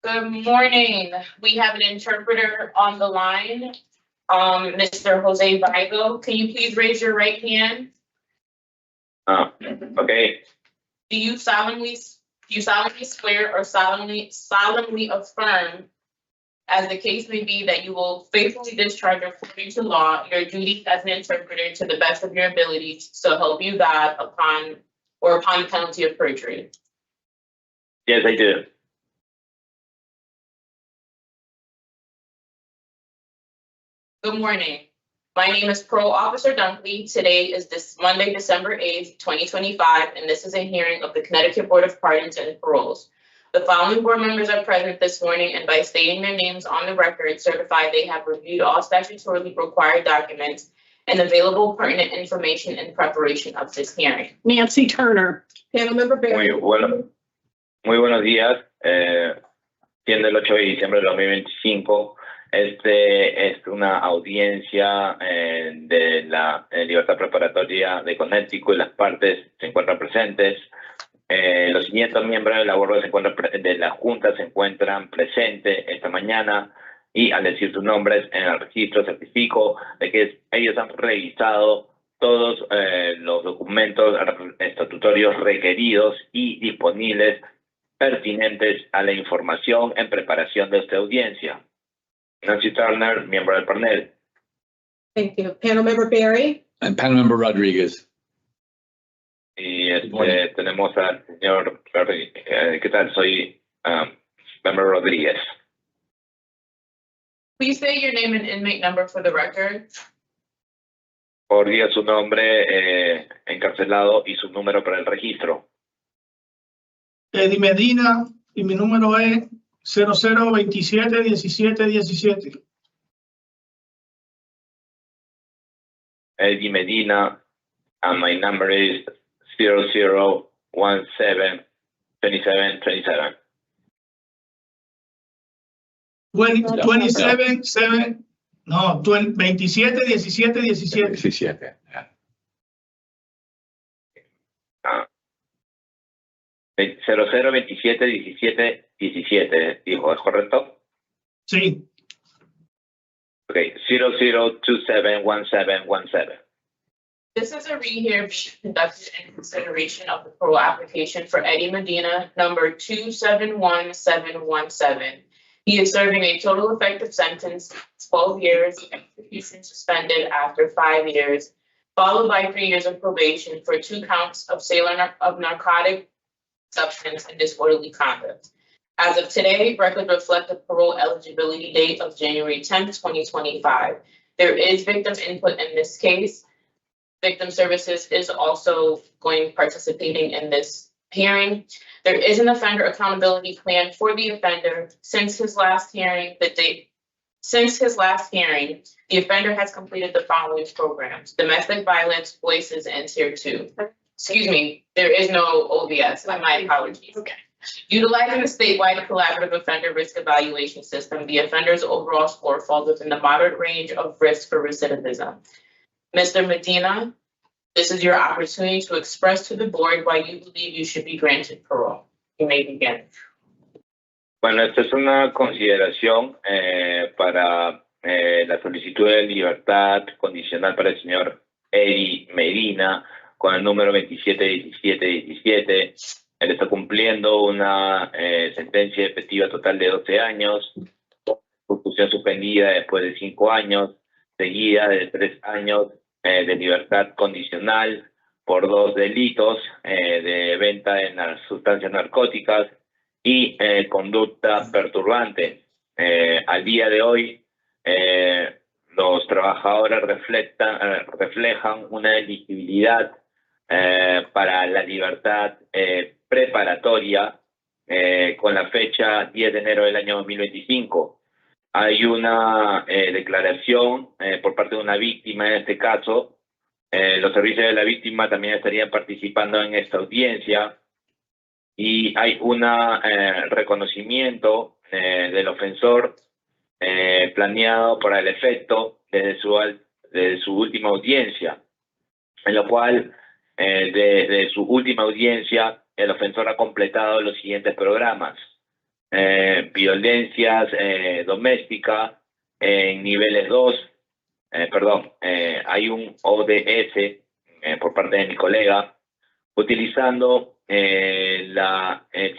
Good morning. We have an interpreter on the line. Mr. Jose Vigo, can you please raise your right hand? Okay. Do you solemnly swear or solemnly affirm, as the case may be, that you will faithfully discharge according to law your duties as an interpreter to the best of your abilities, so help you God, upon the penalty of perjury? Yes, I do. Good morning. My name is Parole Officer Dunkley. Today is this Monday, December 8th, 2025, and this is a hearing of the Connecticut Board of Pardons and Paroles. The following board members are present this morning and, by stating their names on the record, certify they have reviewed all statutorily required documents and available pertinent information in preparation of this hearing. Nancy Turner. Panel member Barry. Muy buenos días. Siendo el 8 de diciembre de 2025, es una audiencia de la libertad preparatoria de Connecticut. Las partes se encuentran presentes. Los 500 miembros de la Junta se encuentran presentes esta mañana, y al decir sus nombres en el registro certifico de que ellos han revisado todos los documentos estatutarios requeridos y disponibles pertinentes a la información en preparación de esta audiencia. Nancy Turner, miembro del panel. Thank you. Panel member Barry. And panel member Rodriguez. Y tenemos al señor, ¿qué tal? Soy member Rodríguez. Please say your name and inmate number for the record. Por día su nombre encarcelado y su número para el registro. Eddie Medina, y mi número es 00271717. Eddie Medina, and my number is 00172727. 2717. 17. 17. Yeah. 00271717, dijo, ¿es correcto? Sí. Ok, 00271717. This is a rehearing being conducted in consideration of the parole application for Eddie Medina, number 271717. He is serving a total effective sentence, 12 years, execution suspended after 5 years, followed by 3 years of probation for 2 counts of sale of narcotic substance and disorderly conduct. As of today, records reflect the parole eligibility date of January 10th, 2025. There is victim input in this case. Victim Services is also participating in this hearing. There is an offender accountability plan for the offender. Since his last hearing, the offender has completed the following programs: domestic violence, voices, and tier 2. Excuse me, there is no OVS, my apologies. Okay. Utilizing the statewide collaborative offender risk evaluation system, the offender's overall score falls within the moderate range of risk for recidivism. Mr. Medina, this is your opportunity to express to the board why you believe you should be granted parole. You may begin. Bueno, esta es una consideración para la solicitud de libertad condicional para el señor Eddie Medina con el número 271717. Él está cumpliendo una sentencia efectiva total de 12 años, ejecución suspendida después de 5 años, seguida de 3 años de libertad condicional por 2 delitos de venta de sustancias narcóticas y conducta perturbante. Al día de hoy, los trabajadores reflejan una elegibilidad para la libertad preparatoria con la fecha 10 de enero del año 2025. Hay una declaración por parte de una víctima en este caso. Los servicios de la víctima también estarían participando en esta audiencia, y hay un reconocimiento del ofensor planeado para el efecto desde su última audiencia, en lo cual desde su última audiencia el ofensor ha completado los siguientes programas: violencias domésticas en niveles 2, hay un ODS por parte de mi colega, utilizando el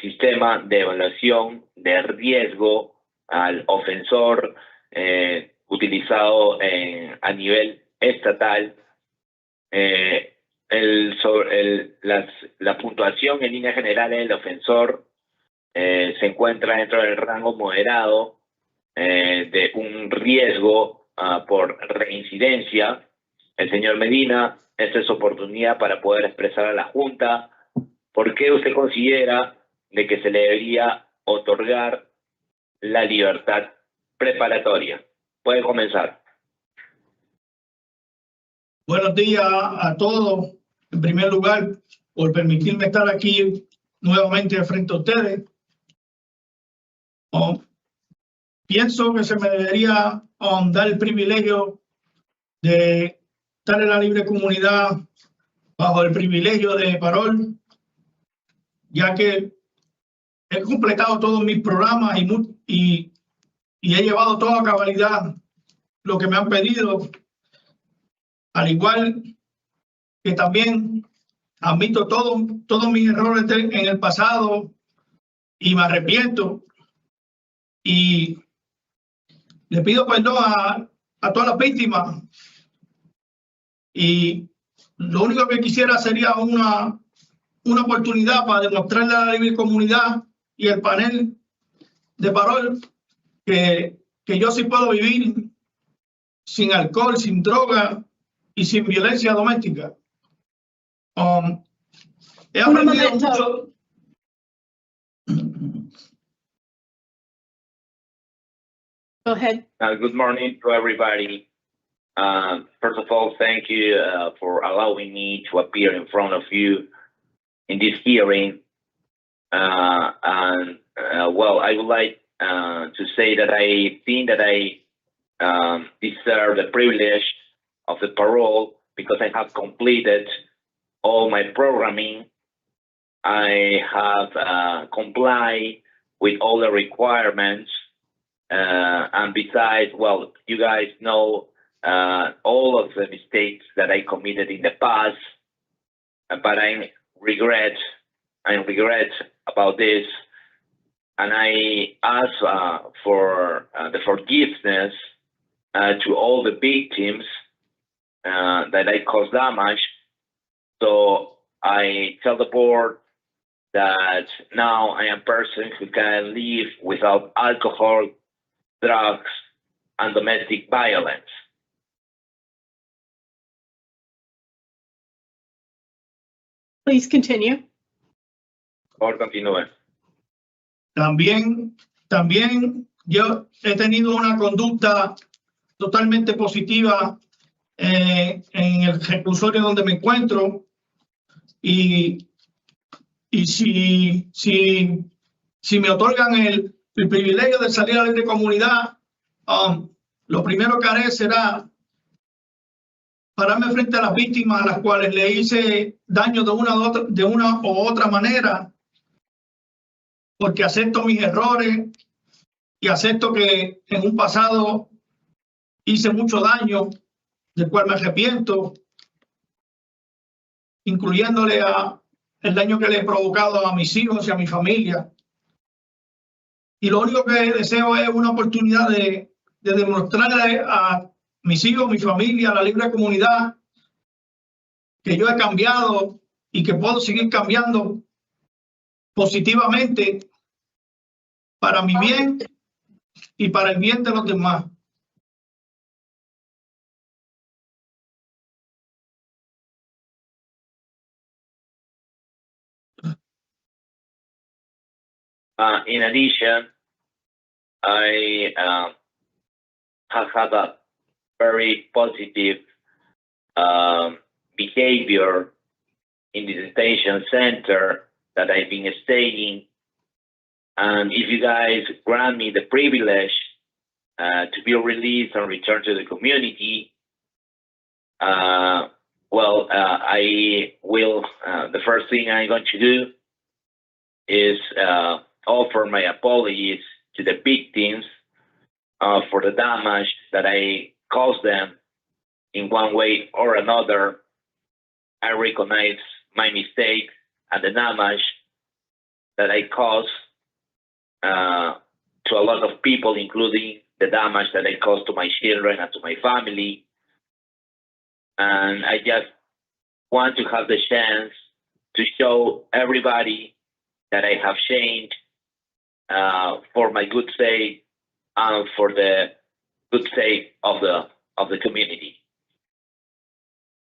sistema de evaluación de riesgo al ofensor utilizado a nivel estatal. La puntuación en línea general del ofensor se encuentra dentro del rango moderado de un riesgo por reincidencia. El señor Medina, esta es su oportunidad para poder expresar a la Junta por qué usted considera de que se le debería otorgar la libertad preparatoria. Puede comenzar. Buenos días a todos. En primer lugar, por permitirme estar aquí nuevamente frente a ustedes. Pienso que se me debería dar el privilegio de estar en la libre comunidad bajo el privilegio de Parole, ya que he completado todos mis programas y he llevado toda a cabalidad lo que me han pedido, al igual que también admito todos mis errores en el pasado y me arrepiento y le pido perdón a todas las víctimas, y lo único que quisiera sería una oportunidad para demostrarle a la libre comunidad y el panel de Parole que yo sí puedo vivir sin alcohol, sin droga y sin violencia doméstica. He aprendido mucho. Go ahead. Good morning to everybody. First of all, thank you for allowing me to appear in front of you in this hearing. Well, I would like to say that I think that I deserve the privilege of the parole because I have completed all my programming. I have complied with all the requirements. And besides, well, you guys know all of the mistakes that I committed in the past, but I regret about this, and I ask for the forgiveness to all the victims that I caused damage. So I tell the board that now I am a person who can live without alcohol, drugs, and domestic violence. Please continue. Por continúe. También yo he tenido una conducta totalmente positiva en el reclusorio donde me encuentro, y si me otorgan el privilegio de salir a la libre comunidad, lo primero que haré será pararme frente a las víctimas a las cuales le hice daño de una u otra manera, porque acepto mis errores y acepto que en un pasado hice mucho daño, del cual me arrepiento, incluyéndole el daño que le he provocado a mis hijos y a mi familia. Y lo único que deseo es una oportunidad de demostrarle a mis hijos, mi familia, a la libre comunidad, que yo he cambiado y que puedo seguir cambiando positivamente para mi bien y para el bien de los demás. In addition, I have had a very positive behavior in the detention center that I've been staying. And if you guys grant me the privilege to be released and return to the community, I will, the first thing I'm going to do is offer my apologies to the victims for the damage that I caused them in one way or another. I recognize my mistakes and the damage that I caused to a lot of people, including the damage that I caused to my children and to my family. And I just want to have the chance to show everybody that I have changed for my good sake and for the good sake of the community.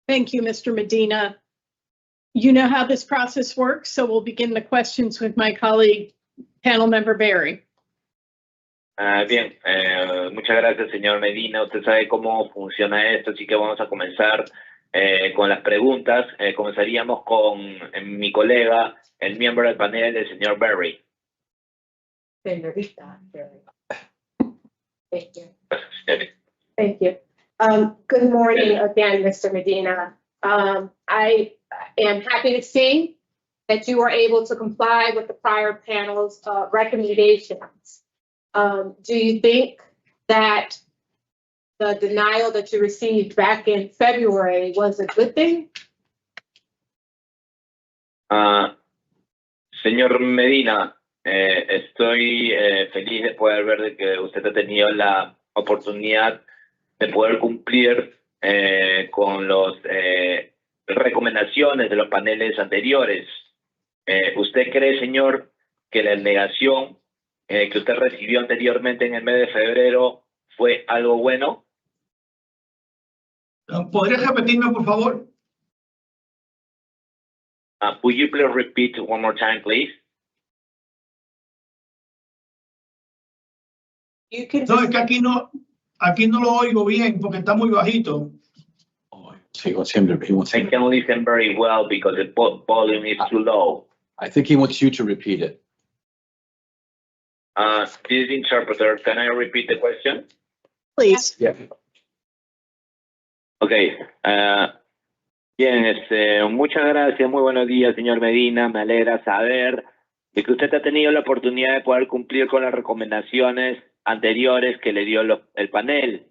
Thank you, Mr. Medina. You know how this process works, so we'll begin the questions with my colleague, panel member Barry. Bien, muchas gracias, señor Medina. Usted sabe cómo funciona esto, así que vamos a comenzar con las preguntas. Comenzaríamos con mi colega, el miembro del panel, el señor Barry. Señorita Barry. Thank you. Thank you. Good morning again, Mr. Medina. I am happy to see that you were able to comply with the prior panel's recommendations. Do you think that the denial that you received back in February was a good thing? Señor Medina, estoy feliz de poder ver de que usted ha tenido la oportunidad de poder cumplir con las recomendaciones de los paneles anteriores. ¿Usted cree, señor, que la negación que usted recibió anteriormente en el mes de febrero fue algo bueno? ¿Podría repetirme, por favor? Would you please repeat one more time, please? You can No, es que aquí no lo oigo bien porque está muy bajito. Oh, he wants him to, he wants I him, can listen very well because the volume is too low. I think he wants you to repeat it. This interpreter, can I repeat the question? Please. Yeah. Okay. Bien, muchas gracias, muy buenos días, señor Medina. Me alegra saber de que usted ha tenido la oportunidad de poder cumplir con las recomendaciones anteriores que le dio el panel.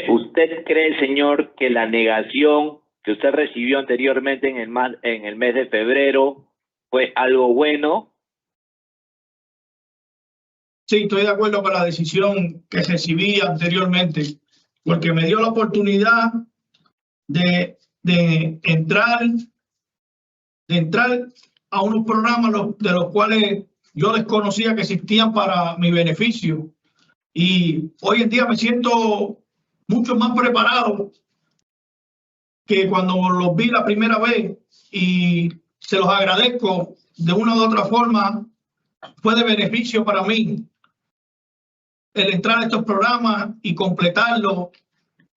¿Usted cree, señor, que la negación que usted recibió anteriormente en el mes de febrero fue algo bueno? Sí, estoy de acuerdo con la decisión que recibí anteriormente, porque me dio la oportunidad de entrar a unos programas de los cuales yo desconocía que existían para mi beneficio. Y hoy en día me siento mucho más preparado que cuando los vi la primera vez, y se los agradezco de una u otra forma. Fue de beneficio para mí el entrar a estos programas y completarlos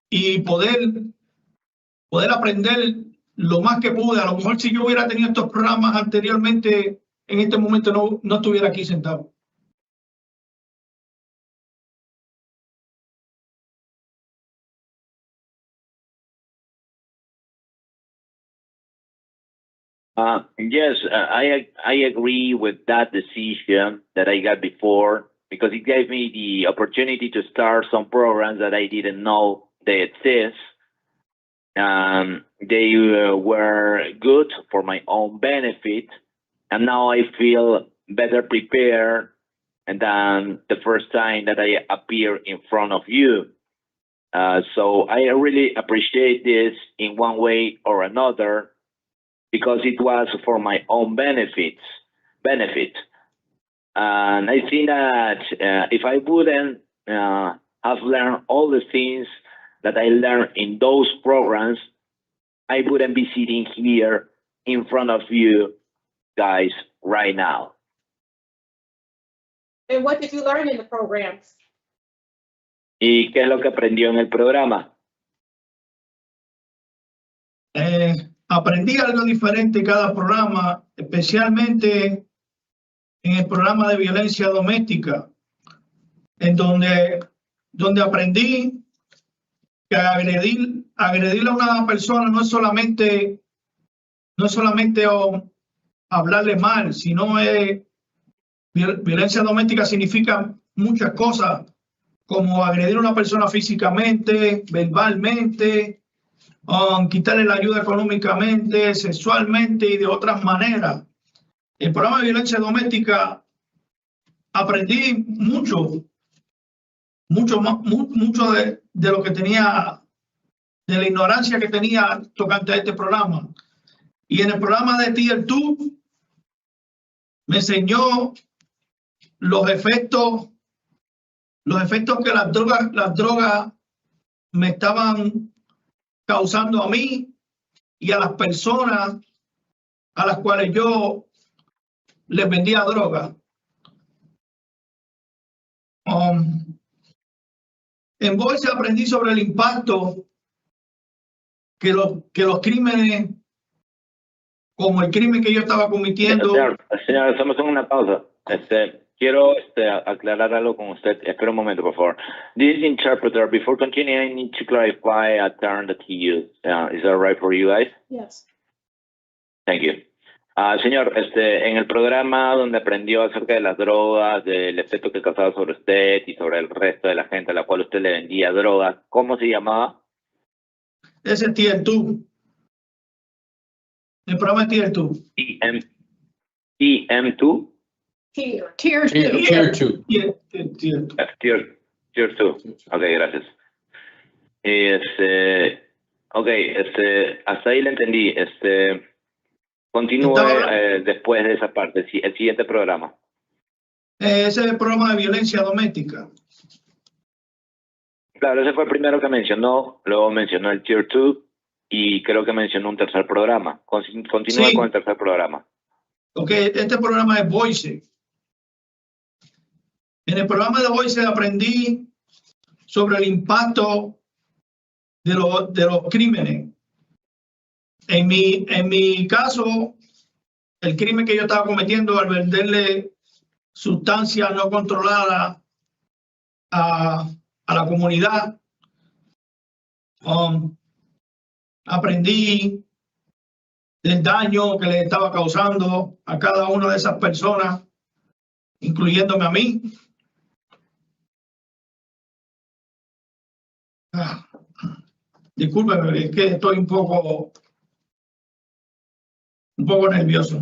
y poder aprender lo más que pude. A lo mejor si yo hubiera tenido estos programas anteriormente, en este momento no estuviera aquí sentado. Yes, I agree with that decision that I got before, because it gave me the opportunity to start some programs that I didn't know they exist. They were good for my own benefit, and now I feel better prepared than the first time that I appear in front of you. So I really appreciate this in one way or another, because it was for my own benefit. And I think that if I wouldn't have learned all the things that I learned in those programs, I wouldn't be sitting here in front of you guys right now. And what did you learn in the programs? ¿Y qué es lo que aprendió en el programa? Aprendí algo diferente en cada programa, especialmente en el programa de violencia doméstica, en donde aprendí que agredir a una persona no es solamente hablarle mal, sino es Violencia doméstica significa muchas cosas, como agredir a una persona físicamente, verbalmente, quitarle la ayuda económicamente, sexualmente y de otras maneras. El programa de violencia doméstica aprendí mucho de lo que tenía, de la ignorancia que tenía tocante a este programa. Y en el programa de Tier 2 me enseñó los efectos que las drogas me estaban causando a mí y a las personas a las cuales yo les vendía droga. En Voice aprendí sobre el impacto que los crímenes, como el crimen que yo estaba cometiendo. Señor, estamos en una pausa. Quiero aclarar algo con usted. Espera un momento, por favor. This interpreter, before continuing, I need to clarify a term that he used. Is that right for you guys? Yes. Thank you. Señor, en el programa donde aprendió acerca de las drogas, del efecto que causaba sobre usted y sobre el resto de la gente a la cual usted le vendía drogas, ¿cómo se llamaba? Ese Tier 2. El programa Tier 2. EM2? Tier 2. Tier 2. Tier 2. Ok, gracias. Hasta ahí le entendí. Continúe después de esa parte, el siguiente programa. Ese es el programa de violencia doméstica. Claro, ese fue el primero que mencionó, luego mencionó el Tier 2 y creo que mencionó un tercer programa. Continúa Sí. con el tercer programa. Ok, este programa es Voice. En el programa de Voice aprendí sobre el impacto de los crímenes. En mi caso, el crimen que yo estaba cometiendo al venderle sustancias no controladas a la comunidad, aprendí del daño que le estaba causando a cada una de esas personas, incluyéndome a mí. Discúlpeme, es que estoy un poco nervioso.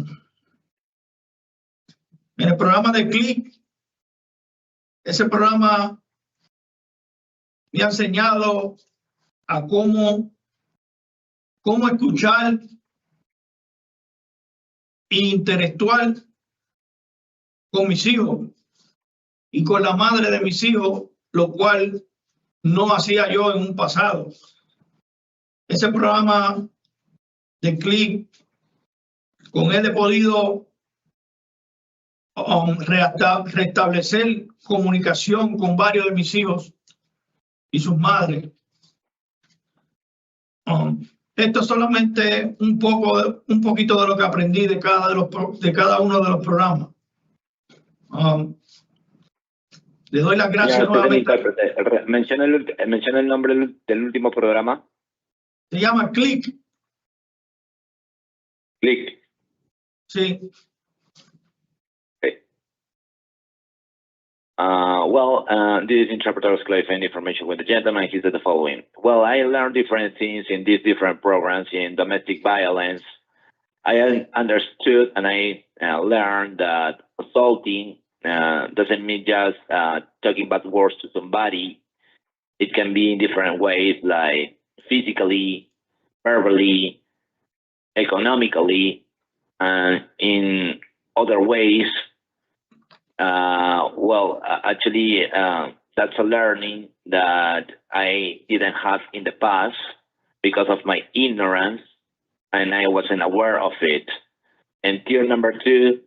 En el programa de Click, ese programa me ha enseñado a cómo escuchar e interactuar con mis hijos y con la madre de mis hijos, lo cual no hacía yo en un pasado. Ese programa de Click, con él he podido restablecer comunicación con varios de mis hijos y sus madres. Esto es solamente un poquito de lo que aprendí de cada uno de los programas. Le doy las gracias nuevamente. Menciona el nombre del último programa. Se llama Click. Click. Sí. Okay. This interpreter was clarifying information with the gentleman. He said the following. Well, I learned different things in these different programs in domestic violence. I understood and I learned that assaulting doesn't mean just talking bad words to somebody. It can be in different ways, like physically, verbally, economically, and in other ways. That's a learning that I didn't have in the past because of my ignorance, and I wasn't aware of it. And tier number 2,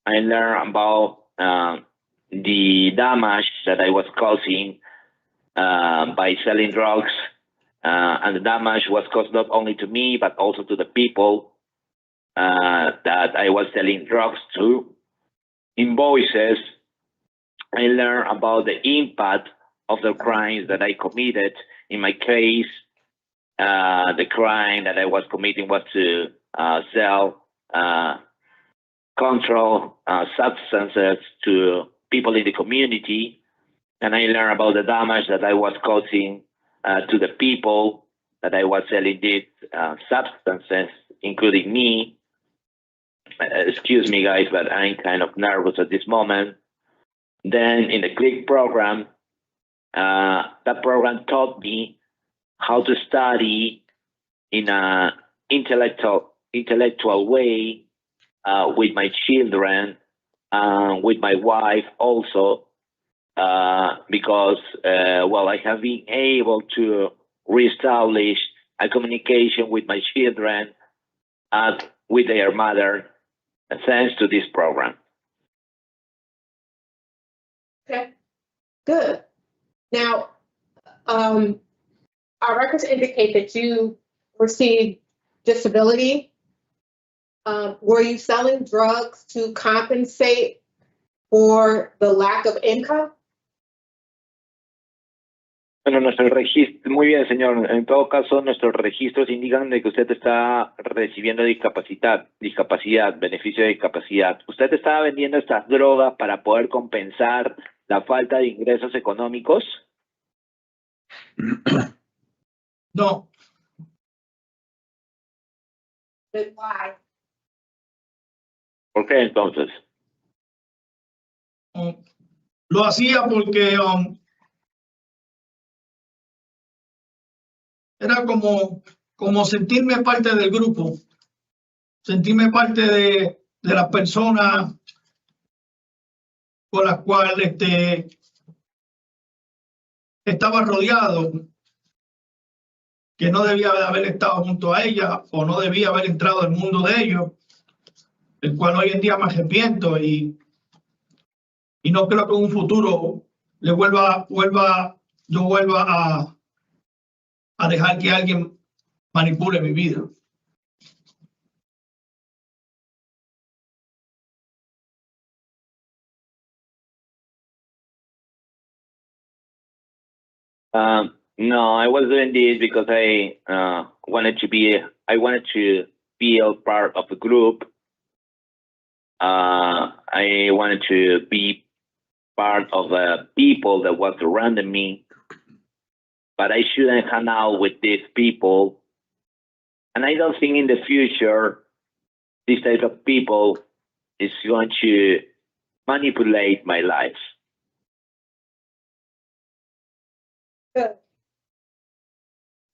I learned about the damage that I was causing by selling drugs, and the damage was caused not only to me, but also to the people that I was selling drugs to. In Voices, I learned about the impact of the crimes that I committed. In my case, the crime that I was committing was to sell control substances to people in the community, and I learned about the damage that I was causing to the people that I was selling these substances, including me. Excuse me, guys, but I'm kind of nervous at this moment. Then in the CLICK program, that program taught me how to study in an intellectual way with my children, with my wife also, because, well, I have been able to reestablish a communication with my children and with their mother, thanks to this program. Okay, good. Now, our records indicate that you received disability. Were you selling drugs to compensate for the lack of income? Bueno, nuestro registro, muy bien, señor. En todo caso, nuestros registros indican de que usted está recibiendo discapacidad, beneficio de discapacidad. ¿Usted estaba vendiendo estas drogas para poder compensar la falta de ingresos económicos? No, Then why? ¿Por qué entonces? lo hacía porque era como sentirme parte del grupo, sentirme parte de las personas con las cuales estaba rodeado, que no debía de haber estado junto a ella o no debía haber entrado al mundo de ellos, el cual hoy en día me arrepiento y no creo que en un futuro le vuelva a dejar que alguien manipule mi vida. No, I was doing this because I wanted to feel part of the group. I wanted to be part of the people that was surrounding me, but I shouldn't hang out with these people. And I don't think in the future, this type of people is going to manipulate my life. Good.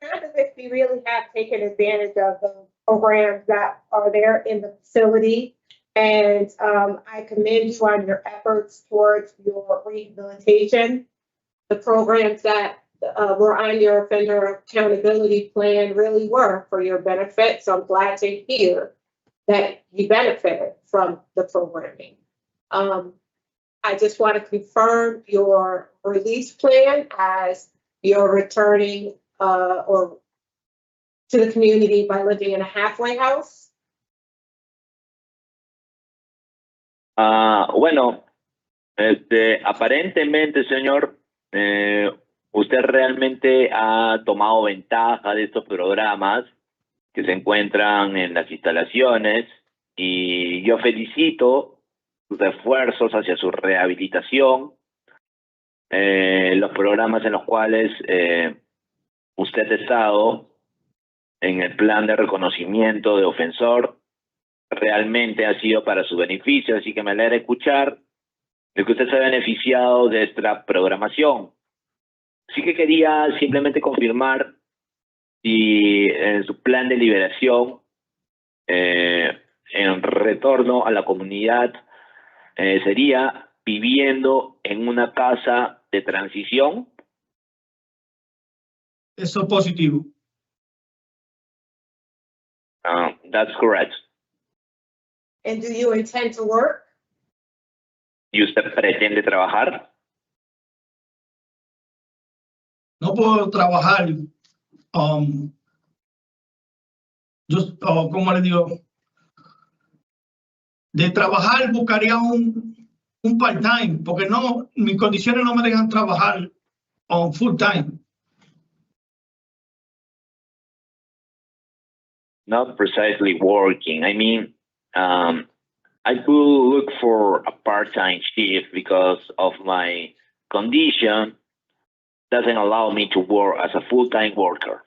Kind of if you really have taken advantage of the programs that are there in the facility. And I commend you on your efforts towards your rehabilitation. The programs that were on your offender accountability plan really were for your benefit. So I'm glad to hear that you benefited from the programming. I just want to confirm your release plan as you're returning or to the community by living in a halfway house. Bueno, aparentemente, señor, usted realmente ha tomado ventaja de estos programas que se encuentran en las instalaciones y yo felicito sus esfuerzos hacia su rehabilitación, los programas en los cuales usted ha estado en el plan de reconocimiento de ofensor realmente ha sido para su beneficio, así que me alegra escuchar de que usted se ha beneficiado de esta programación. Así que quería simplemente confirmar si en su plan de liberación, en retorno a la comunidad, sería viviendo en una casa de transición. Eso es positivo. That's correct. And do you intend to work? ¿Y usted pretende trabajar? No puedo trabajar, ¿cómo le digo? De trabajar buscaría un part-time, porque no, mis condiciones no me dejan trabajar full-time. Not precisely working. I mean, I could look for a part-time shift because of my condition doesn't allow me to work as a full-time worker.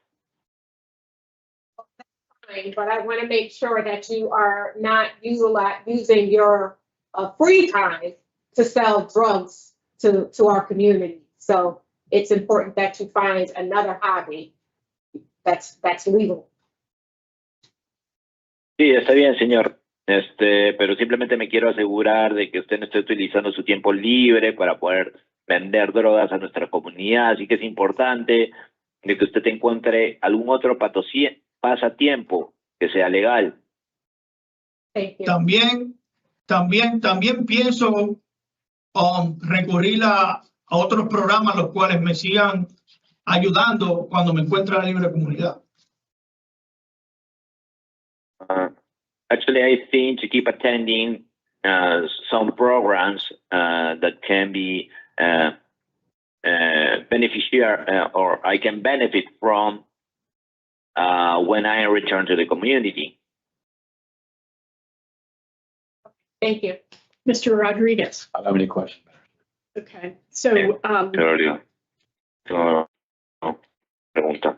Fine, but I want to make sure that you are not using your free time to sell drugs to our community. So it's important that you find another hobby that's legal. Sí, está bien, señor. Pero simplemente me quiero asegurar de que usted no esté utilizando su tiempo libre para poder vender drogas a nuestra comunidad. Así que es importante de que usted encuentre algún otro pasatiempo que sea legal. Thank you. También pienso recurrir a otros programas los cuales me sigan ayudando cuando me encuentre en la libre comunidad. Actually, I think to keep attending some programs that can be beneficial or I can benefit from when I return to the community. Thank you. Mr. Rodriguez. I don't have any questions. Okay, so, Pregunta.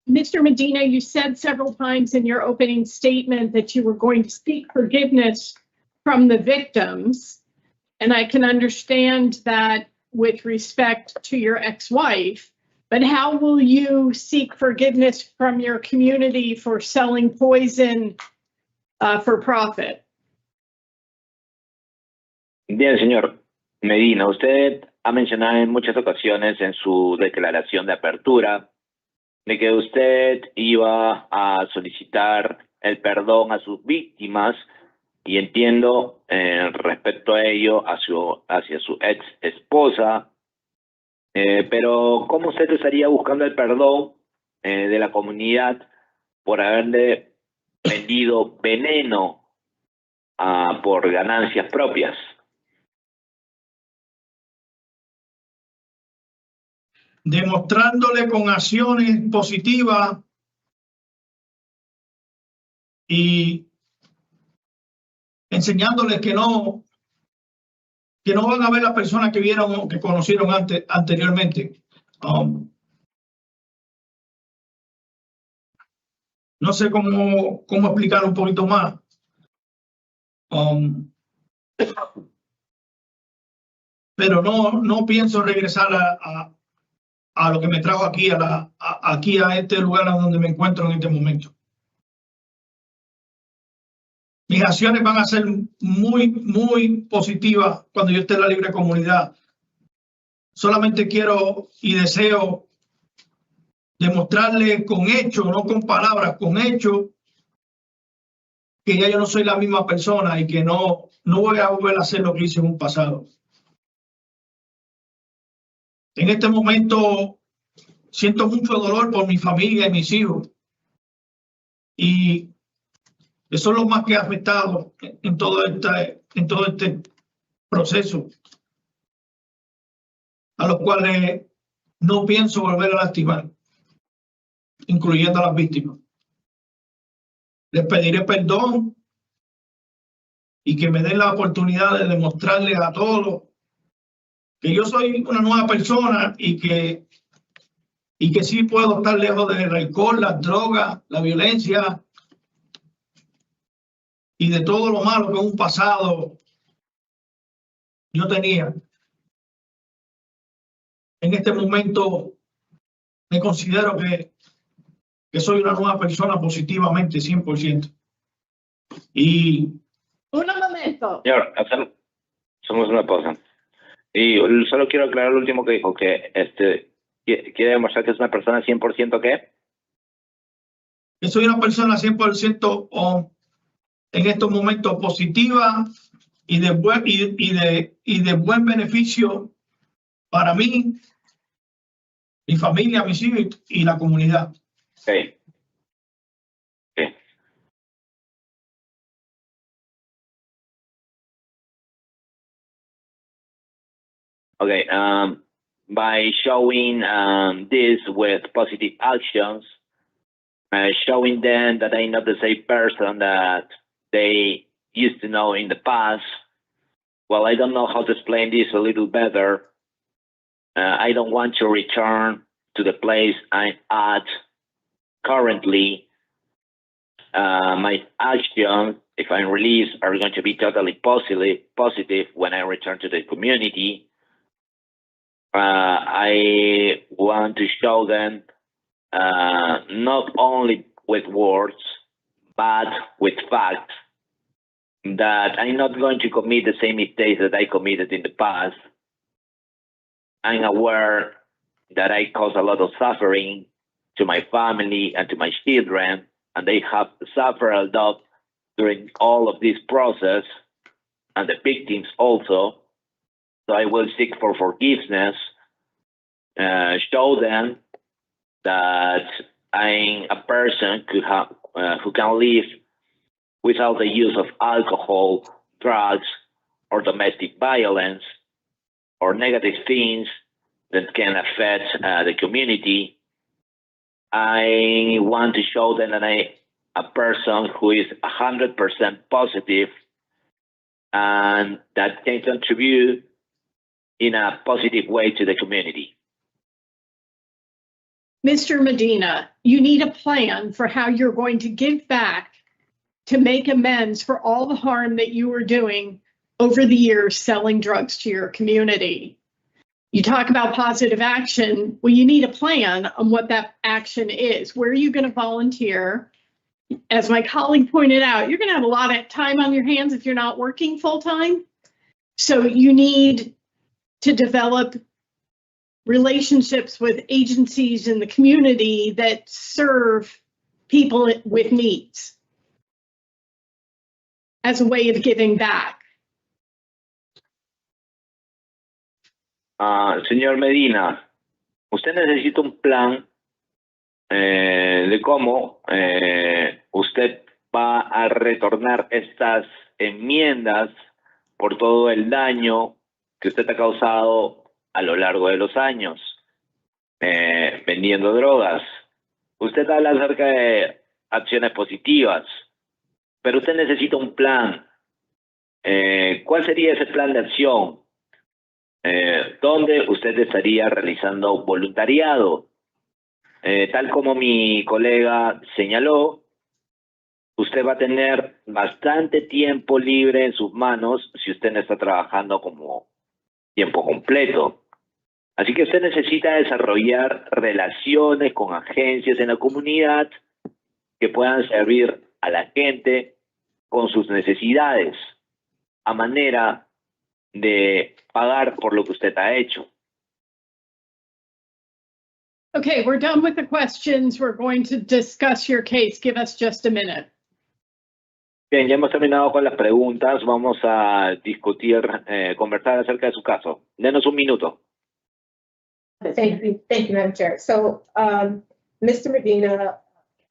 Mr. Medina, you said several times in your opening statement that you were going to seek forgiveness from the victims. And I can understand that with respect to your ex-wife, but how will you seek forgiveness from your community for selling poison for profit? Bien, señor Medina, usted ha mencionado en muchas ocasiones en su declaración de apertura de que usted iba a solicitar el perdón a sus víctimas y entiendo respecto a ello hacia su ex esposa, pero ¿cómo usted estaría buscando el perdón de la comunidad por haberle vendido veneno por ganancias propias? Demostrándole con acciones positivas y enseñándoles que no van a ver las personas que vieron o que conocieron anteriormente. No sé cómo explicar un poquito más. Pero no pienso regresar a lo que me trajo aquí, a este lugar donde me encuentro en este momento. Mis acciones van a ser muy positivas cuando yo esté en la libre comunidad. Solamente quiero y deseo demostrarle con hechos, no con palabras, con hechos, que ya yo no soy la misma persona y que no voy a volver a hacer lo que hice en un pasado. En este momento siento mucho dolor por mi familia y mis hijos. Y eso es lo más que ha afectado en todo este proceso, a los cuales no pienso volver a lastimar, incluyendo a las víctimas. Les pediré perdón y que me den la oportunidad de demostrarles a todos que yo soy una nueva persona y que sí puedo estar lejos del alcohol, las drogas, la violencia y de todo lo malo que en un pasado yo tenía. En este momento me considero que soy una nueva persona positivamente, 100%. Y Un momento. Señor, somos una pausa. Y solo quiero aclarar lo último que dijo, que quiere demostrar que es una persona 100% ¿qué? que soy una persona 100% en estos momentos positiva y de buen beneficio para mí, mi familia, mis hijos y la comunidad. Okay. Okay. By showing this with positive actions, showing them that I'm not the same person that they used to know in the past. Well, I don't know how to explain this a little better. I don't want to return to the place I'm at currently. My actions, if I'm released, are going to be totally positive when I return to the community. I want to show them not only with words, but with facts, that I'm not going to commit the same mistakes that I committed in the past. I'm aware that I caused a lot of suffering to my family and to my children, and they have suffered a lot during all of this process, and the victims also. So I will seek for forgiveness, show them that I'm a person who can live without the use of alcohol, drugs, or domestic violence, or negative things that can affect the community. I want to show them that I'm a person who is 100% positive and that can contribute in a positive way to the community. Mr. Medina, you need a plan for how you're going to give back to make amends for all the harm that you were doing over the years selling drugs to your community. You talk about positive action. Well, you need a plan on what that action is. Where are you going to volunteer? As my colleague pointed out, you're going to have a lot of time on your hands if you're not working full time. So you need to develop relationships with agencies in the community that serve people with needs as a way of giving back. Señor Medina, usted necesita un plan de cómo usted va a retornar estas enmiendas por todo el daño que usted ha causado a lo largo de los años vendiendo drogas. Usted habla acerca de acciones positivas, pero usted necesita un plan. ¿Cuál sería ese plan de acción? ¿Dónde usted estaría realizando voluntariado? Tal como mi colega señaló, usted va a tener bastante tiempo libre en sus manos si usted no está trabajando como tiempo completo. Así que usted necesita desarrollar relaciones con agencias en la comunidad que puedan servir a la gente con sus necesidades, a manera de pagar por lo que usted ha hecho. Okay, we're done with the questions. We're going to discuss your case. Give us just a minute. Bien, ya hemos terminado con las preguntas. Vamos a discutir, conversar acerca de su caso. Denos un minuto. Thank you, Madam Chair. So, Mr. Medina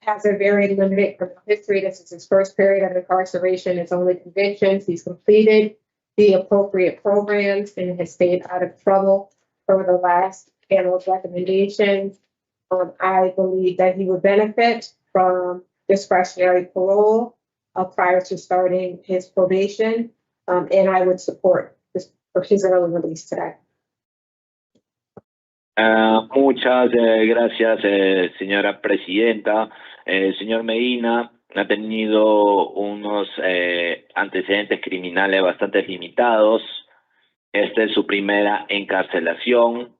has a very limited criminal history. This is his first period of incarceration. It's only convictions. He's completed the appropriate programs and has stayed out of trouble over the last panel's recommendations. I believe that he would benefit from discretionary parole prior to starting his probation, and I would support his early release today. Muchas gracias, señora presidenta. El señor Medina ha tenido unos antecedentes criminales bastante limitados. Esta es su primera encarcelación.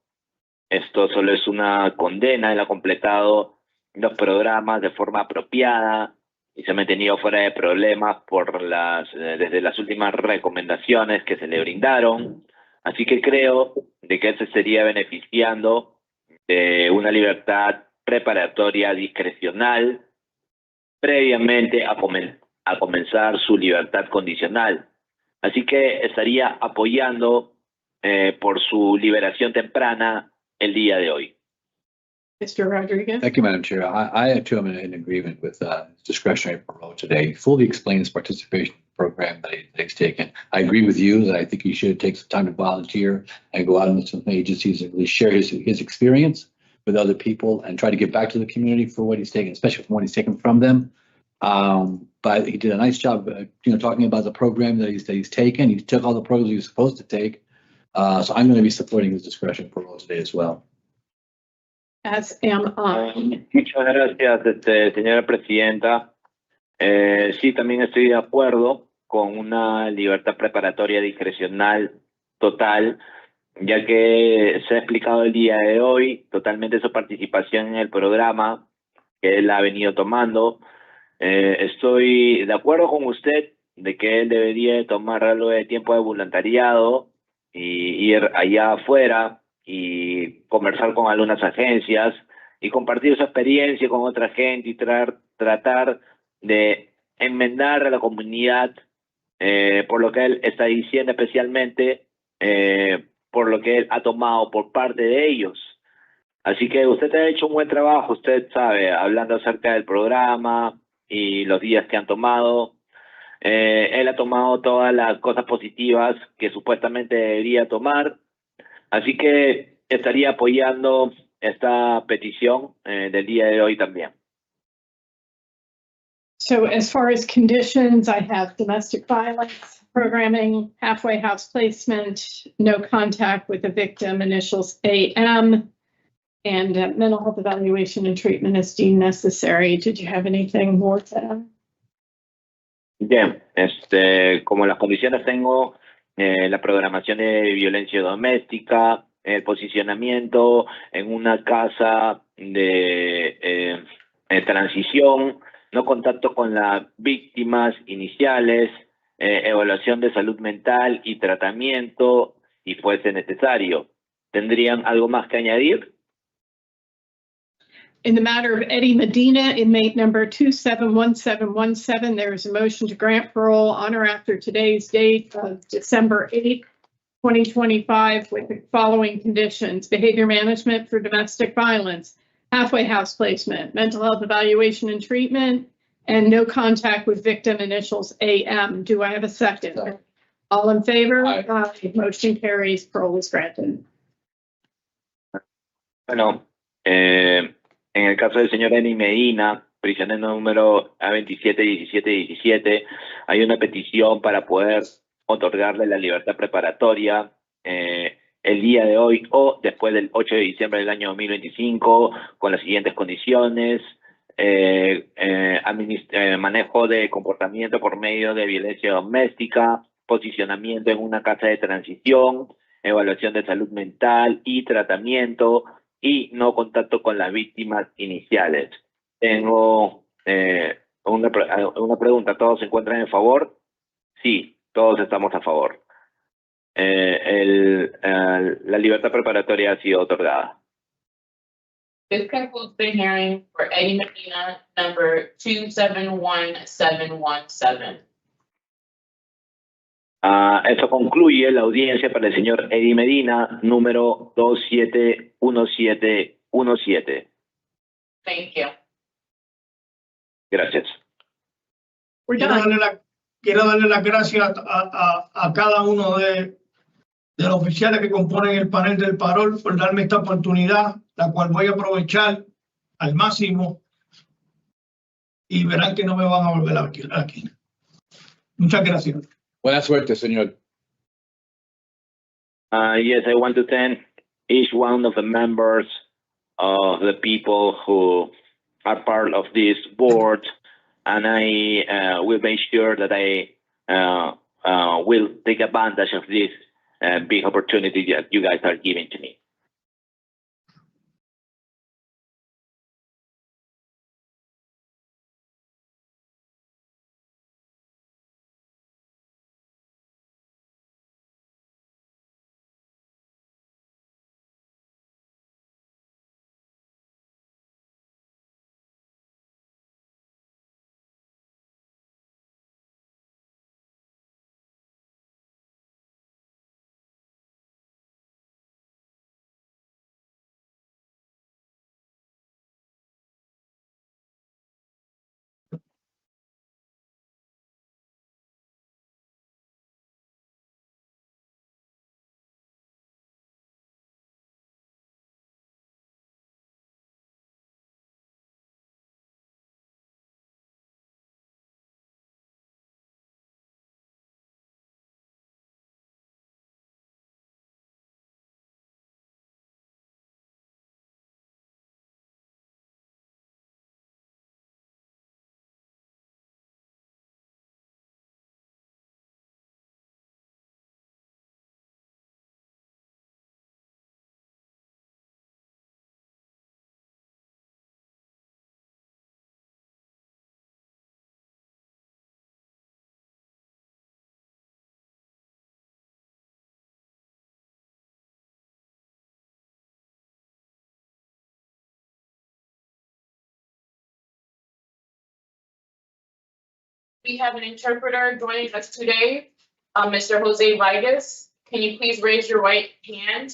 Esto solo es una condena. Él ha completado los programas de forma apropiada y se ha mantenido fuera de problemas desde las últimas recomendaciones que se le brindaron. Así que creo de que él se estaría beneficiando de una libertad preparatoria discrecional previamente a comenzar su libertad condicional. Así que estaría apoyando por su liberación temprana el día de hoy. Mr. Rodriguez. Thank you, Madam Chair. I too am in agreement with discretionary parole today. He fully explained his participation program that he's taken. I agree with you that I think he should take some time to volunteer and go out into some agencies and really share his experience with other people and try to give back to the community for what he's taken, especially from what he's taken from them. but he did a nice job, talking about the program that he's taken. He took all the programs he was supposed to take. So I'm going to be supporting his discretion parole today as well. As am I. Muchas gracias, señora presidenta. Sí, también estoy de acuerdo con una libertad preparatoria discrecional total, ya que se ha explicado el día de hoy totalmente su participación en el programa que él ha venido tomando. Estoy de acuerdo con usted de que él debería tomar algo de tiempo de voluntariado y ir allá afuera y conversar con algunas agencias y compartir su experiencia con otra gente y tratar de enmendar a la comunidad por lo que él está diciendo, especialmente por lo que él ha tomado por parte de ellos. Así que usted ha hecho un buen trabajo, usted sabe, hablando acerca del programa y los días que han tomado. Él ha tomado todas las cosas positivas que supuestamente debería tomar. Así que estaría apoyando esta petición del día de hoy también. So as far as conditions, I have domestic violence programming, halfway house placement, no contact with the victim, initials AM, and mental health evaluation and treatment as deemed necessary. Did you have anything more to add? Bien, como las condiciones tengo la programación de violencia doméstica, el posicionamiento en una casa de transición, no contacto con las víctimas iniciales, evaluación de salud mental y tratamiento, y fuese necesario. ¿Tendrían algo más que añadir? In the matter of Eddie Medina, inmate number 271717, there is a motion to grant parole on or after today's date of December 8th, 2025, with the following conditions: behavior management for domestic violence, halfway house placement, mental health evaluation and treatment, and no contact with victim, initials AM. Do I have a second? Second. All in favor? Aye. Motion carries. Parole is granted. Bueno, en el caso del señor Eddie Medina, prisionero número A271717, hay una petición para poder otorgarle la libertad preparatoria el día de hoy o después del 8 de diciembre del año 2025, con las siguientes condiciones: manejo de comportamiento por medio de violencia doméstica, posicionamiento en una casa de transición, evaluación de salud mental y tratamiento, y no contacto con las víctimas iniciales. Tengo una pregunta. ¿Todos se encuentran en favor? Sí, todos estamos a favor. La libertad preparatoria ha sido otorgada. This concludes the hearing for Eddie Medina, number 271717. Eso concluye la audiencia para el señor Eddie Medina, número 271717. Thank you. Gracias. We're done. Quiero darle las gracias a cada uno de los oficiales que componen el panel del Parole por darme esta oportunidad, la cual voy a aprovechar al máximo, y verán que no me van a volver aquí. Muchas gracias. Buena suerte, señor. Yes, I want to thank each one of the members of the people who are part of this board, and I will make sure that I will take advantage of this big opportunity that you guys are giving to me. We have an interpreter joining us today, Mr. Jose Vargas. Can you please raise your right hand?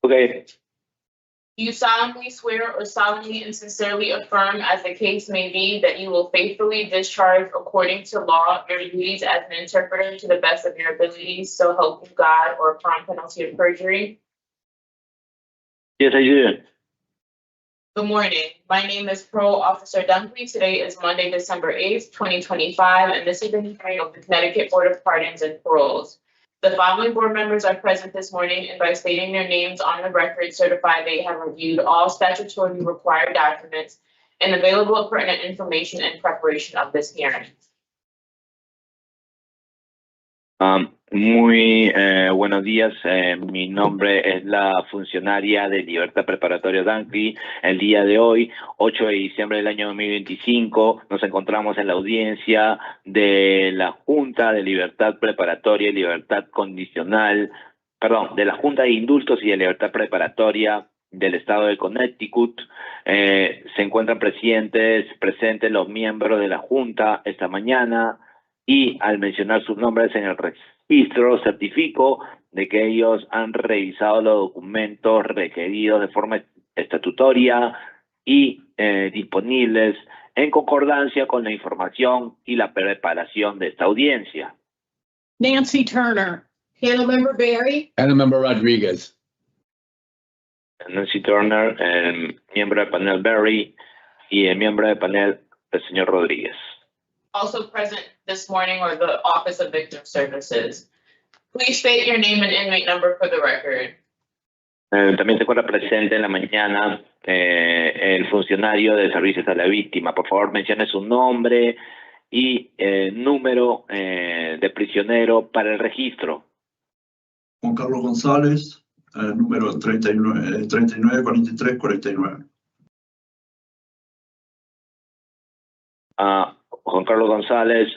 Okay. You solemnly swear or solemnly and sincerely affirm, as the case may be, that you will faithfully discharge according to law your duties as an interpreter to the best of your abilities, so help you God, or upon penalty of perjury? Yes, I do. Good morning. My name is Parole Officer Dunkley. Today is Monday, December 8th, 2025, and this is the hearing of the Connecticut Board of Pardons and Paroles. The following board members are present this morning, and by stating their names on the record, certify they have reviewed all statutorily required documents and available pertinent information in preparation of this hearing. Muy buenos días, mi nombre es la funcionaria de Libertad Preparatoria Dunkley. El día de hoy, 8 de diciembre del año 2025, nos encontramos en la audiencia de la Junta de Libertad Preparatoria y Libertad Condicional, de la Junta de Indultos y de Libertad Preparatoria del Estado de Connecticut. Se encuentran presentes los miembros de la Junta esta mañana, y al mencionar sus nombres en el registro, certifico de que ellos han revisado los documentos requeridos de forma estatutoria y disponibles en concordancia con la información y la preparación de esta audiencia. Nancy Turner. Panel Member Barry, Panel Member Rodriguez. Nancy Turner, el miembro del panel Berry, y el miembro del panel, el señor Rodríguez. Also present this morning are the Office of Victim Services. Please state your name and inmate number for the record. También se encuentra presente en la mañana el funcionario de servicios a la víctima. Por favor, mencione su nombre y número de prisionero para el registro. Juan Carlos González, número 394349. Juan Carlos González,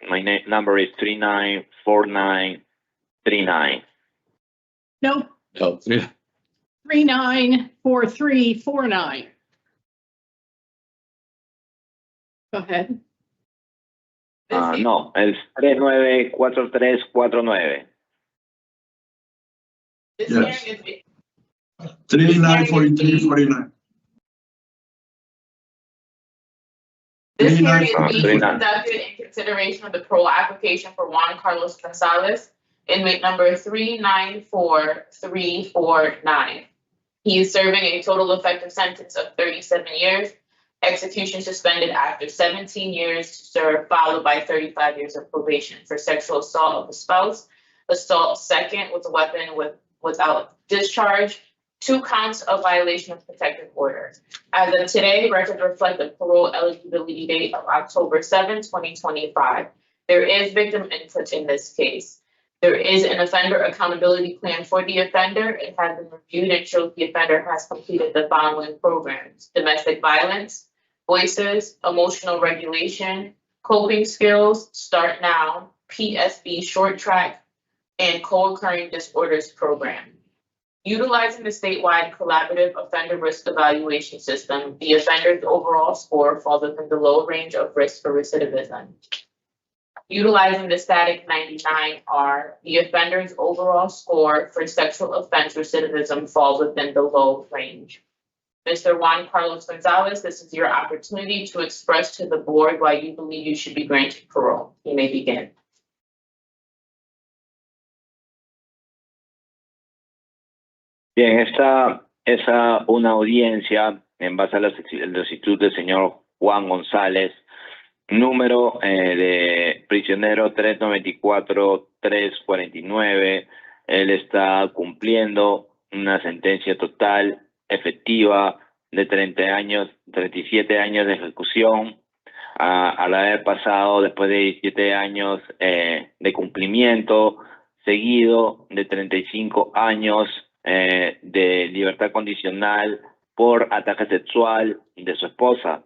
my number is 394939. Nope, No, 394349. Go ahead. No, es 394349. This Yes. hearing is 394349. This hearing is being 39. conducted in consideration of the parole application for Juan Carlos Gonzalez, inmate number 394349. He is serving a total effective sentence of 37 years, execution suspended after 17 years to serve, followed by 35 years of probation for sexual assault of a spouse, assault second with a weapon without discharge, 2 counts of violation of protective order. As of today, records reflect the parole eligibility date of October 7, 2025. There is victim input in this case. There is an offender accountability plan for the offender. It has been reviewed and shows the offender has completed the following programs: domestic violence, voices, emotional regulation, coping skills, Start Now, PSB short track, and co-occurring disorders program. Utilizing the statewide collaborative offender risk evaluation system, the offender's overall score falls within the low range of risk for recidivism. Utilizing the static 99R, the offender's overall score for sexual offense recidivism falls within the low range. Mr. Juan Carlos Gonzalez, this is your opportunity to express to the board why you believe you should be granted parole. You may begin. Bien, esta es una audiencia en base a la solicitud del señor Juan González, número de prisionero 394-349. Él está cumpliendo una sentencia total efectiva de 37 años de ejecución, al haber pasado después de 17 años de cumplimiento, seguido de 35 años de libertad condicional por ataque sexual de su esposa.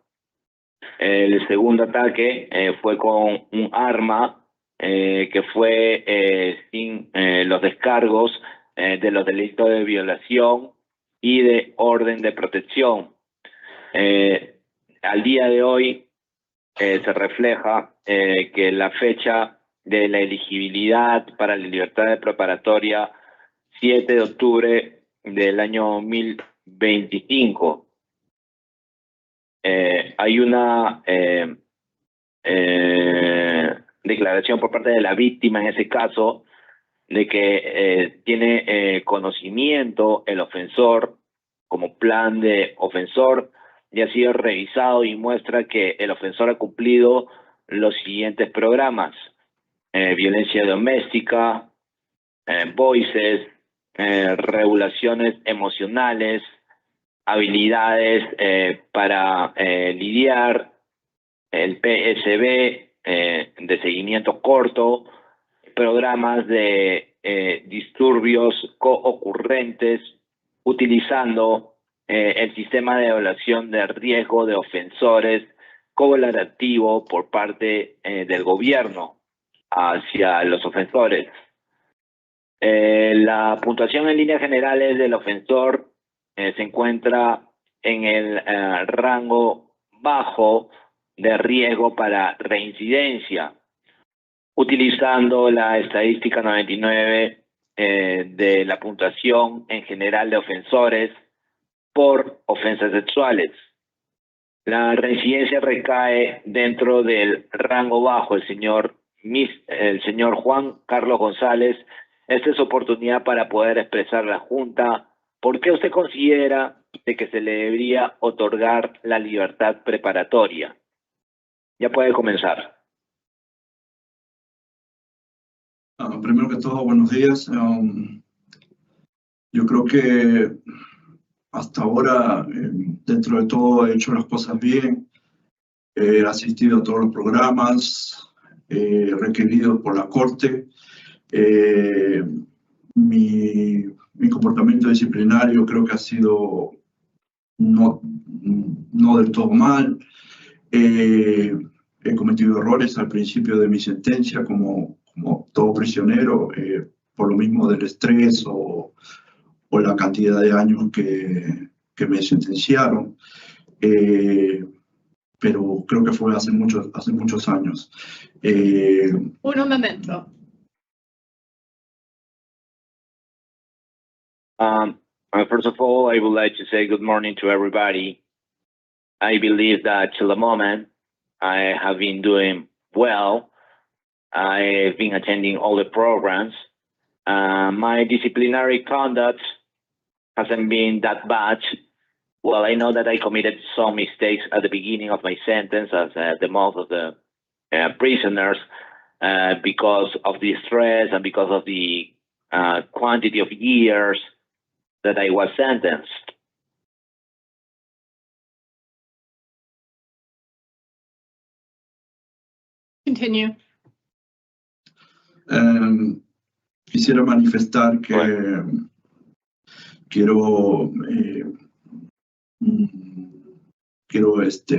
El segundo ataque fue con un arma que fue sin los descargos de los delitos de violación y de orden de protección. Al día de hoy se refleja que la fecha de la elegibilidad para la libertad de preparatoria 7 de octubre del año 2025. Hay una declaración por parte de la víctima en ese caso de que tiene conocimiento el ofensor como plan de ofensor y ha sido revisado y muestra que el ofensor ha cumplido los siguientes programas: violencia doméstica, voices, regulaciones emocionales, habilidades para lidiar, el PSB de seguimiento corto, programas de disturbios co-ocurrentes, utilizando el sistema de evaluación de riesgo de ofensores colaborativo por parte del gobierno hacia los ofensores. La puntuación en líneas generales del ofensor se encuentra en el rango bajo de riesgo para reincidencia, utilizando la estadística 99 de la puntuación en general de ofensores por ofensas sexuales. La reincidencia recae dentro del rango bajo. El señor Juan Carlos González, esta es su oportunidad para poder expresar a la Junta por qué usted considera de que se le debería otorgar la libertad preparatoria. Ya puede comenzar. Primero que todo, buenos días. Yo creo que hasta ahora, dentro de todo, he hecho las cosas bien. He asistido a todos los programas requeridos por la Corte. Mi comportamiento disciplinario creo que ha sido no del todo mal. He cometido errores al principio de mi sentencia, como todo prisionero, por lo mismo del estrés o la cantidad de años que me sentenciaron. Pero creo que fue hace muchos años. Un momento. First of all, I would like to say good morning to everybody. I believe that till the moment I have been doing well. I've been attending all the programs. My disciplinary conduct hasn't been that bad. Well, I know that I committed some mistakes at the beginning of my sentence, as the most of the prisoners, because of the stress and because of the quantity of years that I was sentenced. Continue. Quisiera manifestar que quiero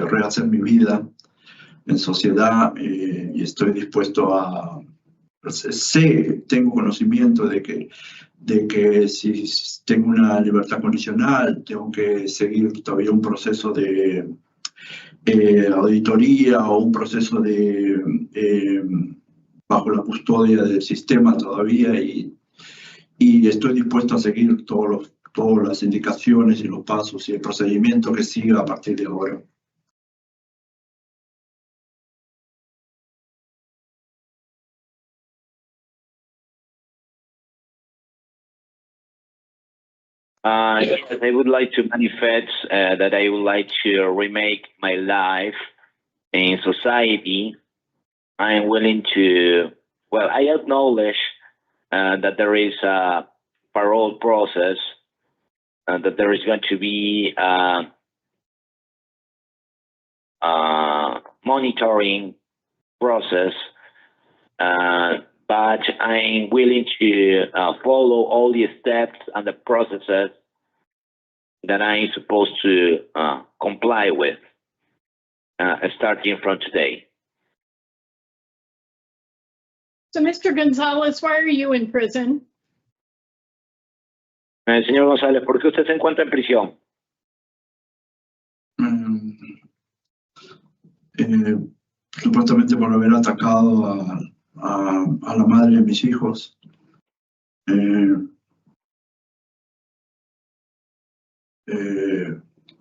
rehacer mi vida en sociedad y estoy dispuesto a... tengo conocimiento de que si tengo una libertad condicional, tengo que seguir todavía un proceso de auditoría o un proceso bajo la custodia del sistema todavía y estoy dispuesto a seguir todas las indicaciones y los pasos y el procedimiento que siga a partir de ahora. Yes, I would like to manifest that I would like to remake my life in society. I'm willing to, well, I acknowledge that there is a parole process, that there is going to be monitoring process, but I'm willing to follow all the steps and the processes that I'm supposed to comply with, starting from today. So, Mr. Gonzalez, why are you in prison? Señor González, ¿por qué usted se encuentra en prisión? supuestamente por haber atacado a la madre de mis hijos.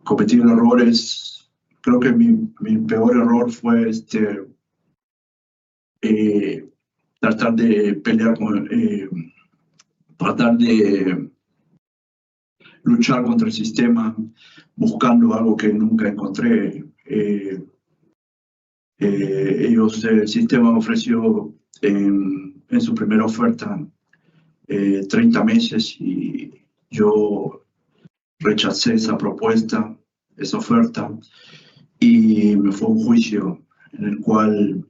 Cometí errores. Creo que mi peor error fue tratar de pelear tratar de luchar contra el sistema, buscando algo que nunca encontré. El sistema ofreció en su primera oferta 30 meses y yo rechacé esa propuesta, esa oferta, y me fue a un juicio en el cual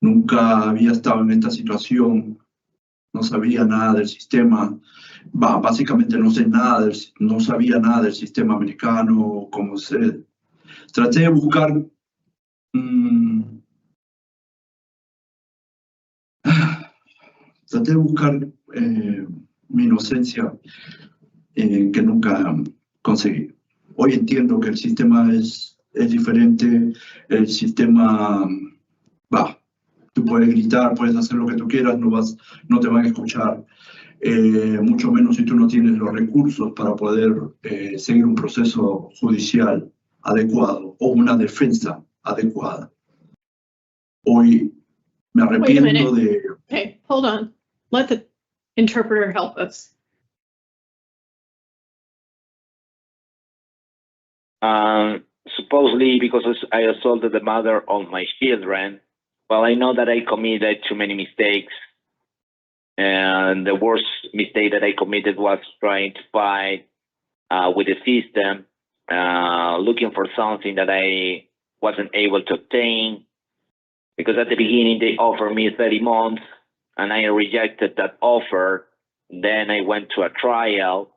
nunca había estado en esta situación, no sabía nada del sistema. Básicamente no sabía nada del sistema americano, traté de buscar mi inocencia que nunca conseguí. Hoy entiendo que el sistema es diferente, el sistema, tú puedes gritar, puedes hacer lo que tú quieras, no te van a escuchar, mucho menos si tú no tienes los recursos para poder seguir un proceso judicial adecuado o una defensa adecuada. Hoy me arrepiento de... Okay, hold on. Let the interpreter help us. Supposedly because I assaulted the mother of my children, well, I know that I committed too many mistakes. And the worst mistake that I committed was trying to fight with the system, looking for something that I wasn't able to obtain. Because at the beginning, they offered me 30 months, and I rejected that offer. Then I went to a trial,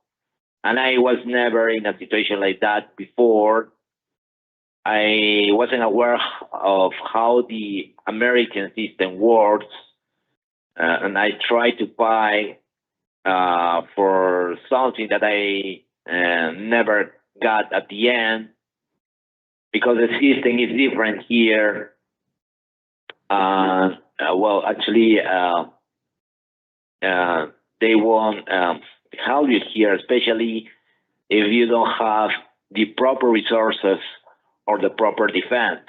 and I was never in a situation like that before. I wasn't aware of how the American system works, and I tried to buy for something that I never got at the end, because the system is different here. Well, actually, they won't help you here, especially if you don't have the proper resources or the proper defense.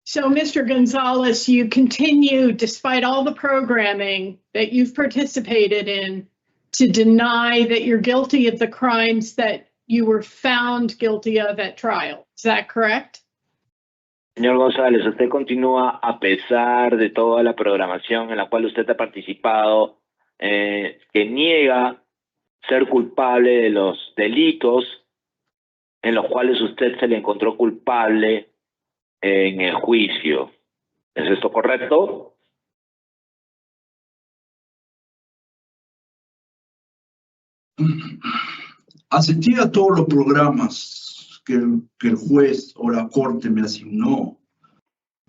So, Mr. Gonzalez, you continue, despite all the programming that you've participated in, to deny that you're guilty of the crimes that you were found guilty of at trial. Is that correct? Señor González, usted continúa a pesar de toda la programación en la cual usted ha participado, que niega ser culpable de los delitos en los cuales usted se le encontró culpable en el juicio. ¿Es esto correcto? Asistí a todos los programas que el juez o la corte me asignó.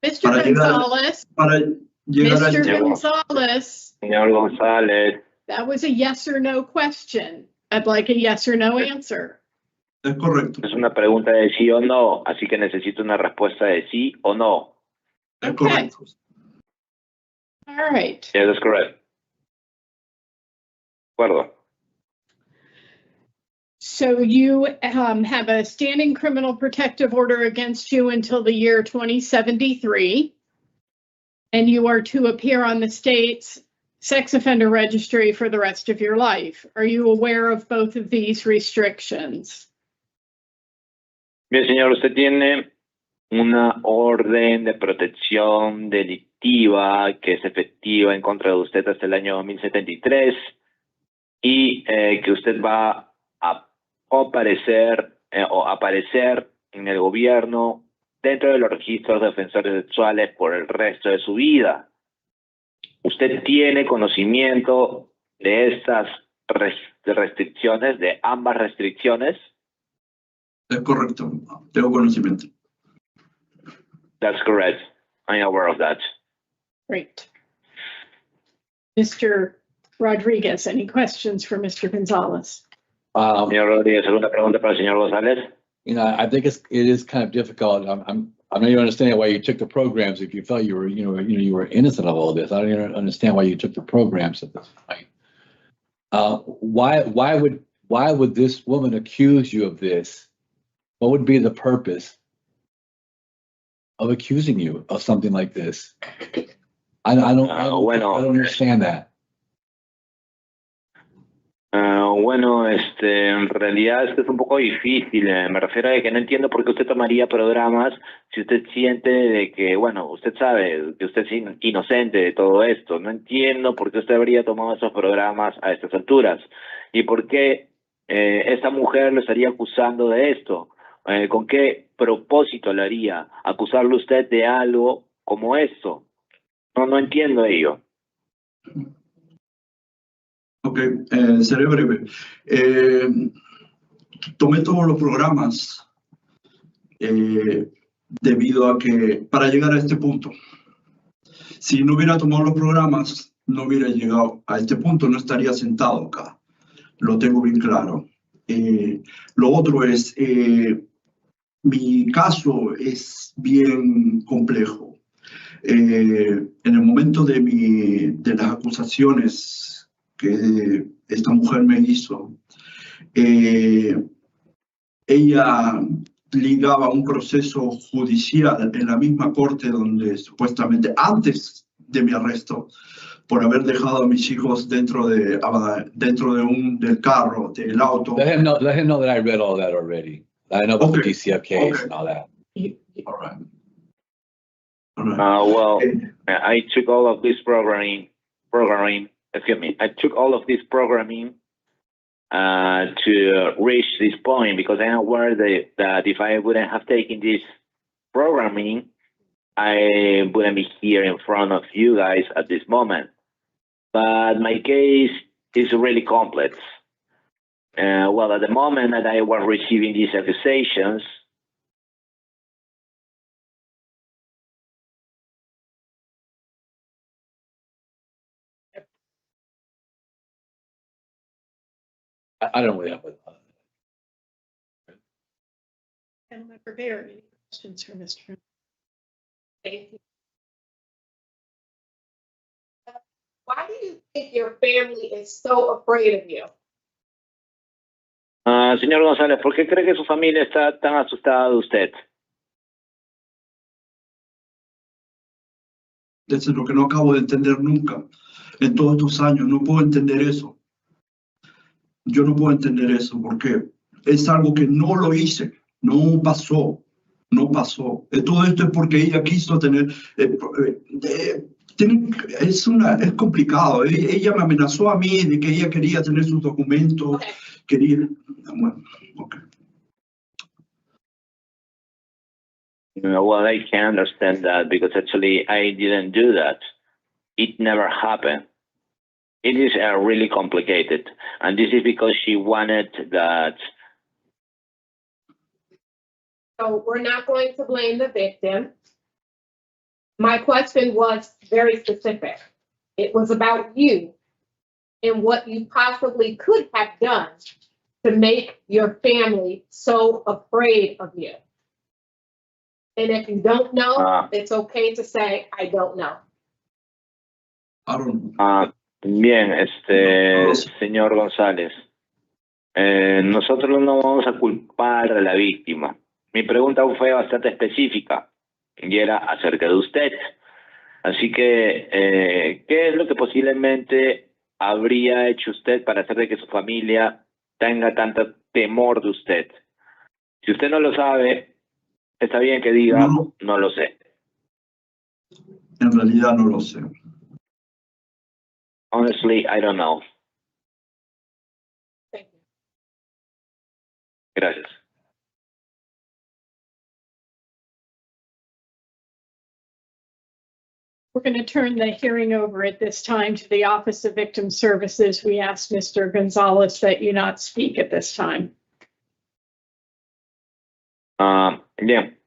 Mr. Gonzalez. Para llegar Mr. Gonzalez. Señor González. That was a yes or no question. I'd like a yes or no answer. Es correcto. Es una pregunta de sí o no, así que necesito una respuesta de sí o no. Es correcto. All right. Yes, that's correct. De acuerdo. So you have a standing criminal protective order against you until the year 2073, and you are to appear on the state's sex offender registry for the rest of your life. Are you aware of both of these restrictions? Bien, señor, usted tiene una orden de protección delictiva que es efectiva en contra de usted hasta el año 2073 y que usted va a aparecer en el gobierno dentro de los registros de ofensores sexuales por el resto de su vida. ¿Usted tiene conocimiento de estas restricciones, de ambas restricciones? Es correcto, tengo conocimiento. That's correct. I'm aware of that. Great. Mr. Rodriguez, any questions for Mr. Gonzalez? Señor Rodríguez, ¿alguna pregunta para el señor González? I think it is kind of difficult. I'm not even understanding why you took the programs if you felt you were, you were innocent of all this. I don't even understand why you took the programs at this point. Why would this woman accuse you of this? What would be the purpose of accusing you of something like this? I don't understand that. Bueno, en realidad esto es un poco difícil. Me refiero a que no entiendo por qué usted tomaría programas si usted siente de que, bueno, usted sabe que usted es inocente de todo esto. No entiendo por qué usted habría tomado esos programas a estas alturas y por qué esta mujer lo estaría acusando de esto. ¿Con qué propósito lo haría? ¿Acusarle usted de algo como esto? No entiendo ello. Ok, seré breve. Tomé todos los programas debido a que, para llegar a este punto, si no hubiera tomado los programas, no hubiera llegado a este punto, no estaría sentado acá. Lo tengo bien claro. Lo otro es, mi caso es bien complejo. En el momento de las acusaciones que esta mujer me hizo, ella ligaba un proceso judicial en la misma corte donde supuestamente antes de mi arresto, por haber dejado a mis hijos dentro del carro, del auto. Let him know that I read all that already. I know about the DCF case and all that. All right. Well, I took all of this programming. Excuse me. I took all of this programming to reach this point because I am aware that if I wouldn't have taken this programming, I wouldn't be here in front of you guys at this moment. But my case is really complex. Well, at the moment that I was receiving these accusations, I don't really have a Gentleman for Bear, any questions for Mr. Thank you. Why do you think your family is so afraid of you? señor González, ¿por qué cree que su familia está tan asustada de usted? Eso es lo que no acabo de entender nunca. En todos estos años, no puedo entender eso. Yo no puedo entender eso porque es algo que no lo hice, no pasó. Todo esto es porque ella quiso tener... es complicado. Ella me amenazó a mí de que ella quería tener sus documentos. Quería... Bueno, okay. Well, I can understand that because actually I didn't do that. It never happened. It is really complicated. And this is because she wanted that. So we're not going to blame the victim. My question was very specific. It was about you and what you possibly could have done to make your family so afraid of you. And if you don't know, it's okay to say, I don't know. I don't know. Bien, señor González, nosotros no vamos a culpar a la víctima. Mi pregunta fue bastante específica y era acerca de usted. Así que, ¿qué es lo que posiblemente habría hecho usted para hacer de que su familia tenga tanto temor de usted? Si usted no lo sabe, está bien que diga, no lo sé. En realidad no lo sé. Honestly, I don't know. Thank you. Gracias. We're going to turn the hearing over at this time to the Office of Victim Services. We ask Mr. Gonzalez that you not speak at this time. Bien,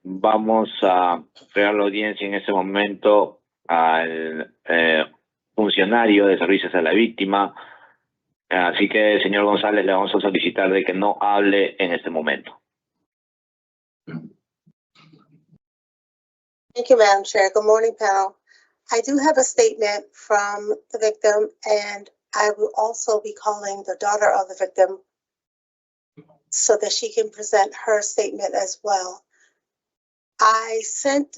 vamos a crear la audiencia en ese momento al funcionario de servicios a la víctima, Así que, señor González, le vamos a solicitar de que no hable en este momento. Thank you, Madam Chair. Good morning, panel. I do have a statement from the victim, and I will also be calling the daughter of the victim so that she can present her statement as well. I sent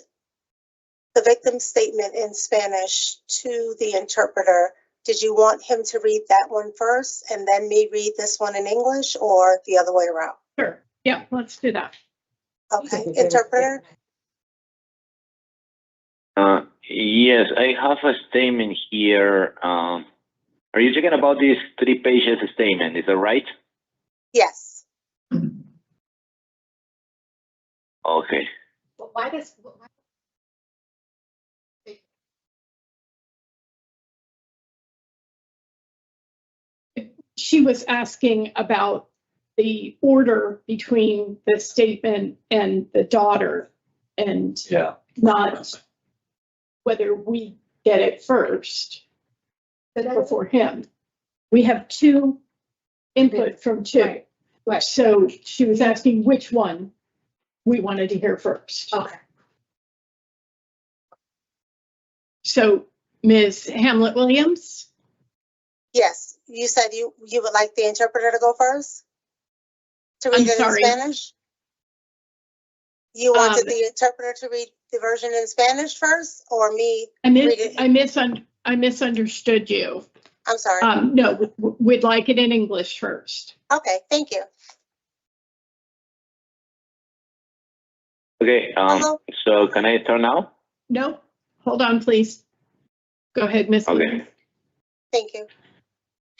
the victim's statement in Spanish to the interpreter. Did you want him to read that one first and then me read this one in English, or the other way around? Sure. Yeah, let's do that. Okay, interpreter? Yes, I have a statement here. Are you talking about this 3 pages statement? Is that right? Yes. Okay. Why does, She was asking about the order between the statement and the daughter and Yeah. not whether we get it first before him. We have 2 input from 2. Right. So she was asking which one we wanted to hear first. okay. So Ms. Hamlet Williams? Yes, you said you would like the interpreter to go first? To read I'm it sorry. in Spanish? You wanted Um, the interpreter to read the version in Spanish first, or me I read it? misunderstood you. I'm sorry. No, we'd like it in English first. Okay, thank you. Okay, Hello? so can I start now? No, hold on, please. Go ahead, Ms. Okay. Williams. Thank you.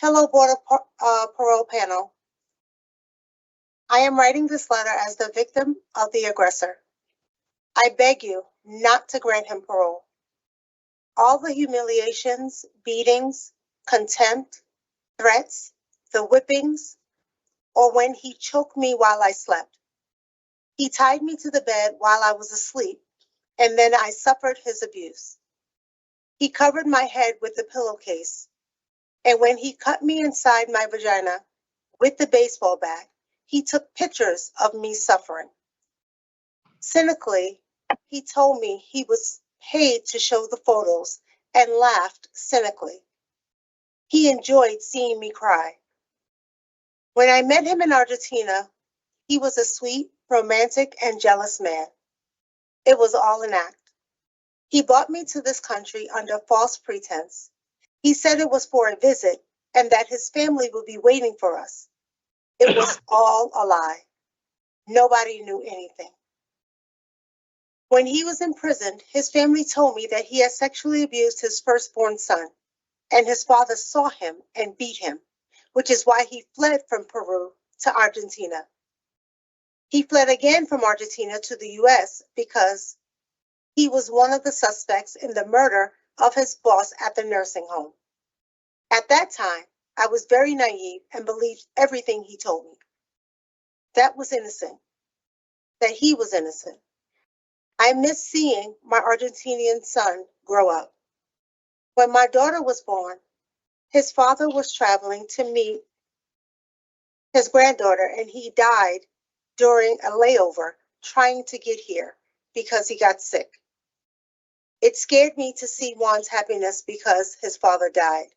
Hello, Board of Parole panel. I am writing this letter as the victim of the aggressor. I beg you not to grant him parole. All the humiliations, beatings, contempt, threats, the whippings, or when he choked me while I slept. He tied me to the bed while I was asleep, and then I suffered his abuse. He covered my head with the pillowcase, and when he cut me inside my vagina with the baseball bat, he took pictures of me suffering. Cynically, he told me he was paid to show the photos and laughed cynically. He enjoyed seeing me cry. When I met him in Argentina, he was a sweet, romantic, and jealous man. It was all an act. He brought me to this country under false pretense. He said it was for a visit and that his family would be waiting for us. It was all a lie. Nobody knew anything. When he was imprisoned, his family told me that he had sexually abused his firstborn son, and his father saw him and beat him, which is why he fled from Peru to Argentina. He fled again from Argentina to the US because he was one of the suspects in the murder of his boss at the nursing home. At that time, I was very naive and believed everything he told me. That was innocent, that he was innocent. I miss seeing my Argentinian son grow up. When my daughter was born, his father was traveling to meet his granddaughter, and he died during a layover trying to get here because he got sick. It scared me to see Juan's happiness because his father died.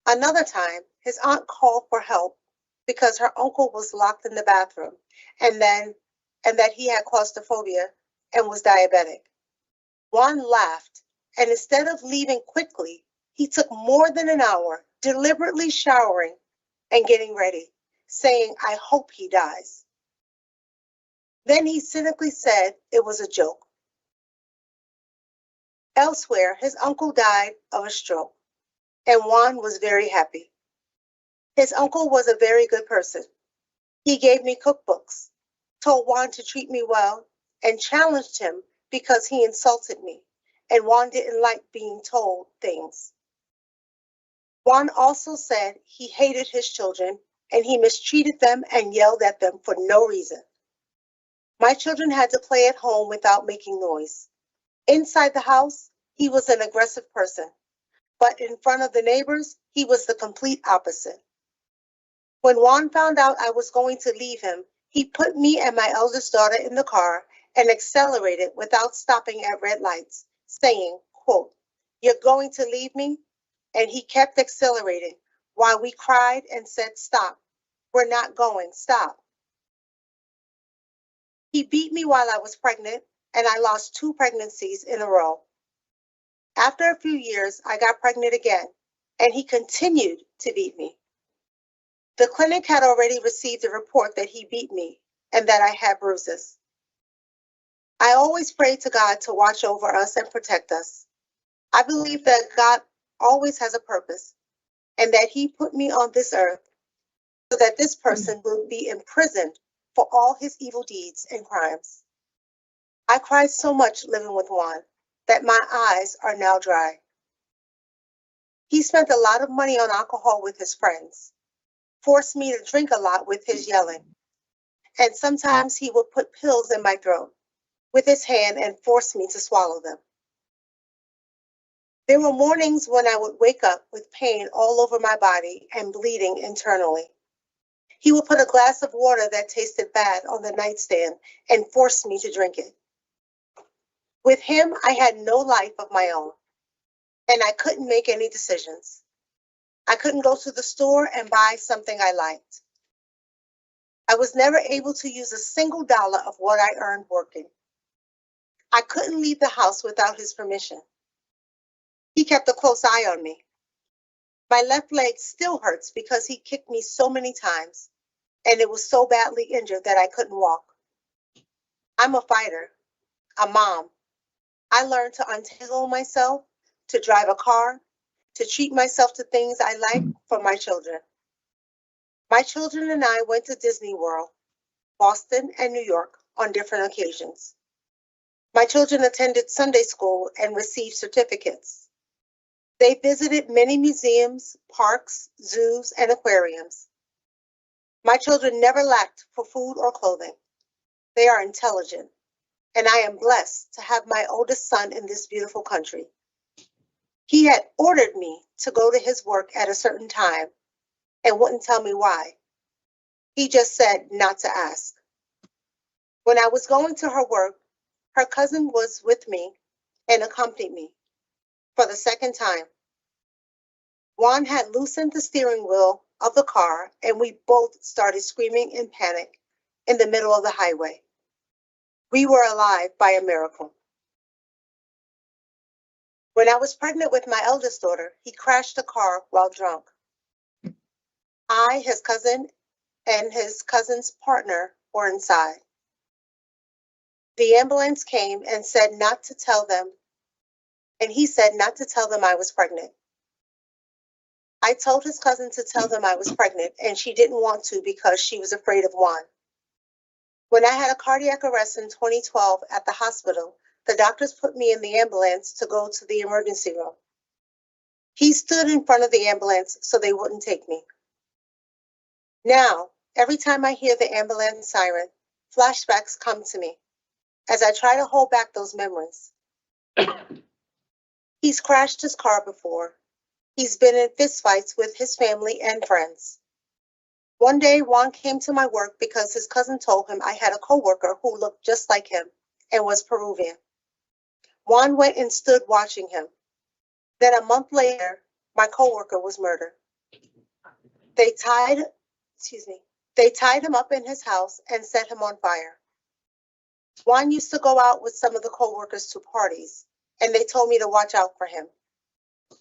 Another time, his aunt called for help because her uncle was locked in the bathroom and that he had claustrophobia and was diabetic. Juan laughed, and instead of leaving quickly, he took more than an hour deliberately showering and getting ready, saying, "I hope he dies." Then he cynically said it was a joke. Elsewhere, his uncle died of a stroke, and Juan was very happy. His uncle was a very good person. He gave me cookbooks, told Juan to treat me well, and challenged him because he insulted me, and Juan didn't like being told things. Juan also said he hated his children and he mistreated them and yelled at them for no reason. My children had to play at home without making noise. Inside the house, he was an aggressive person. but in front of the neighbors, he was the complete opposite. When Juan found out I was going to leave him, he put me and my eldest daughter in the car and accelerated without stopping at red lights, saying, quote, "You're going to leave me?" And he kept accelerating while we cried and said, "Stop, we're not going, stop." He beat me while I was pregnant, and I lost 2 pregnancies in a row. After a few years, I got pregnant again, and he continued to beat me. The clinic had already received a report that he beat me and that I had bruises. I always prayed to God to watch over us and protect us. I believe that God always has a purpose and that he put me on this earth so that this person will be imprisoned for all his evil deeds and crimes. I cried so much living with Juan that my eyes are now dry. He spent a lot of money on alcohol with his friends, forced me to drink a lot with his yelling, and sometimes he would put pills in my throat with his hand and force me to swallow them. There were mornings when I would wake up with pain all over my body and bleeding internally. He would put a glass of water that tasted bad on the nightstand and force me to drink it. With him, I had no life of my own, and I couldn't make any decisions. I couldn't go to the store and buy something I liked. I was never able to use a single dollar of what I earned working. I couldn't leave the house without his permission. He kept a close eye on me. My left leg still hurts because he kicked me so many times, and it was so badly injured that I couldn't walk. I'm a fighter, a mom. I learned to untangle myself, to drive a car, to treat myself to things I like for my children. My children and I went to Disney World, Boston, and New York on different occasions. My children attended Sunday school and received certificates. They visited many museums, parks, zoos, and aquariums. My children never lacked for food or clothing. They are intelligent, and I am blessed to have my oldest son in this beautiful country. He had ordered me to go to his work at a certain time and wouldn't tell me why. He just said not to ask. When I was going to her work, her cousin was with me and accompanied me for the second time. Juan had loosened the steering wheel of the car, and we both started screaming in panic in the middle of the highway. We were alive by a miracle. When I was pregnant with my eldest daughter, he crashed the car while drunk. I, his cousin, and his cousin's partner were inside. The ambulance came and said not to tell them, and he said not to tell them I was pregnant. I told his cousin to tell them I was pregnant, and she didn't want to because she was afraid of Juan. When I had a cardiac arrest in 2012 at the hospital, the doctors put me in the ambulance to go to the emergency room. He stood in front of the ambulance so they wouldn't take me. Now, every time I hear the ambulance siren, flashbacks come to me as I try to hold back those memories. He's crashed his car before. He's been in fistfights with his family and friends. One day, Juan came to my work because his cousin told him I had a coworker who looked just like him and was Peruvian. Juan went and stood watching him. Then a month later, my coworker was murdered. They tied him up in his house and set him on fire. Juan used to go out with some of the coworkers to parties, and they told me to watch out for him.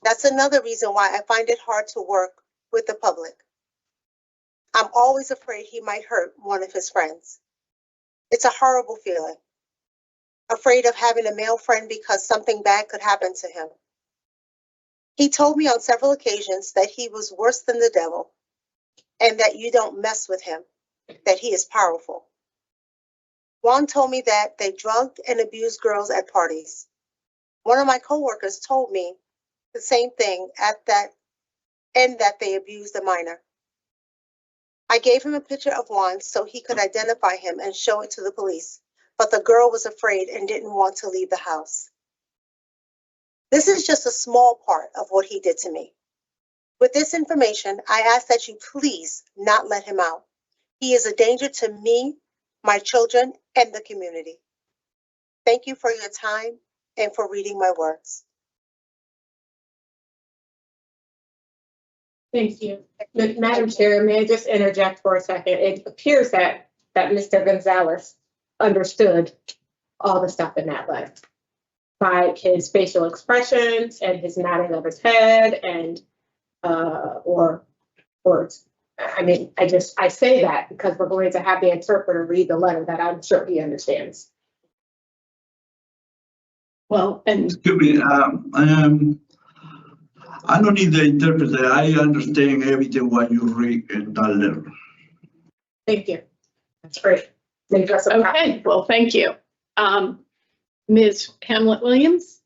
That's another reason why I find it hard to work with the public. I'm always afraid he might hurt one of his friends. It's a horrible feeling. Afraid of having a male friend because something bad could happen to him. He told me on several occasions that he was worse than the devil and that you don't mess with him, that he is powerful. Juan told me that they drugged and abused girls at parties. One of my coworkers told me the same thing and that they abused a minor. I gave him a picture of Juan so he could identify him and show it to the police, but the girl was afraid and didn't want to leave the house. This is just a small part of what he did to me. With this information, I ask that you please not let him out. He is a danger to me, my children, and the community. Thank you for your time and for reading my words. Thank you. Madam Chair, may I just interject for a second? It appears that Mr. Gonzalez understood all the stuff in that letter by his facial expressions and his nodding of his head and or words. I mean, I say that because we're going to have the interpreter read the letter that I'm sure he understands. Well, and Excuse me, I don't need the interpreter. I understand everything what you read in that letter. Thank you. That's great. okay, well, thank you. Ms. Hamlet-Williams?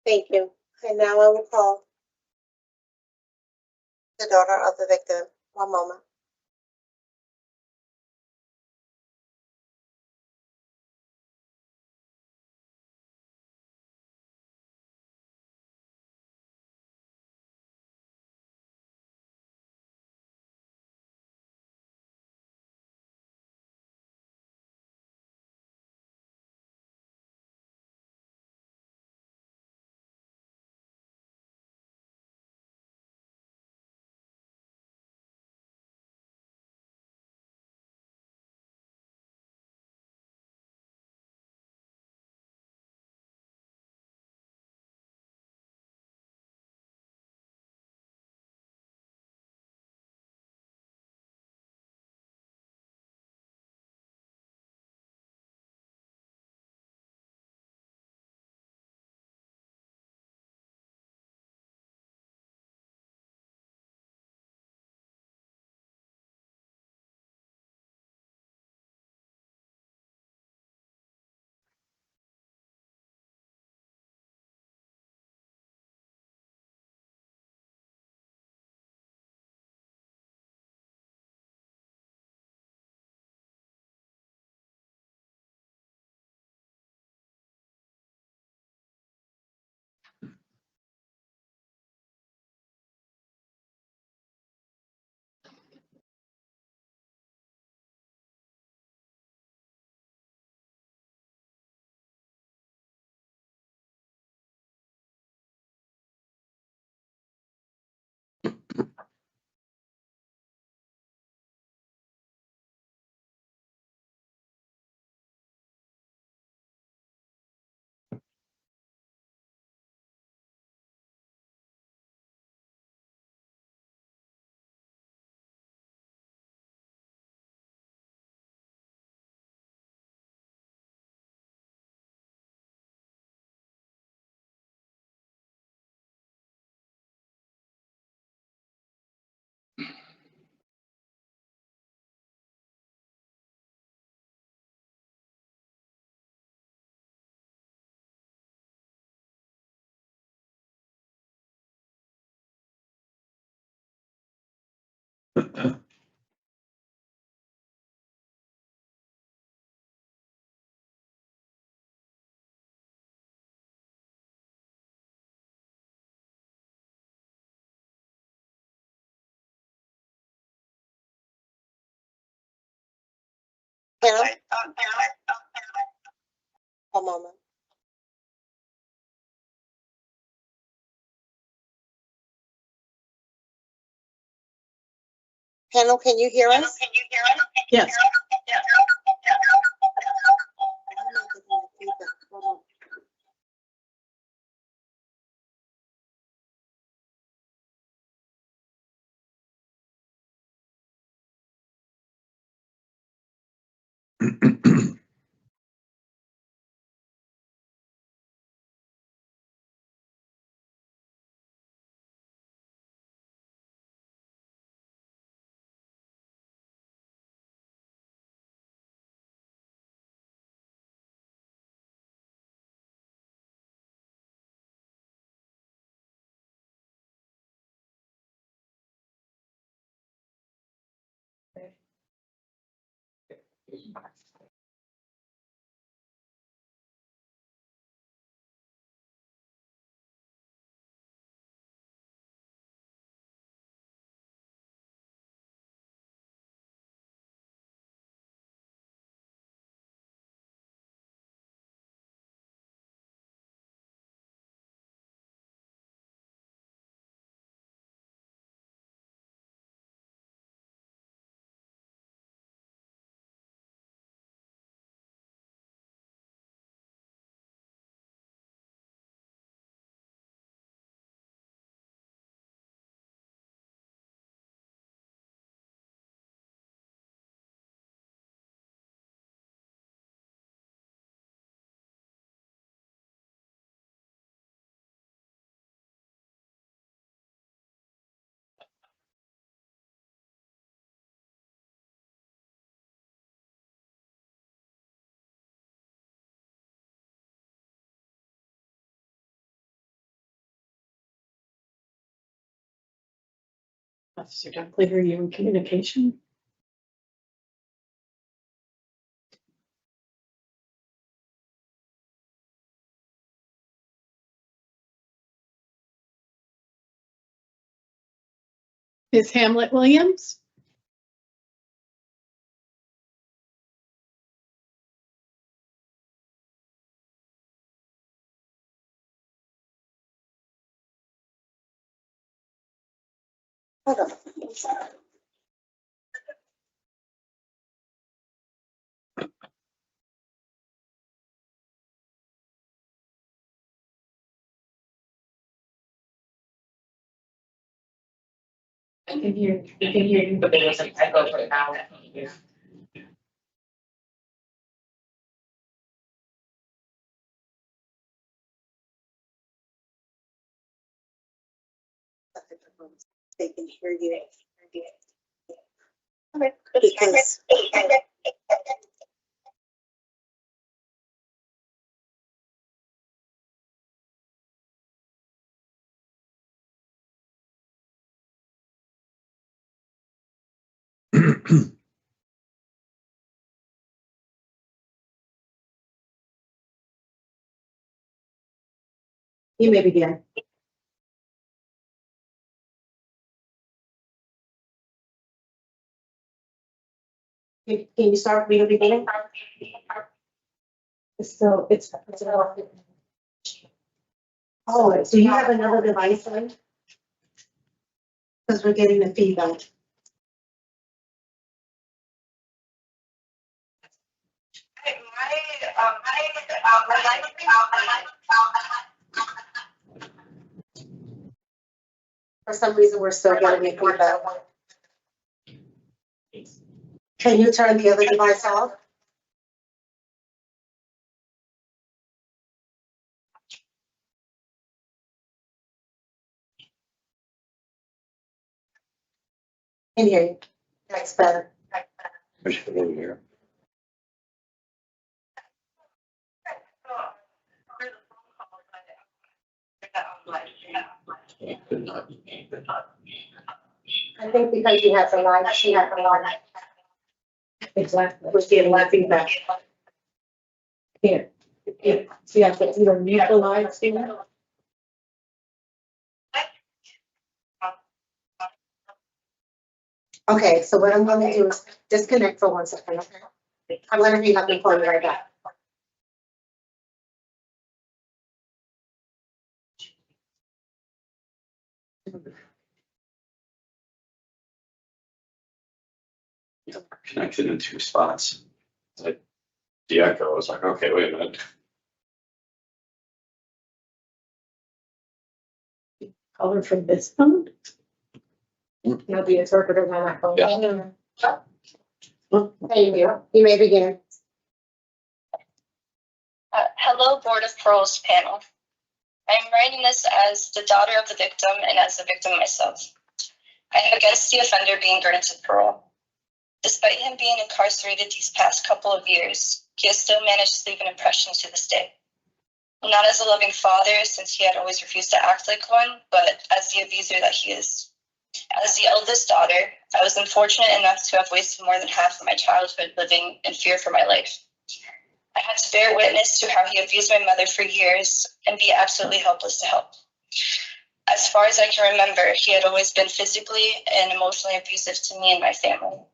Thank you. And now I will call the daughter of the victim. One moment. Panel? One moment. Panel, can you hear us? Yes. Officer Dunkley, are you in communication? Ms. Hamlet Williams? Hold on. I can hear you, but there was an echo right now. They can hear you. Because You may begin. Can you start from the beginning? It's oh, do you have another device on? Because we're getting the feedback. For some reason, we're still getting the feedback. Can you turn the other device off? Can hear you. That's better. Push it over here. Good enough. I think because you have the line, she had the line. Exactly. We're getting that feedback. Here. See, I think you don't need the line, Stephen. Okay, so what I'm going to do is disconnect for 1 second, okay? I'm going to be having phone right back. Connected in 2 spots. Like the echo, I was like, okay, wait a minute. Caller from this phone? You'll be interpreted on that phone. Yeah. Thank you. You may begin. Hello, Board of Parole's panel. I'm writing this as the daughter of the victim and as a victim myself. I am against the offender being granted parole. Despite him being incarcerated these past couple of years, he has still managed to leave an impression to this day. Not as a loving father, since he had always refused to act like one, but as the abuser that he is. As the eldest daughter, I was unfortunate enough to have wasted more than half of my childhood living in fear for my life. I had to bear witness to how he abused my mother for years and be absolutely helpless to help. As far as I can remember, he had always been physically and emotionally abusive to me and my family.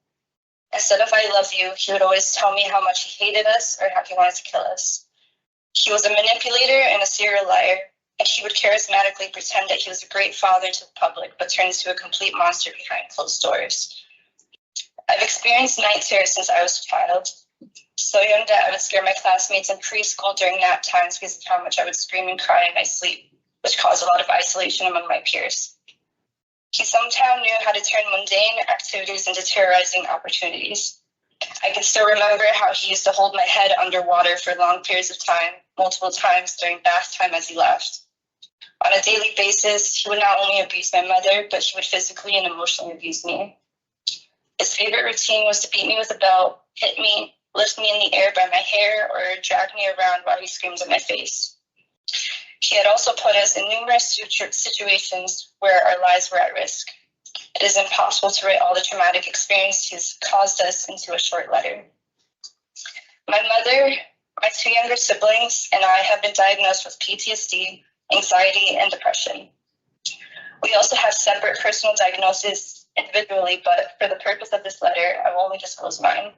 Instead of "I love you," he would always tell me how much he hated us or how he wanted to kill us. He was a manipulator and a serial liar, and he would charismatically pretend that he was a great father to the public, but turn into a complete monster behind closed doors. I've experienced night terrors since I was a child. So young that I would scare my classmates in preschool during nap times because of how much I would scream and cry in my sleep, which caused a lot of isolation among my peers. He somehow knew how to turn mundane activities into terrorizing opportunities. I can still remember how he used to hold my head underwater for long periods of time, multiple times during bath time as he left. On a daily basis, he would not only abuse my mother, but he would physically and emotionally abuse me. His favorite routine was to beat me with a belt, hit me, lift me in the air by my hair, or drag me around while he screams in my face. He had also put us in numerous situations where our lives were at risk. It is impossible to write all the traumatic experience he's caused us into a short letter. My mother, my 2 younger siblings, and I have been diagnosed with PTSD, anxiety, and depression. We also have separate personal diagnoses individually, but for the purpose of this letter, I will only disclose mine.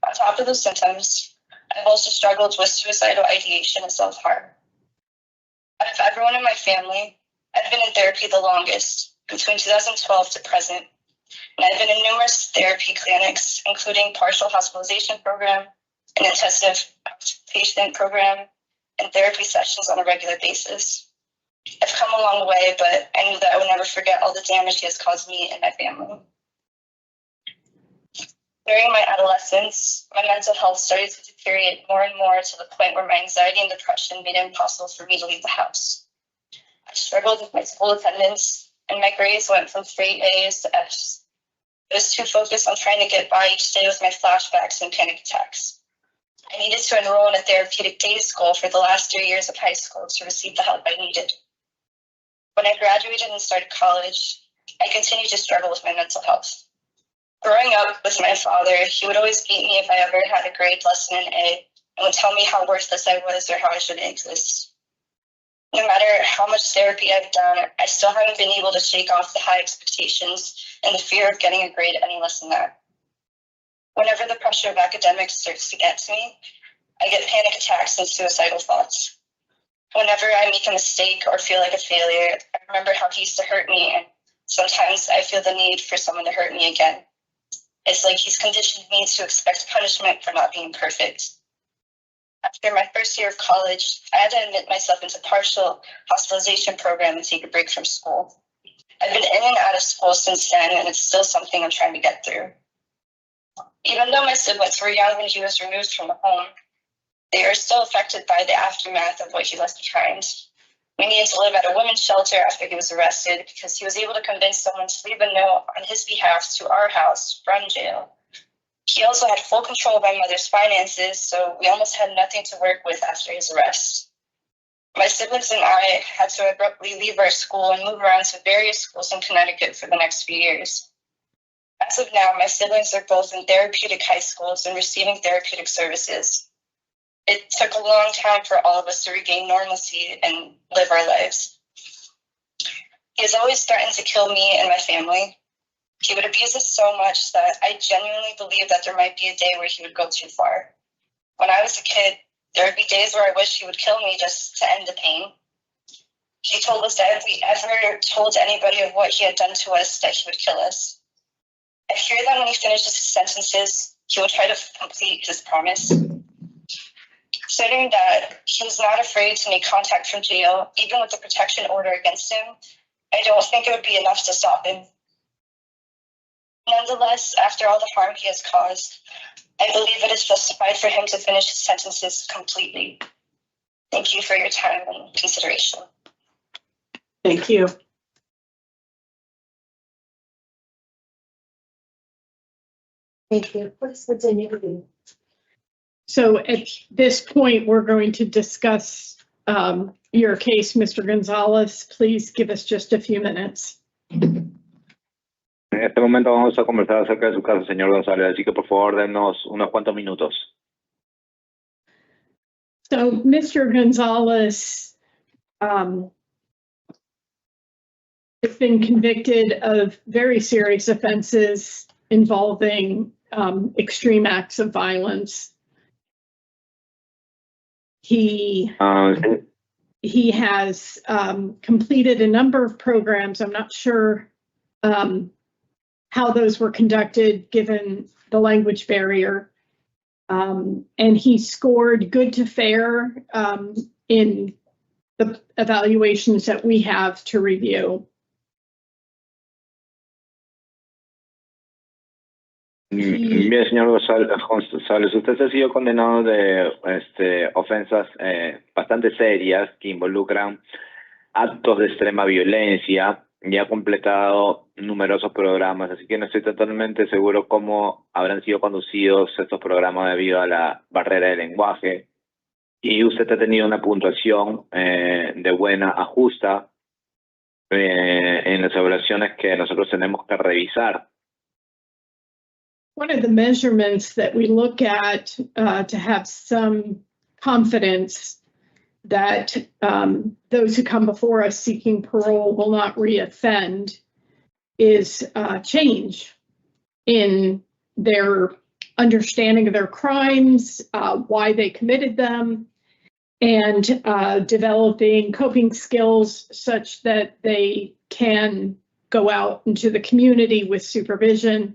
On top of those symptoms, I've also struggled with suicidal ideation and self-harm. Out of everyone in my family, I've been in therapy the longest, between 2012 to present, and I've been in numerous therapy clinics, including partial hospitalization program, an intensive outpatient program, and therapy sessions on a regular basis. I've come a long way, but I knew that I would never forget all the damage he has caused me and my family. During my adolescence, my mental health started to deteriorate more and more to the point where my anxiety and depression made it impossible for me to leave the house. I struggled with my school attendance, and my grades went from straight A's to F's. I was too focused on trying to get by each day with my flashbacks and panic attacks. I needed to enroll in a therapeutic day school for the last 3 years of high school to receive the help I needed. When I graduated and started college, I continued to struggle with my mental health. Growing up with my father, he would always beat me if I ever had a grade less than an A and would tell me how worthless I was or how I shouldn't exist. No matter how much therapy I've done, I still haven't been able to shake off the high expectations and the fear of getting a grade any less than that. Whenever the pressure of academics starts to get to me, I get panic attacks and suicidal thoughts. Whenever I make a mistake or feel like a failure, I remember how he used to hurt me, and sometimes I feel the need for someone to hurt me again. It's like he's conditioned me to expect punishment for not being perfect. After my first year of college, I had to admit myself into partial hospitalization program and take a break from school. I've been in and out of school since then, and it's still something I'm trying to get through. Even though my siblings were young when he was removed from the home, they are still affected by the aftermath of what he left behind. We needed to live at a women's shelter after he was arrested because he was able to convince someone to leave a note on his behalf to our house from jail. He also had full control of my mother's finances, so we almost had nothing to work with after his arrest. My siblings and I had to abruptly leave our school and move around to various schools in Connecticut for the next few years. As of now, my siblings are both in therapeutic high schools and receiving therapeutic services. It took a long time for all of us to regain normalcy and live our lives. He is always threatened to kill me and my family. He would abuse us so much that I genuinely believe that there might be a day where he would go too far. When I was a kid, there would be days where I wish he would kill me just to end the pain. He told us that if we ever told anybody of what he had done to us, that he would kill us. I fear that when he finishes his sentences, he will try to complete his promise. Considering that he's not afraid to make contact from jail, even with the protection order against him, I don't think it would be enough to stop him. Nonetheless, after all the harm he has caused, I believe it is justified for him to finish his sentences completely. Thank you for your time and consideration. Thank you. Thank you. Please continue. So at this point, we're going to discuss your case, Mr. Gonzalez. Please give us just a few minutes. En este momento vamos a conversar acerca de su caso, señor González, así que por favor denos unos cuantos minutos. So Mr. Gonzalez has been convicted of very serious offenses involving extreme acts of violence. He has completed a number of programs. I'm not sure how those were conducted given the language barrier. And he scored good to fair in the evaluations that we have to review. Bien, señor González, usted ha sido condenado de ofensas bastante serias que involucran actos de extrema violencia y ha completado numerosos programas, así que no estoy totalmente seguro cómo habrán sido conducidos estos programas debido a la barrera del lenguaje. Y usted ha tenido una puntuación de buena a justa, en las evaluaciones que nosotros tenemos que revisar. One of the measurements that we look at to have some confidence that those who come before us seeking parole will not reoffend is change in their understanding of their crimes, why they committed them, and developing coping skills such that they can go out into the community with supervision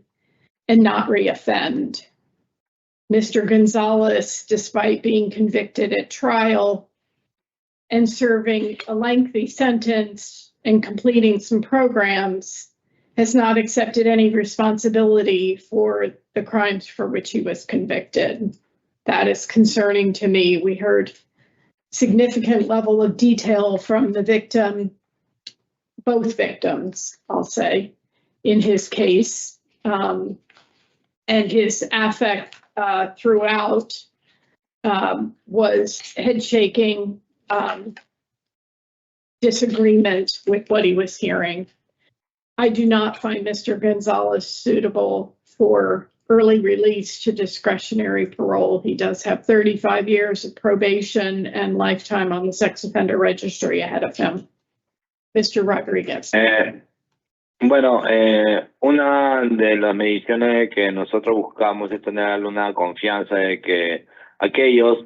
and not reoffend. Mr. Gonzalez, despite being convicted at trial and serving a lengthy sentence and completing some programs, has not accepted any responsibility for the crimes for which he was convicted. That is concerning to me. We heard significant level of detail from the victim, both victims, I'll say, in his case. And his affect throughout was head shaking, disagreement with what he was hearing. I do not find Mr. Gonzalez suitable for early release to discretionary parole. He does have 35 years of probation and lifetime on the sex offender registry ahead of him. Mr. Rodriguez. Bueno, una de las mediciones que nosotros buscamos es tener una confianza de que aquellos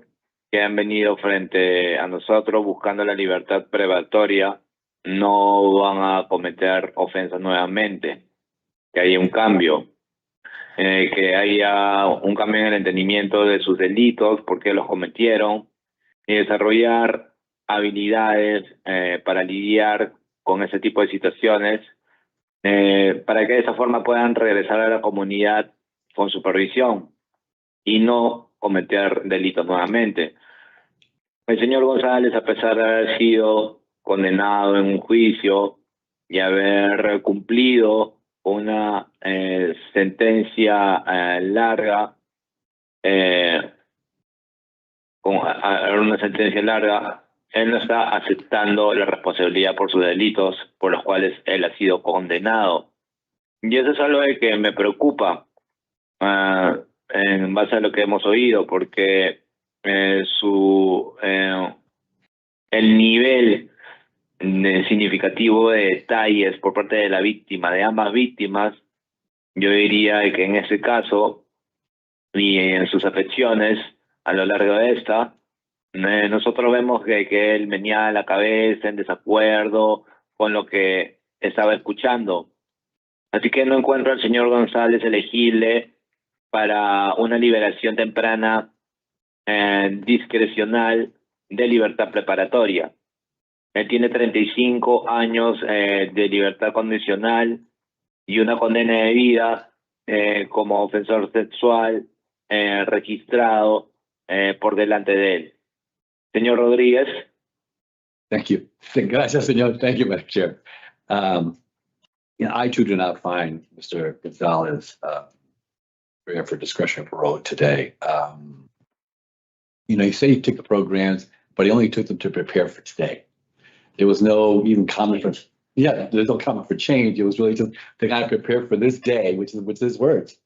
que han venido frente a nosotros buscando la libertad privatoria no van a cometer ofensas nuevamente, que haya un cambio, que haya un cambio en el entendimiento de sus delitos, por qué los cometieron, y desarrollar habilidades para lidiar con ese tipo de situaciones, para que de esa forma puedan regresar a la comunidad con supervisión y no cometer delitos nuevamente. El señor González, a pesar de haber sido condenado en un juicio y haber cumplido una sentencia larga, él no está aceptando la responsabilidad por sus delitos por los cuales él ha sido condenado. Y eso es algo de que me preocupa en base a lo que hemos oído, porque el nivel significativo de detalles por parte de la víctima, de ambas víctimas, yo diría que en ese caso y en sus afecciones a lo largo de esta, nosotros vemos que él venía la cabeza en desacuerdo con lo que estaba escuchando. Así que no encuentro al señor González elegible para una liberación temprana discrecional de libertad preparatoria. Él tiene 35 años de libertad condicional y una condena de vida como ofensor sexual registrado por delante de él. Señor Rodríguez. Thank you. Gracias, señor. Thank you, Madam Chair. I too do not find Mr. Gonzalez for discretionary parole today. You say he took the programs, but he only took them to prepare for today. There was no even comment for, there's no comment for change. It was really just to kind of prepare for this day, which is his words.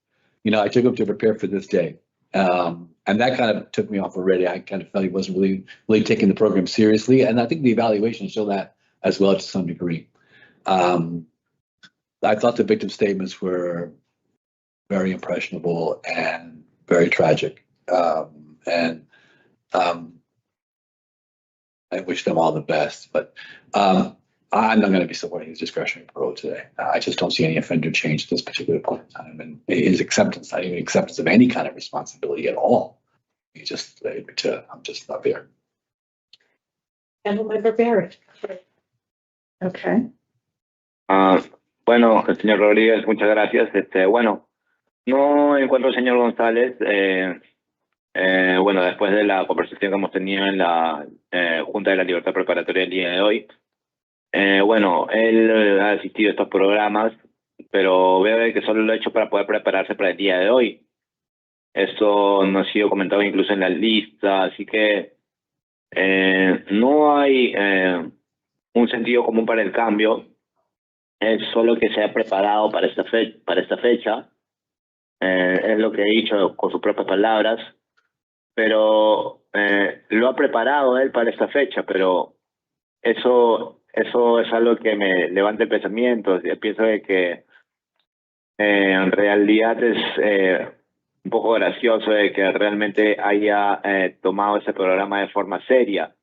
I took him to prepare for this day. And that kind of took me off already. I kind of felt he wasn't really taking the program seriously. And I think the evaluation showed that as well to some degree. I thought the victim statements were very impressionable and very tragic. I wish them all the best, but I'm not going to be supporting his discretionary parole today. I just don't see any offender change at this particular point in time. And his acceptance, not even acceptance of any kind of responsibility at all. I'm just not there. Councilmember Barrett. Okay. Bueno, señor Rodríguez, muchas gracias. Bueno, no encuentro al señor González. Bueno, después de la conversación que hemos tenido en la Junta de la Libertad Preparatoria el día de hoy, bueno, él ha asistido a estos programas, pero veo que solo lo ha hecho para poder prepararse para el día de hoy. Esto no ha sido comentado incluso en la lista, así que no hay un sentido común para el cambio es solo que se ha preparado para esta fecha. Es lo que he dicho con sus propias palabras, pero lo ha preparado él para esta fecha, pero eso es algo que me levanta el pensamiento. Yo pienso de que en realidad es un poco gracioso de que realmente haya tomado ese programa de forma seria.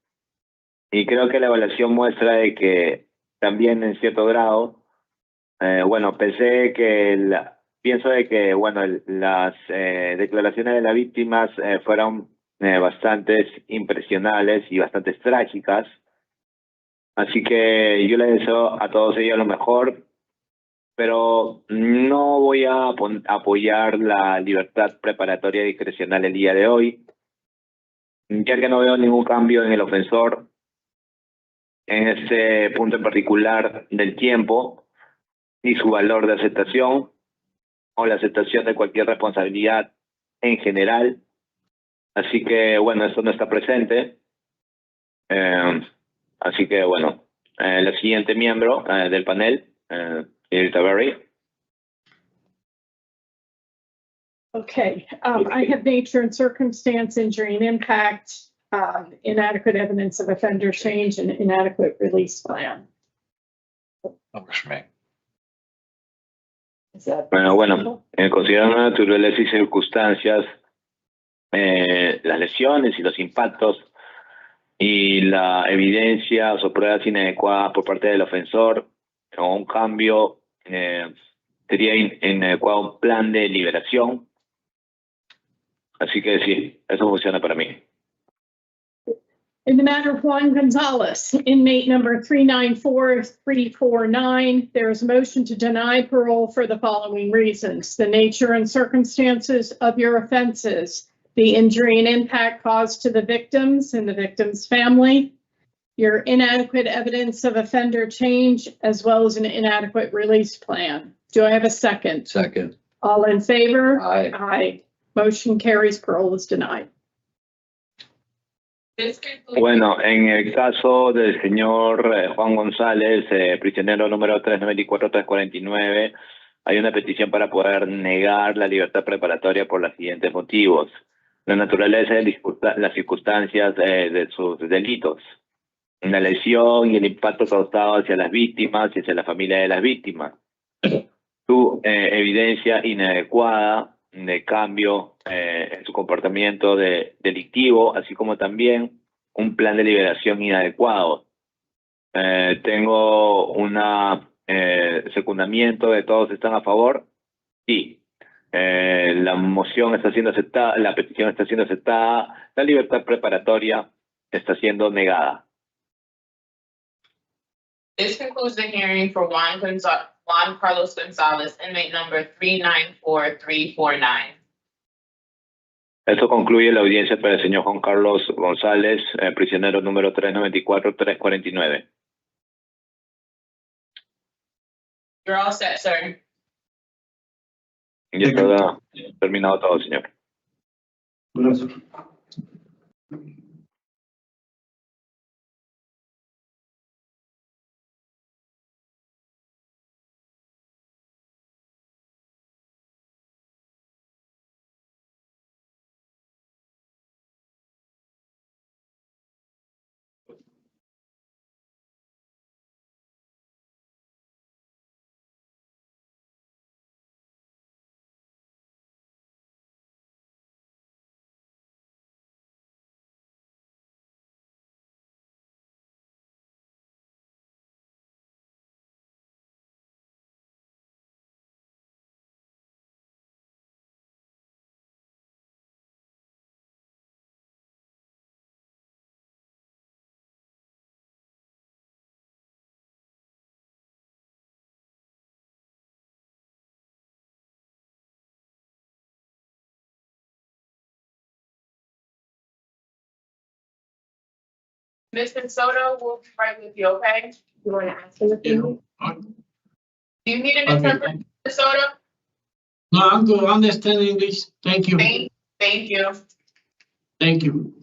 Y creo que la evaluación muestra de que también en cierto grado, bueno, pienso de que, bueno, las declaraciones de las víctimas fueron bastantes impresionantes y bastantes trágicas. Así que yo les deseo a todos ellos lo mejor, pero no voy a apoyar la libertad preparatoria discrecional el día de hoy, ya que no veo ningún cambio en el ofensor en este punto en particular del tiempo y su valor de aceptación o la aceptación de cualquier responsabilidad en general. Así que, bueno, esto no está presente. Así que, bueno, la siguiente miembro del panel, señorita Berry. Okay, I have nature and circumstance, injury and impact, inadequate evidence of offender change, and inadequate release plan. Is that? Bueno, considerando la naturaleza y circunstancias, las lesiones y los impactos y la evidencia o pruebas inadecuadas por parte del ofensor o un cambio, sería inadecuado un plan de liberación. Así que sí, eso funciona para mí. In the matter of Juan Gonzalez, inmate number 394349, there is a motion to deny parole for the following reasons: the nature and circumstances of your offenses, the injury and impact caused to the victims and the victim's family, your inadequate evidence of offender change, as well as an inadequate release plan. Do I have a second? Second. All in favor? Aye. Aye. Motion carries. Parole is denied. Bueno, en el caso del señor Juan González, prisionero número 394-349, hay una petición para poder negar la libertad preparatoria por los siguientes motivos: la naturaleza de las circunstancias de sus delitos, la lesión y el impacto causado hacia las víctimas y hacia la familia de las víctimas, su evidencia inadecuada de cambio en su comportamiento delictivo, así como también un plan de liberación inadecuado. Tengo una secundamiento de todos están a favor. Sí. La moción está siendo aceptada, la petición está siendo aceptada, la libertad preparatoria está siendo negada. This concludes the hearing for Juan Carlos Gonzalez, inmate number 394349. Esto concluye la audiencia para el señor Juan Carlos González, prisionero número 394-349. You're all set, sir. Ya está terminado todo, señor. Gracias. Mr. Soto will be right with you, okay? You want to ask him if you Do you need an Okay. interpreter, Mr. Soto? No, I'm good. I understand English. Thank you. Thank you. Thank you.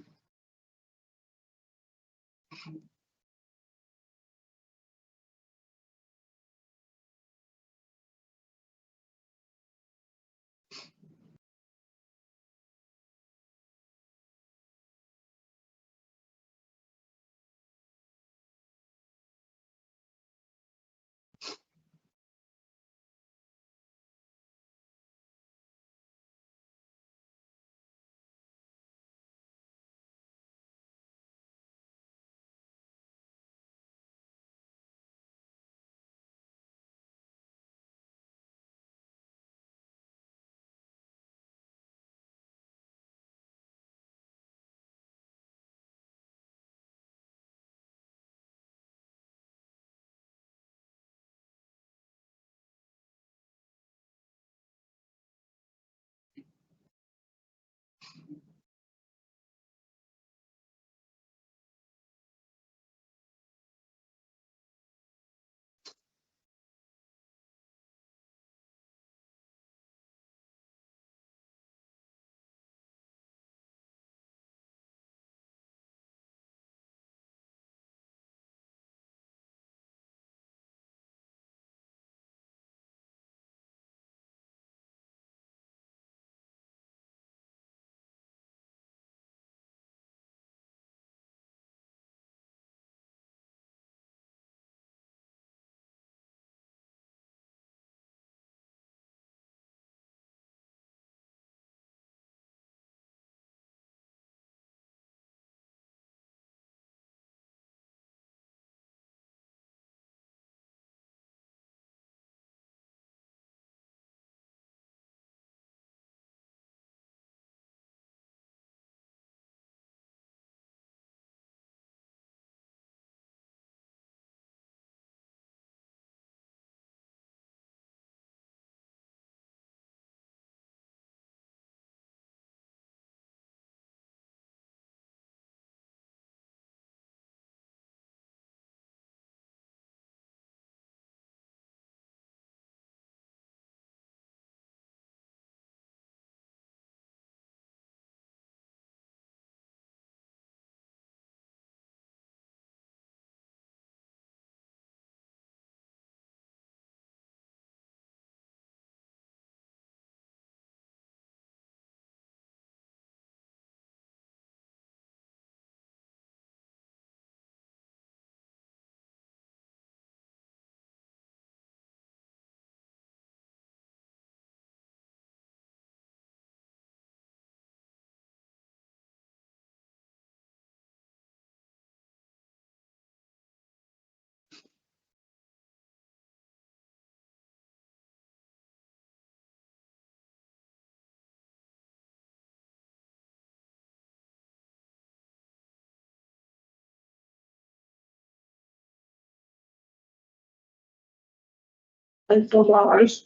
$1.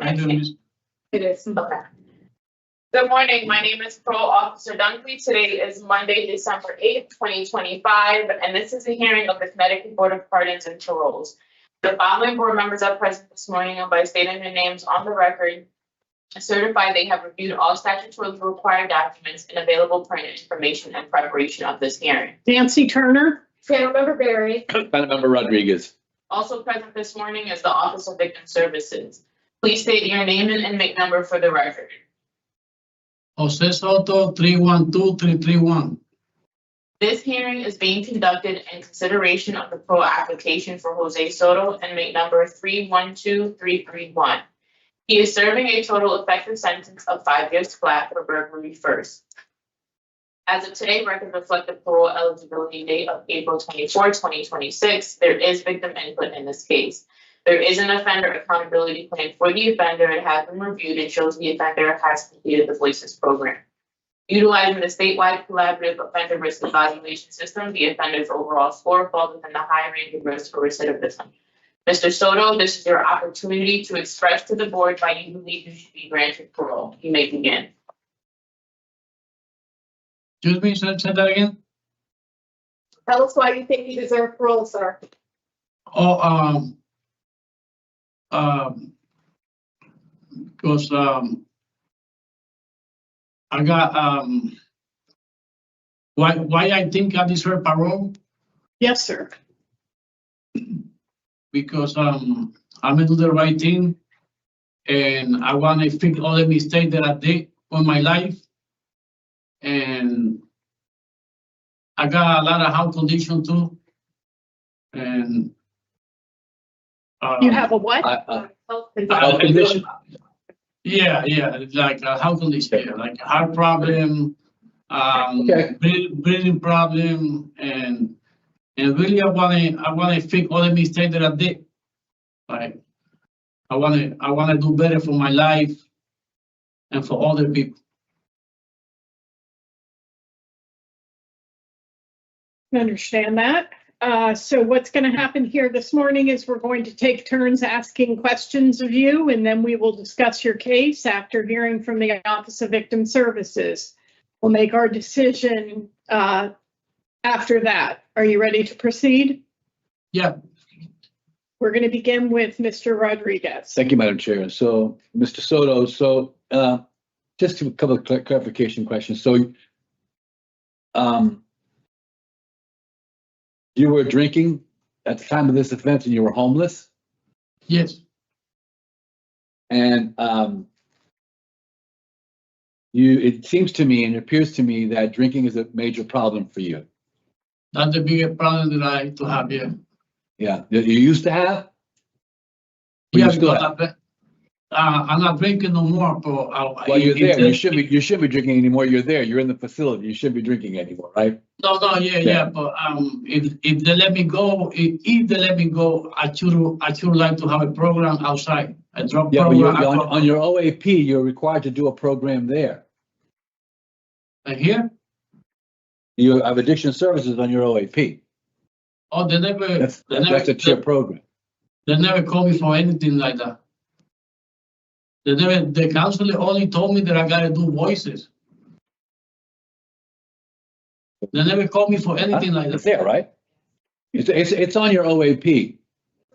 I do this. It is. Okay. Good morning. My name is Parole Officer Dunkley. Today is Monday, December 8th, 2025, and this is a hearing of the Connecticut Board of Pardons and Paroles. The following board members are present this morning and by stating their names on the record, certify they have reviewed all statutorily required documents and available pertinent information in preparation of this hearing. Nancy Turner, Panel Member Barry, Panel Member Rodriguez. Also present this morning is the Office of Victim Services. Please state your name and inmate number for the record. Jose Soto, 312331. This hearing is being conducted in consideration of the parole application for Jose Soto, inmate number 312331. He is serving a total effective sentence of 5 years flat for burglary first. As of today, records reflect the parole eligibility date of April 24, 2026. There is victim input in this case. There is an offender accountability plan for the offender. It has been reviewed and shows the offender has completed the Voices program. Utilizing the statewide collaborative offender risk evaluation system, the offender's overall score falls within the high range of risk for recidivism. Mr. Soto, this is your opportunity to express to the board why you believe you should be granted parole. You may begin. Excuse me, say that again? tell us why you think you deserve parole, sir. Because I got why I think I deserve parole, yes, sir. because I'm gonna do the right thing, and I want to fix all the mistakes that I did on my life, and I got a lot of health condition too, and You have a what? health condition. Yeah, like a health condition, like a heart problem, Okay. breathing problem, and really I wanna fix all the mistakes that I did. Like I wanna do better for my life and for other people. I understand that. So what's going to happen here this morning is we're going to take turns asking questions of you, and then we will discuss your case after hearing from the Office of Victim Services. We'll make our decision after that. Are you ready to proceed? Yeah. We're going to begin with Mr. Rodriguez. Thank you, Madam Chair. So, Mr. Soto, just a couple of clarification questions. So, you were drinking at the time of this offense and you were homeless? Yes. And it seems to me and it appears to me that drinking is a major problem for you. That's the biggest problem that I have here. Yeah, that you used to have? Or Yeah, you still because have? I'm not drinking no more, but Well, you're there. You shouldn't be drinking anymore. You're there. You're in the facility. You shouldn't be drinking anymore, right? No, yeah, but if they let me go, if they let me go, I should like to have a program outside, a drug Yeah, but program. on your OAP, you're required to do a program there. Here? You have addiction services on your OAP. Oh, they never. That's a tier program. They never called me for anything like that. The counselor only told me that I gotta do voices. They never called me for anything like that. It's there, right? It's on your OAP.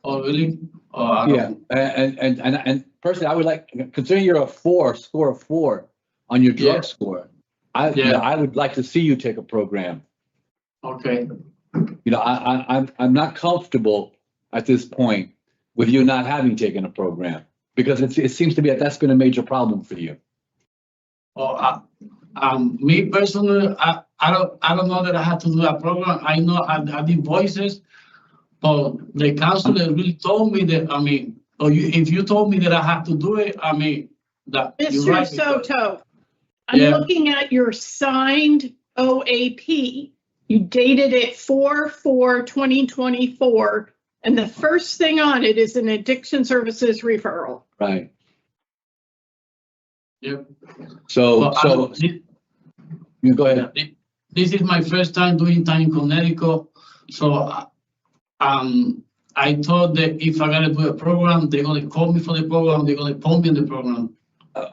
Oh, really? Oh, Yeah, and personally, I would like, considering you're score of 4 on your drug score, I would like to see you take a program. Okay. You know, I'm not comfortable at this point with you not having taken a program because it seems to be that's been a major problem for you. Oh, me personally, I don't know that I had to do that program. I know I did voices, but the counselor really told me that. I mean, if you told me that I had to do it, I mean that. You're Mr. right, Soto, I'm looking at your signed OAP. You dated it 4/4/2024, and the first thing on it is an addiction services referral. Right. Yep. So you go ahead. This is my first time doing time in Connecticut, so I thought that if I gotta do a program, they're gonna call me for the program, they're gonna put me in the program.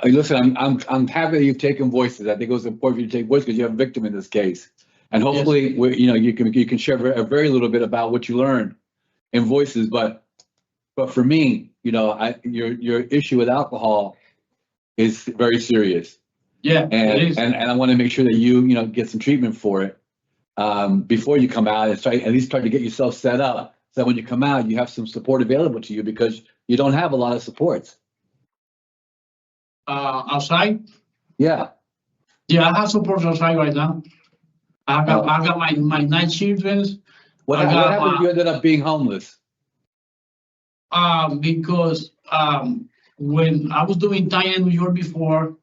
Listen, I'm happy that you've taken voices. I think it was important for you to take voice because you have a victim in this case. And hopefully, you can share a very little bit about what you learned in voices. But for me, your issue with alcohol is very serious. Yeah, it is. And I want to make sure that you get some treatment for it before you come out, and at least try to get yourself set up so that when you come out, you have some support available to you because you don't have a lot of supports. Outside? Yeah. Yeah, I have support outside right now. I got my 9 children. What happened if you ended up being homeless? Because when I was doing time in New York before,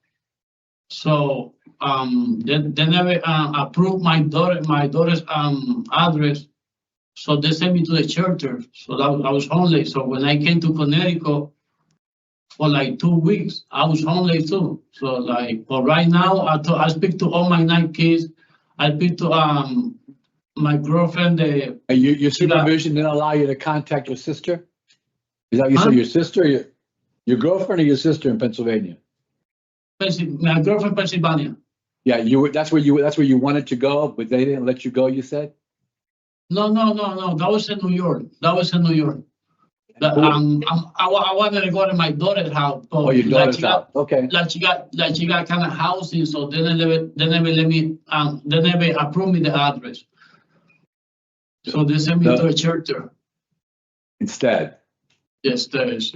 so they never approved my daughter's address, so they sent me to the shelter. So I was homeless. So when I came to Connecticut for like 2 weeks, I was homeless too. So but right now I speak to all my 9 kids. I speak to my girlfriend. Your supervision didn't allow you to contact your sister? Is that what you said? Your sister, your girlfriend, or your sister in Pennsylvania? My girlfriend, Pennsylvania. Yeah, that's where you wanted to go, but they didn't let you go. You said? No. That was in New York. I wanted to go to my daughter's house. Oh, your daughter's house. Okay. Like she got kind of housing, so they never let me. They never approved me the address. So they sent me to a shelter instead. Yes, there is.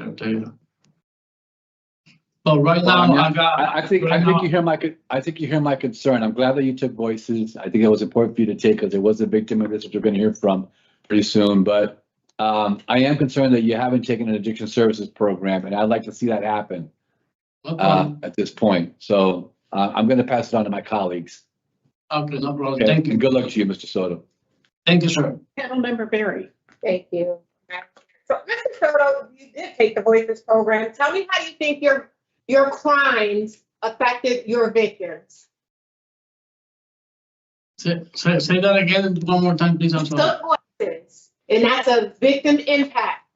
But right now, I think you hear my concern. I'm glad that you took voices. I think it was important for you to take because there was a victim of this, which we're going to hear from pretty soon. But I am concerned that you haven't taken an addiction services program, and I'd like to see that happen at this point. So I'm going to pass it on to my colleagues. Okay, no problem. Okay? Thank you. And good luck to you, Mr. Soto. Thank you, sir. Panel Member Barry. Thank you. So, Mr. Soto, you did take the Voices program. Tell me how you think your crimes affected your victims. Say that again one more time, please. I'm sorry. Took Voices, and that's a victim impact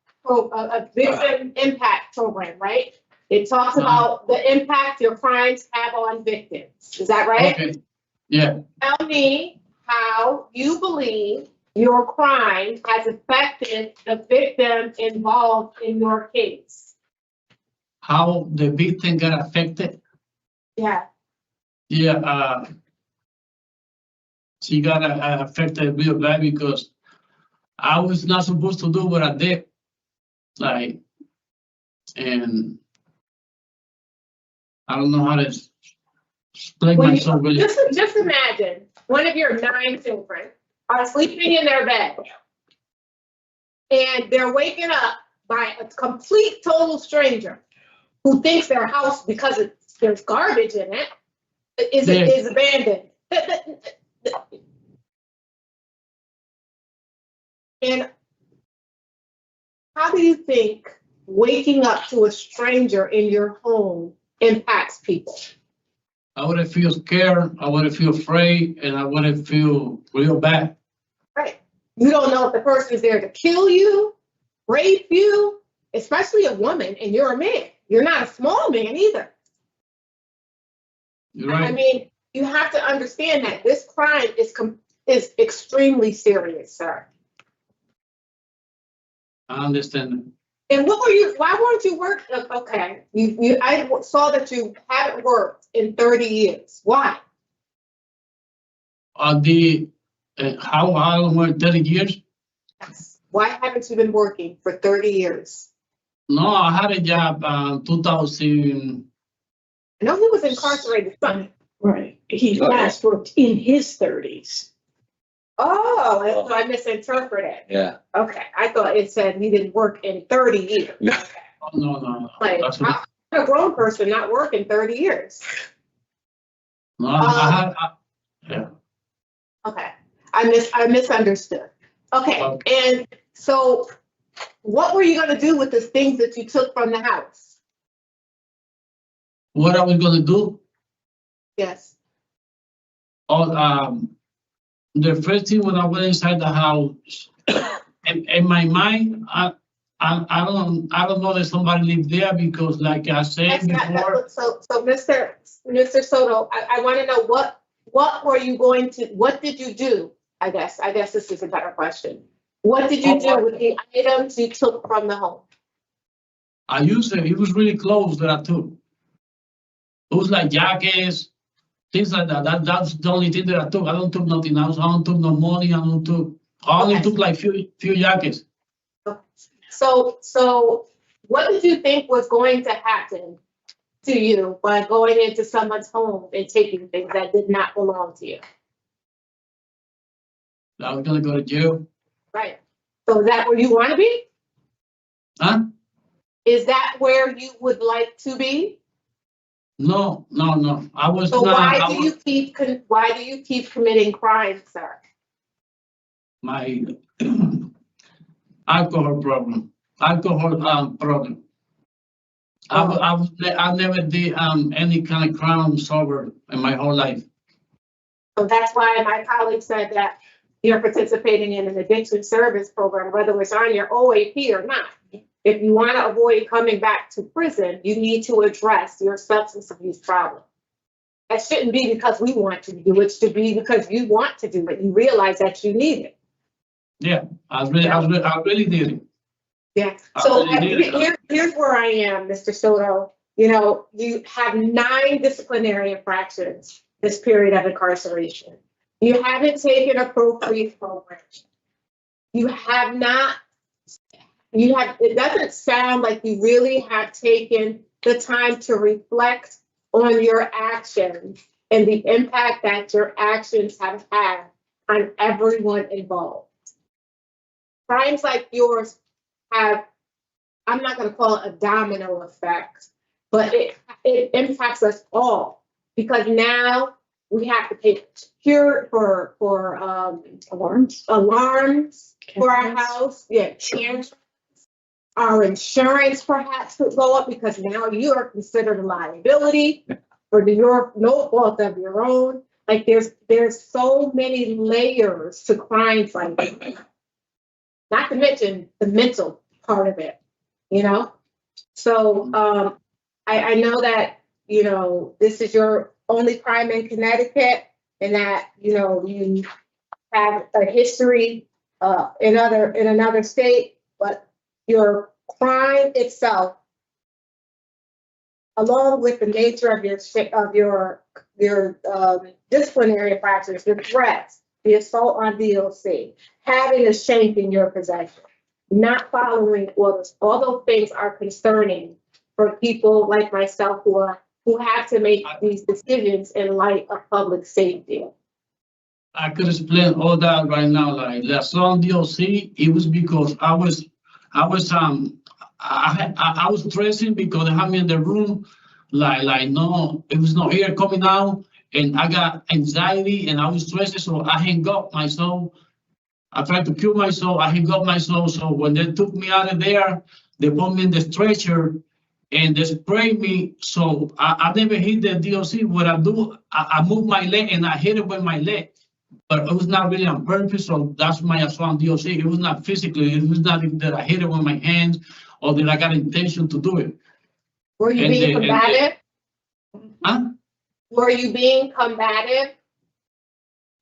program, right? It talks about the impact your crimes have on victims. Is that right? Okay. Yeah. Tell me how you believe your crime has affected the victim involved in your case. How the victim got affected? Yeah. Yeah. She got affected real bad because I was not supposed to do what I did. And I don't know how to explain myself really. Just imagine one of your 9 children are sleeping in their bed and they're waking up by a complete total stranger who thinks their house, because there's garbage in it, is abandoned. And how do you think waking up to a stranger in your home impacts people? I wouldn't feel scared, I wouldn't feel afraid, and I wouldn't feel real bad. Right. You don't know if the person is there to kill you, rape you, especially a woman, and you're a man. You're not a small man either. You're right. I mean, you have to understand that this crime is extremely serious, sir. I understand. And why weren't you working? Okay, I saw that you haven't worked in 30 years. Why? How long were 30 years? Yes. Why haven't you been working for 30 years? No, I had a job 2000. I know he was incarcerated. Right. He last worked in his 30s. Oh, so I misinterpreted. Yeah. Okay, I thought it said he didn't work in 30 years. No. Like, how can a grown person not work in 30 years? No, yeah. Okay, I misunderstood. Okay, and so what were you going to do with the things that you took from the house? What I was going to do? Yes. The first thing when I went inside the house, in my mind, I don't know that somebody lived there because like I said That's not, before, so Mr. Soto, I want to know what were you going to, what did you do? I guess this is a better question. What did you do with the items you took from the home? I used it. It was really close that I took. It was like jackets, things like that. That's the only thing that I took. I don't took nothing else. I don't took no money. I only took like few jackets. So what did you think was going to happen to you by going into someone's home and taking things that did not belong to you? I was gonna go to jail. Right. So is that where you want to be? Huh? Is that where you would like to be? No. I was So not. why do you keep committing crimes, sir? My alcohol problem. Problem. I never did any kind of crime sober in my whole life. So that's why my colleague said that you're participating in an addiction service program, whether it's on your OAP or not. If you want to avoid coming back to prison, you need to address your substance abuse problem. That shouldn't be because we want to do it. It should be because you want to do it. You realize that you need it. Yeah, I really did it. Yeah. So here's where I am, Mr. Soto. You know, you have 9 disciplinary infractions this period of incarceration. You haven't taken appropriate program. It doesn't sound like you really have taken the time to reflect on your actions and the impact that your actions have had on everyone involved. Crimes like yours have, I'm not going to call it a domino effect, but it impacts us all because now we have to pay for alarms for our house. Yeah, cameras. Our insurance perhaps could go up because now you are considered a liability for no fault of your own. Like there's so many layers to crimes like this. Not to mention the mental part of it, you know? So I know that, you know, this is your only crime in Connecticut and that, you know, you have a history in another state, but your crime itself, along with the nature of your disciplinary infractions, your threats, the assault on DOC, having a shank in your possession, not following orders, all those things are concerning for people like myself who have to make these decisions in light of public safety. I could explain all that right now. Like the assault on DOC, it was because I was stressing because they had me in the room, like no, it was no air coming out, and I got anxiety and I was stressed, so I hung up myself. I tried to kill myself. I hung up myself. So when they took me out of there, they put me in the stretcher and they sprayed me. So I never hit the DOC. What I do, I move my leg and I hit it with my leg. But it was not really on purpose, so that's my assault on DOC. It was not physically, it was not that I hit it with my hands or that I got intention to do it. Were you being combative? Huh? Were you being combative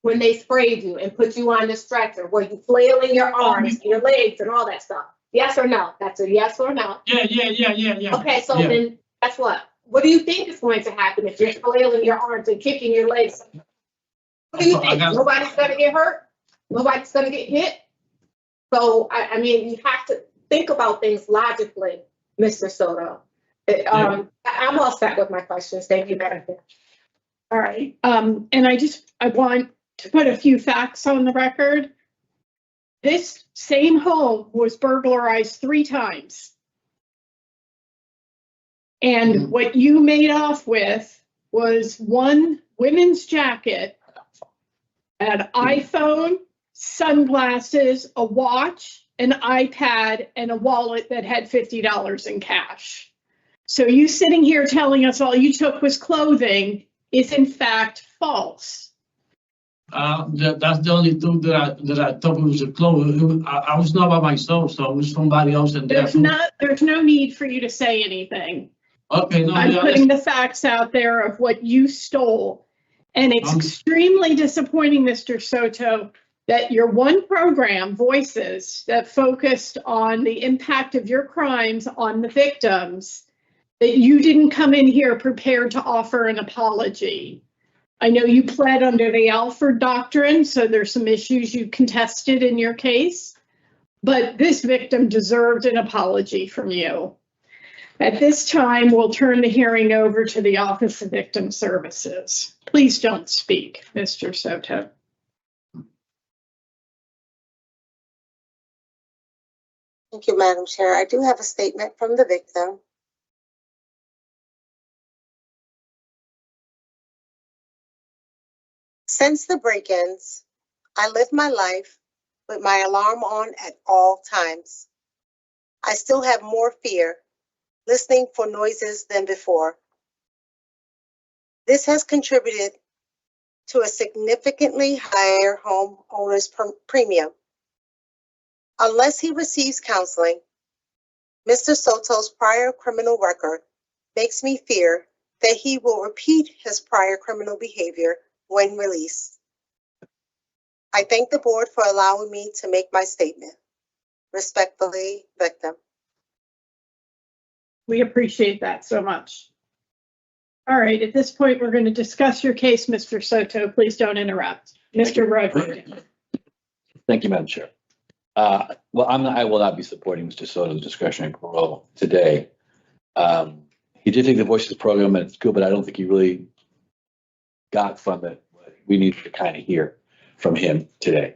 when they sprayed you and put you on the stretcher? Were you flailing your arms, your legs, and all that stuff? Yes or no? That's a yes or no. Yeah. Okay, so then guess what? What do you think is going to happen if you're flailing your arms and kicking your legs? What do you think? Nobody's going to get hurt? Nobody's going to get hit? So, I mean, you have to think about things logically, Mr. Soto. I'm all set with my questions. Thank you, Madam Chair. All right. And I want to put a few facts on the record. This same home was burglarized 3 times. And what you made off with was 1 women's jacket, an iPhone, sunglasses, a watch, an iPad, and a wallet that had $50 in cash. So you sitting here telling us all you took was clothing is in fact false. That's the only two that I thought was close. I was not by myself, so it was somebody else in there. There's no need for you to say anything. Okay, no, I'm yeah, putting the facts out there of what you stole. And it's extremely disappointing, Mr. Soto, that your one program, Voices, that focused on the impact of your crimes on the victims, that you didn't come in here prepared to offer an apology. I know you pled under the Alford Doctrine, so there's some issues you contested in your case, but this victim deserved an apology from you. At this time, we'll turn the hearing over to the Office of Victim Services. Please don't speak, Mr. Soto. Thank you, Madam Chair. I do have a statement from the victim. Since the break-ins, I live my life with my alarm on at all times. I still have more fear, listening for noises than before. This has contributed to a significantly higher homeowner's premium. Unless he receives counseling, Mr. Soto's prior criminal record makes me fear that he will repeat his prior criminal behavior when released. I thank the board for allowing me to make my statement. Respectfully, victim. We appreciate that so much. All right, at this point, we're going to discuss your case, Mr. Soto. Please don't interrupt. Mr. Rodriguez. Thank you, Madam Chair. I will not be supporting Mr. Soto's discretionary parole today. He did take the Voices program and it's good, but I don't think he really got from it what we needed to kind of hear from him today.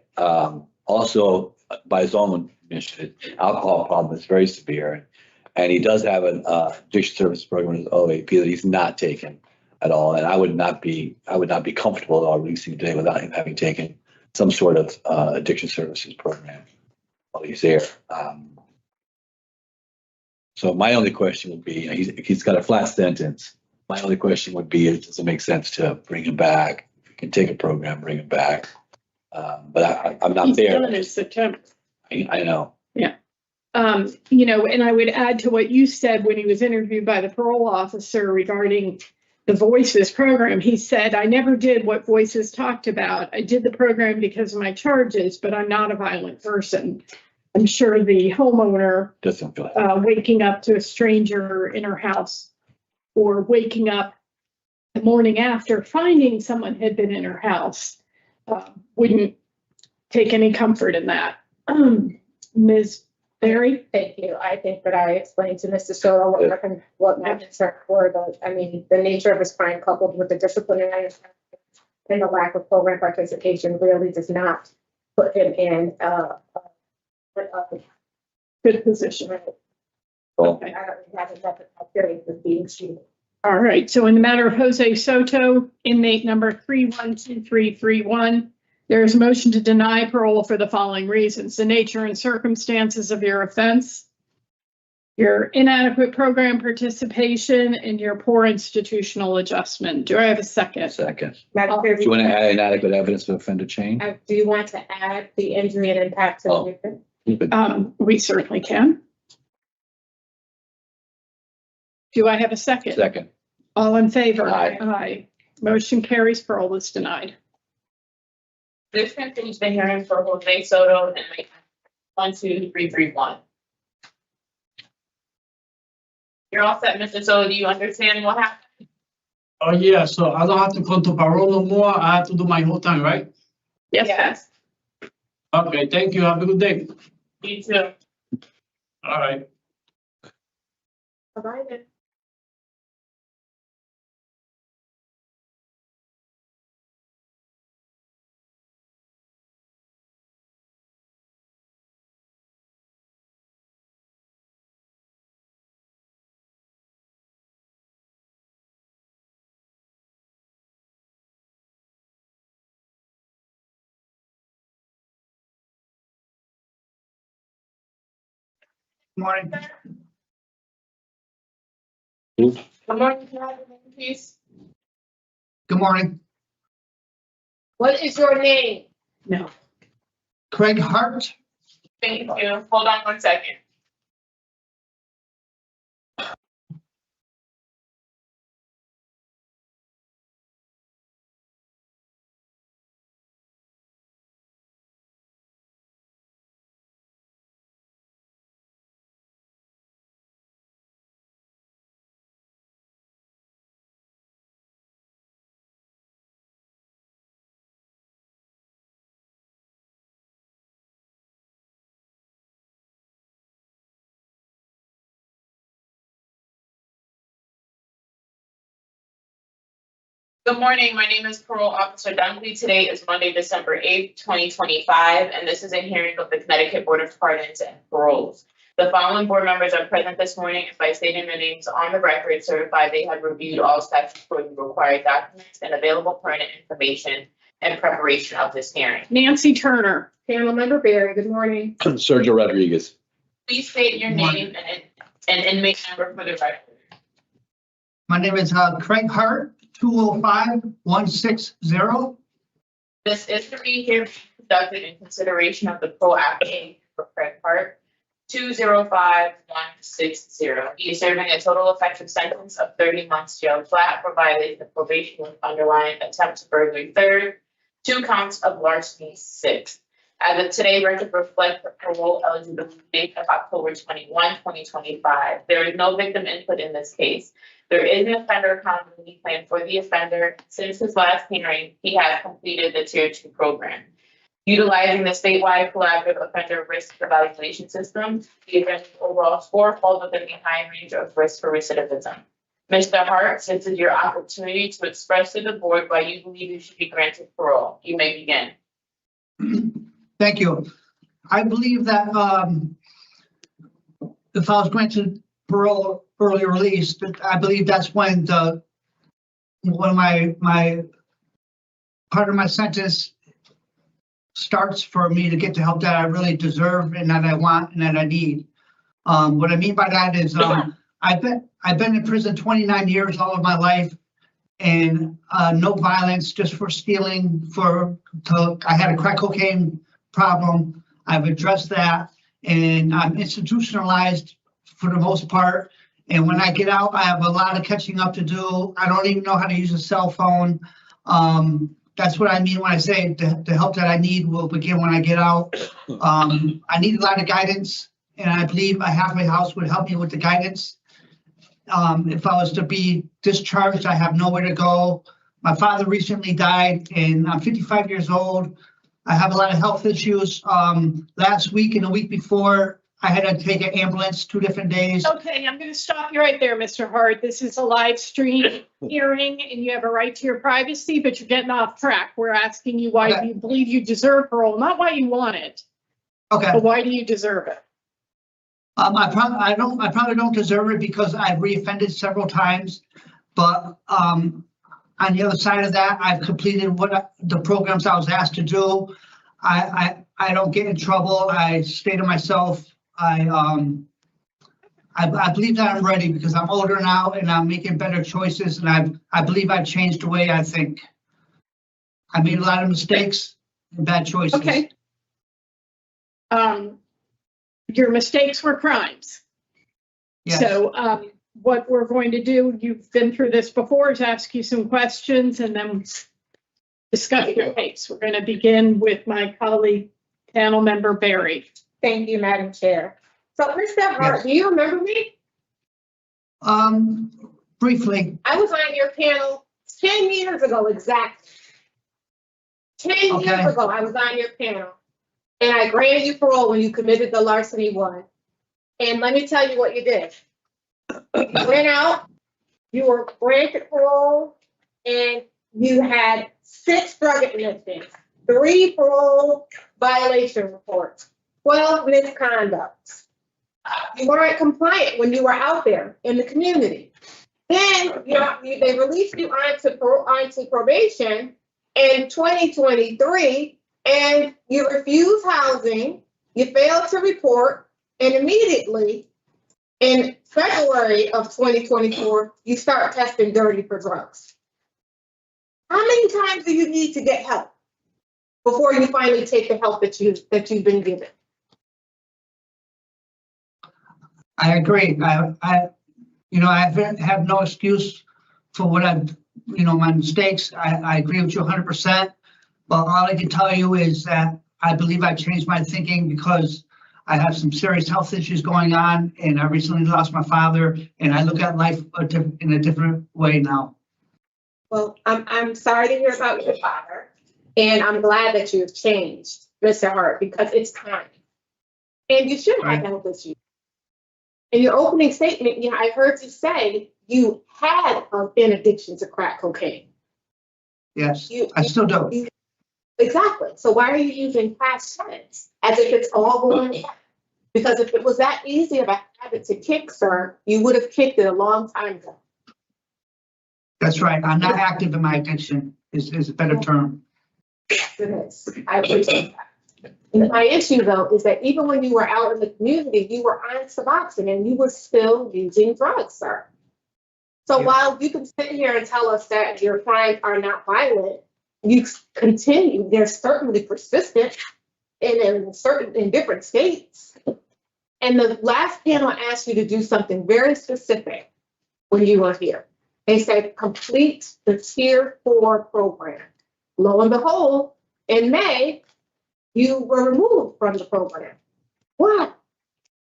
Also, by his own admission, alcohol problem is very severe, and he does have an addiction service program in his OAP that he's not taken at all. And I would not be comfortable at all releasing today without him having taken some sort of addiction services program while he's there. So my only question would be, he's got a flat sentence. My only question would be, does it make sense to bring him back? If you can take a program, bring him back. But I'm not there. He's done in September. I know. Yeah. And I would add to what you said when he was interviewed by the parole officer regarding the Voices program. He said, I never did what Voices talked about. I did the program because of my charges, but I'm not a violent person. I'm sure the homeowner Doesn't feel like waking up to a stranger in her house or waking up the morning after finding someone had been in her house wouldn't take any comfort in that. Ms. Berry? Thank you. I think that I explained to Mr. Soto what my concern were. The nature of his crime coupled with the disciplinary and the lack of program participation really does not put him in a Good position. Okay. I don't have enough experience with being treated. All right. So in the matter of Jose Soto, inmate number 312331, there is a motion to deny parole for the following reasons: the nature and circumstances of your offense, your inadequate program participation, and your poor institutional adjustment. Do I have a second? second. Madam Chair, Do you want to add inadequate evidence of offender change? do you want to add the injury and impact to the victim? We certainly can. Do I have a second? Second. All in favor? Aye. Aye. Motion carries. Parole is denied. This concludes the hearing for Jose Soto and Mike 12331. You're all set, Mr. Soto. Do you understand what happened? Oh, yeah, so I don't have to come to parole no more. I have to do my whole time, right? Yes. Okay, thank you. Have a good day. You too. All right. Bye-bye then. Morning. Good morning, can I have your name, please? Good morning. What is your name? No. Craig Hart. Thank you. Hold on 1 second. Good morning. My name is Parole Officer Dunkley. Today is Monday, December 8th, 2025, and this is a hearing of the Connecticut Board of Pardons and Paroles. The following board members are present this morning and by stating their names on the record certify they have reviewed all statutory required documents and available pertinent information in preparation of this hearing. Nancy Turner. Panel Member Barry, good morning. Sergio Rodriguez. Please state your name and inmate number for the record. My name is Craig Hart, 205-160. This is to be here conducted in consideration of the pro application for Craig Hart, 205160. He is serving a total effective sentence of 30 months jail flat for violation of probation with underlying attempt to burglary third, 2 counts of larceny 6. As of today, record reflect the parole eligibility date of October 21, 2025. There is no victim input in this case. There is an offender accountability plan for the offender. Since his last hearing, he has completed the Tier 2 program. Utilizing the statewide collaborative offender risk evaluation system, the offender's overall score falls within the high range of risk for recidivism. Mr. Hart, this is your opportunity to express to the board why you believe you should be granted parole. You may begin. Thank you. I believe that if I was granted parole early release, I believe that's when my part of my sentence starts for me to get the help that I really deserve and that I want and that I need. What I mean by that is I've been in prison 29 years, all of my life, and no violence, just for stealing. I had a crack cocaine problem. I've addressed that, and I'm institutionalized for the most part. And when I get out, I have a lot of catching up to do. I don't even know how to use a cell phone. That's what I mean when I say the help that I need will begin when I get out. I need a lot of guidance, and I believe a halfway house would help me with the guidance. If I was to be discharged, I have nowhere to go. My father recently died, and I'm 55 years old. I have a lot of health issues. Last week and the week before, I had to take an ambulance 2 different days. Okay, I'm going to stop you right there, Mr. Hart. This is a live stream hearing and you have a right to your privacy, but you're getting off track. We're asking you why you believe you deserve parole, not why you want it. Okay. But why do you deserve it? I probably don't deserve it because I've reoffended several times, but on the other side of that, I've completed the programs I was asked to do. I don't get in trouble. I stay to myself. I believe that I'm ready because I'm older now and I'm making better choices, and I believe I've changed the way I think. I made a lot of mistakes and bad choices. Okay. Your mistakes were crimes. Yes. So what we're going to do, you've been through this before, is ask you some questions and then discuss your case. We're going to begin with my colleague, panel member Barry. Thank you, Madam Chair. So, Mr. Hart, do you remember me? Briefly. I was on your panel 10 years ago, exactly. 10 years ago, I was on your panel. And I granted you parole when you committed the larceny 1. And let me tell you what you did. You went out, you were granted parole, and you had 6 drug admissions, 3 parole violation reports, 12 misconducts. You weren't compliant when you were out there in the community. Then they released you onto probation in 2023, and you refused housing, you failed to report, and immediately in February of 2024, you start testing dirty for drugs. How many times do you need to get help? before you finally take the help that you've been given. I agree. I have no excuse for what I've, my mistakes. I agree with you 100%. But all I can tell you is that I believe I changed my thinking because I have some serious health issues going on, and I recently lost my father, and I look at life in a different way now. Well, I'm sorry to hear about your father, and I'm glad that you've changed, Mr. Hart, because it's time. And you should have health issues. In your opening statement, I heard you say you had an addiction to crack cocaine. Yes, I still do. Exactly. So why are you using past tense as if it's all going on? Because if it was that easy of a habit to kick, sir, you would have kicked it a long time ago. That's right. I'm not active in my addiction is a better term. Yes, it is. I appreciate that. And my issue, though, is that even when you were out in the community, you were on Suboxone and you were still using drugs, sir. So while you can sit here and tell us that your crimes are not violent, you continue. They're certainly persistent in different states. And the last panel asked you to do something very specific when you were here. They said complete the Tier 4 program. Lo and behold, in May, you were removed from the program. Why?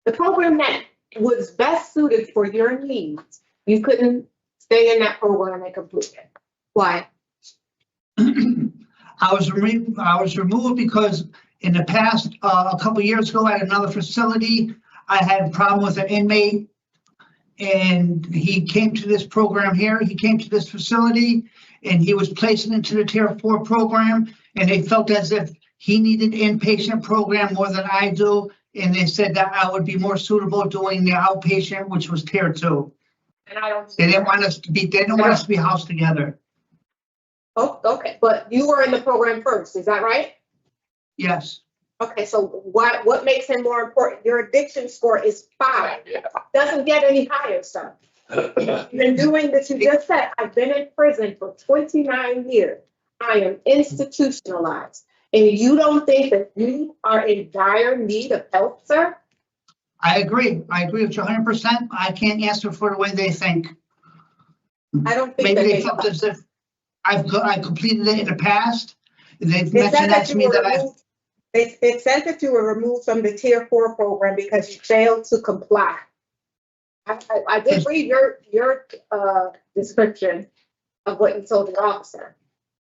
The program that was best suited for your needs, you couldn't stay in that program and complete it. Why? I was removed because in the past, a couple of years ago at another facility, I had a problem with an inmate, and he came to this program here. He came to this facility, and he was placed into the Tier 4 program, and they felt as if he needed inpatient program more than I do, and they said that I would be more suitable doing the outpatient, which was Tier 2. And I don't. They didn't want us to be. They didn't want us to be housed together. Oh, okay. But you were in the program first. Is that right? Yes. Okay. So what makes it more important? Your addiction score is 5. Doesn't get any higher, sir. You've been doing this. You just said, I've been in prison for 29 years. I am institutionalized. And you don't think that you are in dire need of help, sir? I agree. I agree with you 100%. I can't answer for the way they think. I don't think maybe they felt as if I completed it in the past. They've mentioned that to me that it said that you were removed from the Tier 4 program because you failed to comply. I did read your description of what you told the officer,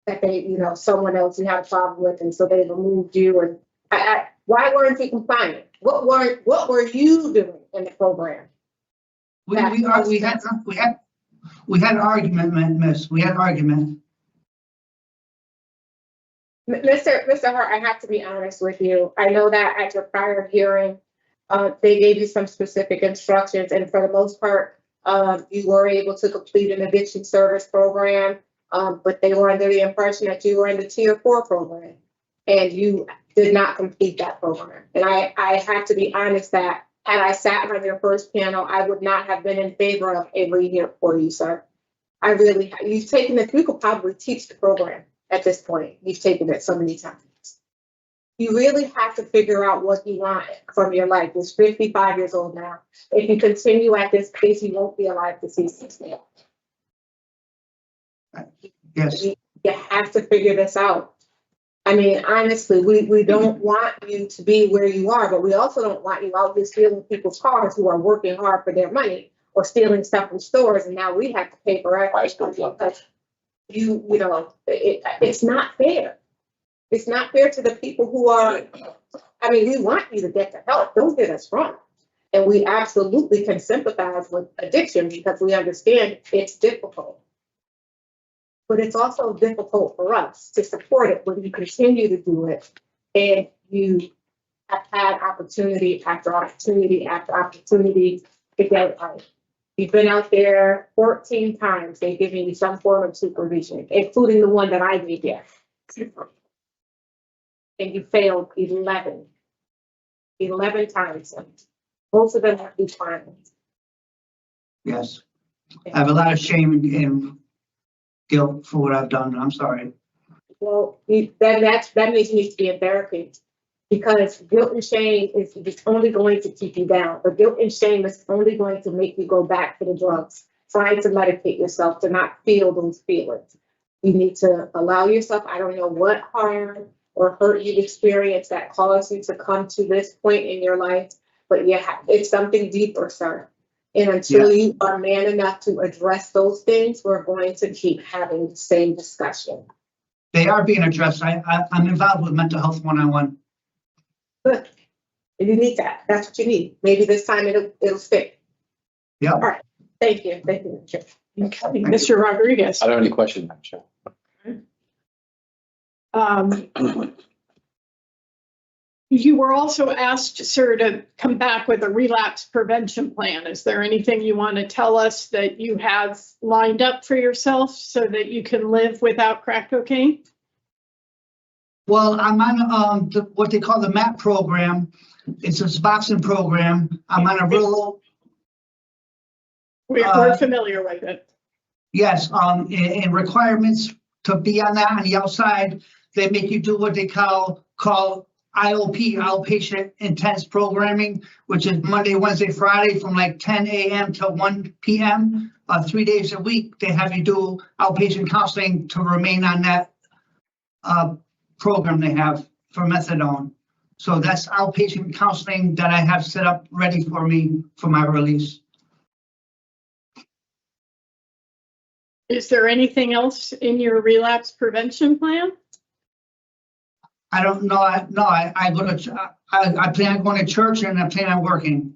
that they, someone else you had a problem with, and so they removed you. And why weren't you compliant? What were you doing in the program? We had an argument, miss. We had an argument. Mr. Hart, I have to be honest with you. I know that at your prior hearing, they gave you some specific instructions, and for the most part, you were able to complete an addiction service program, but they were under the impression that you were in the Tier 4 program, and you did not complete that program. And I have to be honest that had I sat on your first panel, I would not have been in favor of a rehear for you, sir. I really, you've taken it, you could probably teach the program at this point. You've taken it so many times. You really have to figure out what you want from your life. You're 55 years old now. If you continue at this pace, you won't be alive to see 60. Yes. You have to figure this out. I mean, honestly, we don't want you to be where you are, but we also don't want you out here stealing people's cars who are working hard for their money, or stealing stuff from stores, and now we have to pay for it. It's not fair. It's not fair to the people who are, I mean, we want you to get the help. Don't get us wrong. And we absolutely can sympathize with addiction because we understand it's difficult. But it's also difficult for us to support it when you continue to do it and you have had opportunity after opportunity after opportunity to get it right. You've been out there 14 times. They've given you some form of supervision, including the one that I gave you. And you failed 11 times. Most of them have been fines. Yes. I have a lot of shame and guilt for what I've done. I'm sorry. well, that means you need to be in therapy. Because guilt and shame is only going to keep you down. But guilt and shame is only going to make you go back to the drugs, trying to medicate yourself to not feel those feelings. You need to allow yourself, I don't know what harm or hurt you've experienced that caused you to come to this point in your life, but yeah, it's something deeper, sir. And until you are man enough to address those things, we're going to keep having the same discussion. They are being addressed. I'm involved with mental health one-on-one. Good. You need that. That's what you need. Maybe this time it'll stick. Yeah. All right. Thank you. Thank you. Chair. Okay, Mr. Rodriguez. I don't have any questions, Madam Chair. You were also asked, sir, to come back with a relapse prevention plan. Is there anything you want to tell us that you have lined up for yourself so that you can live without crack cocaine? Well, I'm on what they call the MAP program. It's a Suboxone program. I'm on a real. We're familiar with it. Yes, and requirements to be on that on the outside, they make you do what they call IOP, outpatient intense programming, which is Monday, Wednesday, Friday from like 10 a.m. to 1 p.m. 3 days a week. They have you do outpatient counseling to remain on that program they have for methadone. So that's outpatient counseling that I have set up ready for me for my release. Is there anything else in your relapse prevention plan? I don't know. I go to, I plan on going to church and I plan on working.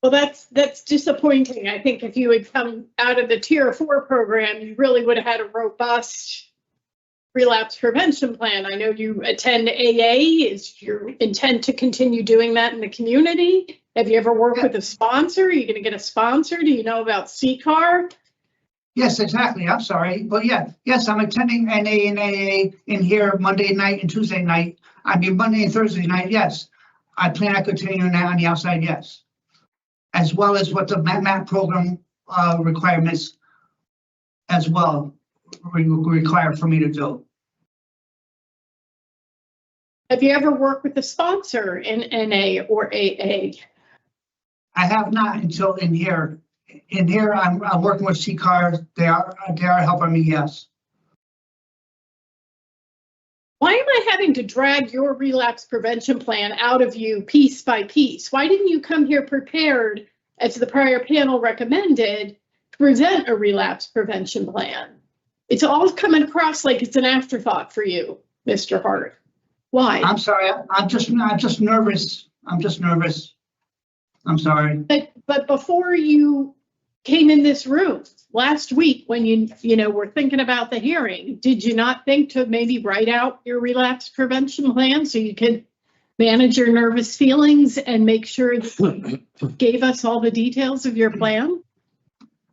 Well, that's disappointing. I think if you had come out of the Tier 4 program, you really would have had a robust relapse prevention plan. I know you attend AA. Is your intent to continue doing that in the community? Have you ever worked with a sponsor? Are you going to get a sponsor? Do you know about CCAR? Yes, exactly. I'm sorry. But yes, I'm attending NA and AA in here Monday night and Tuesday night. I mean, Monday and Thursday night, yes. I plan on continuing that on the outside, yes. As well as what the MAP program requirements as well require for me to do. Have you ever worked with a sponsor in NA or AA? I have not until in here. In here, I'm working with CCAR. They are helping me, yes. Why am I having to drag your relapse prevention plan out of you piece by piece? Why didn't you come here prepared, as the prior panel recommended, to present a relapse prevention plan? It's all coming across like it's an afterthought for you, Mr. Hart. Why? I'm sorry. I'm just nervous. I'm just nervous. I'm sorry. But before you came in this room last week, when you were thinking about the hearing, did you not think to maybe write out your relapse prevention plan so you could manage your nervous feelings and make sure that you gave us all the details of your plan?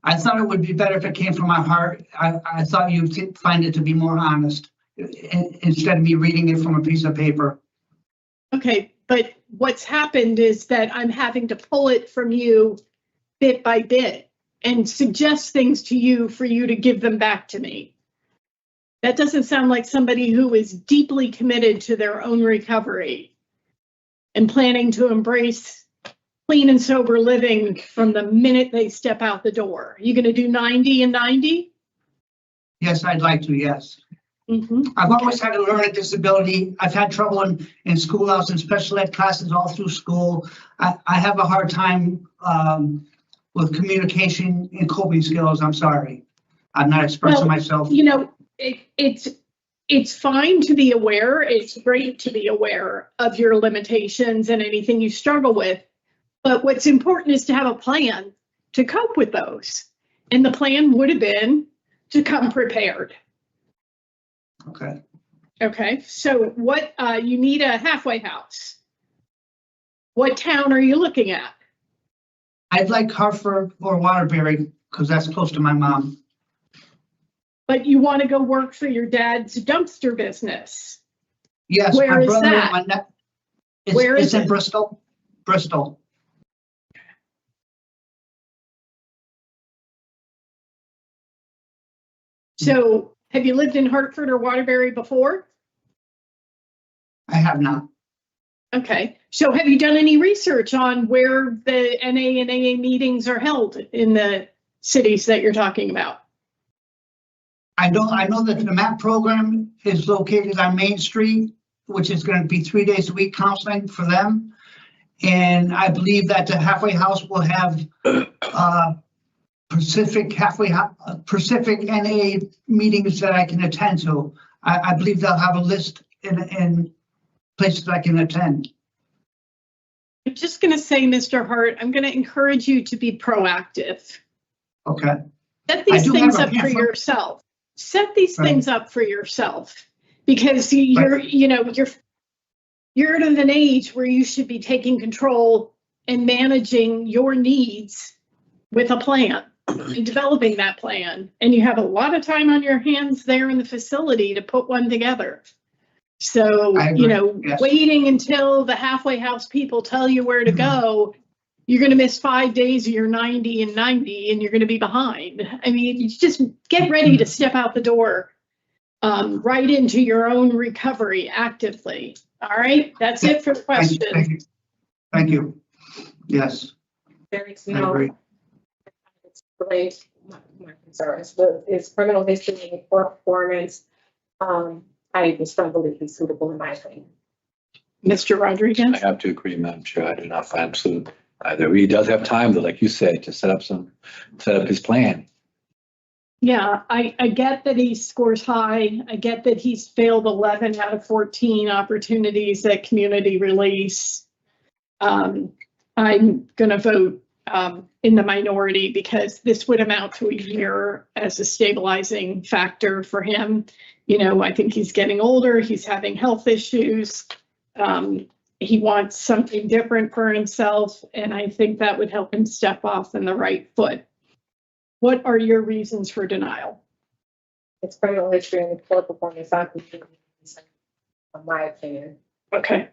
I thought it would be better if it came from my heart. I thought you'd find it to be more honest instead of me reading it from a piece of paper. Okay, but what's happened is that I'm having to pull it from you bit by bit and suggest things to you for you to give them back to me. That doesn't sound like somebody who is deeply committed to their own recovery and planning to embrace clean and sober living from the minute they step out the door. Are you going to do 90 and 90? Yes, I'd like to, yes. Mm-hmm. I've always had a learning disability. I've had trouble in schoolhouse and special ed classes all through school. I have a hard time with communication and coping skills. I'm sorry. I'm not expressing myself. You know, it's fine to be aware. It's great to be aware of your limitations and anything you struggle with. But what's important is to have a plan to cope with those. And the plan would have been to come prepared. Okay. Okay, so what, you need a halfway house. What town are you looking at? I'd like Hartford or Waterbury because that's close to my mom. But you want to go work for your dad's dumpster business. Yes. Where my is brother, that? Where is it's in it? Bristol. Bristol. So Have you lived in Hartford or Waterbury before? I have not. Okay, so have you done any research on where the NA and AA meetings are held in the cities that you're talking about? I know that the MAP program is located on Main Street, which is going to be 3 days a week counseling for them. And I believe that the halfway house will have Pacific NA meetings that I can attend to. I believe they'll have a list in places I can attend. I'm just going to say, Mr. Hart, I'm going to encourage you to be proactive. Okay. Set these things have a up for pamphlet. yourself. Set these Right. things up for yourself, because you're at an age where you should be taking control and managing your needs with a plan and developing that plan. And you have a lot of time on your hands there in the facility to put one together. So, I agree. Yes. waiting until the halfway house people tell you where to go, you're going to miss 5 days of your 90 and 90, and you're going to be behind. I mean, you just get ready to step out the door right into your own recovery actively. All right, that's it for the question. Thank you. Yes, There's I no, agree. it's related, my concerns, but his criminal history and poor performance, I just don't believe he's suitable in my opinion. Mr. Rodriguez? I have to agree, Madam Chair. I do not find him suitable either. He does have time, though, like you said, to set up his plan. Yeah, I get that he scores high. I get that he's failed 11 out of 14 opportunities at community release. I'm going to vote in the minority because this would amount to a year as a stabilizing factor for him. I think he's getting older. He's having health issues. He wants something different for himself, and I think that would help him step off in the right foot. What are your reasons for denial? His criminal history and poor performance, in my opinion. Okay.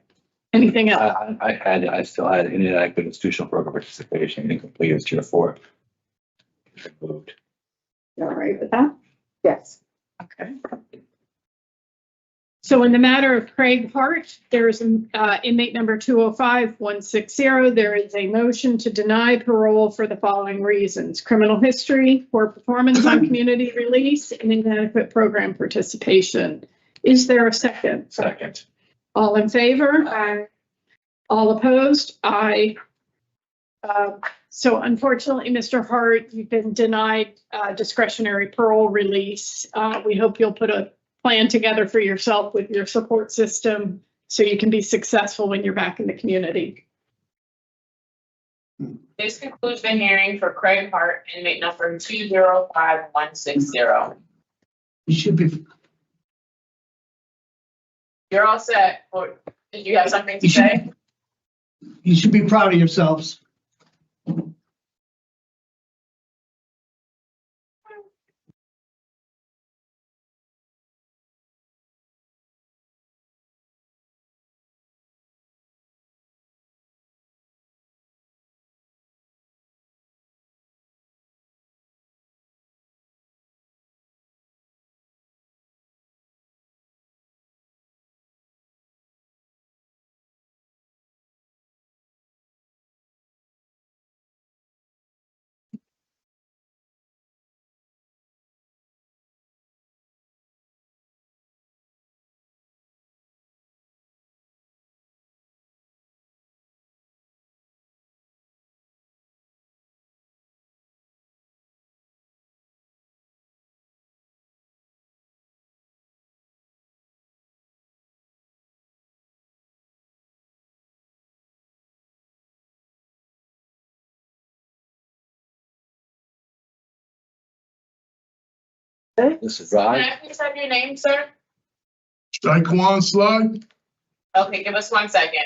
Anything else? I still had inadequate institutional program participation, incomplete as tier 4. Moved. You all right with that? Yes. Okay. So in the matter of Craig Hart, there is inmate number 205160. There is a motion to deny parole for the following reasons: criminal history, poor performance on community release, and inadequate program participation. Is there a second? Second. All in favor? Aye. All opposed? Aye. So unfortunately, Mr. Hart, you've been denied discretionary parole release. We hope you'll put a plan together for yourself with your support system so you can be successful when you're back in the community. This concludes the hearing for Craig Hart, inmate number 205160. You should be. You're all set. Or did you have something to say? You should be proud of yourselves. This is Can Rod. I please have your name, sir? Should I go on slide? Okay, give us 1 second.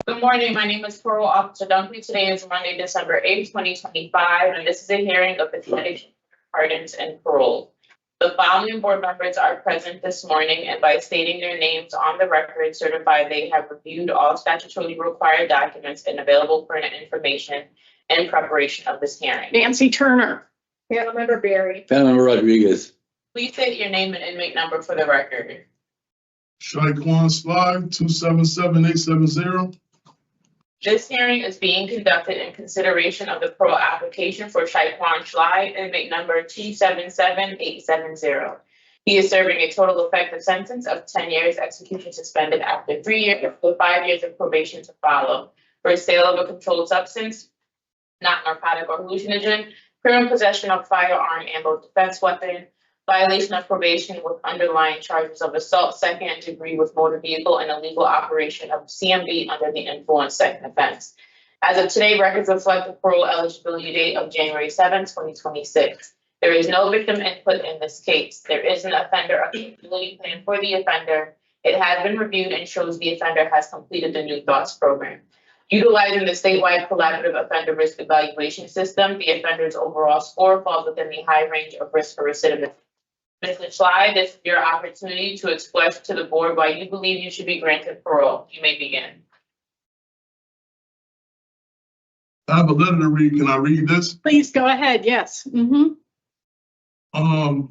Good morning. My name is Parole Officer Dunkley. Today is Monday, December 8th, 2025, and this is a hearing of the Connecticut pardons and parole. The following board members are present this morning and by stating their names on the record certify they have reviewed all statutorily required documents and available pertinent information in preparation of this hearing. Nancy Turner. Panel Member Barry. Panel Member Rodriguez. Please state your name and inmate number for the record. Shaquan Slide, 277870. This hearing is being conducted in consideration of the parole application for Shaquan Schley, inmate number 277870. He is serving a total effective sentence of 10 years, execution suspended after 3 years, with 5 years of probation to follow, for sale of a controlled substance, not narcotic or hallucinogen, criminal possession of firearm and or defense weapon, violation of probation with underlying charges of assault second degree with motor vehicle, and illegal operation of CMV under the influence second offense. As of today, records reflect the parole eligibility date of January 7, 2026. There is no victim input in this case. There is an offender accountability plan for the offender. It has been reviewed and shows the offender has completed the New Thoughts program. Utilizing the statewide collaborative offender risk evaluation system, the offender's overall score falls within the high range of risk for recidivism. Mr. Schley, this is your opportunity to express to the board why you believe you should be granted parole. You may begin. I have a letter to read. Can I read this? Please go ahead. Yes. Honor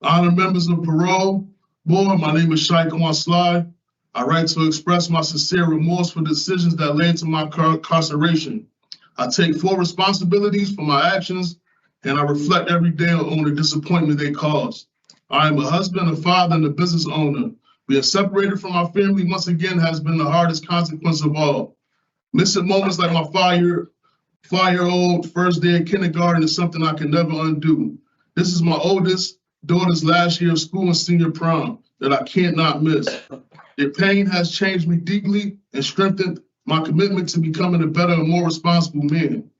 members of parole board, my name is Shaquan Slide. I write to express my sincere remorse for decisions that led to my incarceration. I take full responsibilities for my actions, and I reflect every day on the disappointment they caused. I am a husband, a father, and a business owner. Being separated from my family once again has been the hardest consequence of all. Missing moments like my 5-year-old first day of kindergarten is something I can never undo. This is my oldest daughter's last year of school and senior prom that I can't not miss. Their pain has changed me deeply and strengthened my commitment to becoming a better and more responsible man.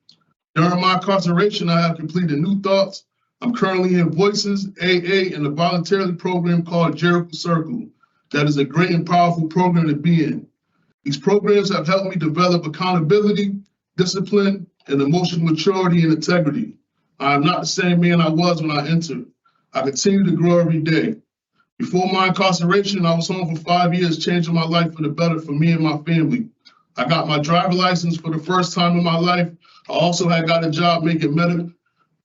During my incarceration, I have completed New Thoughts. I'm currently in Voices, AA, and a voluntarily program called Jericho Circle. That is a great and powerful program to be in. These programs have helped me develop accountability, discipline, and emotional maturity and integrity. I am not the same man I was when I entered. I continue to grow every day. Before my incarceration, I was home for 5 years, changing my life for the better for me and my family. I got my driver's license for the first time in my life. I also had got a job making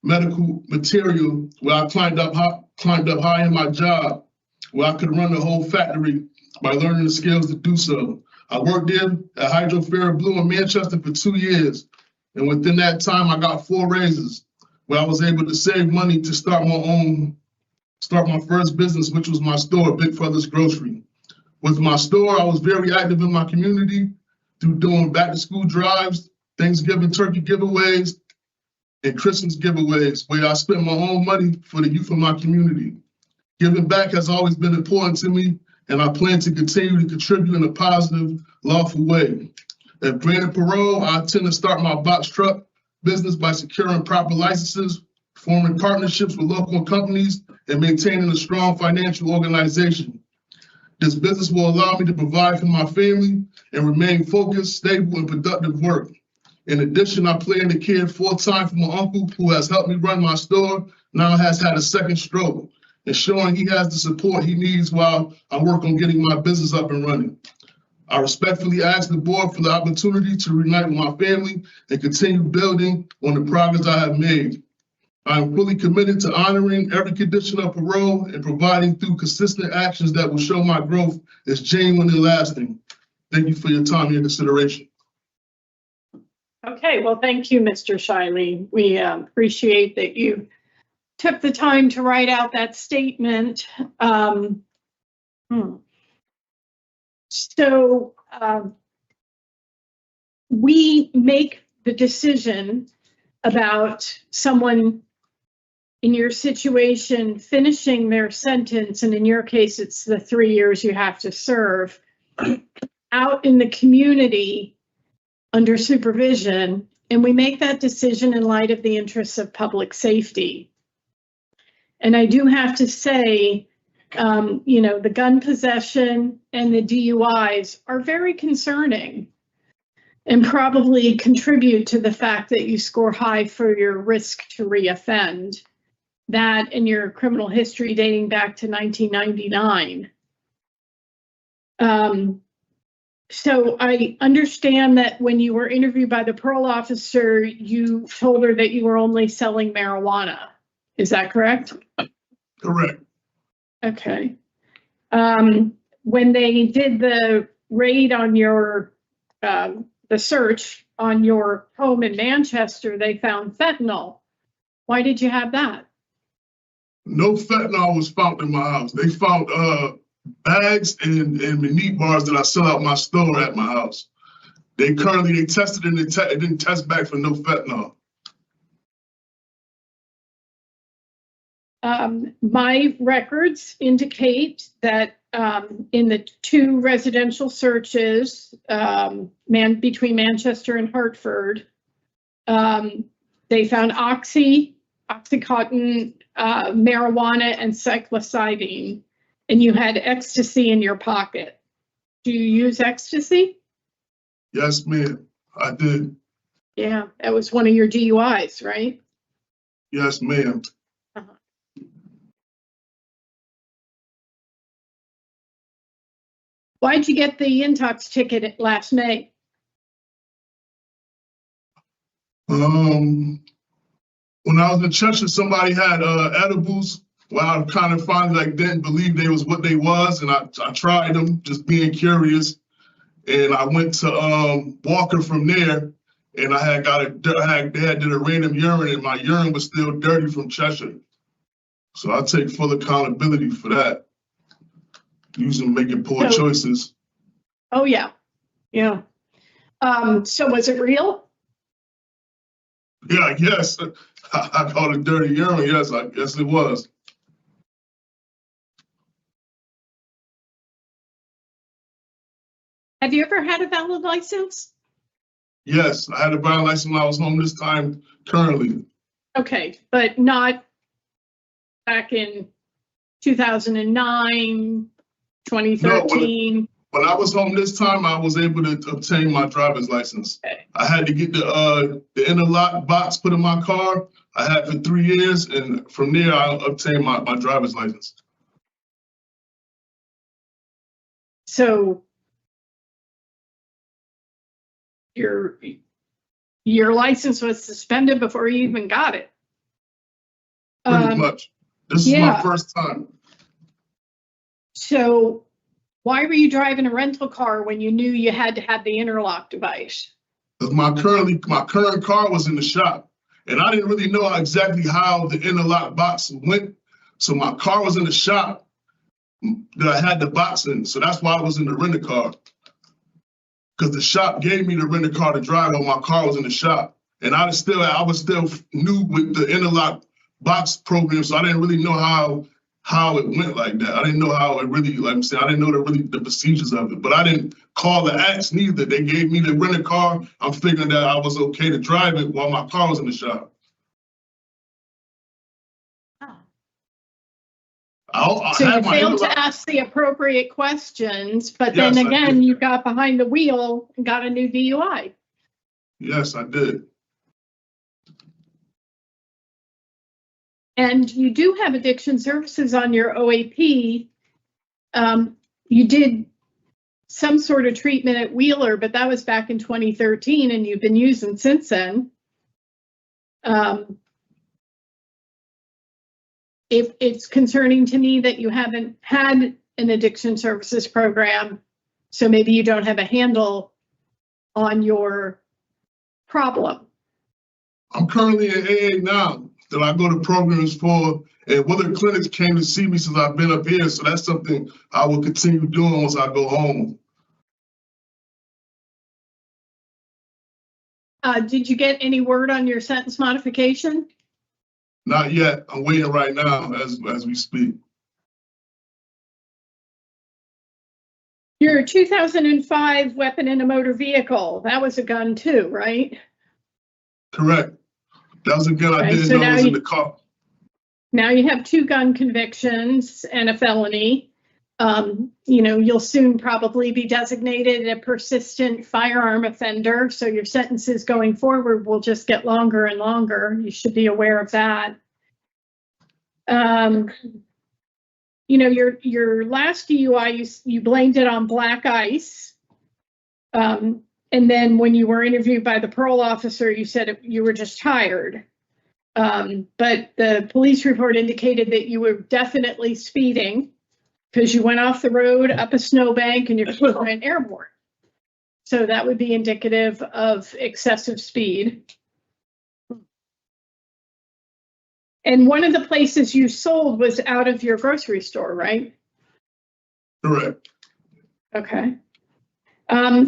medical material where I climbed up high in my job, where I could run the whole factory by learning the skills to do so. I worked there at Hydro Fair Blue in Manchester for 2 years. And within that time, I got 4 raises where I was able to save money to start my first business, which was my store, Big Feathers Grocery. With my store, I was very active in my community through doing back to school drives, Thanksgiving turkey giveaways, and Christmas giveaways, where I spent my own money for the youth of my community. Giving back has always been important to me, and I plan to continue to contribute in a positive, lawful way. If granted parole, I intend to start my box truck business by securing proper licenses, forming partnerships with local companies, and maintaining a strong financial organization. This business will allow me to provide for my family and remain focused, stable, and productive work. In addition, I plan to care full-time for my uncle, who has helped me run my store, now has had a second stroke, ensuring he has the support he needs while I work on getting my business up and running. I respectfully ask the board for the opportunity to reunite with my family and continue building on the progress I have made. I am fully committed to honoring every condition of parole and providing through consistent actions that will show my growth is genuine and lasting. Thank you for your time and your consideration. Okay, well, thank you, Mr. Shiley. We appreciate that you took the time to write out that statement. So we make the decision about someone in your situation finishing their sentence, and in your case, it's the 3 years you have to serve, out in the community under supervision, and we make that decision in light of the interests of public safety. And I do have to say, the gun possession and the DUIs are very concerning. and probably contribute to the fact that you score high for your risk to reoffend. That and your criminal history dating back to 1999. So I understand that when you were interviewed by the parole officer, you told her that you were only selling marijuana. Is that correct? Correct. Okay. When they did the raid on your, the search on your home in Manchester, they found fentanyl. Why did you have that? No fentanyl was found in my house. They found bags and meat bars that I sell out my store at my house. They tested and it didn't test back for no fentanyl. My records indicate that in the 2 residential searches between Manchester and Hartford, they found Oxycontin, marijuana, and psilocybin, and you had ecstasy in your pocket. Do you use ecstasy? Yes, ma'am, I did. Yeah, that was one of your DUIs, right? Yes, ma'am. Why'd you get the intox ticket last May? When I was in Cheshire, somebody had edibles. Well, I kind of finally didn't believe they was what they was, and I tried them, just being curious. And I went to Walker from there, and they had did a random urine, and my urine was still dirty from Cheshire. So I take full accountability for that. Making poor choices. Oh yeah, yeah. So was it real? Yeah, yes. I called it dirty urine. Yes, I guess it was. Have you ever had a valid license? Yes, I had a valid license when I was home this time currently. Okay, but not back in 2009, 2013? No, when I was home this time, I was able to obtain my driver's license. Okay. I had to get the interlock box put in my car. I had for 3 years, and from there, I obtained my driver's license. So your license was suspended before you even got it? Pretty much. This is my first time. So why were you driving a rental car when you knew you had to have the interlock device? Because my current car was in the shop, and I didn't really know exactly how the interlock box went. So my car was in the shop that I had the box in. So that's why I was in the rental car. Because the shop gave me the rental car to drive while my car was in the shop. And I was still new with the interlock box program, so I didn't really know how it went like that. I didn't know how it really, I didn't know the procedures of it. But I didn't call the acts neither. They gave me the rental car. I'm figuring that I was okay to drive it while my car was in the shop. So you failed to ask the appropriate questions, but then again, you got behind the wheel and got a new DUI. Yes, I did. And you do have addiction services on your OAP. You did some sort of treatment at Wheeler, but that was back in 2013, and you've been using since then. It's concerning to me that you haven't had an addiction services program, so maybe you don't have a handle on your problem. I'm currently in AA now that I go to programs for, and Willard clinics came to see me since I've been up here, so that's something I will continue doing once I go home. Did you get any word on your sentence modification? Not yet. I'm waiting right now as we speak. Your 2005 weapon in a motor vehicle, that was a gun too, right? Correct. That was a gun I didn't know was in the car. Now you have 2 gun convictions and a felony. You'll soon probably be designated a persistent firearm offender, so your sentences going forward will just get longer and longer. You should be aware of that. Your last DUI, you blamed it on black ice. And then when you were interviewed by the parole officer, you said you were just tired. But the police report indicated that you were definitely speeding because you went off the road up a snowbank and your foot went airborne. So that would be indicative of excessive speed. And one of the places you sold was out of your grocery store, right? Correct. Okay.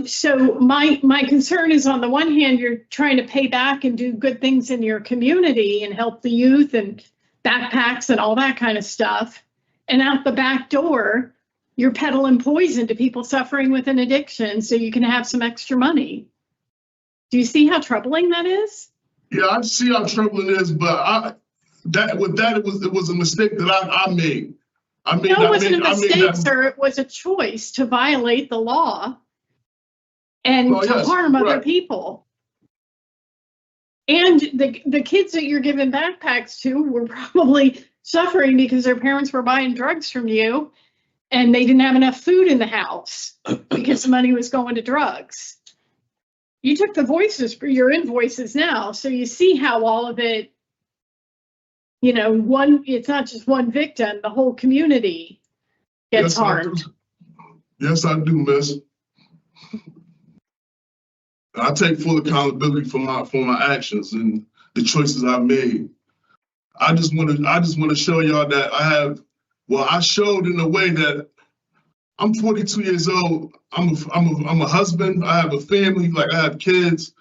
So my concern is, on the one hand, you're trying to pay back and do good things in your community and help the youth and backpacks and all that kind of stuff. And out the back door, you're peddling poison to people suffering with an addiction so you can have some extra money. Do you see how troubling that is? Yeah, I see how troubling it is, but it was a mistake that I made. No, it wasn't a mistake, sir. It was a choice to violate the law and harm other people. And the kids that you're giving backpacks to were probably suffering because their parents were buying drugs from you and they didn't have enough food in the house because the money was going to drugs. You took the voices for your invoices now, so you see how all of it, it's not just one victim, the whole community gets harmed. Yes, I do, miss. I take full accountability for my actions and the choices I made. I just want to show y'all that I showed in a way that I'm 42 years old. I'm a husband. I have a family. Like, I have kids.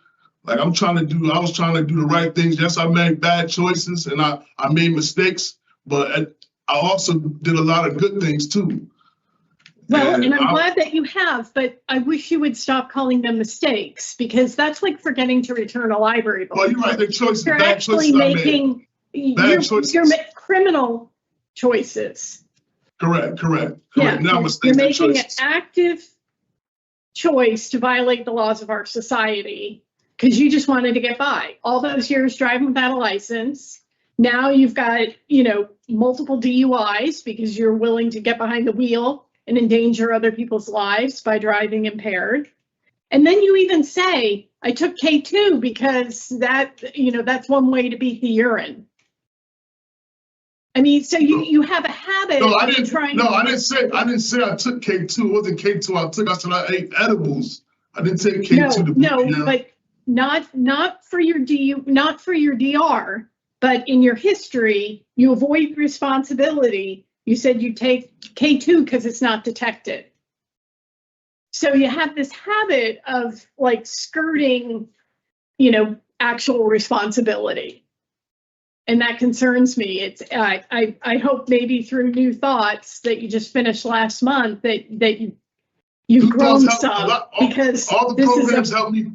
Like, I was trying to do the right things. Yes, I made bad choices and I made mistakes, but I also did a lot of good things too. Well, and I'm glad that you have, but I wish you would stop calling them mistakes, because that's like forgetting to return a library book. Well, you're right. The choices, you're bad actually choices making you're criminal choices. Correct. Yeah, Now you're making an active choice to violate the laws of our society because you just wanted to get by. All those years driving without a license. Now you've got, multiple DUIs because you're willing to get behind the wheel and endanger other people's lives by driving impaired. And then you even say, I took K2 because that's one way to beat the urine. I mean, so you have a habit of trying. No, I didn't say I took K2. It wasn't K2 I took. I said I ate edibles. I didn't take K2 to beat the urine. But not for your DR, but in your history, you avoid responsibility. You said you take K2 because it's not detected. So you have this habit of like skirting, actual responsibility. And that concerns me. I hope maybe through new thoughts that you just finished last month that you've grown some, because all the programs help me.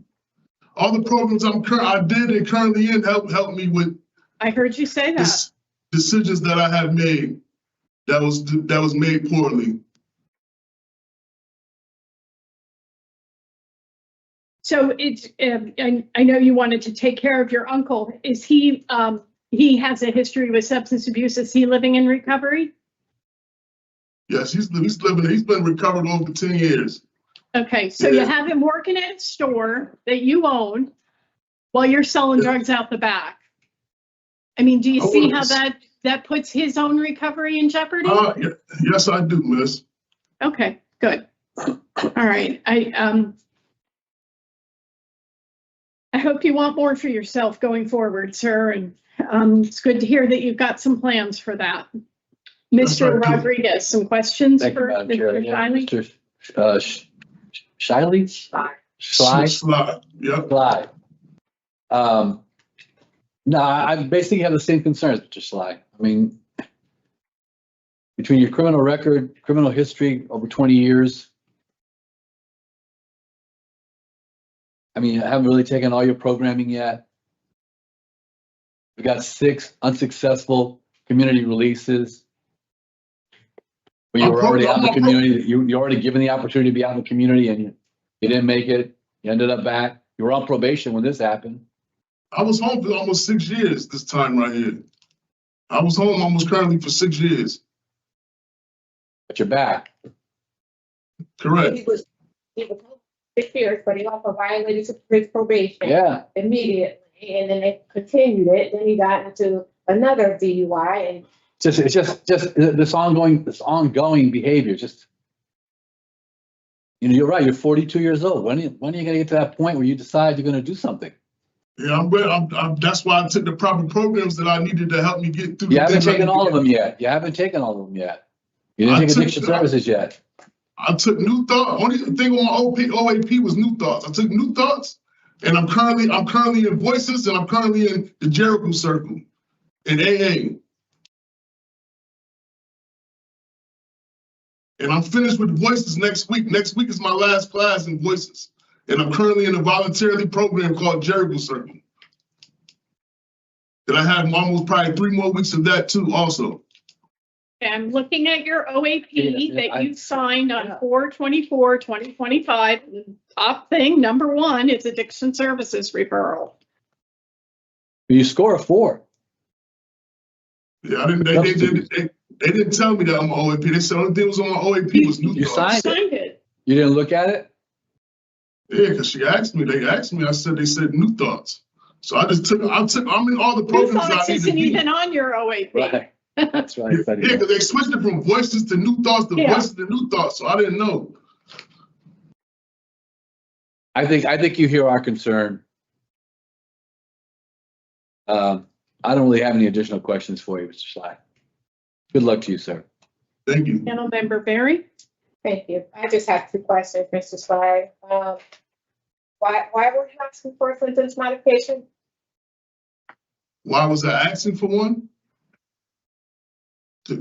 All the programs I did and currently in help me with. I heard you say that. Decisions that I have made that was made poorly. So it's I know you wanted to take care of your uncle. Is he has a history with substance abuse? Is he living in recovery? Yes, he's been recovered over 10 years. Okay, so you have him working at a store that you own while you're selling drugs out the back. I mean, do you see how that puts his own recovery in jeopardy? Yes, I do, miss. Okay, good. All right. I hope you want more for yourself going forward, sir. And it's good to hear that you've got some plans for that. Mr. Rodriguez, some questions for Mr. Shiley? Mr. Shiley? Sly. Yep. Sly. No, I basically have the same concerns, Mr. Sly. I mean, between your criminal record, criminal history over 20 years, I mean, I haven't really taken all your programming yet. We've got 6 unsuccessful community releases. Well, you were already out in the community. You already given the opportunity to be out in the community and you didn't make it. You ended up back. You were on probation when this happened. I was home for almost 6 years this time right here. I was home almost currently for 6 years. But you're back. Correct. He was home 6 years, but he also violated his probation. Yeah. Immediately, and then they continued it, then he got into another DUI and. It's just this ongoing behavior. Just, you're right. You're 42 years old. When are you going to get to that point where you decide you're going to do something? Yeah, I'm that's why I took the proper programs that I needed to help me get through. You haven't taken all of them yet. You haven't taken all of them yet. You didn't take addiction services yet. I took New Thoughts. Only thing on OAP was New Thoughts. I took New Thoughts, and I'm currently in Voices, and I'm currently in the Jericho Circle in AA. And I'm finished with Voices next week. Next week is my last class in Voices. And I'm currently in a voluntarily program called Jericho Circle. That I have almost probably 3 more weeks of that too also. I'm looking at your OAP that you signed on 4/24/2025. The top thing, number 1, is addiction services referral. You score a 4. Yeah, they didn't tell me that I'm an OAP. They said the only thing was on my OAP was New Thoughts. You signed it. You didn't look at it? Yeah, because she asked me. They asked me. They said New Thoughts. So I just took. I'm in all the programs New Thoughts I need to isn't be. even on your OAP. Right. That's right. Yeah, because they switched it from Voices to New Thoughts to Voices to New Thoughts. So I didn't know. I think you hear our concern. I don't really have any additional questions for you, Mr. Sly. Good luck to you, sir. Thank you. Councilmember Berry? Thank you. I just have 2 questions, Mr. Sly. Why were you asking for a sentence modification? Why was I asking for one? To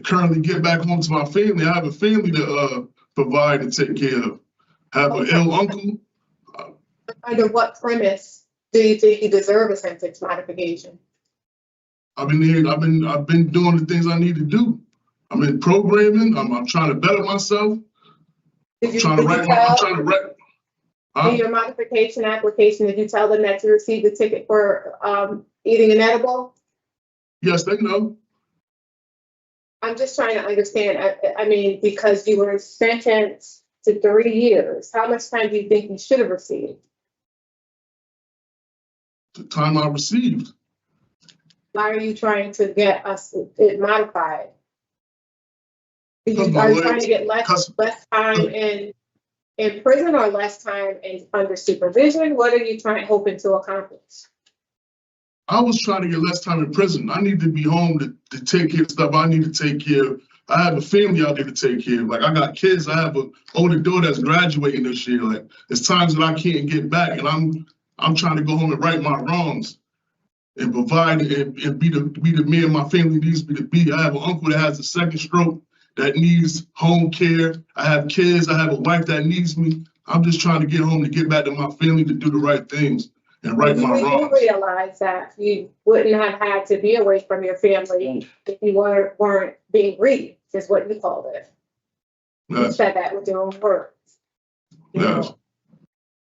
currently get back home to my family. I have a family to provide and take care of. I have an ill uncle. Under what premise do you think you deserve a sentence modification? I've been doing the things I need to do. I'm in programming. I'm trying to better myself. I'm trying to write. In your modification application, did you tell them that you received a ticket for eating an edible? Yes, they know. I'm just trying to understand. I mean, because you were sentenced to 3 years, how much time do you think you should have received? The time I received. Why are you trying to get it modified? Are you trying to get less time in prison or less time under supervision? What are you hoping to accomplish? I was trying to get less time in prison. I need to be home to take care of stuff I need to take care of. I have a family out there to take care of. Like, I got kids. I have an older daughter that's graduating this year. Like, there's times that I can't get back, and I'm trying to go home and right my wrongs and provide and be the man my family needs me to be. I have an uncle that has a second stroke that needs home care. I have kids. I have a wife that needs me. I'm just trying to get home to get back to my family to do the right things and right my wrongs. You realize that you wouldn't have had to be away from your family if you weren't being grieved, is what you called it. Yes. You said that with your own words. Yes.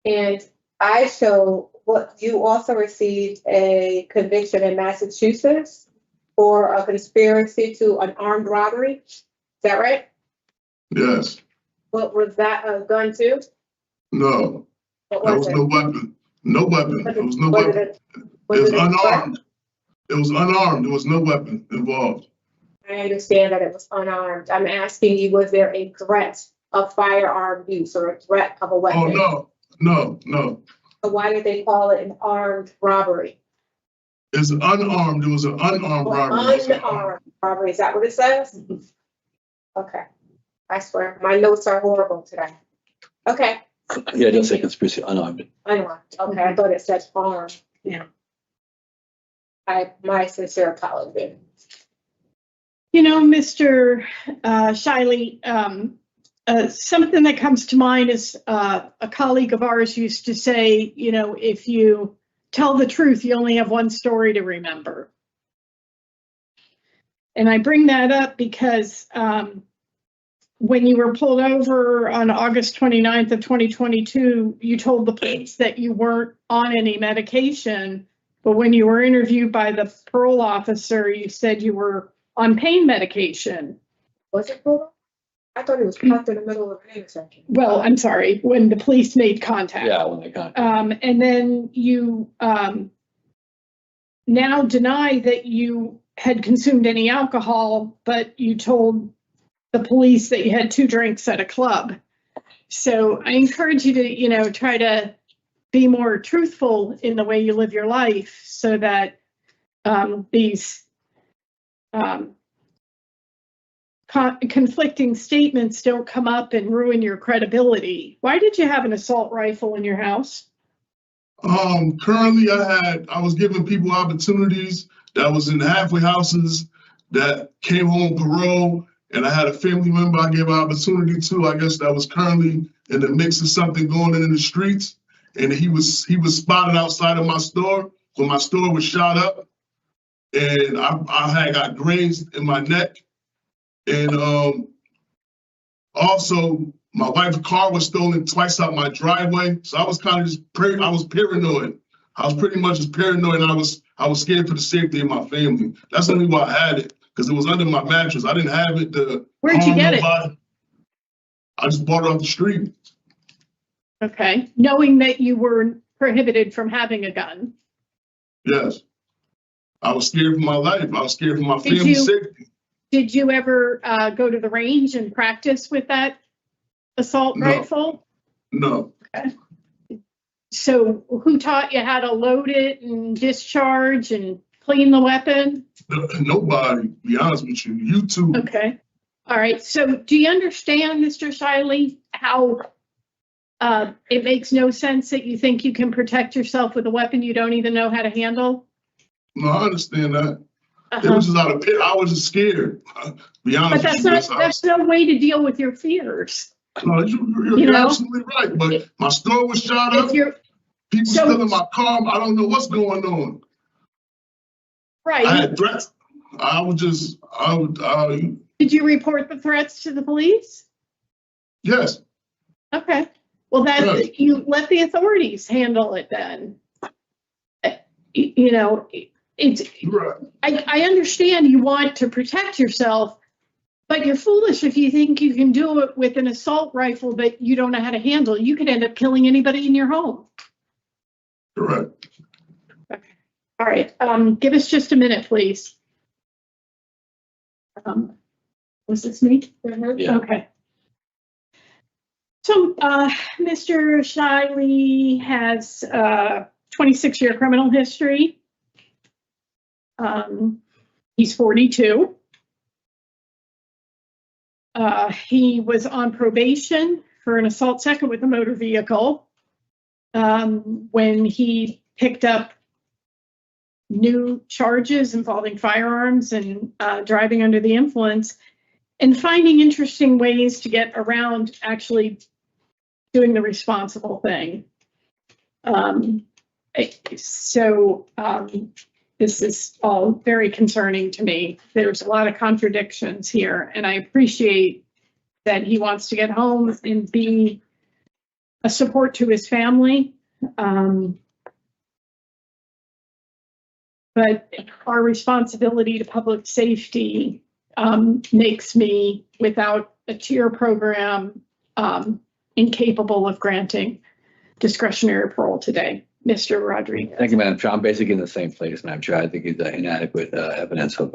And I show what you also received a conviction in Massachusetts for a conspiracy to an armed robbery. Is that right? Yes. What was that, a gun too? No. There was no weapon. No weapon. There was no weapon. It was unarmed. It was unarmed. There was no weapon involved. I understand that it was unarmed. I'm asking you, was there a threat of firearm use or a threat of a weapon? Oh, no. So why did they call it an armed robbery? It's unarmed. It was an unarmed robbery. Unarmed robbery. Is that what it says? Okay. I swear, my notes are horrible today. Okay. Yeah, it does say conspiracy unarmed. Unarmed. Okay, I thought it said armed. Yeah. My sincere apology. You know, Mr. Shiley, something that comes to mind is a colleague of ours used to say, you know, if you tell the truth, you only have one story to remember. And I bring that up because when you were pulled over on August 29th of 2022, you told the police that you weren't on any medication, but when you were interviewed by the parole officer, you said you were on pain medication. Was it parole? I thought it was parked in the middle of an intersection. Well, I'm sorry, when the police made contact. Yeah, when they got. And then you now deny that you had consumed any alcohol, but you told the police that you had 2 drinks at a club. So I encourage you to, try to be more truthful in the way you live your life so that these conflicting statements don't come up and ruin your credibility. Why did you have an assault rifle in your house? Currently I was giving people opportunities that was in halfway houses that came home parole, and I had a family member I gave an opportunity to, I guess that was currently in the mix of something going on in the streets. And he was spotted outside of my store when my store was shot up. And I had got grazed in my neck. And also my wife's car was stolen twice out my driveway. So I was kind of just I was paranoid. I was pretty much just paranoid, and I was scared for the safety of my family. That's only why I had it, because it was under my mattress. I didn't have it to Where'd you get it? I just bought it off the street. Okay, knowing that you were prohibited from having a gun. Yes. I was scared for my life. I was scared for my family's safety. Did you ever go to the range and practice with that assault rifle? No. Okay. So who taught you how to load it and discharge and clean the weapon? Nobody, to be honest with you. YouTube. Okay. All right. So do you understand, Mr. Shiley, how it makes no sense that you think you can protect yourself with a weapon you don't even know how to handle? No, I understand that. It was just out of pit. I was just scared. Be honest but that's no way to deal with your fears. No, you're absolutely right. But my store was shot up. People still in my car. I don't know what's going on. Right. I had threats. Did you report the threats to the police? Yes. Okay. Well, you let the authorities handle it then. Right. I understand you want to protect yourself, but you're foolish if you think you can do it with an assault rifle that you don't know how to handle. You could end up killing anybody in your home. Correct. Okay. All right. Give us just a minute, please. Was this me? Yeah. Okay. So, Mr. Shiley has 26-year criminal history. He's 42. He was on probation for an assault second with a motor vehicle when he picked up new charges involving firearms and driving under the influence and finding interesting ways to get around actually doing the responsible thing. This is all very concerning to me. There's a lot of contradictions here, and I appreciate that he wants to get home and be a support to his family. But our responsibility to public safety makes me, without a tier program, incapable of granting discretionary parole today. Mr. Rodriguez. Thank you, Madam Chair. I'm basically in the same place, Madam Chair. I think it's inadequate evidence of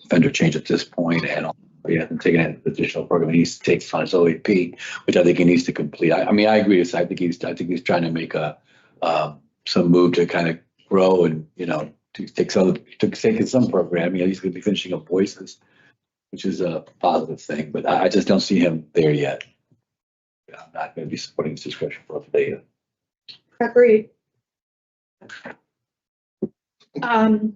offender change at this point, and he hasn't taken an additional program. He needs to take on his OAP, which I think he needs to complete. I mean, I agree with this. I think he's trying to make some move to kind of grow and to take some program. He's going to be finishing up voices, which is a positive thing. But I just don't see him there yet. I'm not going to be supporting his discretion for today. Agreed. I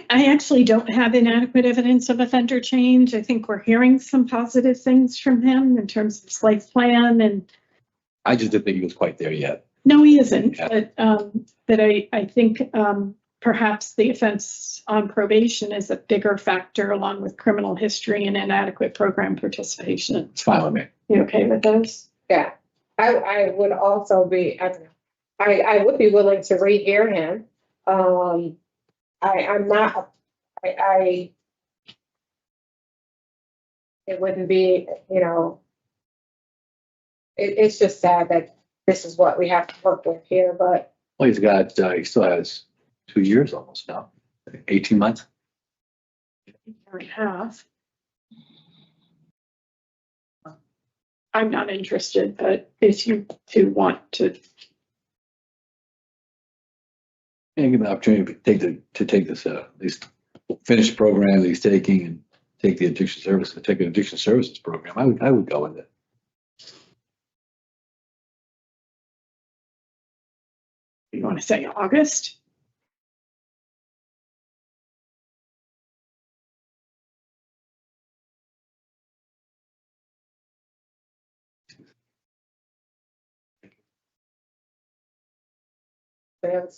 actually don't have inadequate evidence of offender change. I think we're hearing some positive things from him in terms of his life plan, and I just didn't think he was quite there yet. no, he isn't. Yeah. But I think perhaps the offense on probation is a bigger factor along with criminal history and inadequate program participation. It's fine with me. You okay with those? Yeah, I would also be, I don't know, I would be willing to rehear him. I'm not, it wouldn't be, you know, it's just sad that this is what we have to work with here, but Well, he still has 2 years almost now, 18 months. Year and a half. I'm not interested, but if you do want to, And give him an opportunity to take this, at least finish the program that he's taking and take the addiction services, take an addiction services program. I would go with it. you want to say August?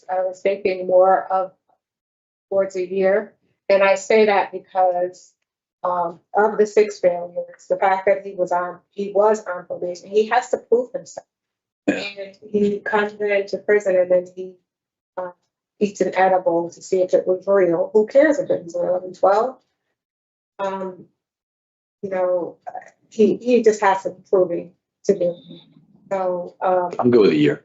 I was thinking more of towards a year. And I say that because of the 6 failures, the fact that he was on probation, he has to prove himself. And he comes into prison and then he eats an edible to see if it was real. Who cares if it was 11, 12? You know, he just has some proving to do. So I'm good with a year.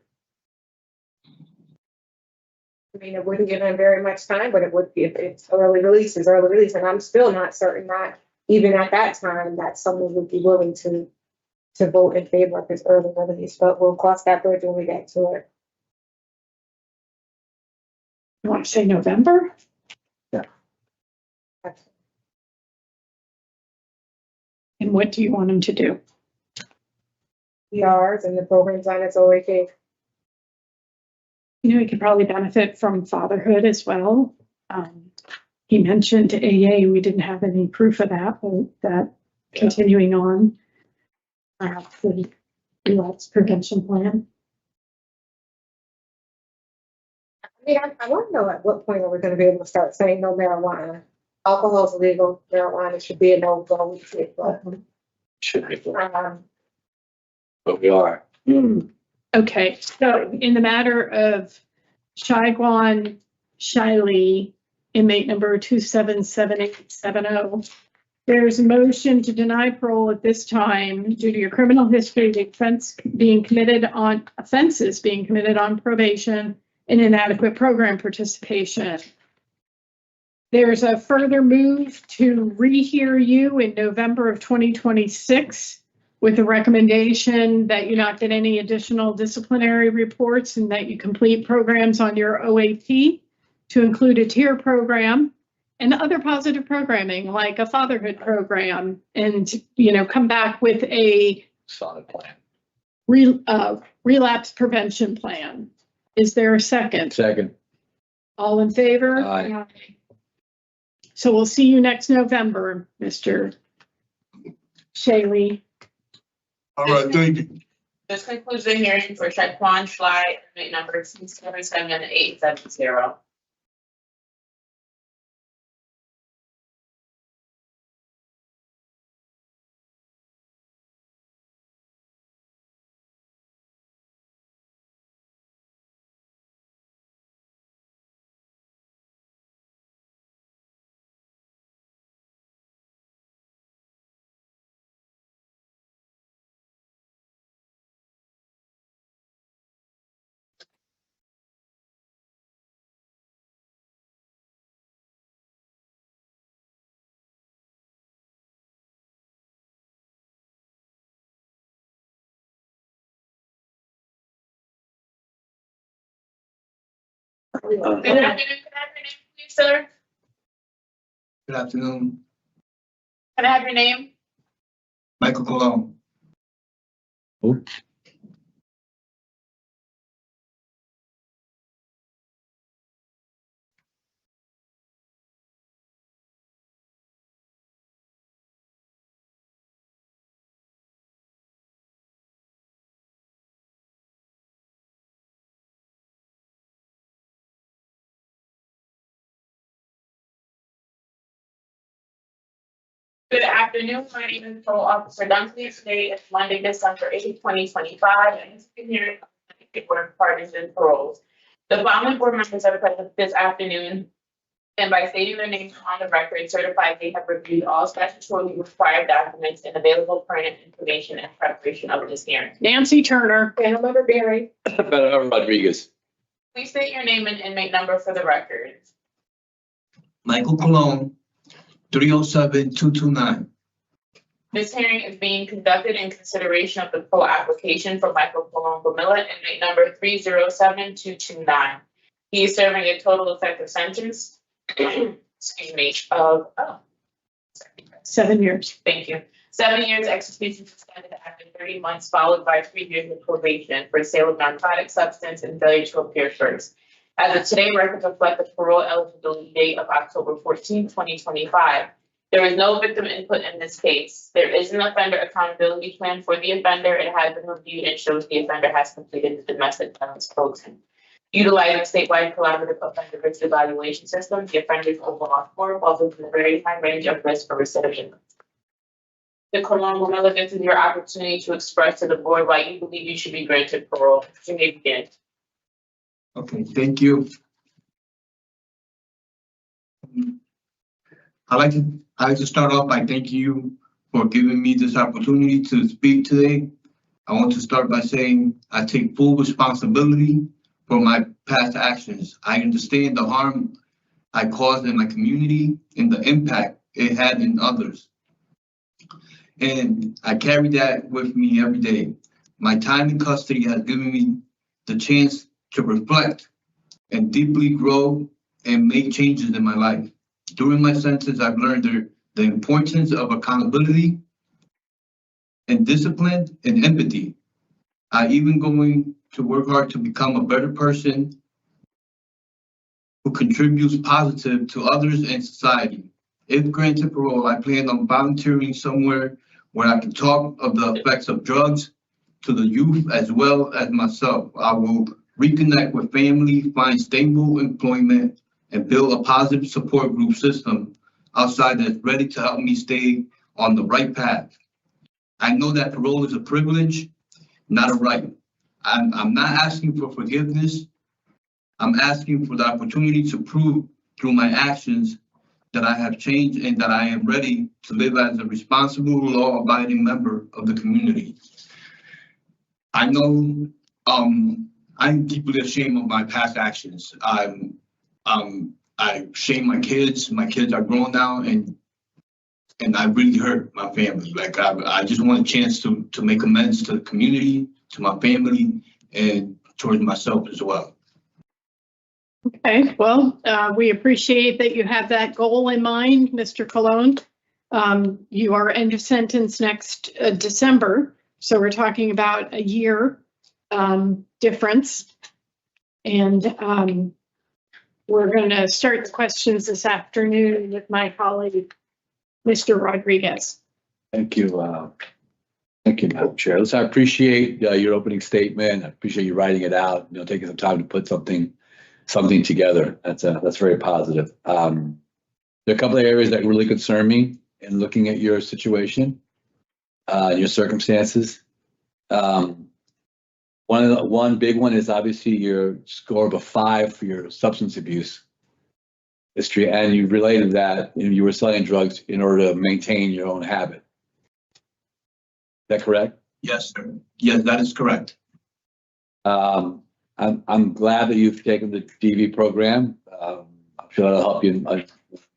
I mean, it wouldn't give him very much time, but it would be if it's early release is early release. And I'm still not certain that even at that time that someone would be willing to vote in favor of his early release. But we'll cross that bridge when we get to it. You want to say November? Yeah. And what do you want him to do? PRs and the program's on its OAK. You know, he could probably benefit from fatherhood as well. He mentioned AA, we didn't have any proof of that, but that continuing on, perhaps the relapse prevention plan. I mean, I want to know at what point are we going to be able to start saying no marijuana? Alcohol is legal, marijuana should be a no-go. Should be, but we are. Okay, so in the matter of Shaiguan Shiley, inmate number 277870, there's a motion to deny parole at this time due to your criminal history, the offenses being committed on probation, and inadequate program participation. There's a further move to rehear you in November of 2026 with the recommendation that you not get any additional disciplinary reports and that you complete programs on your OAP to include a tier program and other positive programming like a fatherhood program, and, you know, come back with a Solid plan. relapse prevention plan. Is there a second? Second. All in favor? Aye. So we'll see you next November, Mr. Shaley. All right, thank you. This concludes the hearing for Shaquan Schley, inmate number 277870. Good afternoon, can I have your name, please, sir? Good afternoon, Can I have your name? Michael Colon. Who? afternoon. My name is Parole Officer Dunkley. Today is Monday, December 8th, 2025, and this is here at Board Partners and Paroles. The following board members are present this afternoon, and by stating their names on the record, certify they have reviewed all statutorily required documents and available pertinent information in preparation of this hearing. Nancy Turner. Panel Member Barry. Beto Rodriguez. Please state your name and inmate number for the record. Michael Colon, 307-229. This hearing is being conducted in consideration of the parole application for Michael Colon Gomilla, inmate number 307229. He is serving a total effective sentence, excuse me, of 7 years. Thank you. 7 years execution suspended after 30 months, followed by 3 years of probation for sale of narcotic substance and failure to appear first. As of today, records reflect the parole eligibility date of October 14, 2025. There is no victim input in this case. There is an offender accountability plan for the offender. It has been reviewed and shows the offender has completed the domestic violence program. Utilizing statewide collaborative offender risk evaluation system, the offender's overall score falls within a very high range of risk for recidivism. The Colon Gomilla, this is your opportunity to express to the board why you believe you should be granted parole. You may begin. Okay, thank you. I'd like to start off by thanking you for giving me this opportunity to speak today. I want to start by saying I take full responsibility for my past actions. I understand the harm I caused in my community and the impact it had in others. And I carry that with me every day. My time in custody has given me the chance to reflect and deeply grow and make changes in my life. During my sentence, I've learned the importance of accountability and discipline and empathy. I even going to work hard to become a better person who contributes positive to others and society. If granted parole, I plan on volunteering somewhere where I can talk of the effects of drugs to the youth as well as myself. I will reconnect with family, find stable employment, and build a positive support group system outside that's ready to help me stay on the right path. I know that parole is a privilege, not a right. I'm not asking for forgiveness. I'm asking for the opportunity to prove through my actions that I have changed and that I am ready to live as a responsible, law-abiding member of the community. I know I'm deeply ashamed of my past actions. I shame my kids. My kids are grown now, and I really hurt my family. Like I just want a chance to make amends to the community, to my family, and towards myself as well. Okay, well, we appreciate that you have that goal in mind, Mr. Colon. You are end of sentence next December, so we're talking about a year difference. And we're going to start the questions this afternoon with my colleague, Mr. Rodriguez. Thank you. Thank you, Madam Chair. Listen, I appreciate your opening statement. I appreciate you writing it out, taking some time to put something together. That's very positive. There are a couple of areas that really concern me in looking at your situation, your circumstances. One big one is obviously your score of a 5 for your substance abuse history, and you related that you were selling drugs in order to maintain your own habit. Is that correct? Yes, sir. Yes, that is correct. I'm glad that you've taken the DV program. I'm sure it'll help you in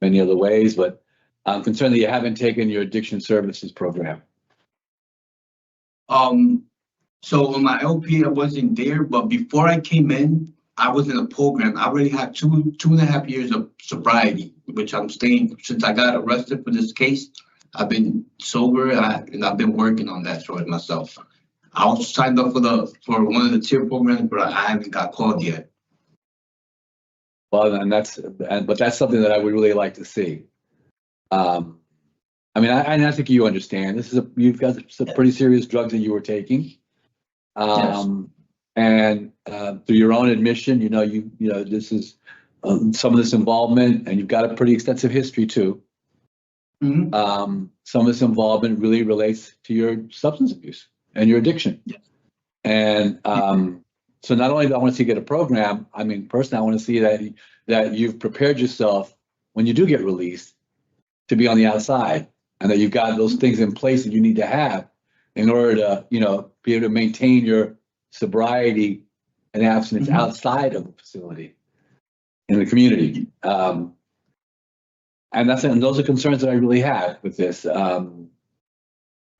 many other ways, but I'm concerned that you haven't taken your addiction services program. So on my LP, I wasn't there, but before I came in, I was in a program. I already had two and a half years of sobriety, which I'm staying since I got arrested for this case. I've been sober and I've been working on that towards myself. I also signed up for one of the tier programs, but I haven't got called yet. Well, but that's something that I would really like to see. I think you understand. You've got some pretty serious drugs that you were taking. Yes. And through your own admission, this is some of this involvement, and you've got a pretty extensive history too. Some of this involvement really relates to your substance abuse and your addiction. Yes. And so not only do I want to see you get a program, I mean, personally, I want to see that you've prepared yourself when you do get released to be on the outside, and that you've got those things in place that you need to have in order to, be able to maintain your sobriety and abstinence outside of the facility, in the community. And those are concerns that I really have with this. And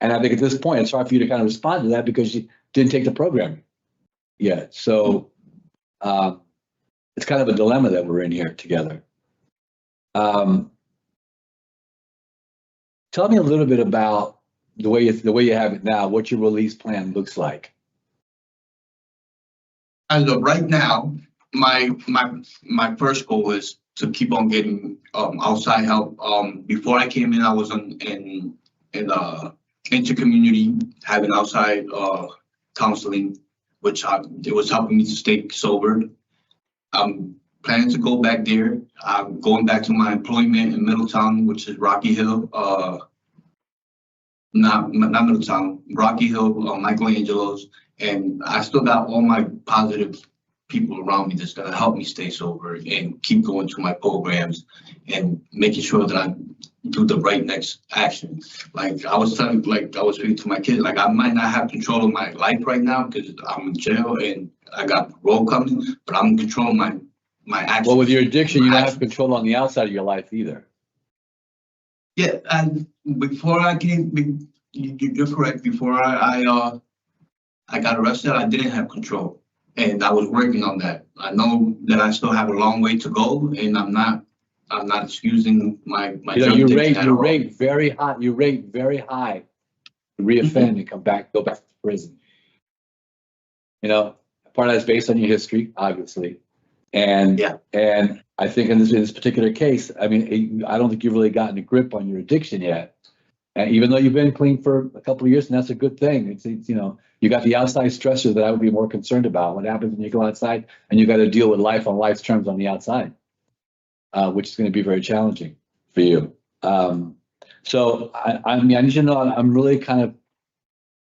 I think at this point, it's hard for you to kind of respond to that because you didn't take the program yet. So it's kind of a dilemma that we're in here together. Tell me a little bit about the way you have it now, what your release plan looks like. As of right now, my first goal is to keep on getting outside help. Before I came in, I was in intercommunity, having outside counseling, which it was helping me to stay sober. I'm planning to go back there. I'm going back to my employment in Middletown, which is Rocky Hill. Not Middletown, Rocky Hill, Michelangelo's, and I still got all my positive people around me that's gonna help me stay sober and keep going to my programs and making sure that I do the right next action. Like I was speaking to my kids, like I might not have control of my life right now because I'm in jail and I got parole coming, but I'm controlling my actions. Well, with your addiction, you don't have control on the outside of your life either. Yeah, and before I came, you're correct. Before I got arrested, I didn't have control, and I was working on that. I know that I still have a long way to go, and I'm not excusing my. You rate very high. You rate very high to reoffend and go back to prison. Part of that's based on your history, obviously, and I think in this particular case, I mean, I don't think you've really gotten a grip on your addiction yet. And even though you've been clean for a couple of years, and that's a good thing. It's you got the outside stressor that I would be more concerned about. What happens when you go outside and you got to deal with life on life's terms on the outside, which is going to be very challenging for you. So I mean, I need you to know I'm really kind of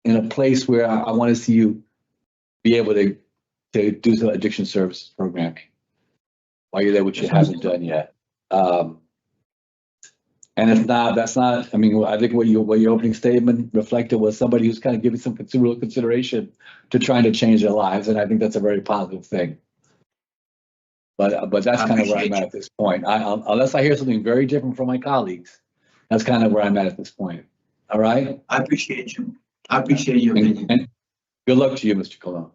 in a place where I want to see you be able to do some addiction services programming while you're there, which you haven't done yet. And if not, that's not, I mean, I think what your opening statement reflected was somebody who's kind of giving some real consideration to trying to change their lives. And I think that's a very positive thing. But that's kind of where I'm at this point. Unless I hear something very different from my colleagues, that's kind of where I'm at this point. All right? I appreciate you. I appreciate your opinion. And good luck to you, Mr. Colon.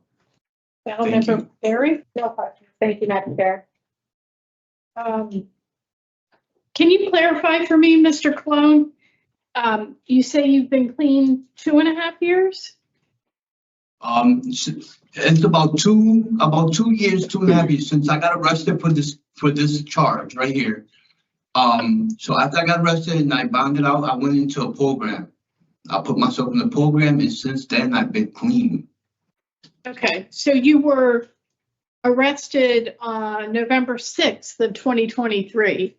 Member Barry? No question. Thank you, Madam Chair. Can you clarify for me, Mr. Colon? You say you've been clean 2.5 years? It's about 2 years, 2.5 years since I got arrested for this charge right here. So after I got arrested and I bonded out, I went into a program. I put myself in the program, and since then I've been clean. Okay, so you were arrested on November 6th of 2023.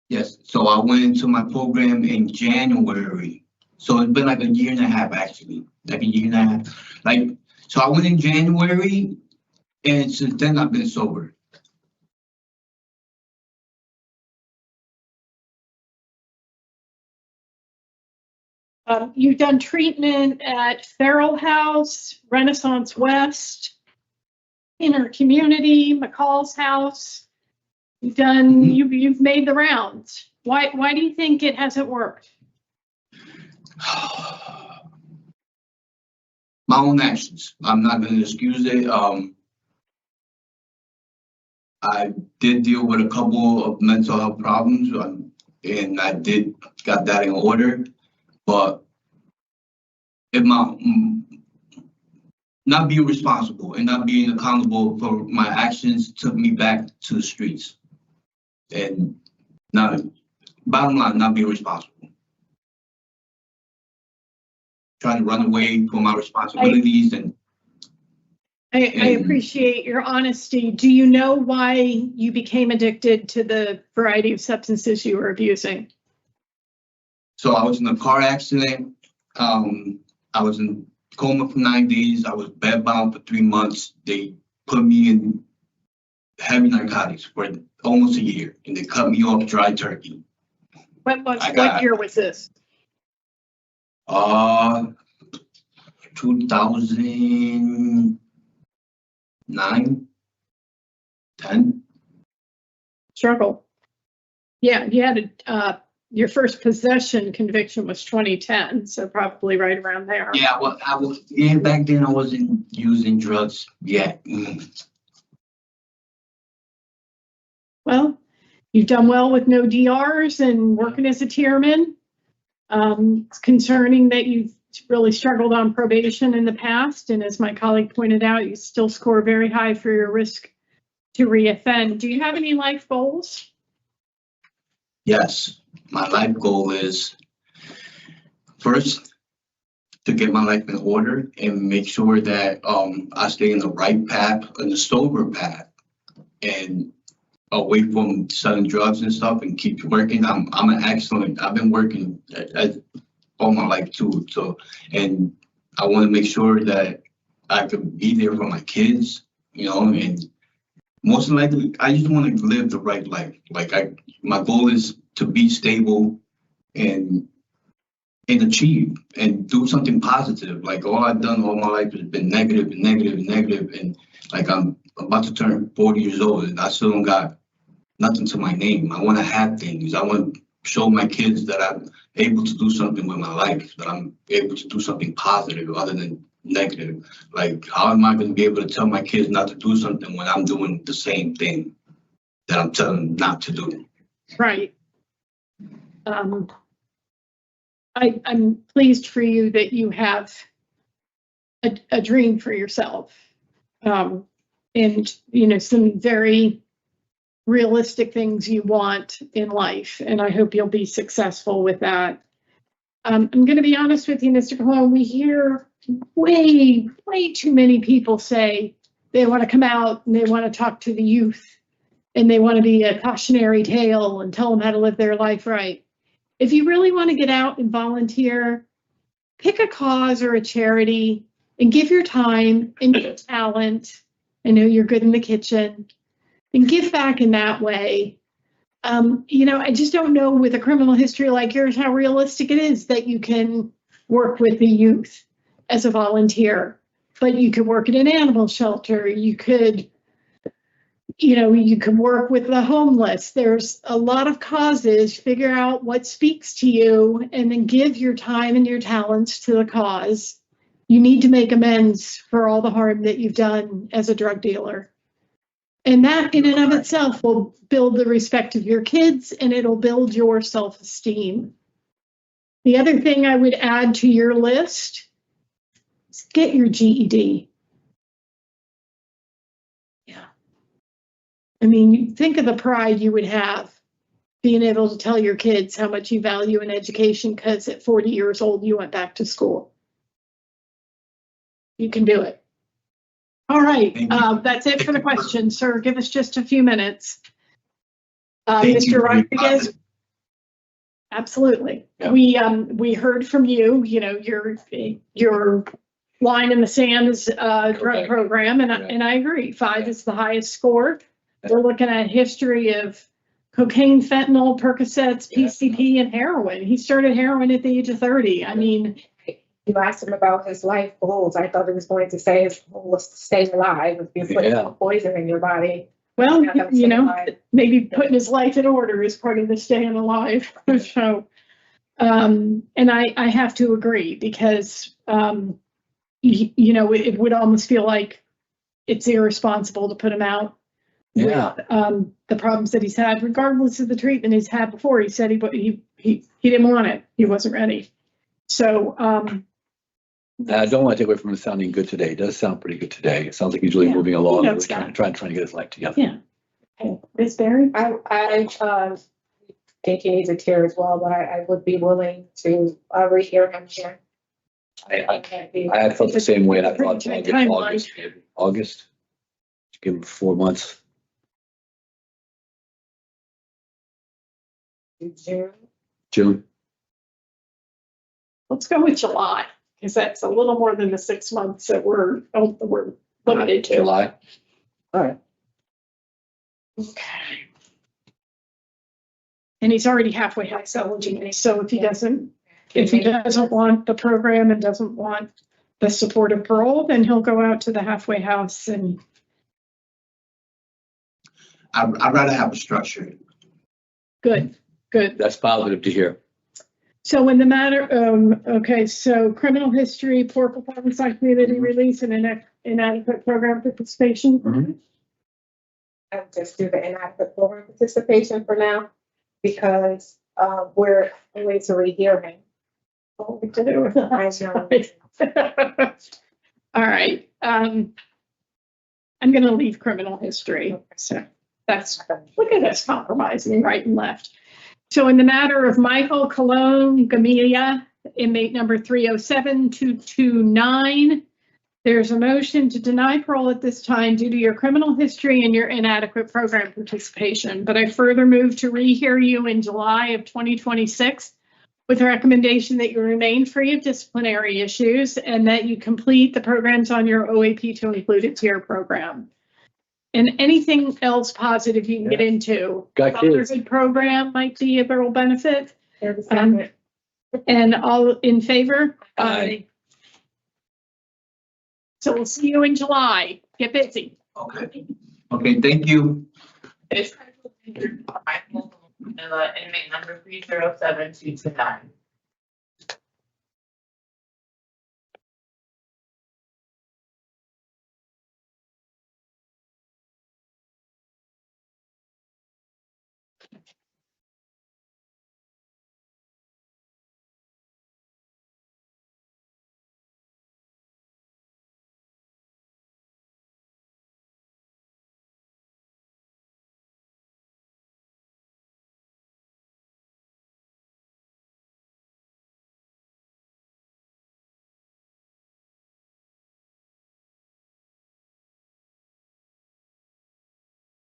Yes, so I went into my program in January. So it's been like 1.5 years actually, like 1.5 years. So I went in January, and since then I've been sober. You've done treatment at Farrell House, Renaissance West, Inner Community, McCall's House. You've done, you've made the rounds. Why do you think it hasn't worked? My own actions. I'm not going to excuse it. I did deal with a couple of mental health problems, and I got that in order. But if not being responsible and not being accountable for my actions took me back to the streets. And bottom line, not being responsible. Trying to run away from my responsibilities I appreciate your honesty. Do you know why you became addicted to the variety of substances you were abusing? So I was in a car accident. I was in coma for 9 days. I was bedbound for 3 months. They put me in heavy narcotics for almost a year, and they cut me off dry turkey. What year was this? 2009, 10. Struggle. Yeah, you had your first possession conviction was 2010, so probably right around there. Yeah, well, back then I wasn't using drugs yet. Well, you've done well with no DRs and working as a tierman. It's concerning that you've really struggled on probation in the past, and as my colleague pointed out, you still score very high for your risk to reoffend. Do you have any life goals? Yes, my life goal is first to get my life in order and make sure that I stay in the right path, in the sober path, and away from selling drugs and stuff, and keep working. I've been working all my life too. So, and I want to make sure that I could be there for my kids, and most likely, I just want to live the right life. My goal is to be stable and achieve and do something positive. Like all I've done all my life has been negative and negative and negative. And like I'm about to turn 40 years old and I still don't got nothing to my name. I want to have things. I want to show my kids that I'm able to do something with my life, that I'm able to do something positive other than negative. Like, how am I going to be able to tell my kids not to do something when I'm doing the same thing that I'm telling them not to do? Right. I'm pleased for you that you have a dream for yourself, and some very realistic things you want in life, and I hope you'll be successful with that. I'm going to be honest with you, Mr. Colon. We hear way too many people say they want to come out and they want to talk to the youth and they want to be a cautionary tale and tell them how to live their life right. If you really want to get out and volunteer, pick a cause or a charity and give your time and your talent. I know you're good in the kitchen, and give back in that way. I just don't know with a criminal history like yours how realistic it is that you can work with the youth as a volunteer, but you could work at an animal shelter. You could work with the homeless. There's a lot of causes. Figure out what speaks to you and then give your time and your talents to the cause. You need to make amends for all the harm that you've done as a drug dealer. And that in and of itself will build the respect of your kids and it'll build your self-esteem. The other thing I would add to your list is get your GED. Yeah. I mean, think of the pride you would have being able to tell your kids how much you value an education because at 40 years old, you went back to school. You can do it. All right, that's it for the questions, sir. Give us just a few minutes. Mr. Rodriguez. Absolutely. Yeah. We heard from you, your line in the sand is a drug program, and I agree. 5 is the highest score. We're looking at a history of cocaine, fentanyl, Percocets, PCP, and heroin. He started heroin at the age of 30. I mean, you asked him about his life goals. I thought he was going to say his goal was to stay alive if you put poison in your body. Well, maybe putting his life in order is part of the staying alive. So, and I have to agree because, it would almost feel like it's irresponsible to put him out. Yeah. With, the problems that he's had, regardless of the treatment he's had before. He said he didn't want it. He wasn't ready. So, I don't want to take away from him sounding good today. It does sound pretty good today. It sounds like he's really moving along. Really trying to get his life together. Yeah. Okay. Ms. Barry? I think he needs a tear as well, but I would be willing to rehear him here. I felt the same way. And I thought August. Give him 4 months. June. Let's go with July, because that's a little more than the 6 months that we're limited to. July. All right. Okay. And he's already halfway house eligible, so if he doesn't want the program and doesn't want the support of parole, then he'll go out to the halfway house and. I'd rather have a structure. Good. That's positive to hear. So in the matter, okay, so criminal history, poor performance on community release, and inadequate program participation. I would just do the inadequate program participation for now, because we're waiting to rehearing. What we to do with that? All right, I'm gonna leave criminal history, so that's, look at us compromising right and left. So in the matter of Michael Colon Gamilia, inmate number 307229, there's a motion to deny parole at this time due to your criminal history and your inadequate program participation. But I further move to rehear you in July of 2026 with a recommendation that you remain free of disciplinary issues and that you complete the programs on your OAP to include it to your program. And anything else positive you can get into. Got kids. Good program might be a real benefit. And all in favor? Aye. So we'll see you in July. Get busy. Okay. Okay, thank you. It's inmate number 307229.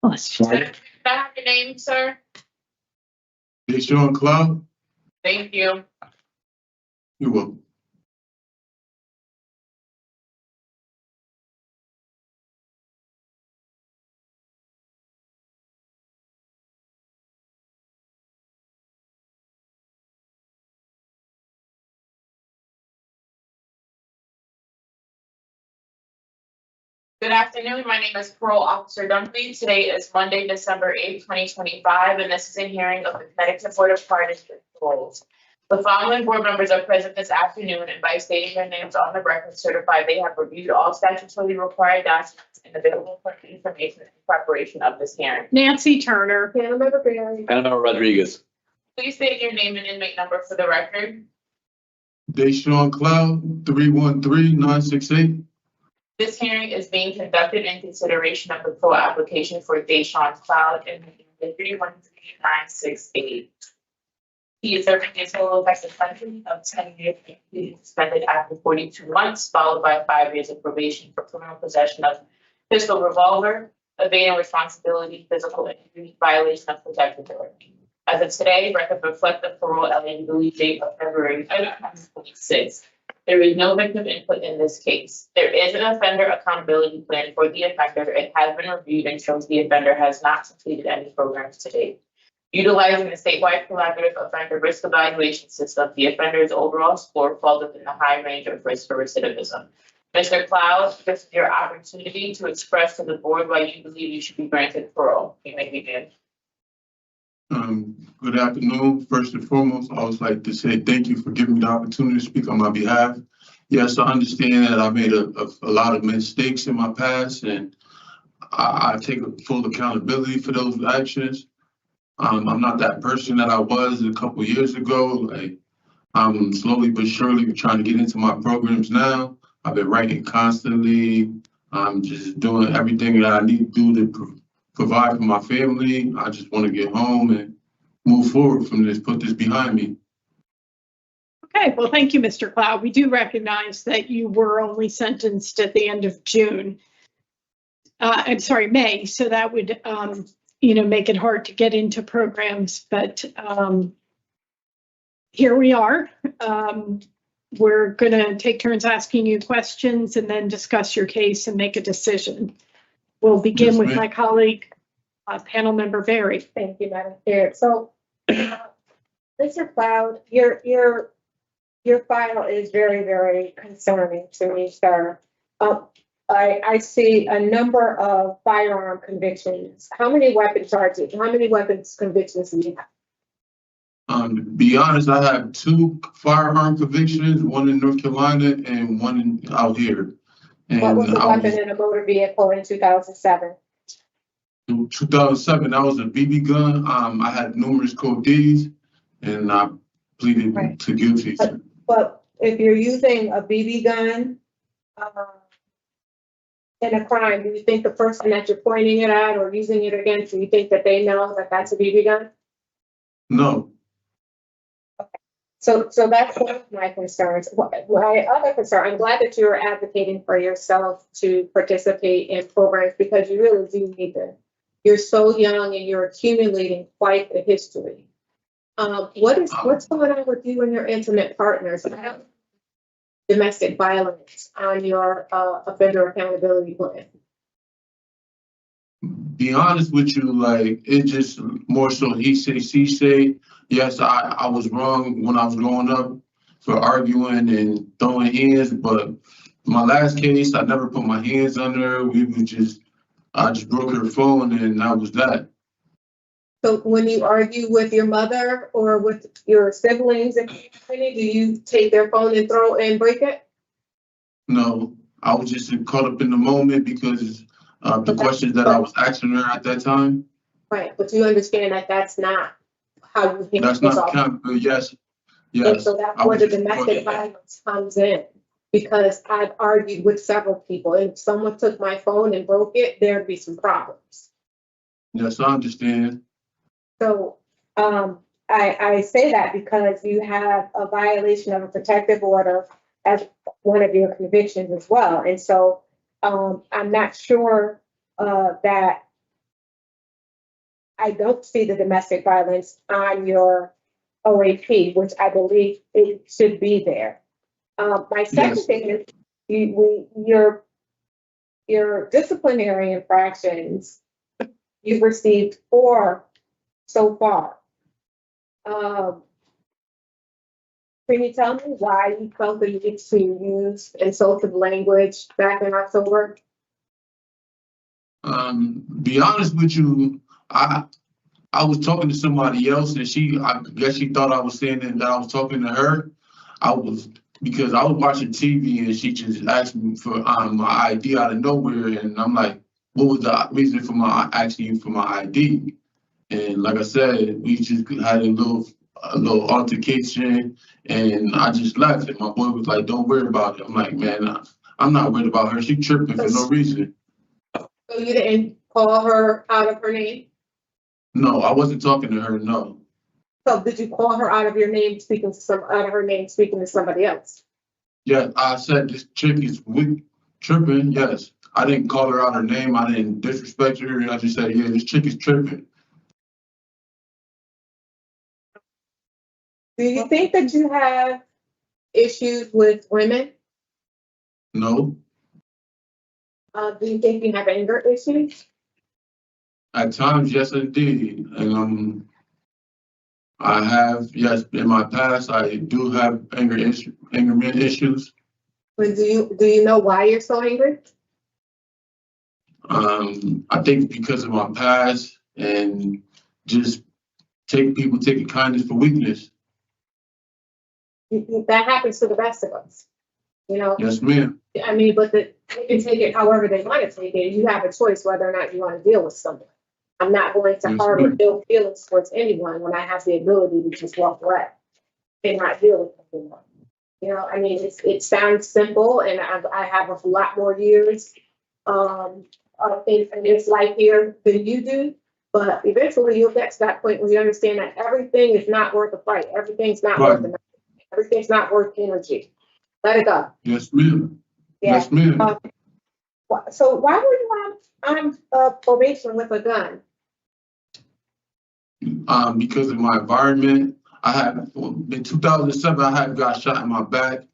Let's check. Can I have your name, sir? Deshaun Cloud, Thank you. you're welcome. Good afternoon. My name is Parole Officer Dunkley. Today is Monday, December 8th, 2025, and this is a hearing of the Connecticut Board of Pardons and Paroles. The following board members are present this afternoon and by stating their names on the record certify they have reviewed all statutorily required documents and available for information in preparation of this hearing. Nancy Turner. Councilmember Bailey. Councilmember Rodriguez. Please state your name and inmate number for the record. Deshaun Cloud, 313968. This hearing is being conducted in consideration of the parole application for Deshaun Cloud in 313968. He is serving a total effective sentence of 10 years, suspended after 42 months, followed by 5 years of probation for criminal possession of pistol revolver, evading responsibility, physical injury, violation of protected authority. As of today, records reflect the parole eligibility date of February 2026. There is no victim input in this case. There is an offender accountability plan for the offender. It has been reviewed and shows the offender has not completed any programs to date. Utilizing the statewide collaborative offender risk evaluation system, the offender's overall score falls within the high range of risk for recidivism. Mr. Cloud, this is your opportunity to express to the board why you believe you should be granted parole. You may begin. Good afternoon. First and foremost, I would like to say thank you for giving me the opportunity to speak on my behalf. Yes, I understand that I made a lot of mistakes in my past, and I take full accountability for those actions. I'm not that person that I was a couple of years ago. Like, I'm slowly but surely trying to get into my programs now. I've been writing constantly. I'm just doing everything that I need to do to provide for my family. I just want to get home and move forward from this, put this behind me. Okay, well, thank you, Mr. Cloud. We do recognize that you were only sentenced at the end of June. I'm sorry, May, so that would, make it hard to get into programs, but here we are. we're going to take turns asking you questions and then discuss your case and make a decision. We'll begin Yes, with ma'am. my colleague, panel member Barry. Thank you, Madam Chair. So, Mr. Cloud, your file is very, very concerning to me, sir. I see a number of firearm convictions. How many weapon charges, how many weapons convictions do you have? To be honest, I have 2 firearm convictions, one in North Carolina and one out here. And What was the weapon in a motor vehicle in 2007? in 2007, that was a BB gun. I had numerous code Ds, and I pleaded Right. to guilty. But if you're using a BB gun in a crime, do you think the person that you're pointing it at or using it against, do you think that they know that that's a BB gun? No. So that's one of my concerns. My other concern, I'm glad that you're advocating for yourself to participate in programs because you really do need them. You're so young and you're accumulating quite a history. What's going on with you and your intimate partners? Domestic violence on your offender accountability plan? Be honest with you, like, it's just more so he say, she say. Yes, I was wrong when I was growing up for arguing and throwing hands, but my last case, I never put my hands on her. I just broke her phone and that was that. So when you argue with your mother or with your siblings, do you take their phone and throw and break it? No, I was just caught up in the moment because the questions that I was asking her at that time. Right, but you understand that that's not how you handle That's not count, but yes. And so that's where the domestic violence comes in, because I've argued with several people, and if someone took my phone and broke it, there'd be some problems. Yes, I understand. So I say that because you have a violation of a protective order as one of your convictions as well. And so I'm not sure that I don't see the domestic violence on your OAP, which I believe it should be there. My second thing is your disciplinary infractions, you've received 4 so far. Can you tell me why you felt the need to use insultive language back in October? Be honest with you, I was talking to somebody else, and I guess she thought I was saying that I was talking to her. Because I was watching TV, and she just asked me for my ID out of nowhere, and I'm like, what was the reason for my asking you for my ID? And like I said, we just had a little altercation, and I just left. And my boy was like, "Don't worry about it." I'm like, "Man, I'm not worried about her. She tripping for no reason." So you didn't call her out of her name? No, I wasn't talking to her. No. So did you call her out of your name, speaking to somebody else? Yeah, I said this chick is tripping. Yes, I didn't call her out her name. I didn't disrespect her. I just said, yeah, this chick is tripping. Do you think that you have issues with women? No. Do you think you have anger issues? At times, yes, indeed. And I have, yes, in my past, I do have anger issues. But do you know why you're so angry? I think because of my past and just people taking kindness for weakness. That happens to the best of us, you know? Yes, ma'am. I mean, but they can take it however they want to take it. You have a choice whether or not you want to deal with someone. I'm not going to harbor ill feelings towards anyone when I have the ability to just walk away and not deal with anyone. You know, I mean, it sounds simple, and I have a lot more years in this life here than you do. But eventually, you'll get to that point where you understand that everything is not worth a fight. Everything's not worth it. Everything's not worth energy. Let it go. Yes, ma'am. Yeah. Yes, ma'am. So why were you on probation with a gun? Because of my environment. In 2007, I had got shot in my back,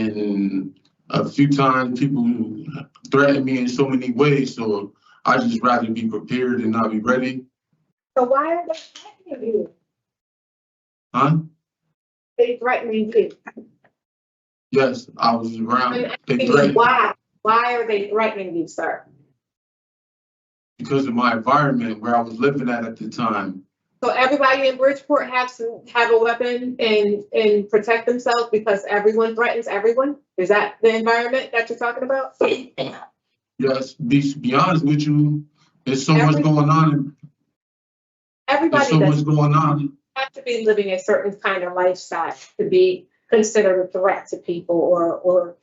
and a few times people threaten me in so many ways. So I just rather be prepared and not be ready. So why are they threatening you? Huh? They threatening you. Yes, I was around. I'm They asking you threatened why? Why are they threatening you, sir? because of my environment where I was living at the time. So everybody in Bridgeport has to have a weapon and protect themselves because everyone threatens everyone? Is that the environment that you're talking about? Yes, be honest with you, there's so much going on. Everybody There's so does much going on. have to be living a certain kind of lifestyle to be considered a threat to people or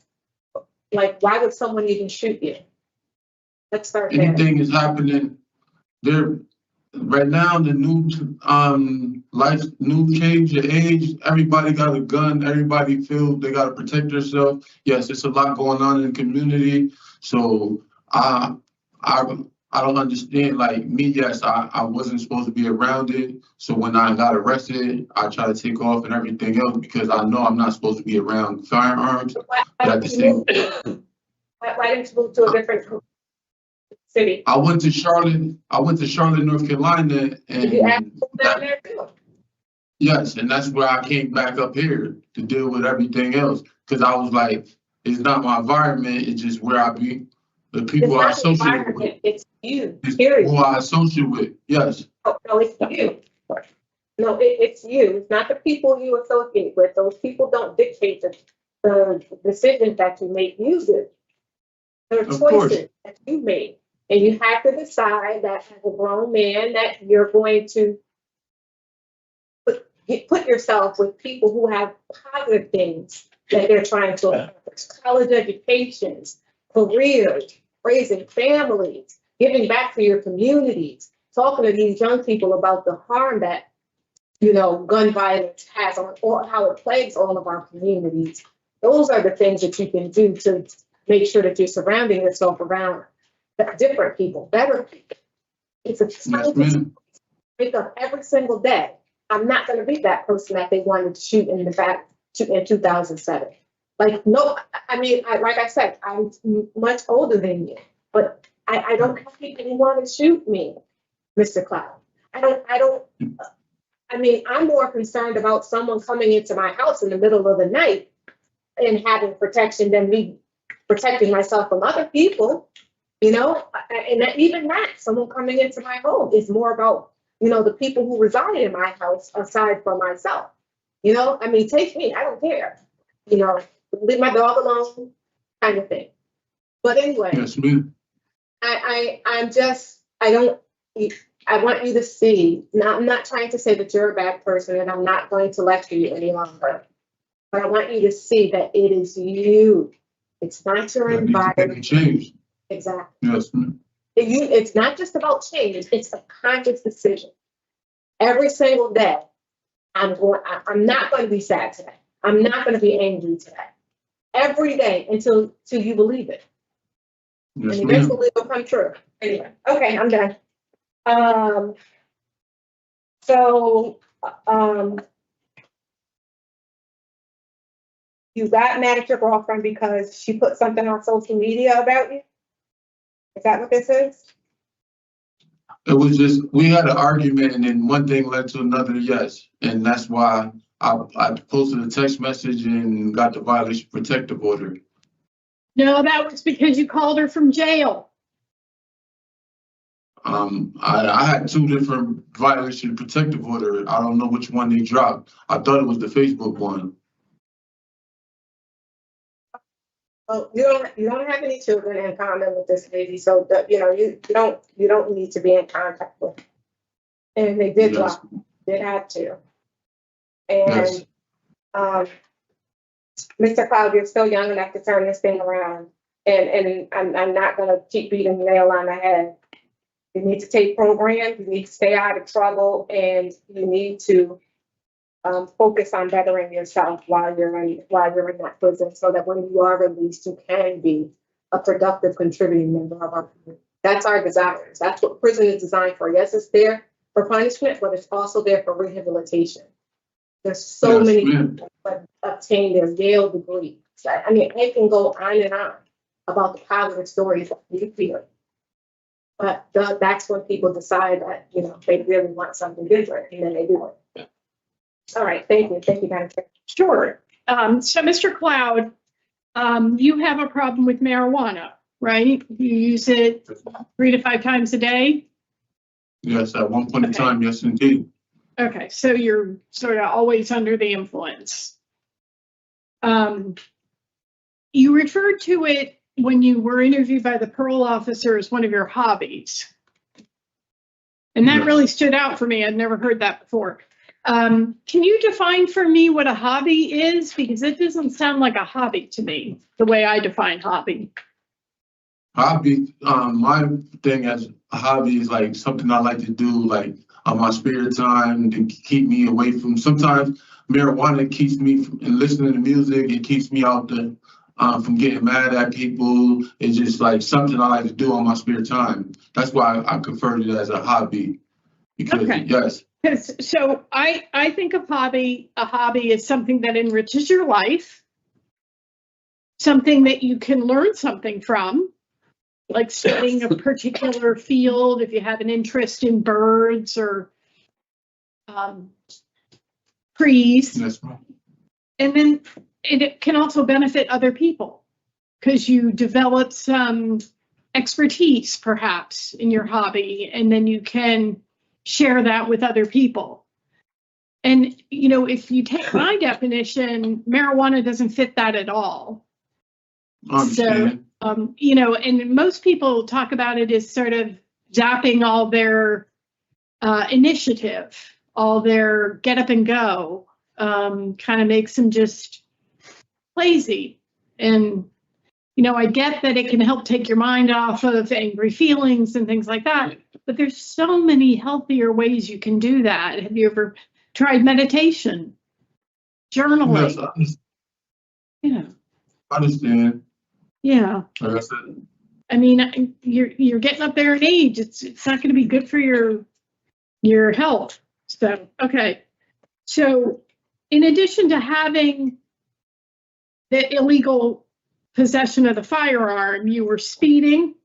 like, why would someone even shoot you? Let's start there. Anything is happening there right now. The new new change, the age. Everybody got a gun. Everybody feels they got to protect themselves. Yes, it's a lot going on in the community. So I don't understand. Like me, yes, I wasn't supposed to be around it. So when I got arrested, I tried to take off and everything else because I know I'm not supposed to be around firearms. Why But at the same, why didn't you move to a different city? I went to Charlotte, North Carolina, Did you ask and to move down there too? yes, and that's where I came back up here to deal with everything else. Cause I was like, it's not my environment, it's just where I be, the people I It's not the associate with. environment, it's you, It's period. who I associate with, yes. No, it's you. No, it's you. It's not the people you associate with. Those people don't dictate the decisions that you make. You do. There are Of course. choices that you make. And you have to decide that as a grown man that you're going to put yourself with people who have positive things that they're trying to accomplish. College educations, careers, raising families, giving back to your communities, talking to these young people about the harm that, gun violence has on, or how it plagues all of our communities. Those are the things that you can do to make sure that you're surrounding yourself around different people, better people. It's a challenge to wake up every single day. I'm not going to be that person that they wanted to shoot in the back in 2007. Like, no, like I said, I'm much older than you, but I don't have people who want to shoot me, Mr. Cloud. I'm more concerned about someone coming into my house in the middle of the night and having protection than me protecting myself from other people, and even that, someone coming into my home is more about, the people who reside in my house aside from myself. Take me, I don't care, leave my dog alone, kind of thing. But anyway, Yes, ma'am. I want you to see, now I'm not trying to say that you're a bad person and I'm not going to lecture you any longer, but I want you to see that it is you. It's not your environment. Change. Exactly. Yes, ma'am. It's not just about change, it's a conscious decision. Every single day, I'm not going to be sad today. I'm not going to be angry today. Every day until you believe it. Yes, And ma'am. eventually it'll come true. Anyway, okay, I'm done. You got mad at your girlfriend because she put something on social media about you? Is that what this is? It was just, we had an argument and then one thing led to another, yes. And that's why I posted a text message and got the violation protective order. No, that was because you called her from jail. I had two different violation protective order. I don't know which one they dropped. I thought it was the Facebook one. Well, you don't have any children in common with this lady, so you don't need to be in contact with her. And they did drop, did have to. And Mr. Cloud, you're still young enough to turn this thing around. And I'm not gonna keep beating the nail on the head. You need to take programs, you need to stay out of trouble, and you need to focus on bettering yourself while you're in that prison, so that when you are released, you can be a productive, contributing member of our community. That's our desires. That's what prison is designed for. Yes, it's there for punishment, but it's also there for rehabilitation. There's so many people that obtain their Yale degree So, I mean, I can go on and on about the positive stories that you feel. But that's when people decide that, you know, they really want something different, and then they do it. All right, thank you. Thank you, Madam Chair. Sure. So Mr. Cloud, you have a problem with marijuana, right? You use it 3 to 5 times a day? Yes, at one point in time, yes, indeed. Okay, so you're sort of always under the influence. You referred to it when you were interviewed by the parole officer as one of your hobbies. And that Yes. really stood out for me. I'd never heard that before. Can you define for me what a hobby is? Because it doesn't sound like a hobby to me, the way I define hobby. Hobby, my thing as a hobby is like something I like to do, like on my spare time to keep me away from. Sometimes marijuana keeps me from and listening to music. It keeps me out the from getting mad at people. It's just like something I like to do on my spare time. That's why I prefer it as a hobby. Because Okay. yes, So I think a hobby is something that enriches your life, something that you can learn something from, like studying a particular field, if you have an interest in birds or trees. yes, And then it can also benefit other people because you develop some expertise perhaps in your hobby, and then you can share that with other people. And, you know, if you take my definition, marijuana doesn't fit that at all. I understand. So, you know, and most people talk about it as sort of zapping all their initiative, all their get up and go, kind of makes them just lazy. And, you know, I get that it can help take your mind off of angry feelings and things like that, but there's so many healthier ways you can do that. Have you ever tried meditation, journaling? Yes, Yeah. I understand. Yeah. Like I said, I mean, you're getting up there in age. It's not going to be good for your health. So, okay. So, in addition to having the illegal possession of the firearm, you were speeding.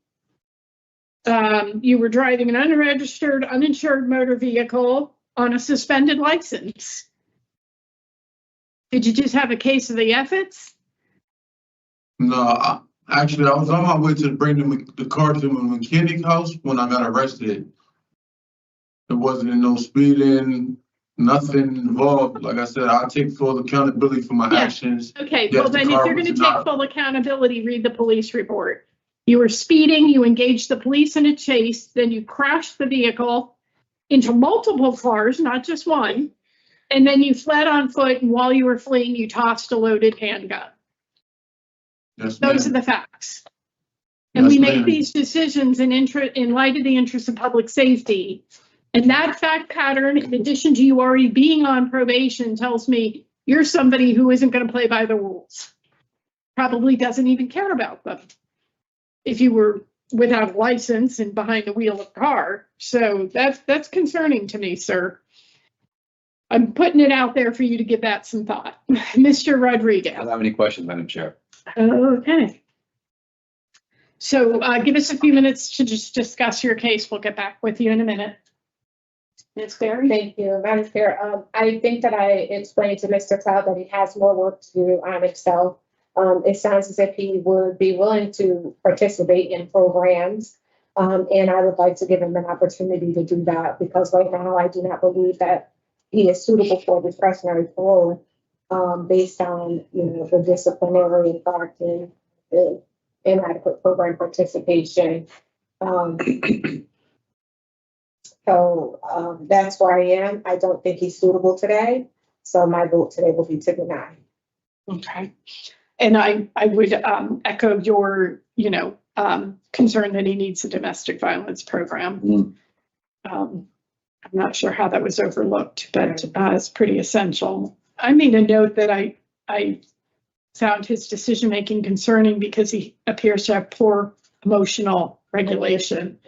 You were driving an unregistered, uninsured motor vehicle on a suspended license. Did you just have a case of the efforts? no, actually, I was on my way to bring the car to the mechanic house when I got arrested. There wasn't no speeding, nothing involved. Like I said, I take full accountability for my actions. Okay, Yes, well the then if car you're was going to not- take full accountability, read the police report. You were speeding, you engaged the police in a chase, then you crashed the vehicle into multiple cars, not just one, and then you fled on foot, and while you were fleeing, you tossed a loaded handgun. Yes, Those are ma'am. the facts. And we Yes, make ma'am. these decisions in light of the interest of public safety. And that fact pattern, in addition to you already being on probation, tells me you're somebody who isn't going to play by the rules. Probably doesn't even care about them if you were without a license and behind the wheel of a car. So that's concerning to me, sir. I'm putting it out there for you to give that some thought. Mr. I Rodriguez. don't have any questions, Madam Chair. Okay. So give us a few minutes to just discuss your case. We'll get back with you in a minute. Ms. Berry? Thank you, Madam Chair. I think that I explained to Mr. Cloud that he has more work to do on himself. It sounds as if he would be willing to participate in programs. And I would like to give him an opportunity to do that because right now I do not believe that he is suitable for discretionary parole based on, you know, the disciplinary impact and the inadequate program participation. So that's where I am. I don't think he's suitable today. So my vote today will be to deny. Okay. And I would echo your, you know, concern that he needs a domestic violence program. I'm not sure how that was overlooked, but it's pretty essential. I made a note that I found his decision-making concerning because he appears to have poor emotional regulation.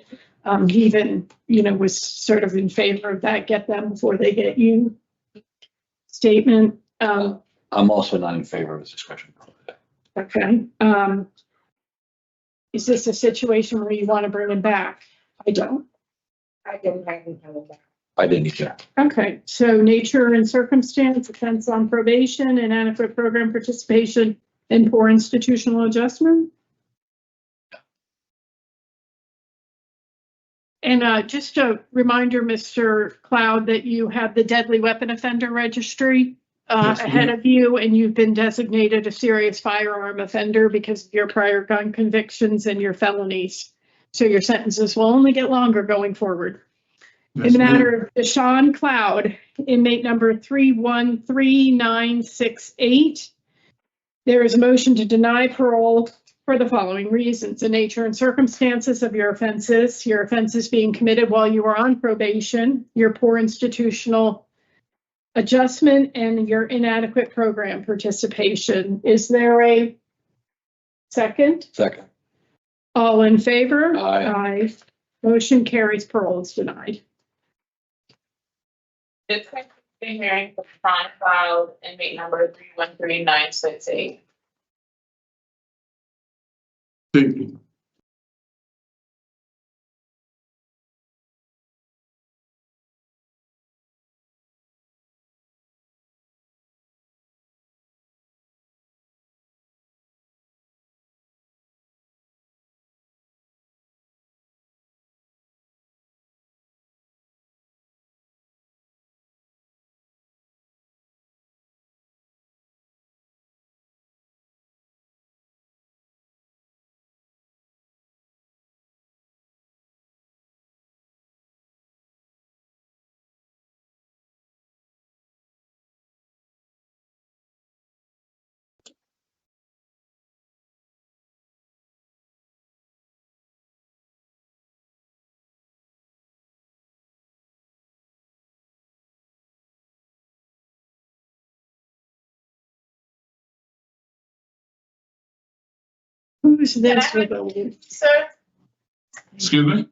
He even, you know, was sort of in favor of that, get them before they get you statement. I'm also not in favor of his discretion. Okay. Is this a situation where you want to bring him back? I don't. I didn't have him coming back. I didn't either. Okay, so nature and circumstance, offense on probation, inadequate program participation, and poor institutional adjustment. And just a reminder, Mr. Cloud, that you have the deadly weapon offender registry Yes, ahead ma'am. of you, and you've been designated a serious firearm offender because of your prior gun convictions and your felonies. So your sentences will only get longer going forward. Yes, In the ma'am. matter of Deshaun Cloud, inmate number 313968, there is a motion to deny parole for the following reasons: the nature and circumstances of your offenses being committed while you were on probation, your poor institutional adjustment, and your inadequate program participation. Is there a second? Second. All in favor? Aye. Aye. Motion carries. Parole is denied. This concludes the hearing for Deshaun Cloud, inmate number 313968. Thank you. Who's this with a Sir, Excuse me?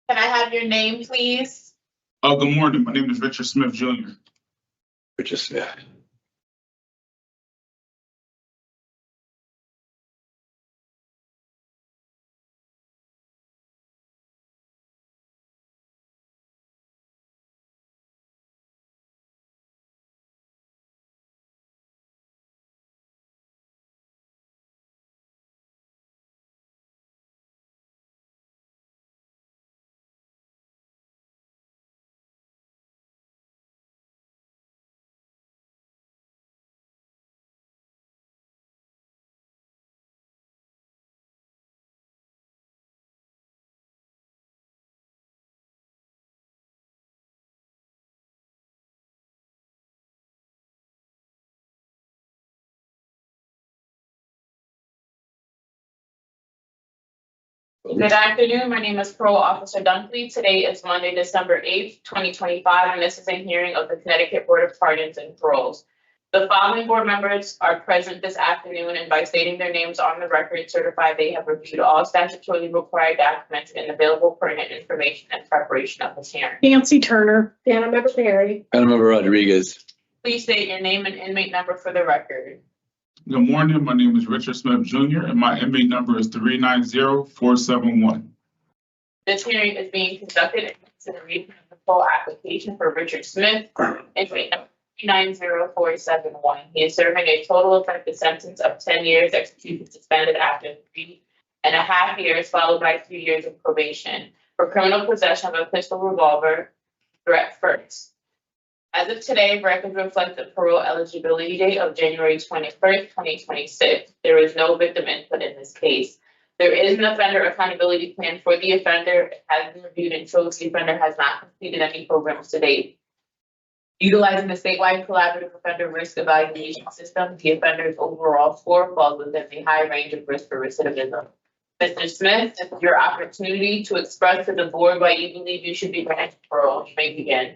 can I have your name, please? Good morning. My name is Richard Smith Jr. Which is, yeah. Good afternoon. My name is Parole Officer Dunkley. Today is Monday, December 8th, 2025, and this is a hearing of the Connecticut Board of Pardons and Paroles. The following board members are present this afternoon and by stating their names on the record certify they have reviewed all statutorily required documents and available pertinent information in preparation of this hearing. Nancy Turner? Dana Member Perry. Member Rodriguez. Please state your name and inmate number for the record. Good morning. My name is Richard Smith Jr. and my inmate number is 390471. This hearing is being conducted in consideration of the full application for Richard Smith, inmate number 390471. He is serving a total effective sentence of 10 years, execution suspended after 3.5 years, followed by 3 years of probation for criminal possession of a pistol revolver threat first. As of today, records reflect the parole eligibility date of January 21st, 2026. There is no victim input in this case. There is an offender accountability plan for the offender. It has been reviewed and shows the offender has not completed any programs to date. Utilizing the statewide collaborative offender risk evaluation system, the offender's overall score falls within a high range of risk for recidivism. Mr. Smith, this is your opportunity to express to the board why you believe you should be granted parole. You may begin.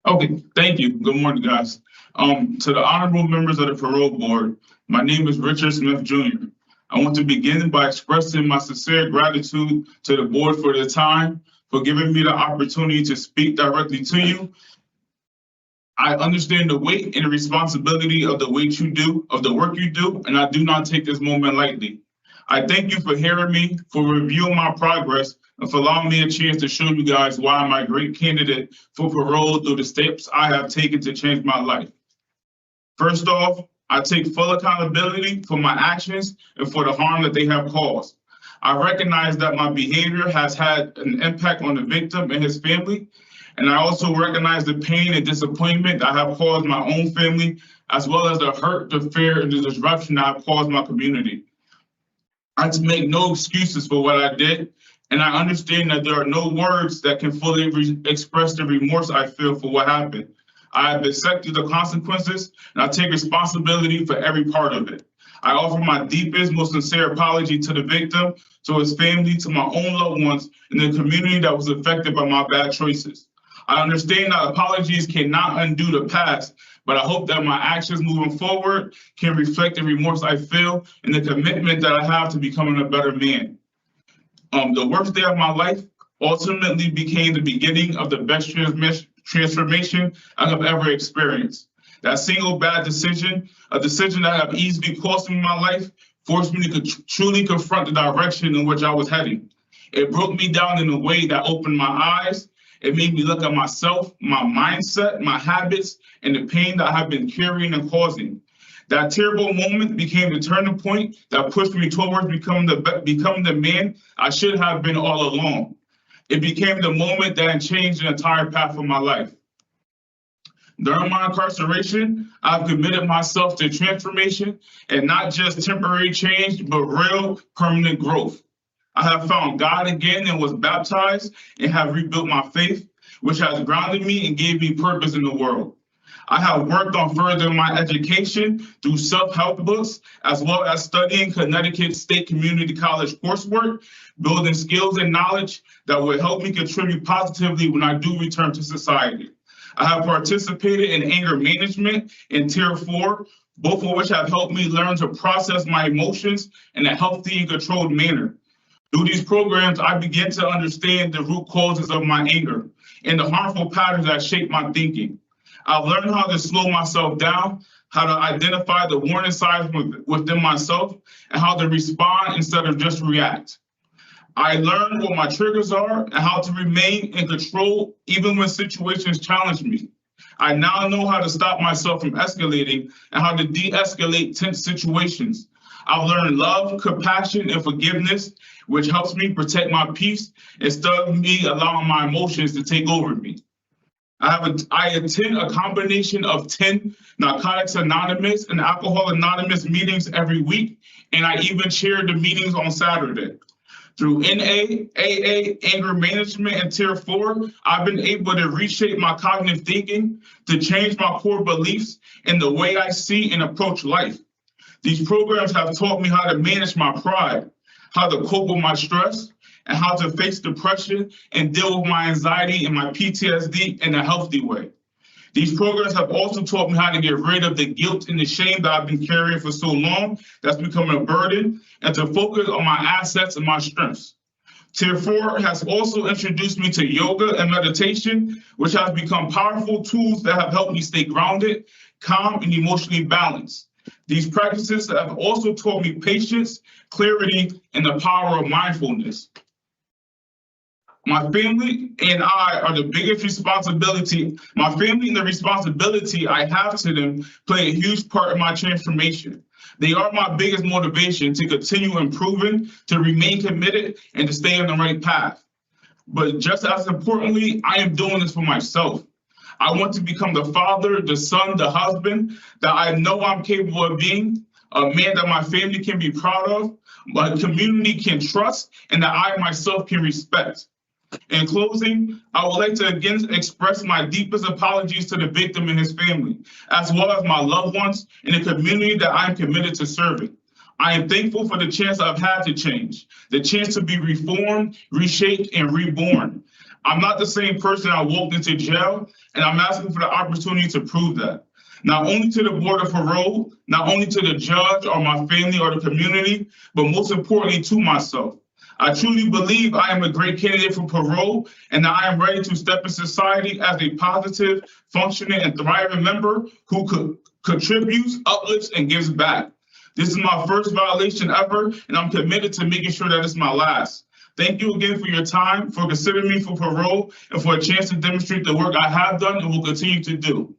Okay, thank you. Good morning, guys. To the honorable members of the parole board, my name is Richard Smith Jr. I want to begin by expressing my sincere gratitude to the board for their time, for giving me the opportunity to speak directly to you. I understand the weight and the responsibility of the work you do, and I do not take this moment lightly. I thank you for hearing me, for reviewing my progress, and for allowing me a chance to show you guys why I'm a great candidate for parole through the steps I have taken to change my life. First off, I take full accountability for my actions and for the harm that they have caused. I recognize that my behavior has had an impact on the victim and his family, and I also recognize the pain and disappointment that I have caused my own family, as well as the hurt, the fear, and the disruption that I have caused my community. I make no excuses for what I did, and I understand that there are no words that can fully express the remorse I feel for what happened. I have accepted the consequences, and I take responsibility for every part of it. I offer my deepest, most sincere apology to the victim, to his family, to my own loved ones, and the community that was affected by my bad choices. I understand that apologies cannot undo the past, but I hope that my actions moving forward can reflect the remorse I feel and the commitment that I have to becoming a better man. The worst day of my life ultimately became the beginning of the best transformation I have ever experienced. That single bad decision, a decision that have easily cost me my life, forced me to truly confront the direction in which I was heading. It broke me down in a way that opened my eyes. It made me look at myself, my mindset, my habits, and the pain that I have been carrying and causing. That terrible moment became the turning point that pushed me towards becoming the man I should have been all along. It became the moment that changed the entire path of my life. During my incarceration, I've committed myself to transformation, and not just temporary change, but real permanent growth. I have found God again and was baptized and have rebuilt my faith, which has grounded me and gave me purpose in the world. I have worked on furthering my education through self-help books, as well as studying Connecticut State Community College coursework, building skills and knowledge that will help me contribute positively when I do return to society. I have participated in anger management in Tier 4, both of which have helped me learn to process my emotions in a healthy and controlled manner. Through these programs, I began to understand the root causes of my anger and the harmful patterns that shape my thinking. I've learned how to slow myself down, how to identify the warning signs within myself, and how to respond instead of just react. I learned what my triggers are and how to remain in control even when situations challenge me. I now know how to stop myself from escalating and how to de-escalate tense situations. I've learned love, compassion, and forgiveness, which helps me protect my peace instead of me allowing my emotions to take over me. I attend a combination of 10 Narcotics Anonymous and Alcohol Anonymous meetings every week, and I even chair the meetings on Saturday. Through NA, AA, anger management, and Tier 4, I've been able to reshape my cognitive thinking, to change my core beliefs and the way I see and approach life. These programs have taught me how to manage my pride, how to cope with my stress, and how to face depression and deal with my anxiety and my PTSD in a healthy way. These programs have also taught me how to get rid of the guilt and the shame that I've been carrying for so long that's becoming a burden, and to focus on my assets and my strengths. Tier 4 has also introduced me to yoga and meditation, which has become powerful tools that have helped me stay grounded, calm, and emotionally balanced. These practices have also taught me patience, clarity, and the power of mindfulness. My family and I are the biggest responsibility. My family and the responsibility I have to them play a huge part in my transformation. They are my biggest motivation to continue improving, to remain committed, and to stay on the right path. But just as importantly, I am doing this for myself. I want to become the father, the son, the husband that I know I'm capable of being, a man that my family can be proud of, my community can trust, and that I myself can respect. In closing, I would like to again express my deepest apologies to the victim and his family, as well as my loved ones and the community that I am committed to serving. I am thankful for the chance I've had to change, the chance to be reformed, reshaped, and reborn. I'm not the same person I walked into jail, and I'm asking for the opportunity to prove that. Not only to the Board of Parole, not only to the judge or my family or the community, but most importantly to myself. I truly believe I am a great candidate for parole and that I am ready to step in society as a positive, functioning, and thriving member who contributes, uplifts, and gives back. This is my first violation ever, and I'm committed to making sure that it's my last. Thank you again for your time, for considering me for parole, and for a chance to demonstrate the work I have done and will continue to do.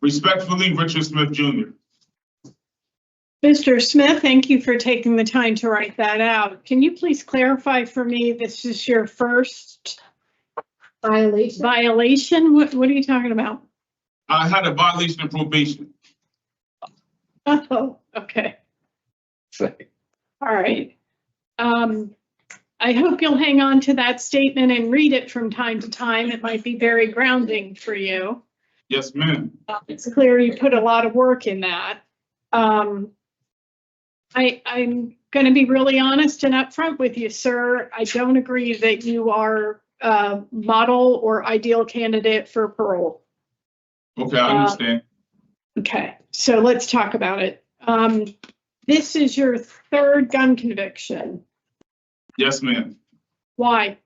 Respectfully, Richard Smith, Jr. Mr. Smith, thank you for taking the time to write that out. Can you please clarify for me, this is your first violation? What are you talking about? I had a violation of probation. Oh, okay. All right. I hope you'll hang on to that statement and read it from time to time. It might be very grounding for you. Yes, ma'am. It's clear you put a lot of work in that. I'm going to be really honest and upfront with you, sir. I don't agree that you are a model or ideal candidate for parole. Okay, I understand. Okay, so let's talk about it. This is your third gun conviction. Yes, ma'am. Why?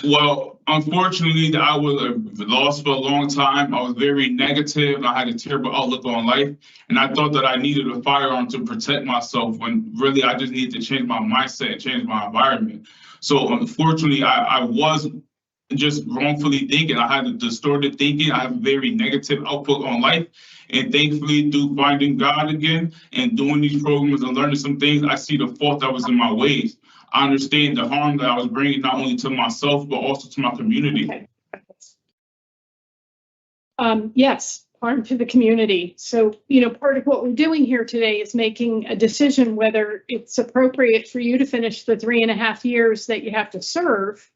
Well, unfortunately, I was lost for a long time. I was very negative. I had a terrible outlook on life. And I thought that I needed a firearm to protect myself when really I just needed to change my mindset and change my environment. So unfortunately, I was just wrongfully thinking. I had a distorted thinking. I have a very negative outlook on life. And thankfully, through finding God again and doing these programs and learning some things, I see the fault that was in my ways. I understand the harm that I was bringing not only to myself, but also to my community. Okay. Yes, harm to the community. So, part of what we're doing here today is making a decision whether it's appropriate for you to finish the 3.5 years that you have to serve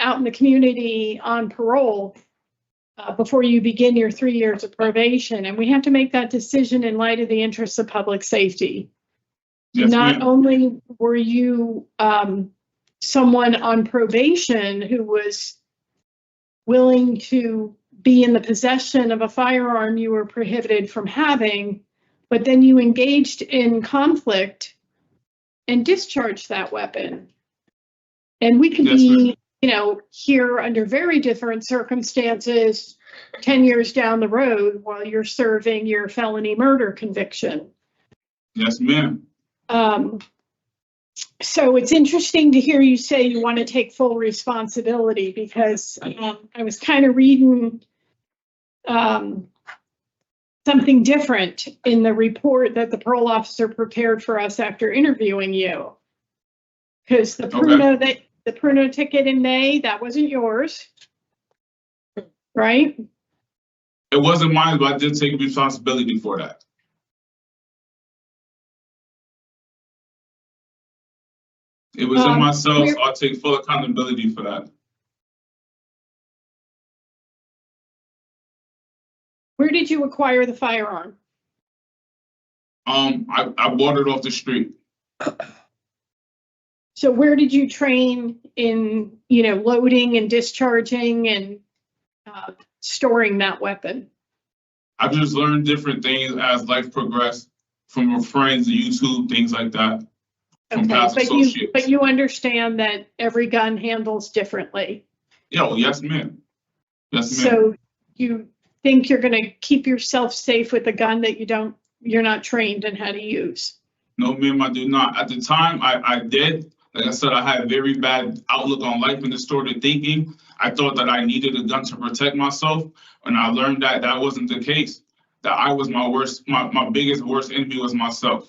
out in the community on parole before you begin your 3 years of probation. And we have to make that decision in light of the interests of public safety. Yes, not only were you someone on probation who was willing to be in the possession of a firearm you were prohibited from having, but then you engaged in conflict and discharged that weapon. And we could be, here under very different circumstances 10 years down the road while you're serving your felony murder conviction. Yes, ma'am. So it's interesting to hear you say you want to take full responsibility, because I was kind of reading something different in the report that the parole officer prepared for us after interviewing you. Because the Pruno ticket in May, that wasn't yours, right? It wasn't mine, but I did take responsibility for that. It was in myself, so I'll take full accountability for that. Where did you acquire the firearm? I bought it off the street. So where did you train in, loading and discharging and storing that weapon? I just learned different things as life progressed from friends, YouTube, things like that. Okay, but you understand that every gun handles differently. Yes, ma'am. Yes, ma'am. So you think you're going to keep yourself safe with a gun that you're not trained in how to use? No, ma'am, I do not. At the time, I did. Like I said, I had a very bad outlook on life and distorted thinking. I thought that I needed a gun to protect myself, and I learned that that wasn't the case. That I was my biggest worst enemy was myself.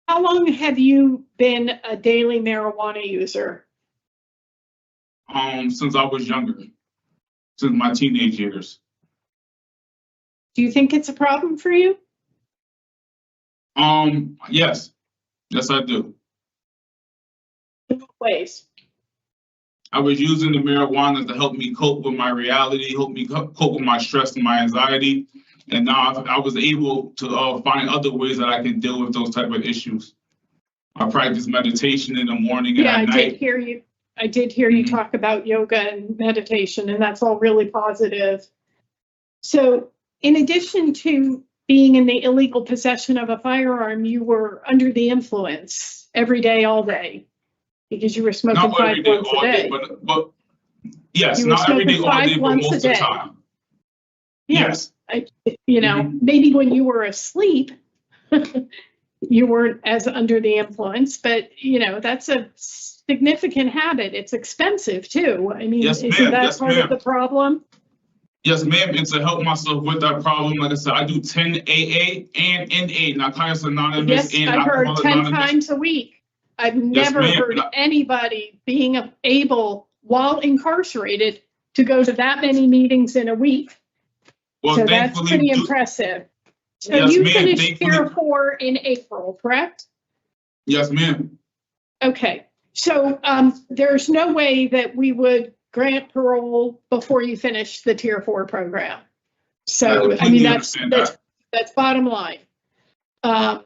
How long have you been a daily marijuana user? Since I was younger, since my teenage years. Do you think it's a problem for you? Yes. Yes, I do. In what ways? I was using the marijuana to help me cope with my reality, help me cope with my stress and my anxiety. And now I was able to find other ways that I can deal with those type of issues. I practice meditation in the morning and at night. I did hear you talk about yoga and meditation, and that's all really positive. So in addition to being in the illegal possession of a firearm, you were under the influence every day, all day, because you were smoking Not every 5 day, blunts a all day, day. but yes, You were not every day, smoking all 5 day, but blunts most a of the day. time. Yeah. Yes. You know, maybe when you were asleep, you weren't as under the influence, but you know, that's a significant habit. It's expensive too. I mean, Yes, isn't ma'am. that Yes, part of the ma'am. problem? Yes, ma'am, and to help myself with that problem, like I said, I do 10 AA and NA, Narcotics Anonymous Yes, and I heard Alcohol 10 Anonymous. times a week. I've Yes, never ma'am. heard anybody being able, while incarcerated, to go to that many meetings in a week. Well, So that's thankfully, pretty impressive. So Yes, you ma'am, finished thankfully. Tier 4 in April, correct? Yes, ma'am. Okay, so there's no way that we would grant parole before you finish the Tier 4 program. So, I completely mean, understand that. that's bottom line. I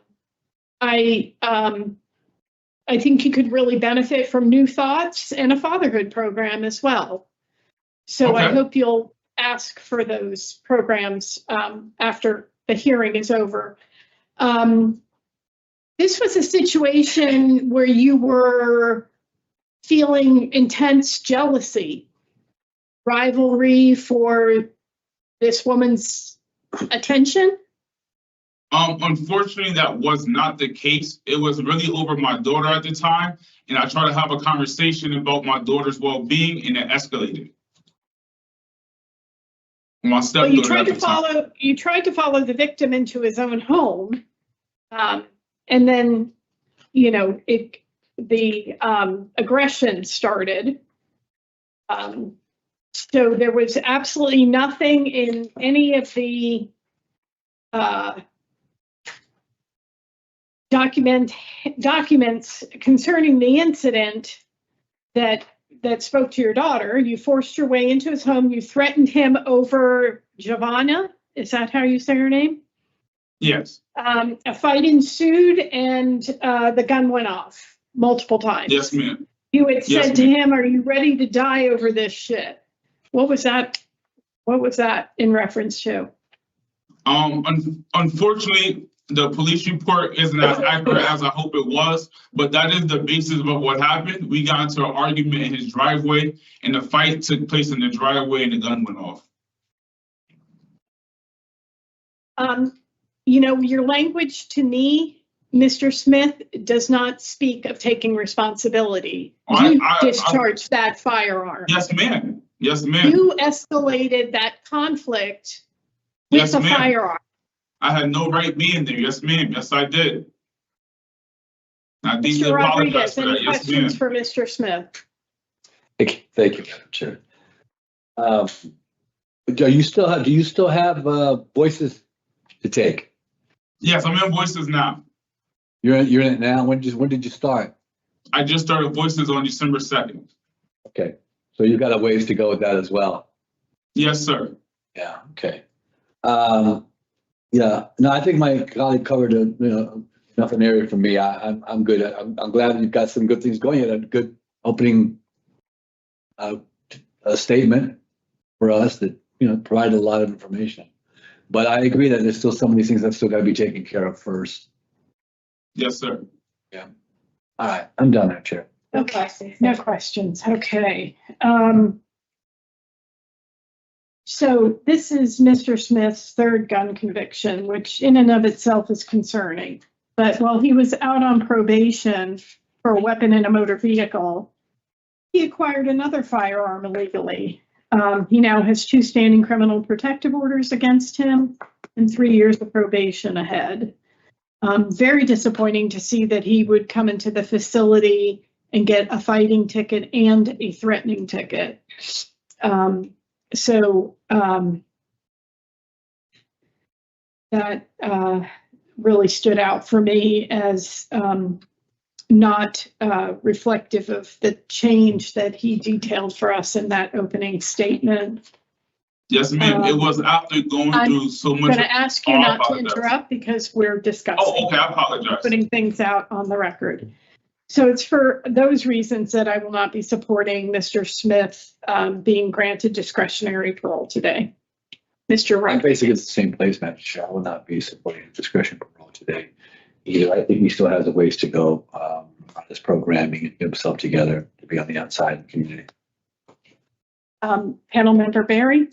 think you could really benefit from New Thoughts and a fatherhood program as well. So I Okay. hope you'll ask for those programs after the hearing is over. This was a situation where you were feeling intense jealousy, rivalry for this woman's attention? Unfortunately, that was not the case. It was really over my daughter at the time, and I tried to have a conversation about my daughter's well-being, and it escalated. My Well, stepdaughter you tried at the to time. follow the victim into his own home, and then, you know, the aggression started. So there was absolutely nothing in any of the documents concerning the incident that spoke to your daughter. You forced your way into his home. You threatened him over Giovanna. Is that how you say her name? Yes. A fight ensued, and the gun went off multiple times. Yes, ma'am. You had Yes, said to ma'am. him, "Are you ready to die over this shit?" What was that? What was that in reference to? Unfortunately, the police report isn't as accurate as I hope it was, but that is the basis of what happened. We got into an argument in his driveway, and the fight took place in the driveway, and the gun went off. You know, your language to me, Mr. Smith, does not speak of taking responsibility. You discharged that firearm. Yes, ma'am. Yes, ma'am. You escalated that conflict with Yes, the ma'am. firearm. I had no right being there. Yes, ma'am. Yes, I did. I deeply Mr. apologize Rodriguez, for any that. Yes, questions ma'am. for Mr. Smith? Thank you, Madam Chair. Do you still have voices to take? Yes, I'm in Voices now. You're in it now. When did you start? I just started Voices on December 2nd. Okay, so you've got a ways to go with that as well. Yes, sir. Yeah. Okay. Yeah. No, I think my colleague covered enough an area for me. I'm good. I'm glad you've got some good things going. You had a good opening statement for us that provided a lot of information. But I agree that there's still some of these things that still got to be taken care of first. Yes, sir. Yeah. All right. I'm done, Madam Chair. Okay, no questions. Okay. So this is Mr. Smith's third gun conviction, which in and of itself is concerning. But while he was out on probation for a weapon in a motor vehicle, he acquired another firearm illegally. He now has 2 standing criminal protective orders against him and 3 years of probation ahead. Very disappointing to see that he would come into the facility and get a fighting ticket and a threatening ticket. That really stood out for me as not reflective of the change that he detailed for us in that opening statement. Yes, ma'am. It was after going through so much. I'm going to ask you not to interrupt because we're discussing. Oh, okay. I apologize. Putting things out on the record. So it's for those reasons that I will not be supporting Mr. Smith being granted discretionary parole today. Mr. I'm Rodriguez. basically at the same place, Madam Chair. I will not be supporting discretion parole today. Either, I think he still has a ways to go on this programming and get himself together to be on the outside of the community. Panel member Barry?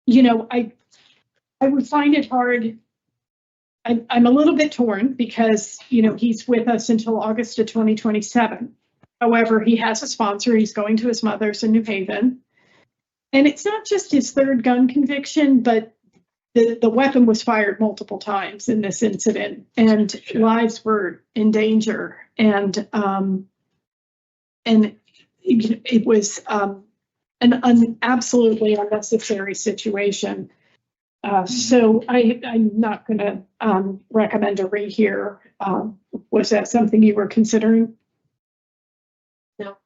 You know, I would find it hard. I'm a little bit torn because, you know, he's with us until August of 2027. However, he has a sponsor. He's going to his mother's in New Haven. And it's not just his third gun conviction, but the weapon was fired multiple times in this incident, and lives were in danger. And it was an absolutely unnecessary situation. So I'm not going to recommend a rehear. Was that something you were considering? No.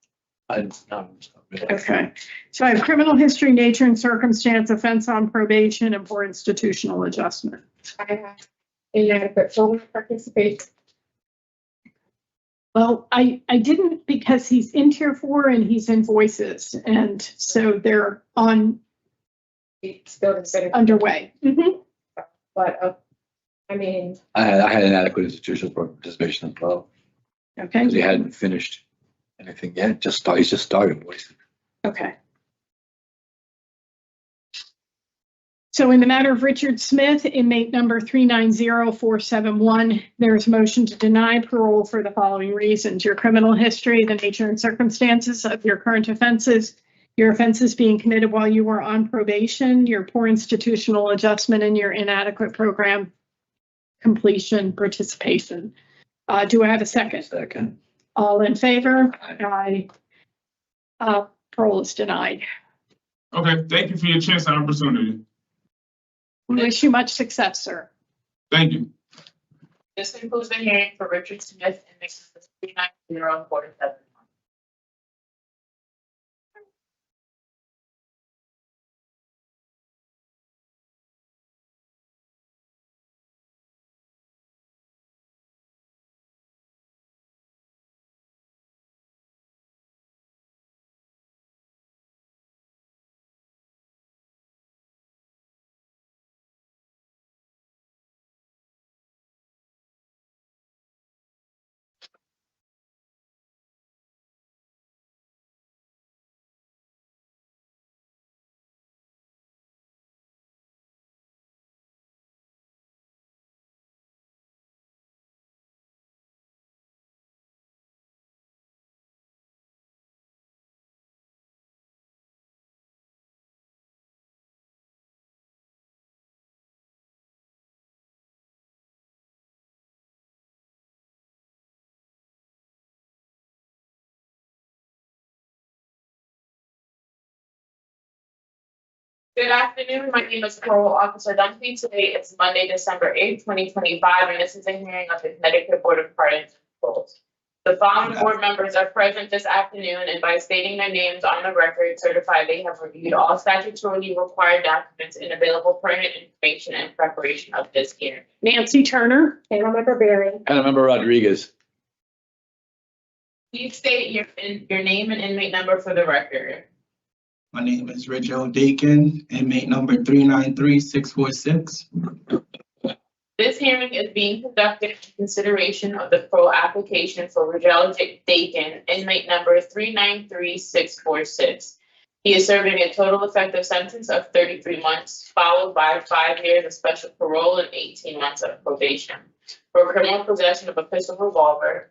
Okay. So I have criminal history, nature and circumstance, offense on probation, and poor institutional adjustment. I have inadequate children participation. Well, I didn't, because he's in tier 4 and he's in voices, and so they're on Still considered, underway. but I mean, I had inadequate institutional participation as well, Okay. because he hadn't finished anything yet. He's just started. Okay. So in the matter of Richard Smith, inmate number 390471, there is a motion to deny parole for the following reasons: your criminal history, the nature and circumstances of your current offenses, your offenses being committed while you were on probation, your poor institutional adjustment, and your inadequate program completion participation. Do I have a second? Second. All in favor? Aye. Parole is denied. Okay, thank you for your chance and opportunity. We wish you much success, sir. Thank you. This concludes the hearing for Richard Smith and Mrs. 390471. Good afternoon. My name is Parole Officer Dunphy. Today is Monday, December 8th, 2025, and this is a hearing of the Connecticut Board of Pardons and Paroles. The following board members are present this afternoon, and by stating their names on the record, certify they have reviewed all statutorily required documents and available pertinent information in preparation of this hearing. Nancy Turner. panel member Barry, Panel member Rodriguez. Please state your name and inmate number for the record. My name is Richard O'Dakin, inmate number 393646. This hearing is being conducted in consideration of the parole application for Rigel Dakin, inmate number 393646. He is serving a total effective sentence of 33 months, followed by 5 years of special parole and 18 months of probation for criminal possession of a pistol revolver,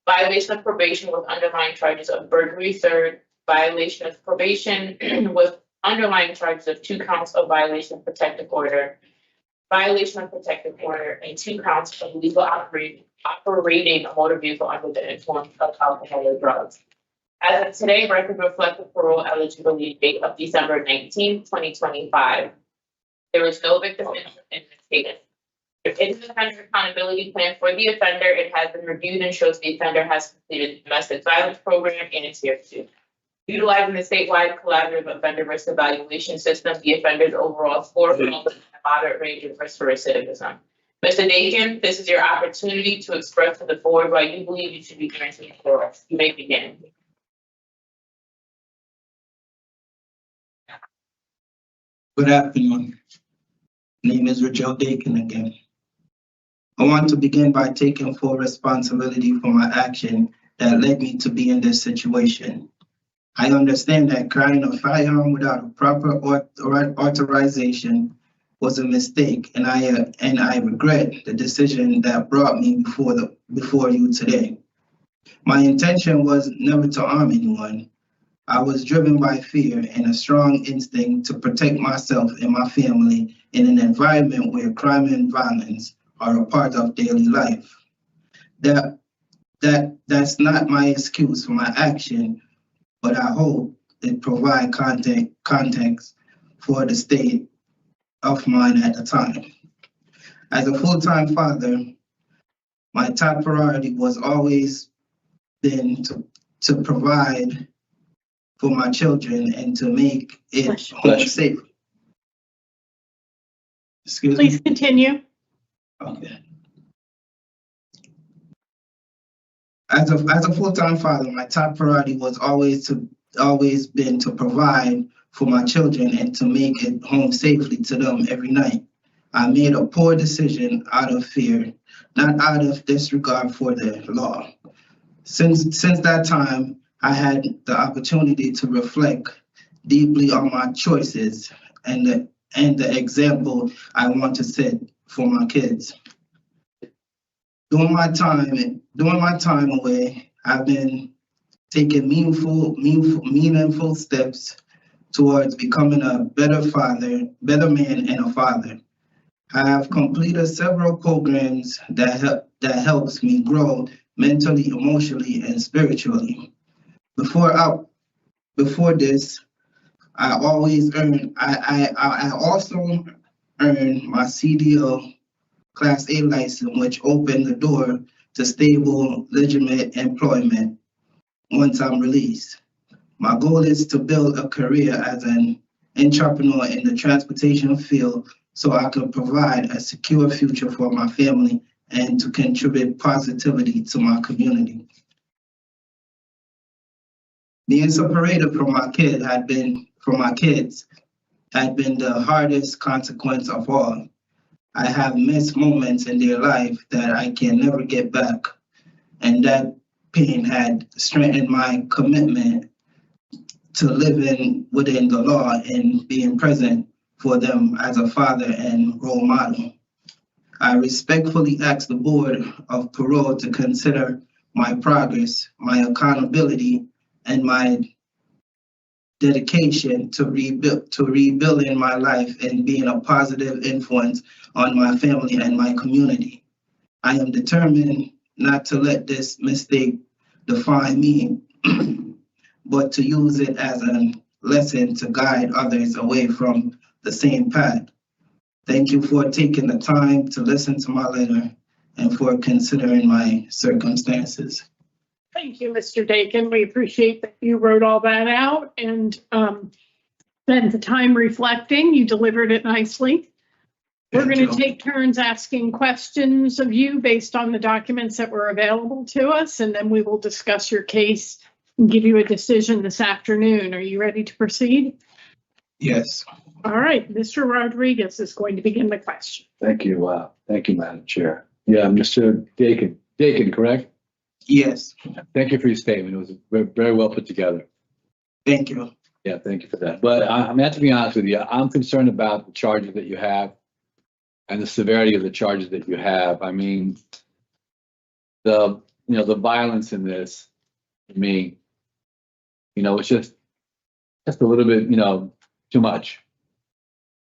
violation of probation with underlying charges of burglary third, violation of probation with underlying charges of 2 counts of violation of protective order, violation of protective order, and 2 counts of illegal operating a motor vehicle under the influence of alcohol or drugs. As of today, record reflect the parole eligibility date of December 19, 2025. There is no victim in this case. There is an offender accountability plan for the offender. It has been reviewed and shows the offender has completed the domestic violence program and is here too. Utilizing the statewide collaborative offender risk evaluation system, the offender's overall score falls within a moderate range of risk for recidivism. Mr. Dakin, this is your opportunity to express to the board why you believe you should be granted parole. You may begin. Good afternoon. Name is Richard Dakin again. I want to begin by taking full responsibility for my action that led me to be in this situation. I understand that carrying a firearm without a proper authorization was a mistake, and I regret the decision that brought me before you today. My intention was never to harm anyone. I was driven by fear and a strong instinct to protect myself and my family in an environment where crime and violence are a part of daily life. That's not my excuse for my action, but I hope it provides context for the state of mind at the time. As a full-time father, my top priority was always been to provide for my children and to make it home safe. Excuse me? Please continue. Okay. As a full-time father, my top priority was always been to provide for my children and to make it home safely to them every night. I made a poor decision out of fear, not out of disregard for the law. Since that time, I had the opportunity to reflect deeply on my choices and the example I want to set for my kids. During my time away, I've been taking meaningful steps towards becoming a better man and a father. I have completed several programs that helps me grow mentally, emotionally, and spiritually. Before this, I also earned my CDL Class A license, which opened the door to stable, legitimate employment once I'm released. My goal is to build a career as an entrepreneur in the transportation field so I can provide a secure future for my family and to contribute positively to my community. Being separated from my kids had been the hardest consequence of all. I have missed moments in their life that I can never get back, and that pain had strengthened my commitment to living within the law and being present for them as a father and role model. I respectfully ask the Board of Parole to consider my progress, my accountability, and my dedication to rebuilding my life and being a positive influence on my family and my community. I am determined not to let this mistake define me, but to use it as a lesson to guide others away from the same path. Thank you for taking the time to listen to my letter and for considering my circumstances. Thank you, Mr. Dakin. We appreciate that you wrote all that out and spent the time reflecting. You delivered it nicely. We're going to take turns asking questions of you based on the documents that were available to us, and then we will discuss your case and give you a decision this afternoon. Are you ready to proceed? Yes. All right, Mr. Rodriguez is going to begin the question. Thank you. Thank you, Madam Chair. Yeah, Mr. Dakin. Dakin, correct? Yes. Thank you for your statement. It was very well put together. Thank you. Yeah, thank you for that. But I have to be honest with you. I'm concerned about the charges that you have and the severity of the charges that you have. I mean, the violence in this, to me, it's just a little bit, too much.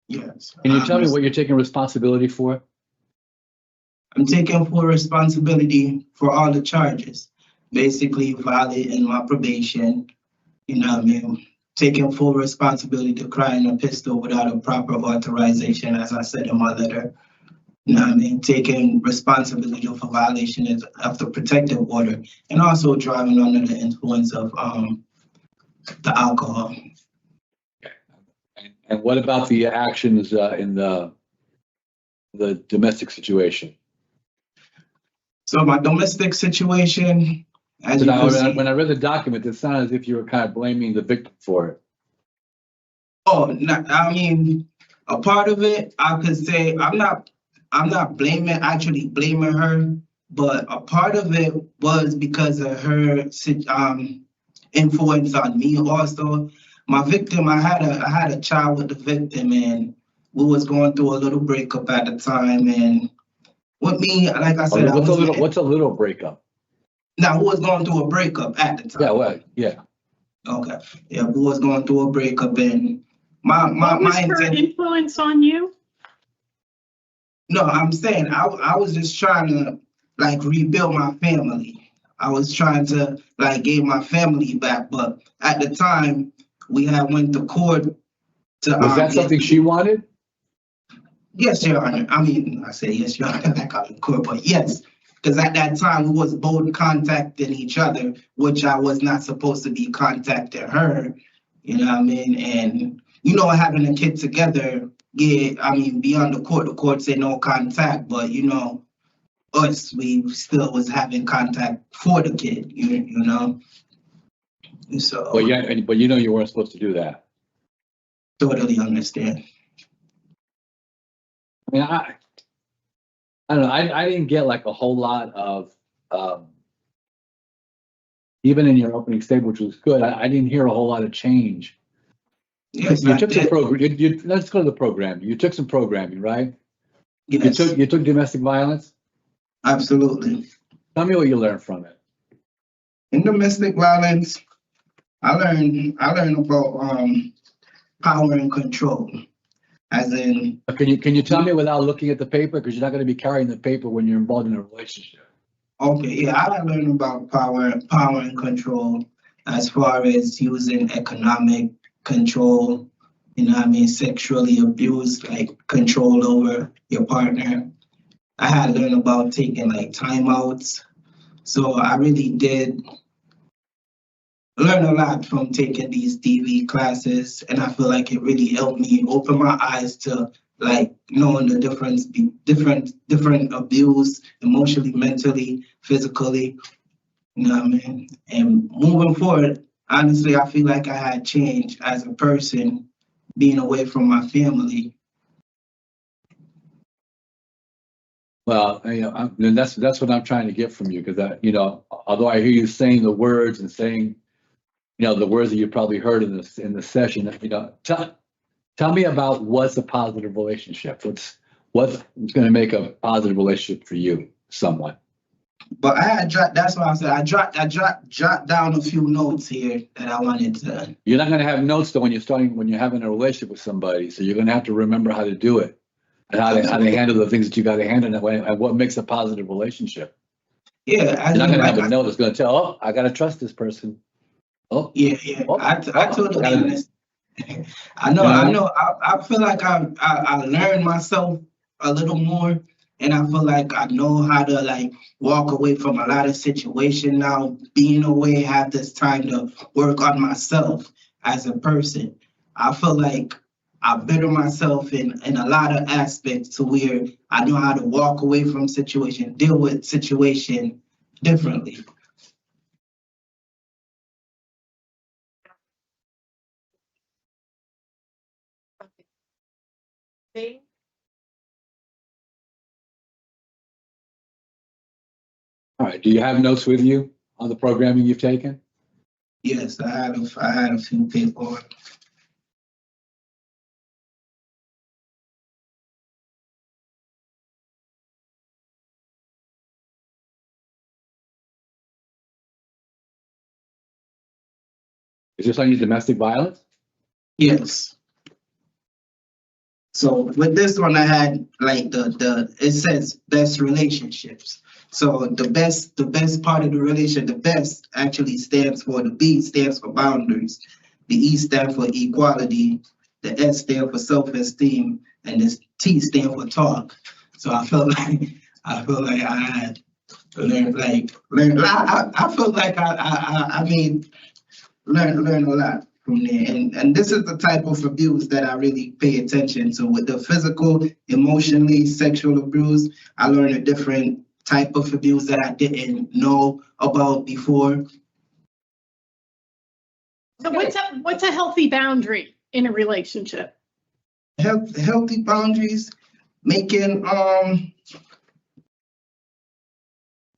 Yes. Can you tell me what you're taking responsibility for? I'm taking full responsibility for all the charges, basically violating my probation, taking full responsibility to carrying a pistol without a proper authorization, as I said in my letter. Taking responsibility for violation of the protective order, and also driving under the influence of the alcohol. And what about the actions in the domestic situation? So my domestic situation, as you can see, when I read the document, it sounded as if you were kind of blaming the victim for it. Oh, no, I mean, A part of it, I could say, I'm not blaming her, but a part of it was because of her influence on me also. My victim, I had a child with the victim, and we was going through a little breakup at the time. And with me, like I said, What's a little breakup? Now, who was going through a breakup at the time? Yeah, well, yeah. Okay. Yeah, who was going through a breakup, and What was her influence on you? No, I'm saying I was just trying to like rebuild my family. I was trying to like give my family back, but at the time we had went to court to. Was that something she wanted? Yes, Your Honor. I mean, I say yes, Your Honor. I got in court, but yes, because at that time we was both contacting each other, which I was not supposed to be contacting her. You know what I mean? And you know, having a kid together. Yeah, I mean, beyond the court say no contact, but you know, us, we still was having contact for the kid, you know? So. But yeah, but you know you weren't supposed to do that. Totally understand. I mean, I don't know, I didn't get like a whole lot of, even in your opening statement, which was good, I didn't hear a whole lot of change. Yes, you took some program. Let's go to the program. You took some programming, right? Yes. You took domestic violence. Absolutely. Tell me what you learned from it. In domestic violence, I learned about power and control. As in, can you tell me without looking at the paper, because you're not going to be carrying the paper when you're involved in a relationship. Okay, yeah, I learned about power and control as far as using economic control, you know what I mean, sexually abused, like control over your partner. I had learned about taking like timeouts. So I really did learn a lot from taking these DV classes, and I feel like it really helped me open my eyes to like knowing the difference, different abuse, emotionally, mentally, physically, you know what I mean? And moving forward, honestly, I feel like I had changed as a person being away from my family. Well, you know, that's what I'm trying to get from you, because you know, although I hear you saying the words and saying, you know, the words that you probably heard in the session, you know, tell me about what's a positive relationship. What's going to make a positive relationship for you, someone. But I had dropped. That's why I said I jot down a few notes here that I wanted to. You're not going to have notes though when you're having a relationship with somebody, so you're going to have to remember how to do it and how to handle the things that you got to handle that way, and what makes a positive relationship. Yeah, you're not going to have a note that's going to tell, oh, I got to trust this person. Oh, yeah. I totally understand. I know. I feel like I learned myself a little more. And I feel like I know how to like walk away from a lot of situations now. Being away, have this time to work on myself as a person. I feel like I better myself in a lot of aspects to where I know how to walk away from situation, deal with situation differently. Okay. All right. Do you have notes with you on the programming you've taken? Yes, I had a few people. Is this on your domestic violence? Yes. So with this one, I had like it says best relationships. So the best part of the relation, the best actually stands for, the B stands for boundaries, the E stands for equality, the S stands for self-esteem, and the T stands for talk. So I felt like I had learned. I feel like I mean learn a lot from there. And this is the type of abuse that I really pay attention to. With the physical, emotionally, sexual abuse, I learned a different type of abuse that I didn't know about before. So what's a healthy boundary in a relationship? healthy boundaries, making,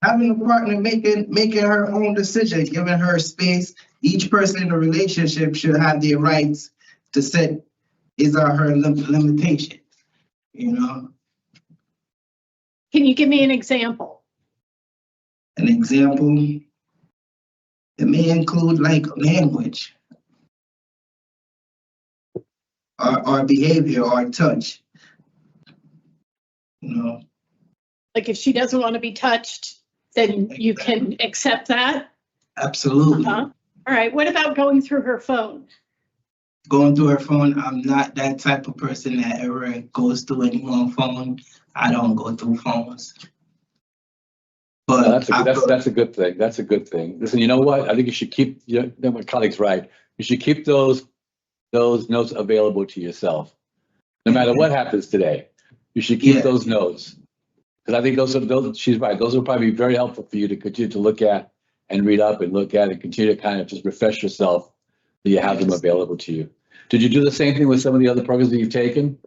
having a partner, making her own decision, giving her space. Each person in a relationship should have their rights to set his or her limitation, you know? Can you give me an example? An example, it may include like language or behavior or touch, you know? Like if she doesn't want to be touched, then you can accept that? Absolutely. All right, what about going through her phone? Going through her phone, I'm not that type of person that ever goes through anyone's phone. I don't go through phones. But that's a good thing. That's a good thing. Listen, you know what? I think you should keep, my colleague's right. You should keep those notes available to yourself. No matter what happens today, you should keep those notes. Because I think those, she's right. Those will probably be very helpful for you to continue to look at and read up and look at and continue to kind of just refresh yourself so you have them available to you. Did you do the same thing with some of the other programs that you've taken?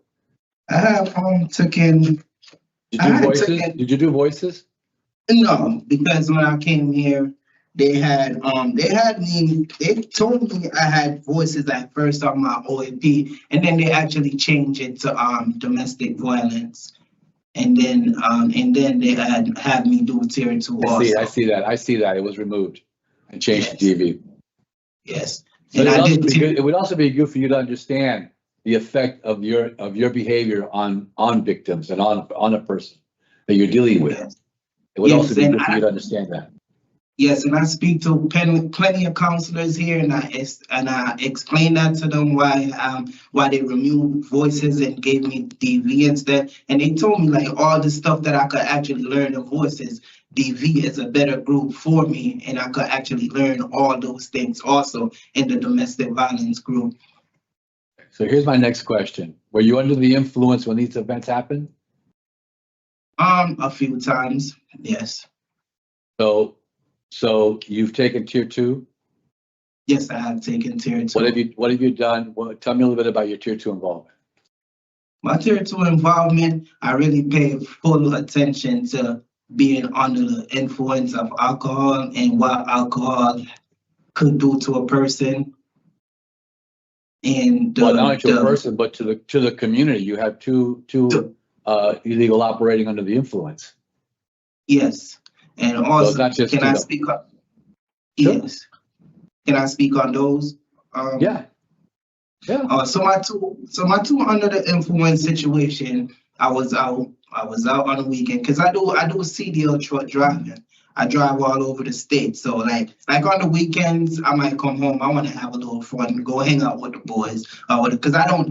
I have taken. Did you do voices? Did you do voices? No, because when I came here, they told me I had voices at first on my OAP, and then they actually changed it to domestic violence. And then they had me do tier 2 also. I see that. It was removed and changed to DV. Yes. But it would also be good for you to understand the effect of your behavior on victims and on a person that you're dealing with. Yes. It would also be good for you to understand that. Yes, and I speak to plenty of counselors here, and I explain that to them why they removed voices and gave me DV instead. And they told me like all the stuff that I could actually learn in voices, DV is a better group for me, and I could actually learn all those things also in the domestic violence group. So here's my next question: were you under the influence when these events happened? A few times, yes. So you've taken tier 2? Yes, I have taken tier 2. What have you done? Well, tell me a little bit about your tier 2 involvement. My tier 2 involvement, I really pay full attention to being under the influence of alcohol and what alcohol could do to a person. And well, not only to a person, but to the community. You have two illegal operating under the influence. Yes. And also, so not just, can I speak on? Sure. Yes. Can I speak on those? Yeah. So my two under the influence situation, I was out on the weekend because I do CDL truck driving. I drive all over the state. So like on the weekends, I might come home. I want to have a little fun, go hang out with the boys, because I don't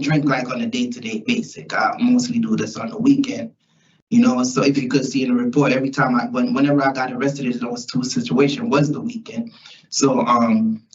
drink like on a day-to-day basis. I mostly do this on the weekend. You know, so if you could see in the report, every time whenever I got arrested in those two situations was the weekend. So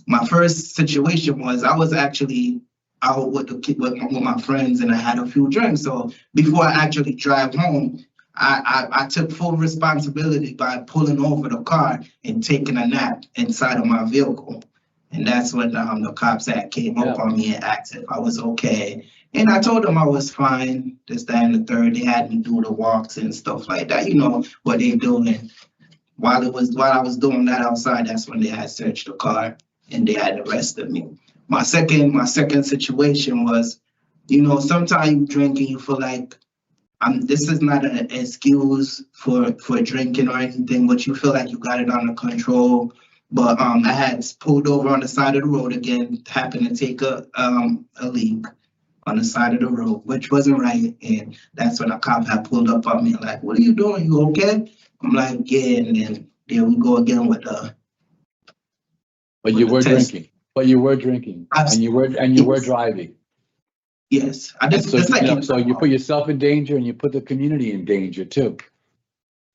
my first situation was I was actually out with my friends and I had a few drinks. So before I actually drive home, I took full responsibility by pulling over the car and taking a nap inside of my vehicle. And that's when the cops came up on me and asked if I was okay. And I told them I was fine, this, that, and the third. They had me do the walks and stuff like that. You know what they doing. While I was doing that outside, that's when they had searched the car and they had arrested me. My second situation was, you know, sometimes you drink and you feel like this is not an excuse for drinking or anything, but you feel like you got it under control. But I had pulled over on the side of the road again, happened to take a leak on the side of the road, which wasn't right. And that's when a cop had pulled up on me like, what are you doing? You okay? I'm like, yeah. And then there we go again with But you were drinking. But you were drinking. And you were driving. Yes. So you put yourself in danger and you put the community in danger too.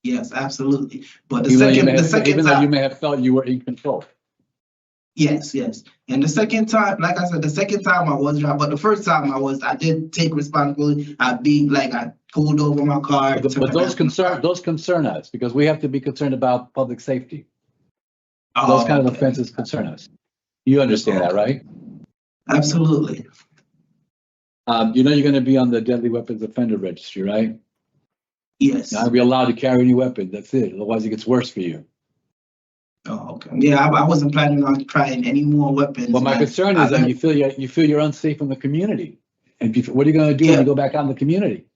Yes, absolutely. But even though you may have felt you were in control. Yes. And the second time, like I said, the second time I was driving, but the first time I did take responsibility. I pulled over my car. But those concern us because we have to be concerned about public safety. Those kind of offenses concern us. You understand that, right? Absolutely. You know you're gonna be on the deadly weapons offender registry, right? Yes. You're not gonna be allowed to carry any weapons, that's it, otherwise it gets worse for you. Oh, okay. Yeah, I wasn't planning on trying any more weapons. Well, my concern is that you feel you're unsafe in the community. And what are you gonna do when you go back out in the community?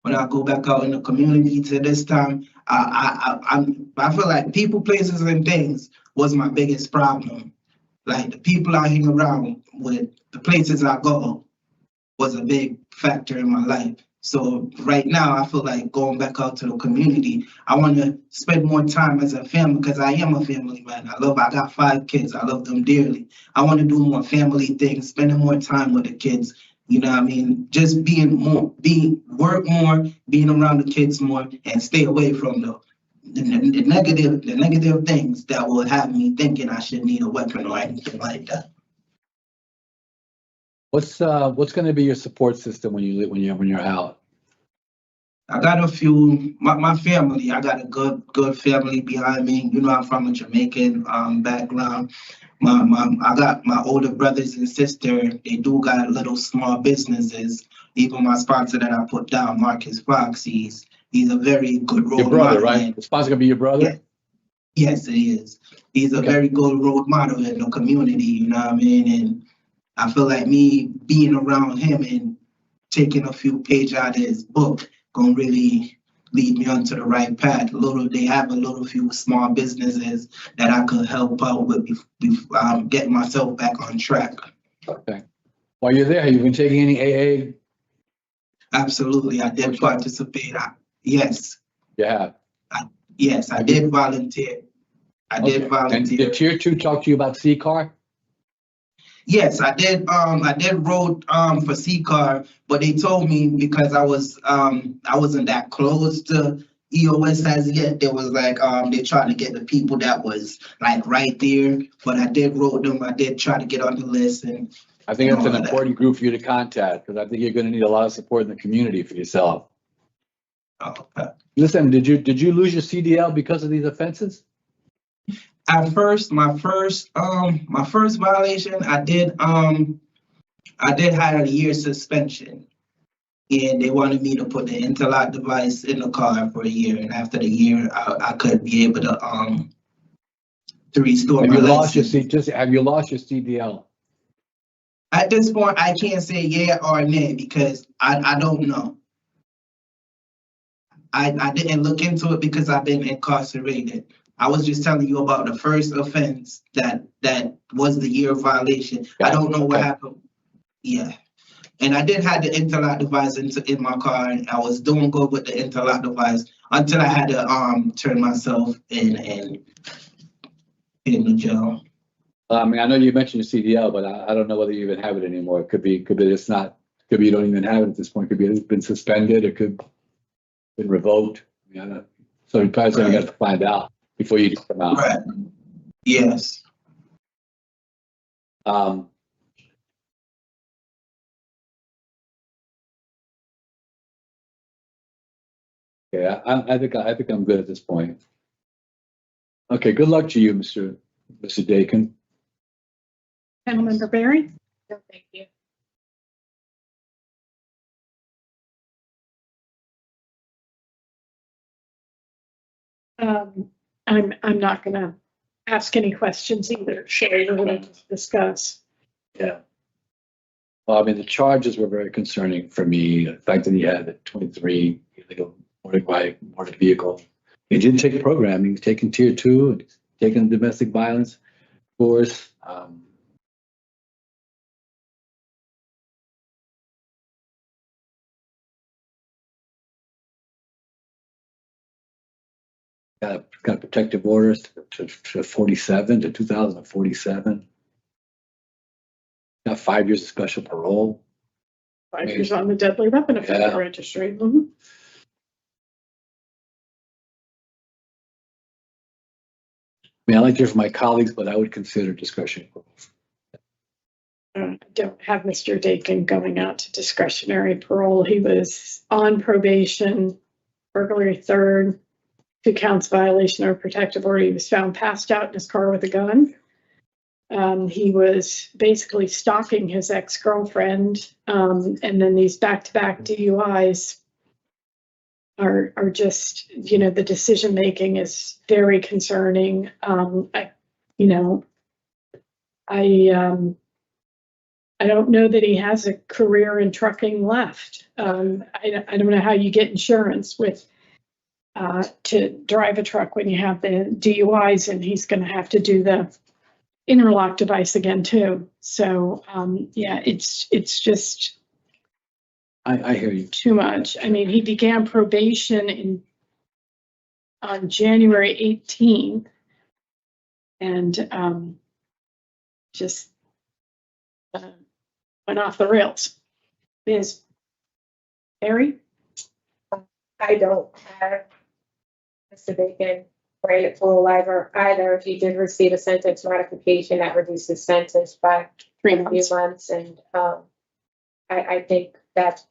When I go back out in the community to this time, I feel like people, places, and things was my biggest problem. Like the people I hang around with, the places I go, was a big factor in my life. So right now, I feel like going back out to the community, I want to spend more time as a family because I am a family man. I got 5 kids. I love them dearly. I want to do more family things, spending more time with the kids. You know what I mean? Just work more, being around the kids more, and stay away from the negative things that will have me thinking I should need a weapon or anything like that. What's going to be your support system when you're out? I got a few. My family. I got a good family behind me. You know, I'm from a Jamaican background. I got my older brothers and sister. They do got little small businesses. Even my sponsor that I put down, Marcus Fox, he's a very good role model. Your brother, right? The sponsor gonna be your brother? Yeah. Yes, he is. He's a very good role model in the community. You know what I mean? And I feel like me being around him and taking a few pages out of his book gonna really lead me onto the right path. They have a few small businesses that I could help out with getting myself back on track. Okay. While you're there, have you been taking any AA? Absolutely, I did participate. Yes. Yeah. Yes, I did volunteer. I did volunteer. And did Tier 2 talk to you about CCAR? Yes, I did. I did wrote for CCAR, but they told me because I wasn't that close to EOS as yet. It was like they tried to get the people that was like right there. But I did wrote them. I did try to get on the list, and I think that's an important group for you to contact because I think you're going to need a lot of support in the community for yourself. Okay. Listen, did you lose your CDL because of these offenses? At first, my first violation, I did have a year suspension, and they wanted me to put the interlock device in the car for a year. And after the year, I could be able to restore my license. Have you lost your CDL? At this point, I can't say yeah or nay because I don't know. I didn't look into it because I've been incarcerated. I was just telling you about the first offense that was the year violation. Yeah, I don't know what happened. Yeah. And I did have the interlock device in my car, and I was doing good with the interlock device until I had to turn myself in and in the jail. I mean, I know you mentioned your CDL, but I don't know whether you even have it anymore. It could be it's not. Could be you don't even have it at this point. Could be it's been suspended. It could been revoked. Yeah. So you probably got to find out before you come out. Right. Yes. Yeah, I think I'm good at this point. Okay, good luck to you, Mr. Dakin. Councilmember Barry? No, thank you. I'm not going to ask any questions either. Sherry, we're going to discuss. Yeah. Well, I mean, the charges were very concerning for me. The fact that he had a 23 illegal motor vehicle. He did take programming. He's taken Tier 2 and he's taken domestic violence course. Got protective orders to 47 to 2047. Got 5 years of special parole. 5 years on the deadly weapon offender registry. Mm-hmm. I mean, I like to hear from my colleagues, but I would consider discretionary parole. I don't have Mr. Dakin going out to discretionary parole. He was on probation, burglary third, 2 counts violation of a protective order. He was found passed out in his car with a gun. He was basically stalking his ex-girlfriend, and then these back-to-back DUIs are just, the decision-making is very concerning. I don't know that he has a career in trucking left. I don't know how you get insurance to drive a truck when you have the DUIs, and he's going to have to do the interlock device again too. So yeah, it's just I hear you. too much. I mean, he began probation on January 18th, and just went off the rails. Ms. Barry? I don't have Mr. Bacon granted parole either. He did receive a sentence modification that reduced his sentence by 3 a few months. months. And I think that,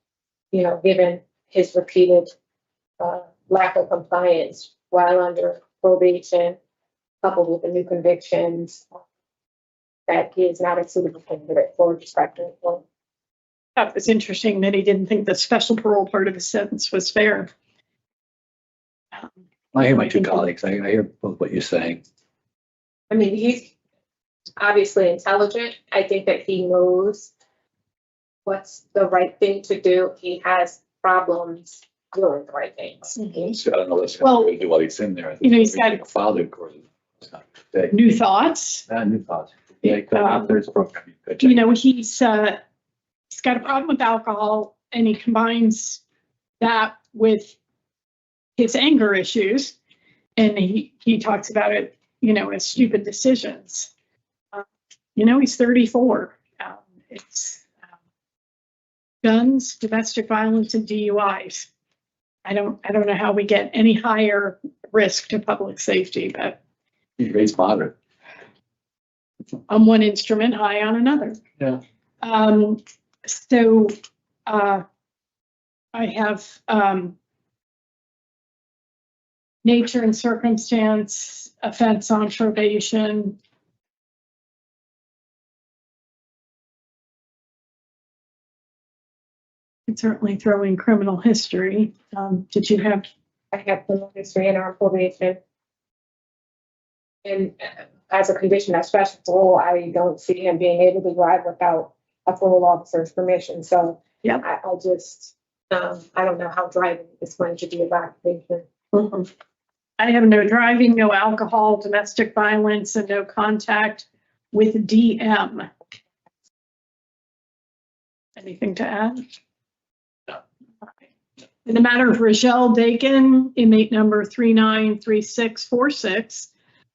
given his repeated lack of compliance while under probation, coupled with the new convictions, that he is not a suitable candidate for prospective parole. That was interesting that he didn't think the special parole part of his sentence was fair. I hear my two colleagues. I hear both what you're saying. I mean, he's obviously intelligent. I think that he knows what's the right thing to do. He has problems doing the right things. So I don't know what's Well, going to do while he's in there. he's got filed of course. new thoughts. New thoughts. Yeah, there's a program. He's got a problem with alcohol, and he combines that with his anger issues, and he talks about it, as stupid decisions. He's 34. It's guns, domestic violence, and DUIs. I don't know how we get any higher risk to public safety, but He raised moderate. on one instrument, high on another. Yeah. So I have nature and circumstance, offense on probation. Could certainly throw in criminal history. Did you have? I have criminal history in our probation. And as a condition of special parole, I don't see him being able to drive without a parole officer's permission. So yeah, I just, I don't know how driving is going to be a violation. Mm-hmm. I have no driving, no alcohol, domestic violence, and no contact with DM. Anything to add? No. In the matter of Rajel Dakin, inmate number 393646,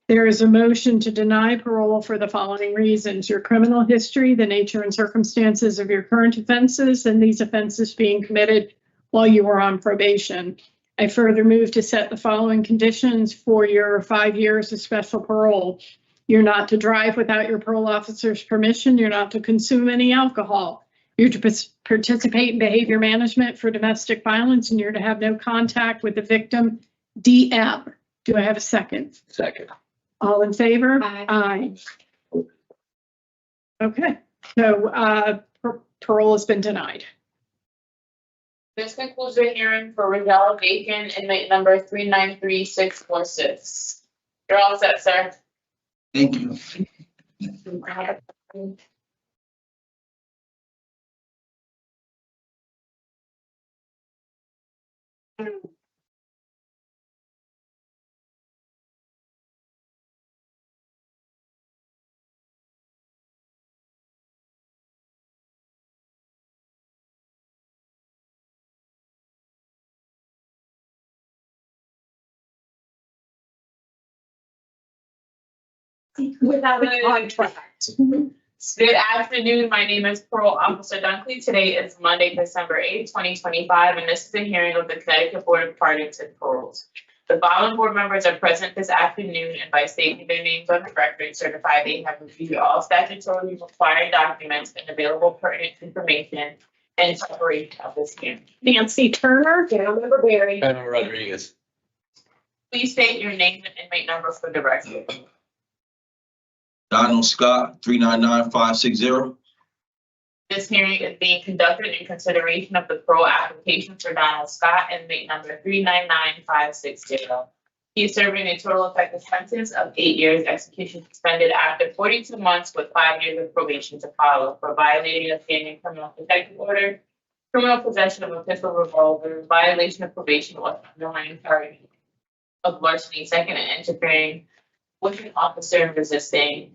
there is a motion to deny parole for the following reasons: your criminal history, the nature and circumstances of your current offenses, and these offenses being committed while you were on probation. I further move to set the following conditions for your 5 years of special parole. You're not to drive without your parole officer's permission. You're not to consume any alcohol. You're to participate in behavior management for domestic violence, and you're to have no contact with the victim, DM. Do I have a second? Second. All in favor? Aye. Okay, so parole has been denied. This concludes the hearing for Rajel Bacon, inmate number 393646. You're all set, sir. Thank you. Without a contract. Good afternoon. My name is Parole Officer Dunkley. Today is Monday, December 8th, 2025, and this is a hearing of the Connecticut Board of Pardons and Paroles. The following board members are present this afternoon, and by stating their names on the record, certify they have reviewed all statutorily required documents and available pertinent information in preparation of this hearing. Nancy Turner. Councilmember Barry. Pedro Rodriguez. Please state your name and inmate number for the record. Donald Scott, 399560. This hearing is being conducted in consideration of the parole application for Donald Scott, inmate number 399560. He is serving a total effective sentence of 8 years, execution suspended after 42 months with 5 years of probation to follow for violating a standing criminal protective order, criminal possession of a pistol revolver, violation of probation with underlying charge of larceny second and interfering with an officer resisting,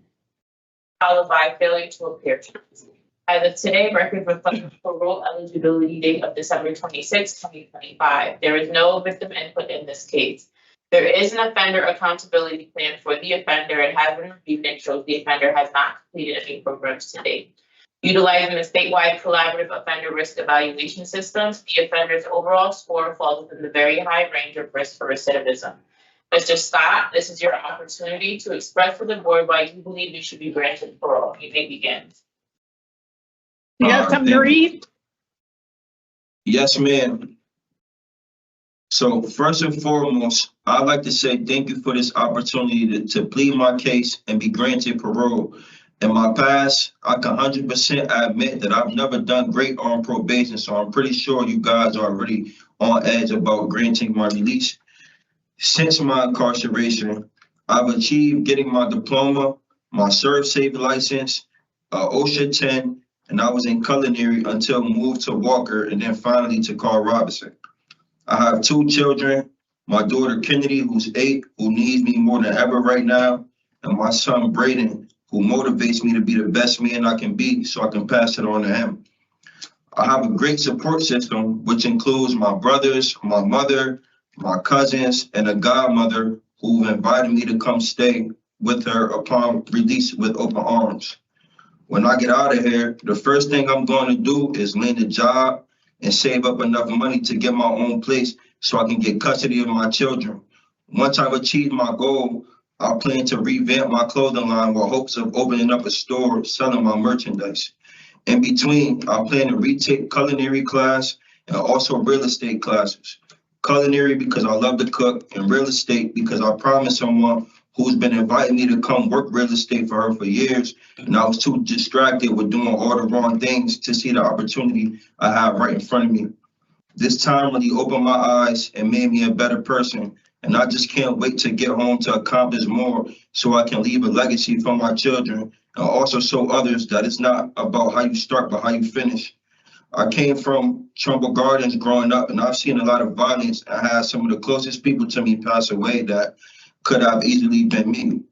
followed by failure to appear. As of today, record reflects the parole eligibility date of December 26, 2025. There is no victim input in this case. There is an offender accountability plan for the offender and has been reviewed and shows the offender has not completed any programs to date. Utilizing the statewide collaborative offender risk evaluation systems, the offender's overall score falls within the very high range of risk for recidivism. Mr. Scott, this is your opportunity to express to the board why you believe you should be granted parole. You may begin. You have something to read? Yes, ma'am. So first and foremost, I'd like to say thank you for this opportunity to plead my case and be granted parole. In my past, I can 100% admit that I've never done great on probation, so I'm pretty sure you guys are already on edge about granting my release. Since my incarceration, I've achieved getting my diploma, my ServSafe license, OSHA 10, and I was in culinary until moved to Walker and then finally to Carl Robinson. I have 2 children, my daughter Kennedy, who's 8, who needs me more than ever right now, and my son Braden, who motivates me to be the best man I can be so I can pass it on to him. I have a great support system, which includes my brothers, my mother, my cousins, and a godmother who invited me to come stay with her upon release with open arms. When I get out of here, the first thing I'm going to do is land a job and save up enough money to get my own place so I can get custody of my children. Once I've achieved my goal, I plan to revamp my clothing line with hopes of opening up a store selling my merchandise. In between, I plan to retake culinary class and also real estate classes. Culinary because I love to cook, and real estate because I promised someone who's been inviting me to come work real estate for her for years, and I was too distracted with doing all the wrong things to see the opportunity I have right in front of me. This time really opened my eyes and made me a better person, and I just can't wait to get home to accomplish more so I can leave a legacy for my children and also show others that it's not about how you start but how you finish. I came from Trumbull Gardens growing up, and I've seen a lot of violence. I had some of the closest people to me pass away that could have easily been me.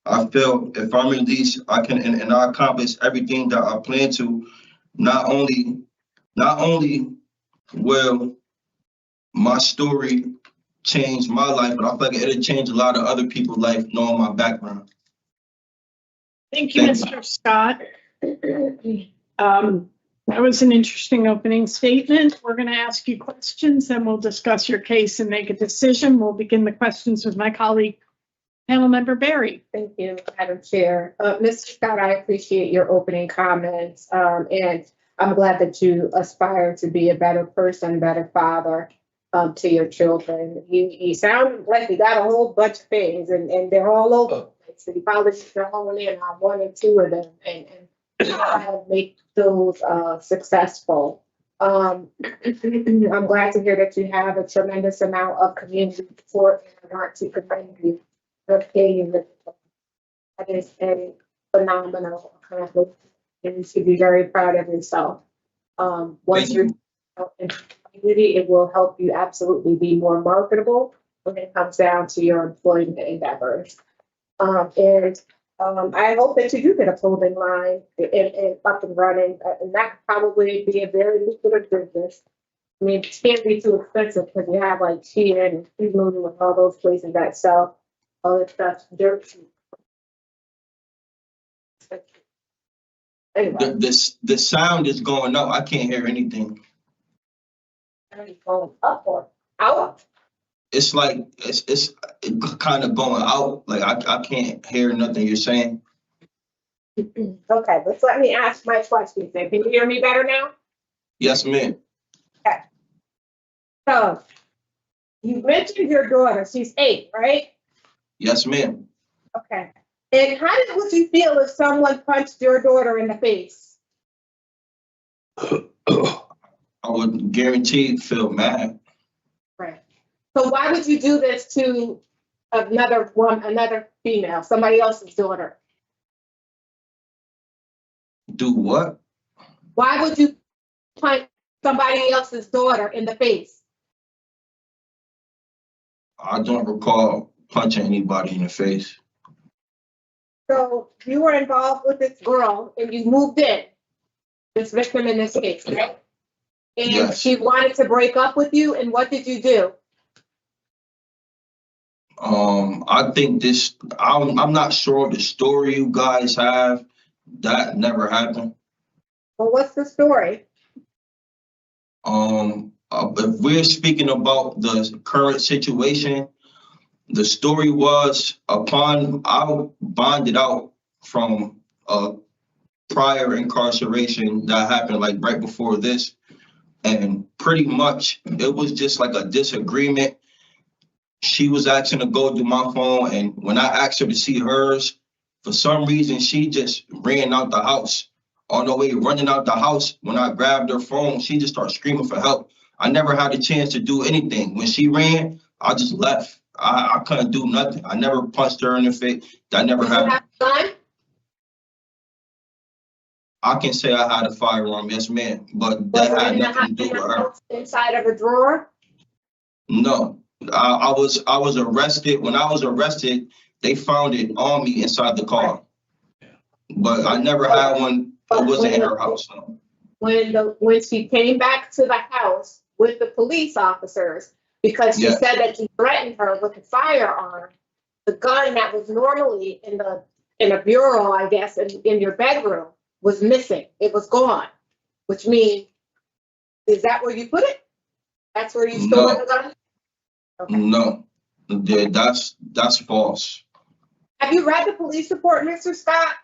I feel if I'm released, I can and I accomplish everything that I plan to. Not only will my story change my life, but I feel like it'll change a lot of other people's life knowing my background. Thank you, Mr. Scott. That was an interesting opening statement. We're going to ask you questions, then we'll discuss your case and make a decision. We'll begin the questions with my colleague, panel member Barry. Thank you, Madam Chair. Mr. Scott, I appreciate your opening comments, and I'm glad that you aspire to be a better person, better father to your children. You sound like you got a whole bunch of things, and they're all over. So you probably should hone in on 1 or 2 of them and try to make those successful. I'm glad to hear that you have a tremendous amount of community support, and I want to commend you. That is a phenomenal accomplishment, and you should be very proud of yourself. Once you're out in the community, it will help you absolutely be more marketable when it comes down to your employment endeavors. I hope that you do get a clothing line and up and running, and that could probably be a very lucrative business. I mean, it can't be too expensive because you have like Shein and Temu and all those places that sell all this stuff dirt cheap. Anyway. The sound is going up. I can't hear anything. Going up or out? It's like it's kind of going out. Like I can't hear nothing you're saying. Okay, let's let me ask my question. Can you hear me better now? Yes, ma'am. Okay. So you mentioned your daughter. She's 8, right? Yes, ma'am. Okay. And how would you feel if someone punched your daughter in the face? I would guarantee feel mad. Right. So why would you do this to another female, somebody else's daughter? Do what? Why would you punch somebody else's daughter in the face? I don't recall punching anybody in the face. So you were involved with this girl and you moved in, this victim in this case, right? And Yes. she wanted to break up with you, and what did you do? I think I'm not sure of the story you guys have. That never happened. Well, what's the story? If we're speaking about the current situation, the story was upon I bonded out from a prior incarceration that happened like right before this. And pretty much it was just like a disagreement. She was asking to go through my phone, and when I asked her to see hers, for some reason she just ran out the house. On the way running out the house, when I grabbed her phone, she just started screaming for help. I never had a chance to do anything. When she ran, I just left. I couldn't do nothing. I never punched her in the face. That never happened. Have a gun? I can say I had a firearm, yes, ma'am, but Was that it had in nothing to do with her. Inside of a drawer? No, I was arrested. When I was arrested, they found it on me inside the car. But I never had one. It wasn't in her house. No. When she came back to the house with the police officers, because she said that you threatened her with a firearm, the gun that was normally in a bureau, I guess, in your bedroom was missing. It was gone, which means, is that where you put it? That's where you stole the gun? Okay. No, that's false. Have you read the police report, Mr. Scott?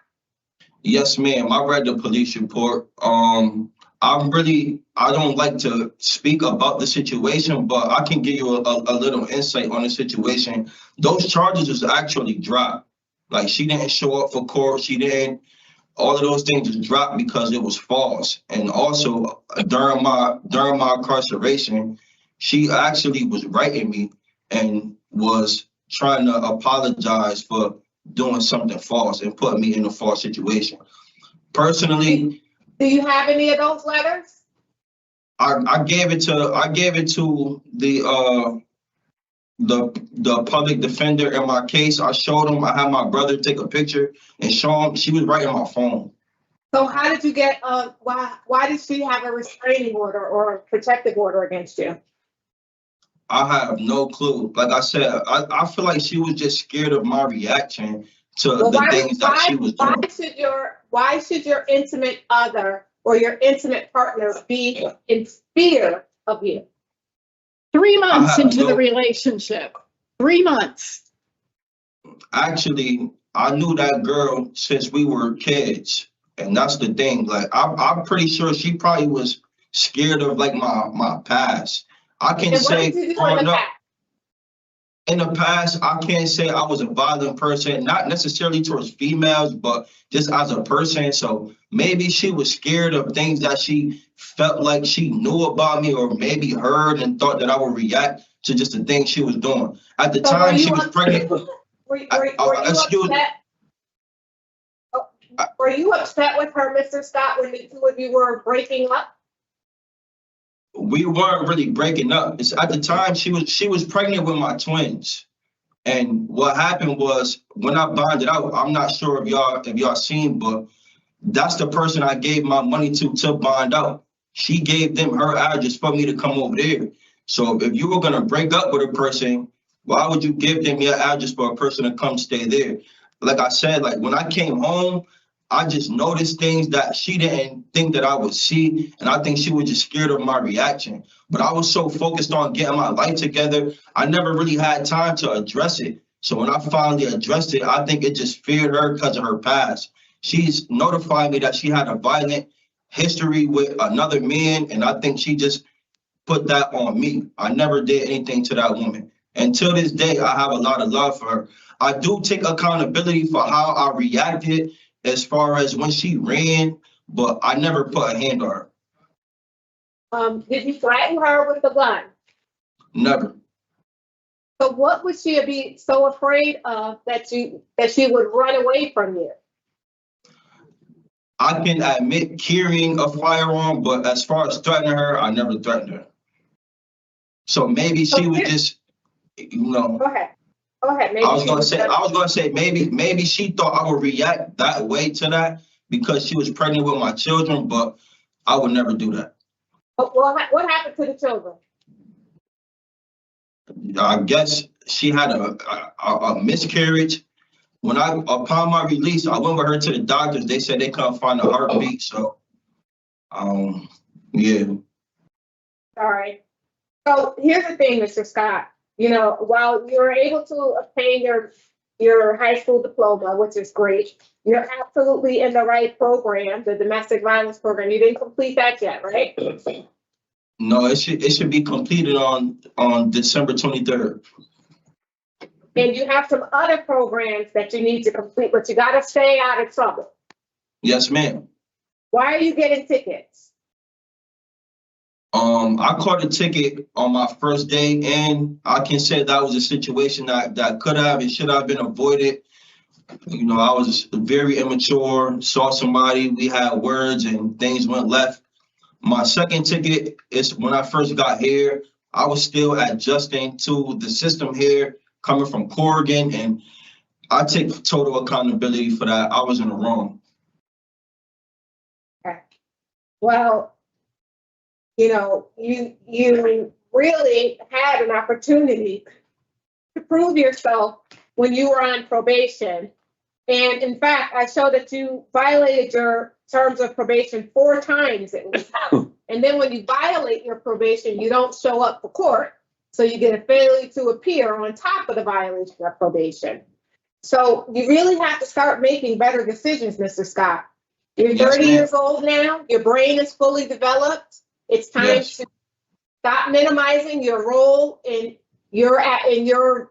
Yes, ma'am. I read the police report. I don't like to speak about the situation, but I can give you a little insight on the situation. Those charges was actually dropped. Like, she didn't show up for court. She didn't. All of those things was dropped because it was false. And also during my incarceration, she actually was writing me and was trying to apologize for doing something false and putting me in a false situation. Personally, do you have any of those letters? I gave it to the public defender in my case. I showed him. I had my brother take a picture and show him. She was writing my phone. So how did you get? Why did she have a restraining order or a protective order against you? I have no clue. Like I said, I feel like she was just scared of my reaction to the things that she was doing. Why should your intimate other or your intimate partner be in fear of you? 3 months into the relationship. 3 months. Actually, I knew that girl since we were kids. And that's the thing. Like, I'm pretty sure she probably was scared of like my past. I can say in the past, I can't say I was a violent person, not necessarily towards females, but just as a person. So maybe she was scared of things that she felt like she knew about me, or maybe heard and thought that I would react to just the things she was doing. At the time, she was pregnant. Were you upset with her, Mr. Scott, when the two of you were breaking up? We weren't really breaking up. At the time, she was pregnant with my twins. And what happened was, when I bonded out, I'm not sure if y'all seen, but that's the person I gave my money to bond out. She gave them her address for me to come over there. So if you were gonna break up with a person, why would you give them your address for a person to come stay there? Like I said, like when I came home, I just noticed things that she didn't think that I would see. And I think she was just scared of my reaction. But I was so focused on getting my life together, I never really had time to address it. So when I finally addressed it, I think it just feared her because of her past. She's notified me that she had a violent history with another man. And I think she just put that on me. I never did anything to that woman. And till this day, I have a lot of love for her. I do take accountability for how I reacted as far as when she ran, but I never put a hand on her. Did you threaten her with the gun? Never. So what would she be so afraid of that she would run away from you? I can admit carrying a firearm, but as far as threatening her, I never threatened her. So maybe she would just, you know. Go ahead. Maybe I was gonna say maybe she thought I would react that way to that because she was pregnant with my children, but I would never do that. Well, what happened to the children? I guess she had a miscarriage. Upon my release, I went with her to the doctors. They said they couldn't find a heartbeat. So, yeah. All right. So here's the thing, Mr. Scott. You know, while you're able to obtain your high school diploma, which is great, you're absolutely in the right program, the domestic violence program. You didn't complete that yet, right? No, it should be completed on December 23rd. And you have some other programs that you need to complete, but you got to stay out of trouble. Yes, ma'am. Why are you getting tickets? I caught a ticket on my first day, and I can say that was a situation that could have and should have been avoided. You know, I was very immature, saw somebody, we had words, and things went left. My second ticket is when I first got here, I was still adjusting to the system here, coming from Corrigan, and I take total accountability for that. I was in the wrong. Okay. Well, you know, you really had an opportunity to prove yourself when you were on probation. And in fact, I show that you violated your terms of probation 4 times at least. And then when you violate your probation, you don't show up for court. So you get a failure to appear on top of the violation of probation. So you really have to start making better decisions, Mr. Scott. You're 30 years old now. Your brain is fully developed. It's time to stop minimizing your role in your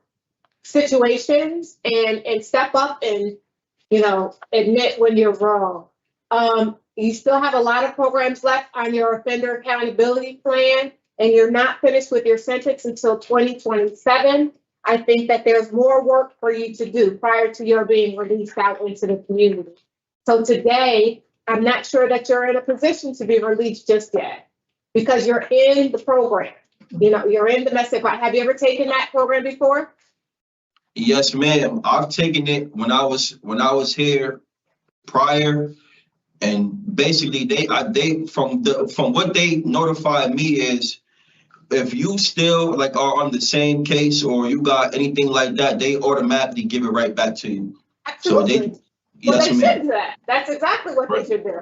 situations and step up and, you know, admit when you're wrong. You still have a lot of programs left on your offender accountability plan, and you're not finished with your sentence until 2027. I think that there's more work for you to do prior to your being released out into the community. So today, I'm not sure that you're in a position to be released just yet because you're in the program. You know, you're in domestic violence. Have you ever taken that program before? Yes, ma'am. I've taken it when I was here prior, and basically they from what they notified me is if you still like are on the same case or you got anything like that, they automatically give it right back to you. Absolutely. So they should do that. That's exactly what they should do.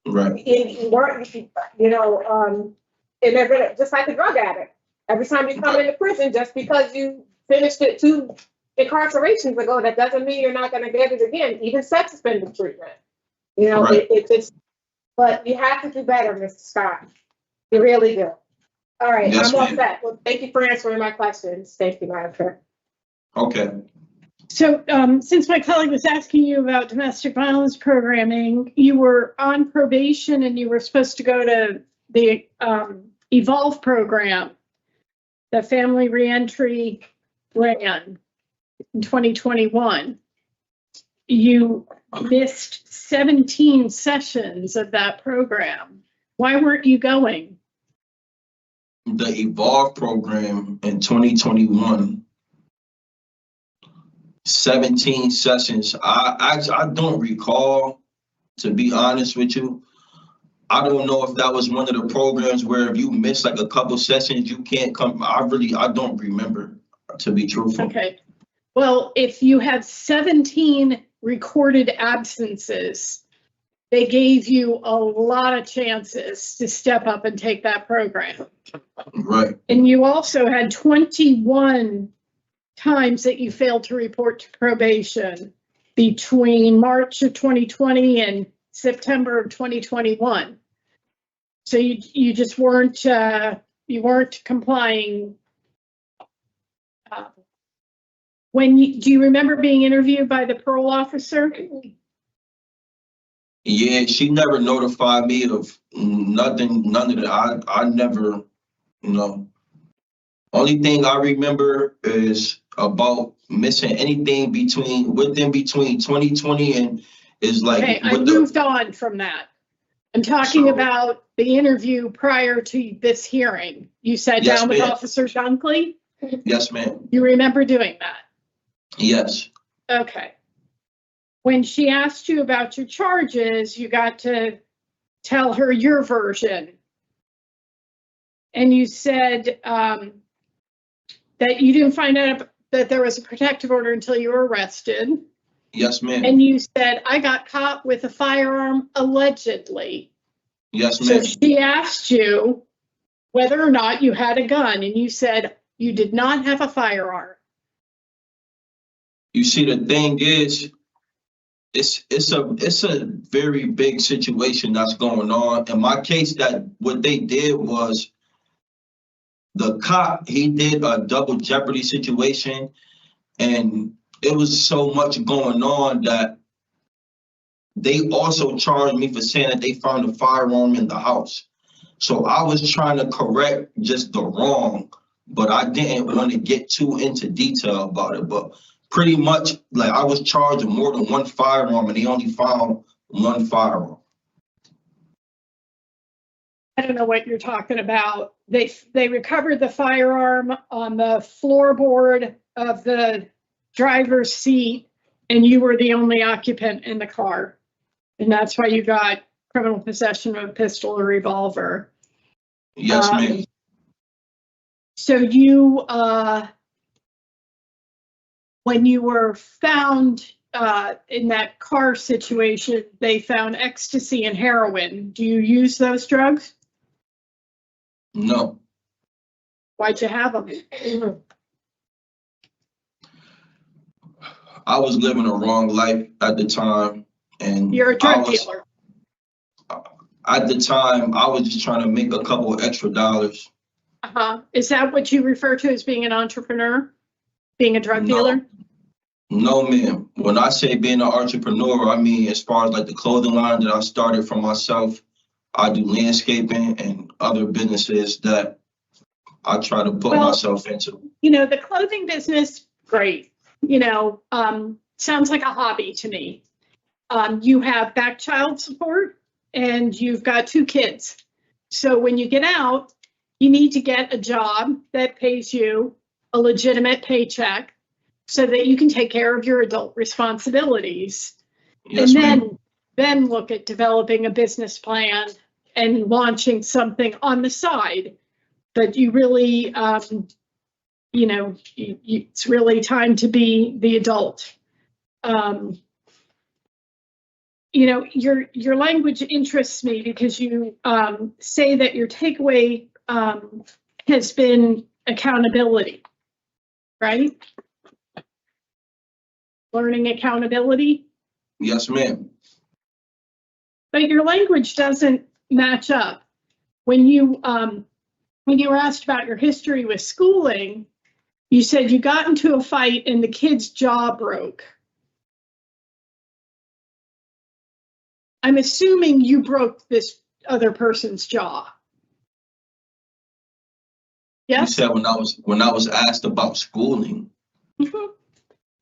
Right. You know, and they're gonna, just like a drug addict. Every time you come into prison, just because you finished it 2 incarcerations ago, that doesn't mean you're not gonna get it again, even sex offender treatment. You know, it's but you have to do better, Mr. Scott. You really do. All right, yes, I'm all set. Well, thank you for answering my questions. Thank you, Madam Chair. Okay. So since my colleague was asking you about domestic violence programming, you were on probation and you were supposed to go to the Evolve program, the Family Reentry ran in 2021. You missed 17 sessions of that program. Why weren't you going? The Evolve program in 2021, 17 sessions. I don't recall, to be honest with you. I don't know if that was one of the programs where if you miss like a couple sessions, you can't come. I don't remember, to be truthful. Okay. Well, if you have 17 recorded absences, they gave you a lot of chances to step up and take that program. Right. And you also had 21 times that you failed to report to probation between March of 2020 and September of 2021. So you just weren't complying Do you remember being interviewed by the parole officer? Yeah, she never notified me of nothing, none of that. I never, you know. Only thing I remember is about missing anything within between 2020 and is like. Okay, I moved on from that. I'm talking about the interview prior to this hearing. You sat Yes, down with ma'am. Officer Dunkley? Yes, ma'am. You remember doing that? Yes. Okay. When she asked you about your charges, you got to tell her your version. And you said that you didn't find out that there was a protective order until you were arrested. Yes, ma'am. And you said, I got caught with a firearm allegedly. Yes, ma'am. So she asked you whether or not you had a gun, and you said you did not have a firearm. You see, the thing is, it's a very big situation that's going on. In my case, that what they did was the cop, he did a double jeopardy situation, and it was so much going on that they also charged me for saying that they found a firearm in the house. So I was trying to correct just the wrong, but I didn't want to get too into detail about it. But pretty much, like, I was charged with more than one firearm, and they only found one firearm. I don't know what you're talking about. They recovered the firearm on the floorboard of the driver's seat, and you were the only occupant in the car. And that's why you got criminal possession of a pistol or revolver. Yes, ma'am. So you, when you were found in that car situation, they found ecstasy and heroin. Do you use those drugs? No. Why'd you have them? I was living a wrong life at the time, and you're a drug dealer. At the time, I was just trying to make a couple of extra dollars. Is that what you refer to as being an entrepreneur? Being a drug dealer? No, ma'am. When I say being an entrepreneur, I mean as far as like the clothing line that I started for myself. I do landscaping and other businesses that I try to put myself into. You know, the clothing business, great. You know, sounds like a hobby to me. You have back child support and you've got 2 kids. So when you get out, you need to get a job that pays you a legitimate paycheck so that you can take care of your adult responsibilities. Yes, and then look at developing a business plan and launching something on the side. But you really, you know, it's really time to be the adult. You know, your language interests me because you say that your takeaway has been accountability, right? Learning accountability. Yes, ma'am. But your language doesn't match up. When you were asked about your history with schooling, you said you got into a fight and the kid's jaw broke. I'm assuming you broke this other person's jaw. Yes? You said when I was asked about schooling. Mm-hmm.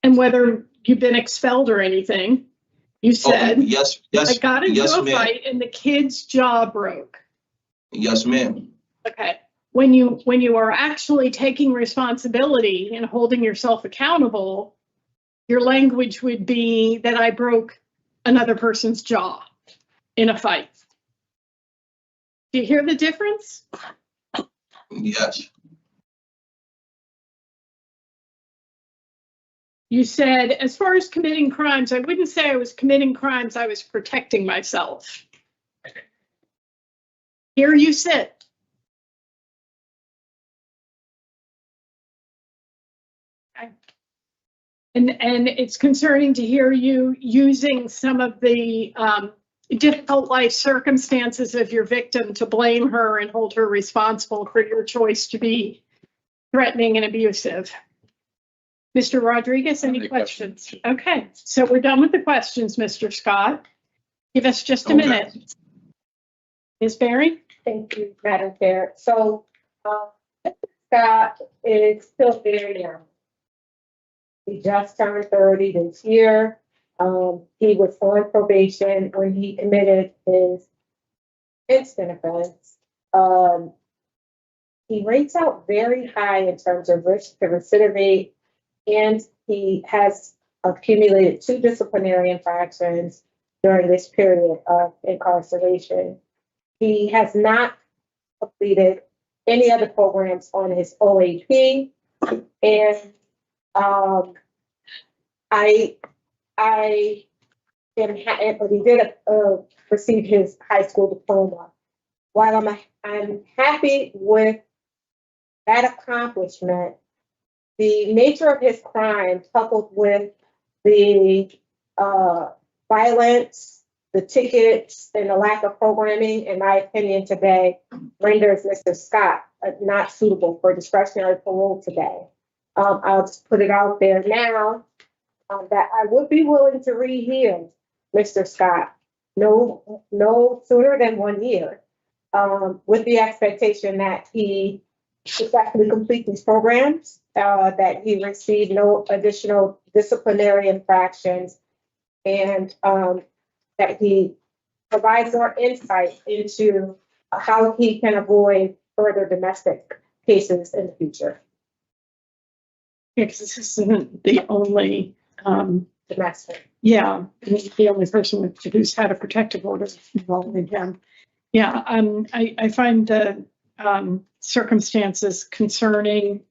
And whether you've been expelled or anything. You said, yes, I got into a fight and the kid's jaw broke. Yes, ma'am. Okay. When you are actually taking responsibility and holding yourself accountable, your language would be that I broke another person's jaw in a fight. Do you hear the difference? Yes. You said, as far as committing crimes, I wouldn't say I was committing crimes, I was protecting myself. Here you sit. Okay. And it's concerning to hear you using some of the difficult life circumstances of your victim to blame her and hold her responsible for your choice to be threatening and abusive. Mr. Rodriguez, any questions? Okay, so we're done with the questions, Mr. Scott. Give us just a minute. Ms. Berry? Thank you, Madam Chair. So, Scott is still very young. He just turned 30 this year. He was on probation when he committed his instant offense. He rates out very high in terms of risk to recidivate, and he has accumulated 2 disciplinary infractions during this period of incarceration. He has not completed any other programs on his OAP, and I am, but he did receive his high school diploma. While I'm happy with that accomplishment, the nature of his crime, coupled with the violence, the tickets, and the lack of programming, in my opinion, today renders Mr. Scott not suitable for discretionary parole today. I'll just put it out there now that I would be willing to rehear Mr. Scott no sooner than 1 year, with the expectation that he successfully complete these programs, that he receive no additional disciplinary infractions, and that he provides more insight into how he can avoid further domestic cases in the future. Yeah, because this isn't the only domestic. Yeah, he's the only person who's had a protective order involving him. Yeah, I find the circumstances concerning.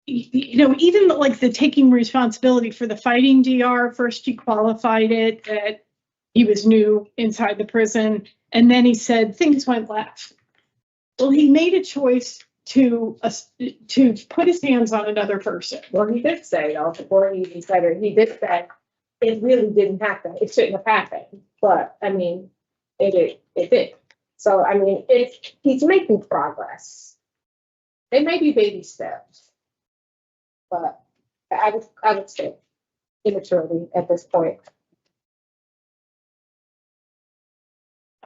You know, even like the taking responsibility for the fighting DR, first he qualified it that he was new inside the prison, and then he said things went left. Well, he made a choice to put his hands on another person. Well, he did say, though, before he even said it, he did say it really didn't happen. It shouldn't have happened. But I mean, it did. So I mean, he's making progress. They may be baby steps, but I would say immaturity at this point.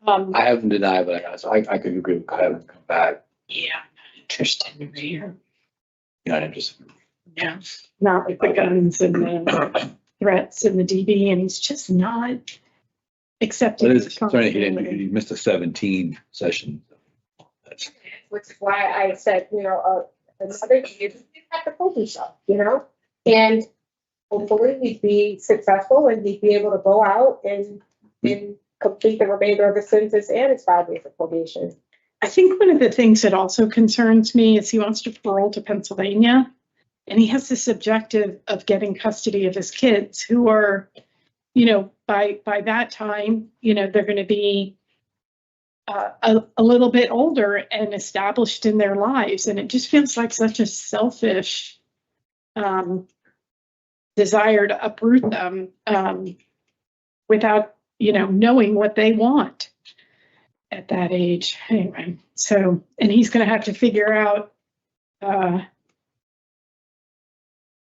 I haven't denied, but I could agree with Kyle and come back. Yeah, I'm not interested in here. You're not interested. Yeah, not with the guns and the threats and the DB, and he's just not accepting. But it's sorry, he missed a 17 session. Which is why I said, you know, another year, you have to prove yourself, you know, and hopefully he'd be successful and he'd be able to go out and complete the remainder of his sentence and his 5 years of probation. I think one of the things that also concerns me is he wants to parole to Pennsylvania, and he has this objective of getting custody of his kids who are, you know, by that time, you know, they're going to be a little bit older and established in their lives. And it just feels like such a selfish desire to uproot them without, you know, knowing what they want at that age. Anyway, so, and he's going to have to figure out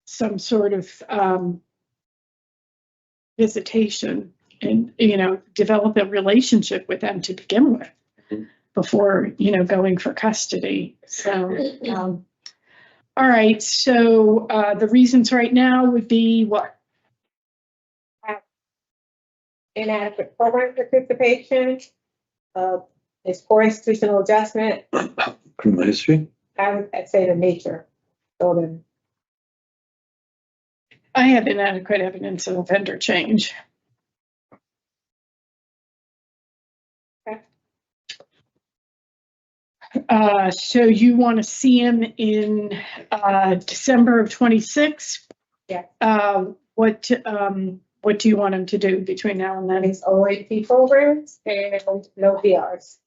some sort of visitation and, you know, develop a relationship with them to begin with before, you know, going for custody. So, all right. So the reasons right now would be what? Inadequate program participation, his poor institutional adjustment. Criminal history? I'd say the nature. So then, I have inadequate evidence of offender change. Okay. So you want to see him in December of 26? Yeah. What do you want him to do between now and then? His OAP programs and no PRs.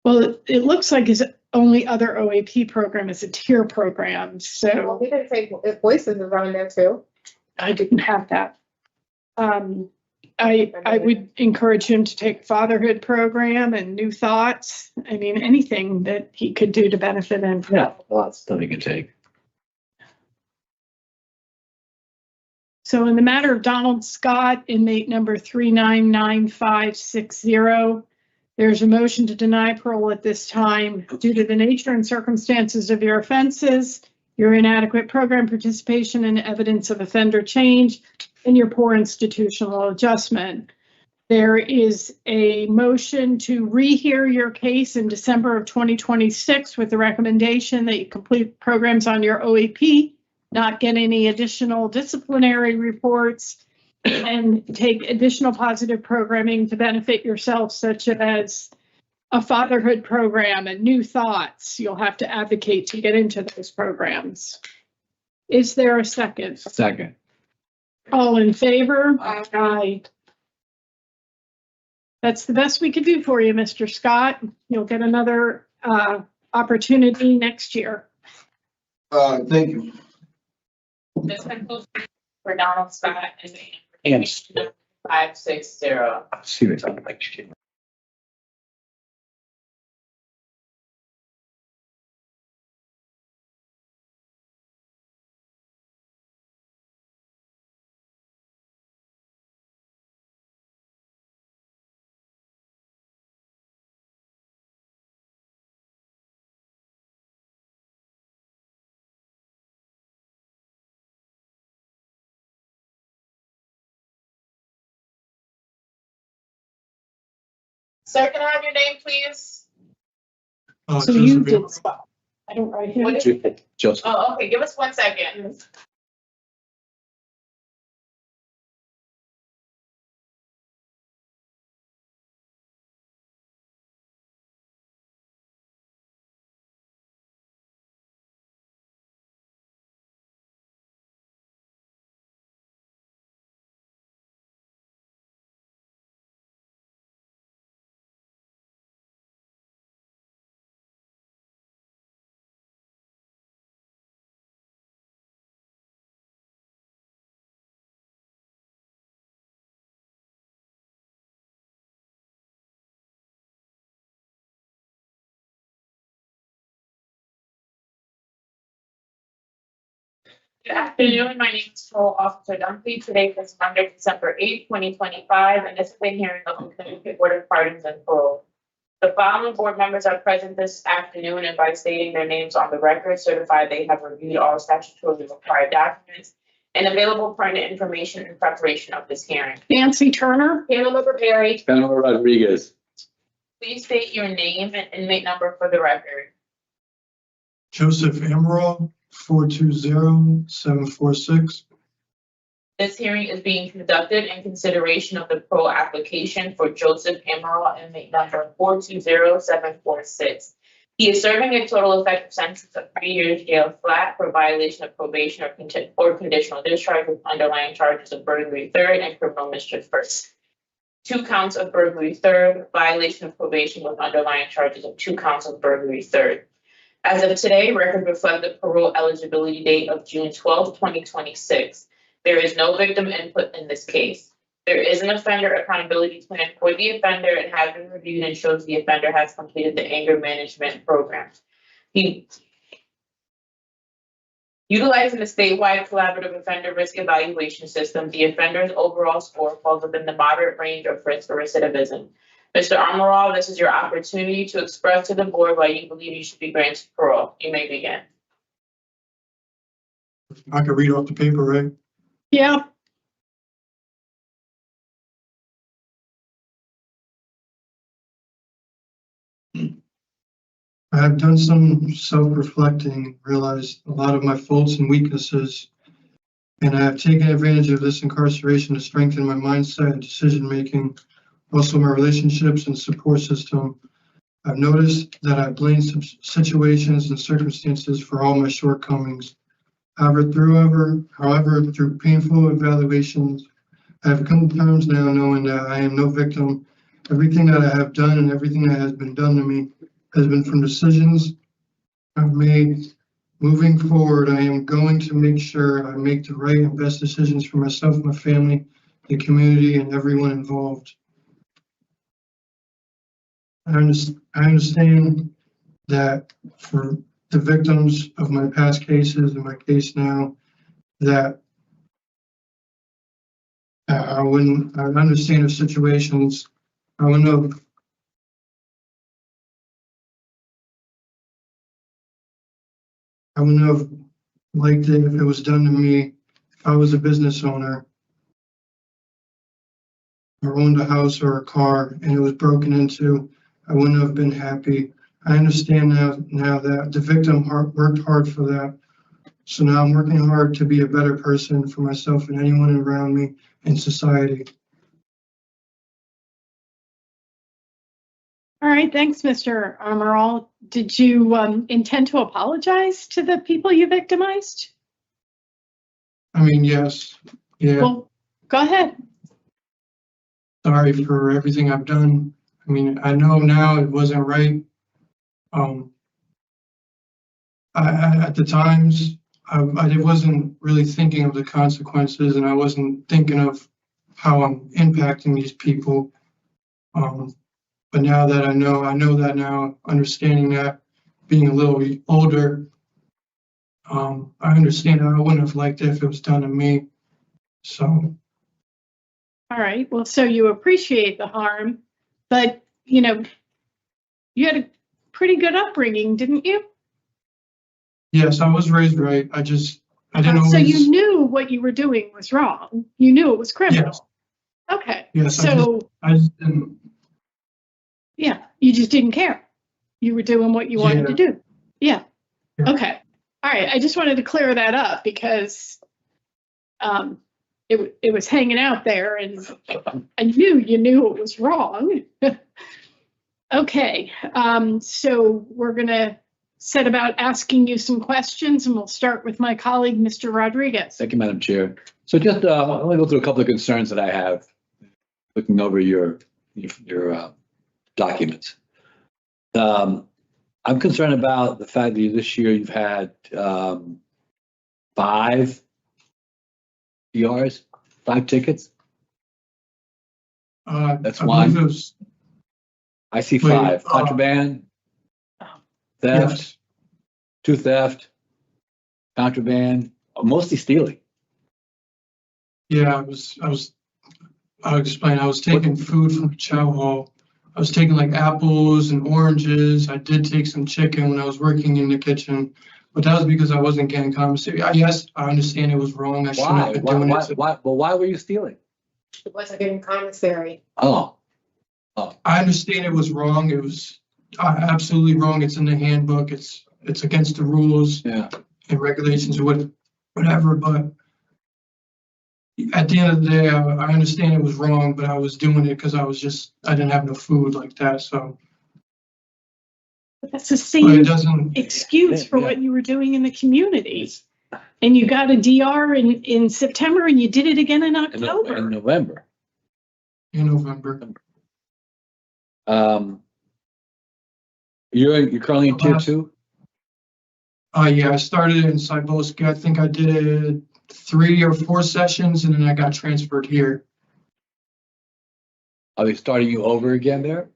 Well, it looks like his only other OAP program is a tier program. So Well, he didn't say Voices is on there too. I didn't have that. I would encourage him to take fatherhood program and New Thoughts. I mean, anything that he could do to benefit him. Yeah, lots of stuff you can take. So in the matter of Donald Scott, inmate number 399560, there's a motion to deny parole at this time due to the nature and circumstances of your offenses, your inadequate program participation and evidence of offender change, and your poor institutional adjustment. There is a motion to rehear your case in December of 2026 with the recommendation that you complete programs on your OAP, not get any additional disciplinary reports, and take additional positive programming to benefit yourself, such as a fatherhood program and New Thoughts. You'll have to advocate to get into those programs. Is there a second? Second. All in favor? Aye. That's the best we could do for you, Mr. Scott. You'll get another opportunity next year. Thank you. This concludes for Donald Scott and And 560. see what's on the next year. Sir, can I have your name, please? So you did spot. I don't write him. What is it? Joseph. Oh, okay, give us 1 second. Good afternoon, my name is Parole Officer Dunkley. Today is Monday, December 8th, 2025, and this is the hearing of the Connecticut Board of Pardons and Parole. The following board members are present this afternoon and by stating their names on the record, certify they have reviewed all statutorily required documents and available pertinent information in preparation of this hearing. Nancy Turner. Panel Perry, Panama Rodriguez. please state your name and inmate number for the record. Joseph Emerald, 420-746. This hearing is being conducted in consideration of the parole application for Joseph Amaral, inmate number 420-746. He is serving a total effective sentence of 3 years jail flat for violation of probation or conditional discharge with underlying charges of burglary third and criminal mischief first. 2 counts of burglary third, violation of probation with underlying charges of 2 counts of burglary third. As of today, record reflect the parole eligibility date of June 12, 2026. There is no victim input in this case. There is an offender accountability plan for the offender and has been reviewed and shows the offender has completed the anger management program. Utilizing the statewide collaborative offender risk evaluation system, the offender's overall score falls within the moderate range of risk for recidivism. Mr. Amaral, this is your opportunity to express to the board why you believe you should be granted parole. You may begin. I can read off the paper, right? Yeah. I have done some self-reflecting, realized a lot of my faults and weaknesses, and I have taken advantage of this incarceration to strengthen my mindset and decision-making, also my relationships and support system. I've noticed that I blame situations and circumstances for all my shortcomings. However, through painful evaluations, I have come to terms now knowing that I am no victim. Everything that I have done and everything that has been done to me has been from decisions I've made. Moving forward, I am going to make sure I make the right and best decisions for myself, my family, the community and everyone involved. I understand that for the victims of my past cases and my case now, that I understand the situations. I wouldn't have liked it if it was done to me. If I was a business owner or owned a house or a car and it was broken into, I wouldn't have been happy. I understand now that the victim worked hard for that. So now I'm working hard to be a better person for myself and anyone around me in society. All right, thanks, Mr. Amaral. Did you intend to apologize to the people you victimized? I mean, yes. Yeah. Well, go ahead. Sorry for everything I've done. I mean, I know now it wasn't right. At the times, I wasn't really thinking of the consequences, and I wasn't thinking of how I'm impacting these people. But now that I know that now, understanding that, being a little older, I understand I wouldn't have liked it if it was done to me. So. All right, well, so you appreciate the harm, but, you know, you had a pretty good upbringing, didn't you? Yes, I was raised right. I didn't always. So you knew what you were doing was wrong. You knew it was criminal. Yes. Okay. Yes, So. I just didn't. Yeah, you just didn't care. You were doing what you wanted to do. Yeah. Okay. All right. I just wanted to clear that up because it was hanging out there and I knew you knew it was wrong. Okay. So we're going to set about asking you some questions and we'll start with my colleague, Mr. Rodriguez. Thank you, Madam Chair. So just I want to go through a couple of concerns that I have looking over your documents. I'm concerned about the fact that this year you've had 5 ERs, 5 tickets. That's one. I see 5. Contraband, theft, Yes. 2 theft, contraband, mostly stealing. Yeah, I'll explain. I was taking food from the chow hall. I was taking like apples and oranges. I did take some chicken when I was working in the kitchen, but that was because I wasn't getting compensated. Yes, I understand it was wrong. I shouldn't have been doing it. Why were you stealing? It wasn't getting commissary. Oh. I understand it was wrong. It was absolutely wrong. It's in the handbook. It's against the rules and regulations or whatever. But at the end of the day, I understand it was wrong, but I was doing it because I didn't have no food like that. So. But that's the same excuse for what you were doing in the community. And you got a DR in September and you did it again in October. In November. In November. You're currently in tier 2? Yeah, I started in Cybosky. I think I did 3 or 4 sessions and then I got transferred here. Are they starting you over again there?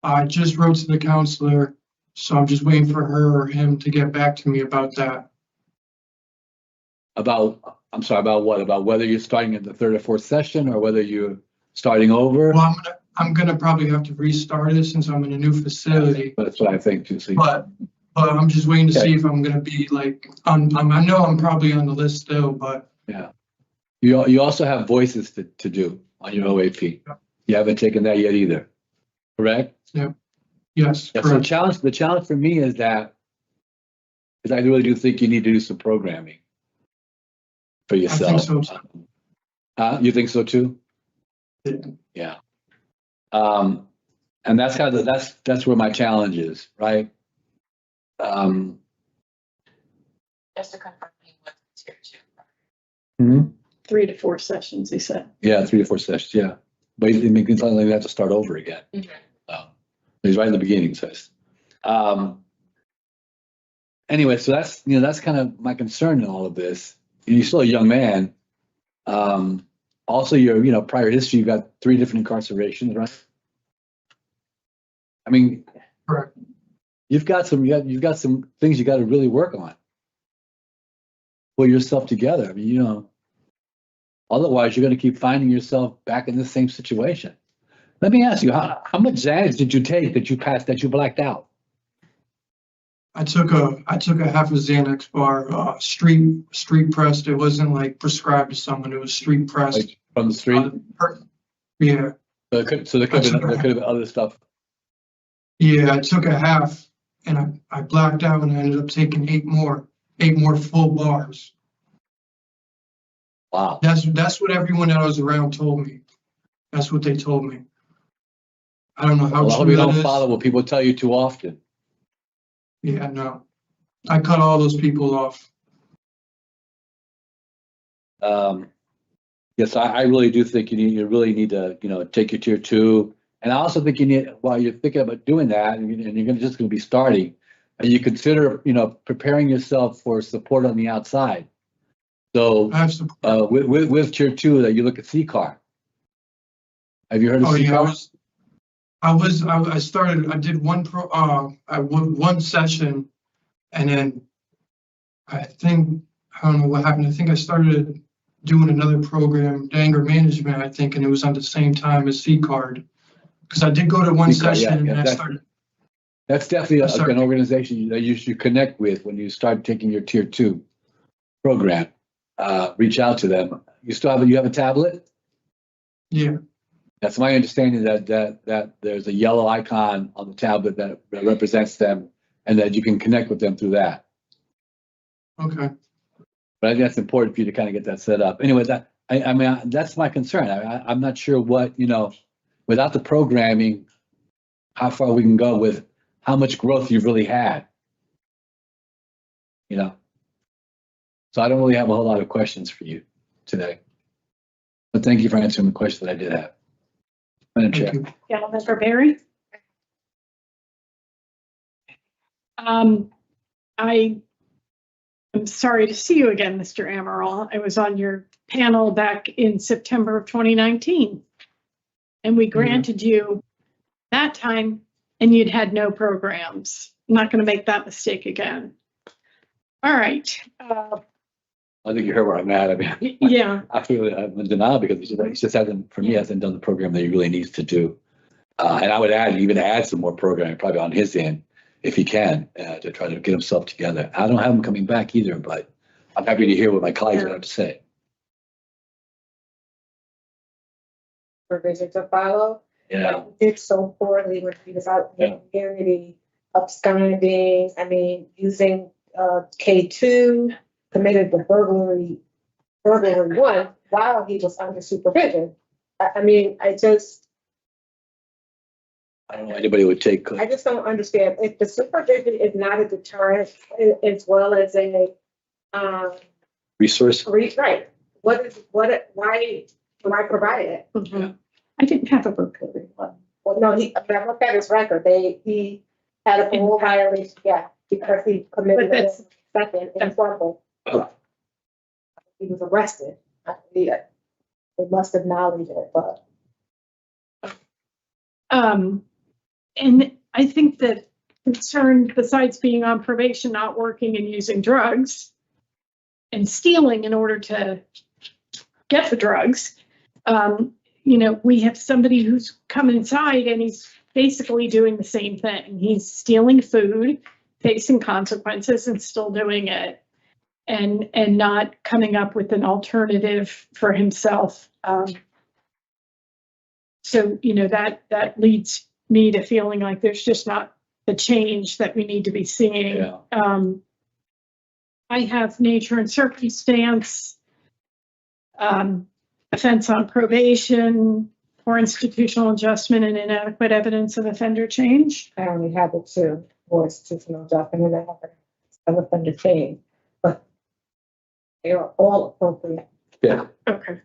I just wrote to the counselor, so I'm just waiting for her or him to get back to me about that. I'm sorry, about what? About whether you're starting in the 3rd or 4th session or whether you're starting over? Well, I'm gonna probably have to restart it since I'm in a new facility. That's what I think too. But I'm just waiting to see if I'm gonna be like, I know I'm probably on the list still, but. Yeah. You also have voices to do on your OAP. You haven't taken that yet either, correct? Yep. Yes, yeah, correct. so the challenge for me is I really do think you need to do some programming for yourself. I think so too. You think so too? Yeah. And that's kind of that's where my challenge is, right? Just to confirm what tier 2. 3 to 4 sessions, he said. Yeah, 3 to 4 sessions. Yeah, but it means they have to start over again. He's right in the beginning, says. Anyway, so that's kind of my concern in all of this. You're still a young man. Also, your, prior history, you've got 3 different incarcerations, right? I mean, Correct. you've got some things you got to really work on. Pull yourself together. I mean, otherwise you're going to keep finding yourself back in the same situation. Let me ask you, how much Xanax did you take that you blacked out? I took a half a Xanax bar, street pressed. It wasn't like prescribed to someone. It was street pressed. Like from the street? Yeah. So there could have been other stuff. Yeah, I took a half and I blacked out and I ended up taking 8 more full bars. Wow. That's what everyone that I was around told me. That's what they told me. I don't know how I hope true you that don't is. follow what people tell you too often. Yeah, no. I cut all those people off. Yes, I really do think you really need to, take your tier 2. And I also think you need, while you're thinking about doing that, and you're just going to be starting, and you consider, preparing yourself for support on the outside. So with tier 2, that you look at CCAR. Have you heard of CCAR? I did one session, and then I don't know what happened. I think I started doing another program, anger management, I think, and it was on the same time as C-Card. Because I did go to one session and I started. That's definitely an organization that you should connect with when you start taking your tier 2 program. Reach out to them. You have a tablet? Yeah. That's my understanding that there's a yellow icon on the tablet that represents them, and that you can connect with them through that. Okay. But I think that's important for you to kind of get that set up. Anyway, that's my concern. I'm not sure what, without the programming, how far we can go with how much growth you've really had. So I don't really have a whole lot of questions for you today. But thank you for answering the question that I did have. Madam Chair. Councilmember Berry? I am sorry to see you again, Mr. Amaral. I was on your panel back in September of 2019. And we granted you that time, and you'd had no programs. I'm not going to make that mistake again. All right. I think you heard where I'm at. I mean, yeah. I'm in denial because he just hasn't done the program that he really needs to do. And I would even add some more programming probably on his end, if he can, to try to get himself together. I don't have him coming back either, but I'm happy to hear what my colleagues have to say. Provision to follow. Yeah. He did so poorly when he was out in the community, absconding, using K2, committed the burglary 1 while he was under supervision. I don't know anybody would take. I just don't understand. If the supervision is not a deterrent as well as a resource, right? Why provide it? Mm-hmm. I didn't have a burglary one. Well, no, I looked at his record. He had a parole violation, because he committed a second example. He was arrested. They must acknowledge it, but. And I think that concern, besides being on probation, not working and using drugs and stealing in order to get the drugs, we have somebody who's come inside and he's basically doing the same thing. He's stealing food, facing consequences, and still doing it, and not coming up with an alternative for himself. So that leads me to feeling like there's just not the change that we need to be seeing. Yeah. I have nature and circumstance, offense on probation, or institutional adjustment and inadequate evidence of offender change. I only have it too, for institutional adjustment and inadequate of offender change, but they are all appropriate. Yeah. Okay.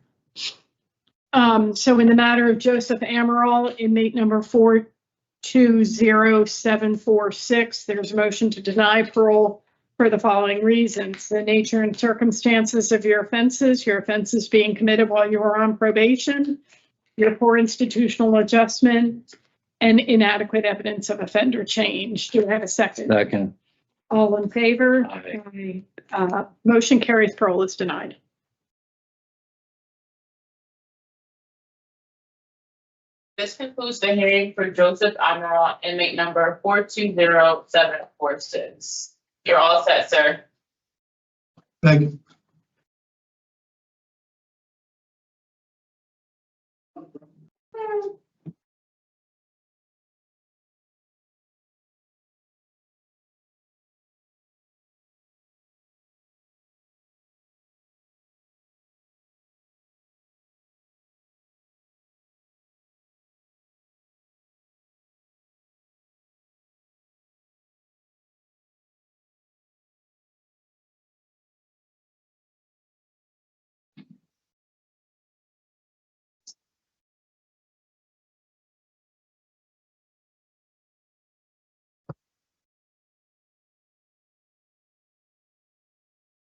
So in the matter of Joseph Amaral, inmate number 420746, there's a motion to deny parole for the following reasons: the nature and circumstances of your offenses being committed while you were on probation, your poor institutional adjustment, and inadequate evidence of offender change. Do I have a second? Second. All in favor? Aye. Motion carries. Parole is denied. This concludes the hearing for Joseph Amaral, inmate number 420746. You're all set, sir. Thank you.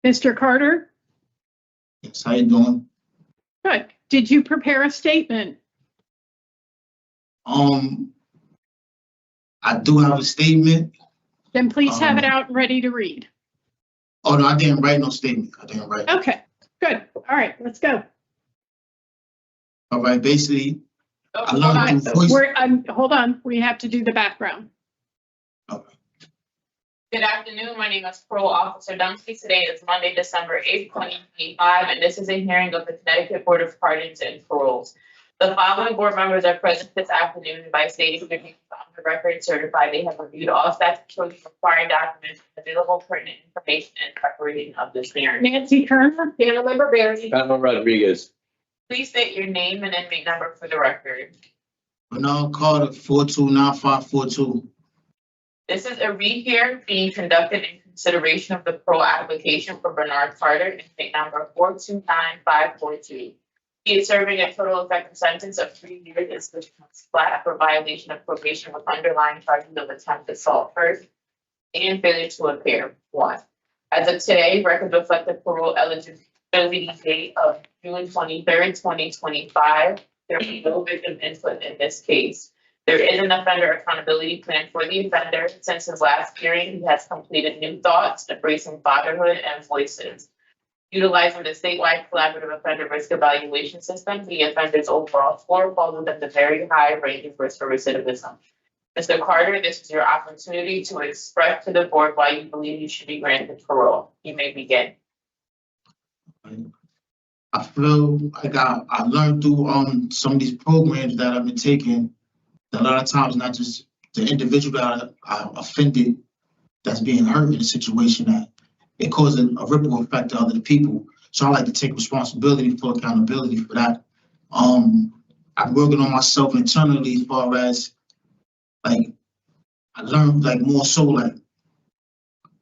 Mr. Carter? Yes, how you doing? Good. Did you prepare a statement? I do have a statement. Then please have it out and ready to read. Oh, no, I didn't write no statement. I didn't write. Okay, good. All right, let's go. All right, basically, I Hold learned on. through voice. Hold on, we have to do the background. Good afternoon. My name is Parole Officer Dunsky. Today is Monday, December 8th, 2025, and this is a hearing of the Connecticut Board of Pardons and Paroles. The following board members are present this afternoon. By stating their names on the record, certified they have reviewed all statutory required documents, available pertinent information, and preparation of this hearing. Nancy Turner, panel member Barry. Panel Rodriguez. Please state your name and inmate number for the record. Bernard Carter, 429542. This is a rehear being conducted in consideration of the parole application for Bernard Carter, inmate number 429542. He is serving a total effective sentence of 3 years and 6 months flat for violation of probation with underlying charges of attempted assault first and failure to appear. 1. As of today, records reflect the parole eligibility date of June 23rd, 2025. There is no victim input in this case. There is an offender accountability plan for the offender. Since his last hearing, he has completed new thoughts, embracing fatherhood and voices. Utilizing the statewide collaborative offender risk evaluation system, the offender's overall score falls within the very high range of risk for recidivism. Mr. Carter, this is your opportunity to express to the board why you believe you should be granted parole. You may begin. I feel like I learned through some of these programs that I've been taking that a lot of times not just the individual that I offended that's being hurt in a situation that it causes a ripple effect to other people. So I like to take responsibility for accountability for that. I'm working on myself internally as far as like I learned like more so like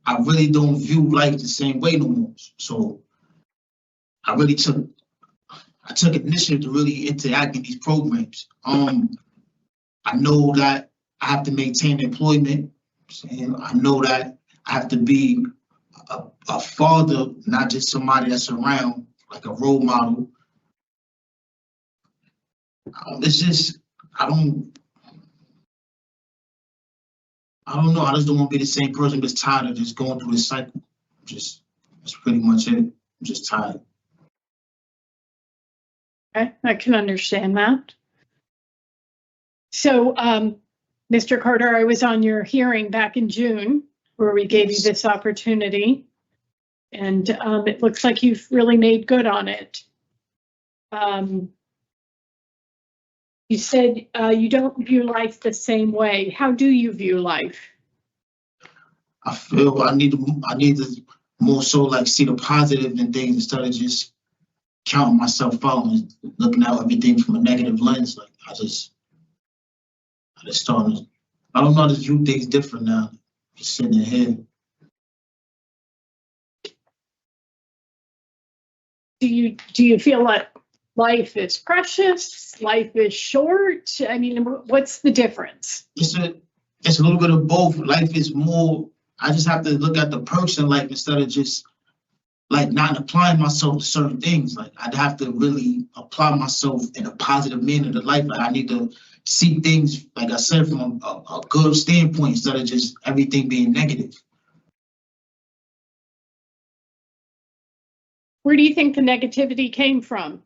I really don't view life the same way no more. So I took initiative to really interact in these programs. I know that I have to maintain employment. And I know that I have to be a father, not just somebody that's around, like a role model. It's just, I don't know. I just don't want to be the same person. I'm just tired of just going through this cycle. That's pretty much it. I'm just tired. Okay, I can understand that. So, Mr. Carter, I was on your hearing back in June where we gave you this opportunity, and it looks like you've really made good on it. You said you don't view life the same way. How do you view life? I feel I need to more so like see the positive in things instead of just counting myself out and looking at everything from a negative lens. Like I just started. I don't know, I just view things different now. Just sitting in here. Do you feel like life is precious? Life is short? I mean, what's the difference? It's a little bit of both. Life is more. I just have to look at the person, like, instead of just like not applying myself to certain things. Like, I'd have to really apply myself in a positive manner to life. Like, I need to see things, like I said, from a good standpoint instead of just everything being negative. Where do you think the negativity came from?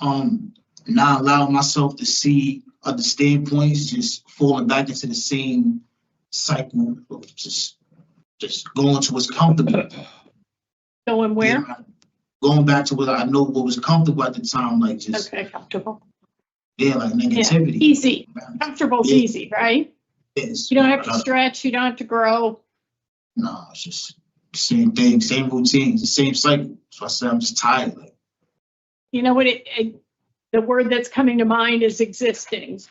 Not allowing myself to see other standpoints, just falling back into the same cycle of just going to what's comfortable. Going where? Yeah, going back to what I know what was comfortable at the time, like just okay, comfortable. Yeah, like negativity. Yeah, easy. Comfortable's easy, right? Yes. You don't have to stretch, you don't have to grow. No, it's just same thing, same routines, the same cycle. So I said I'm just tired. Like, you know what the word that's coming to mind is existing.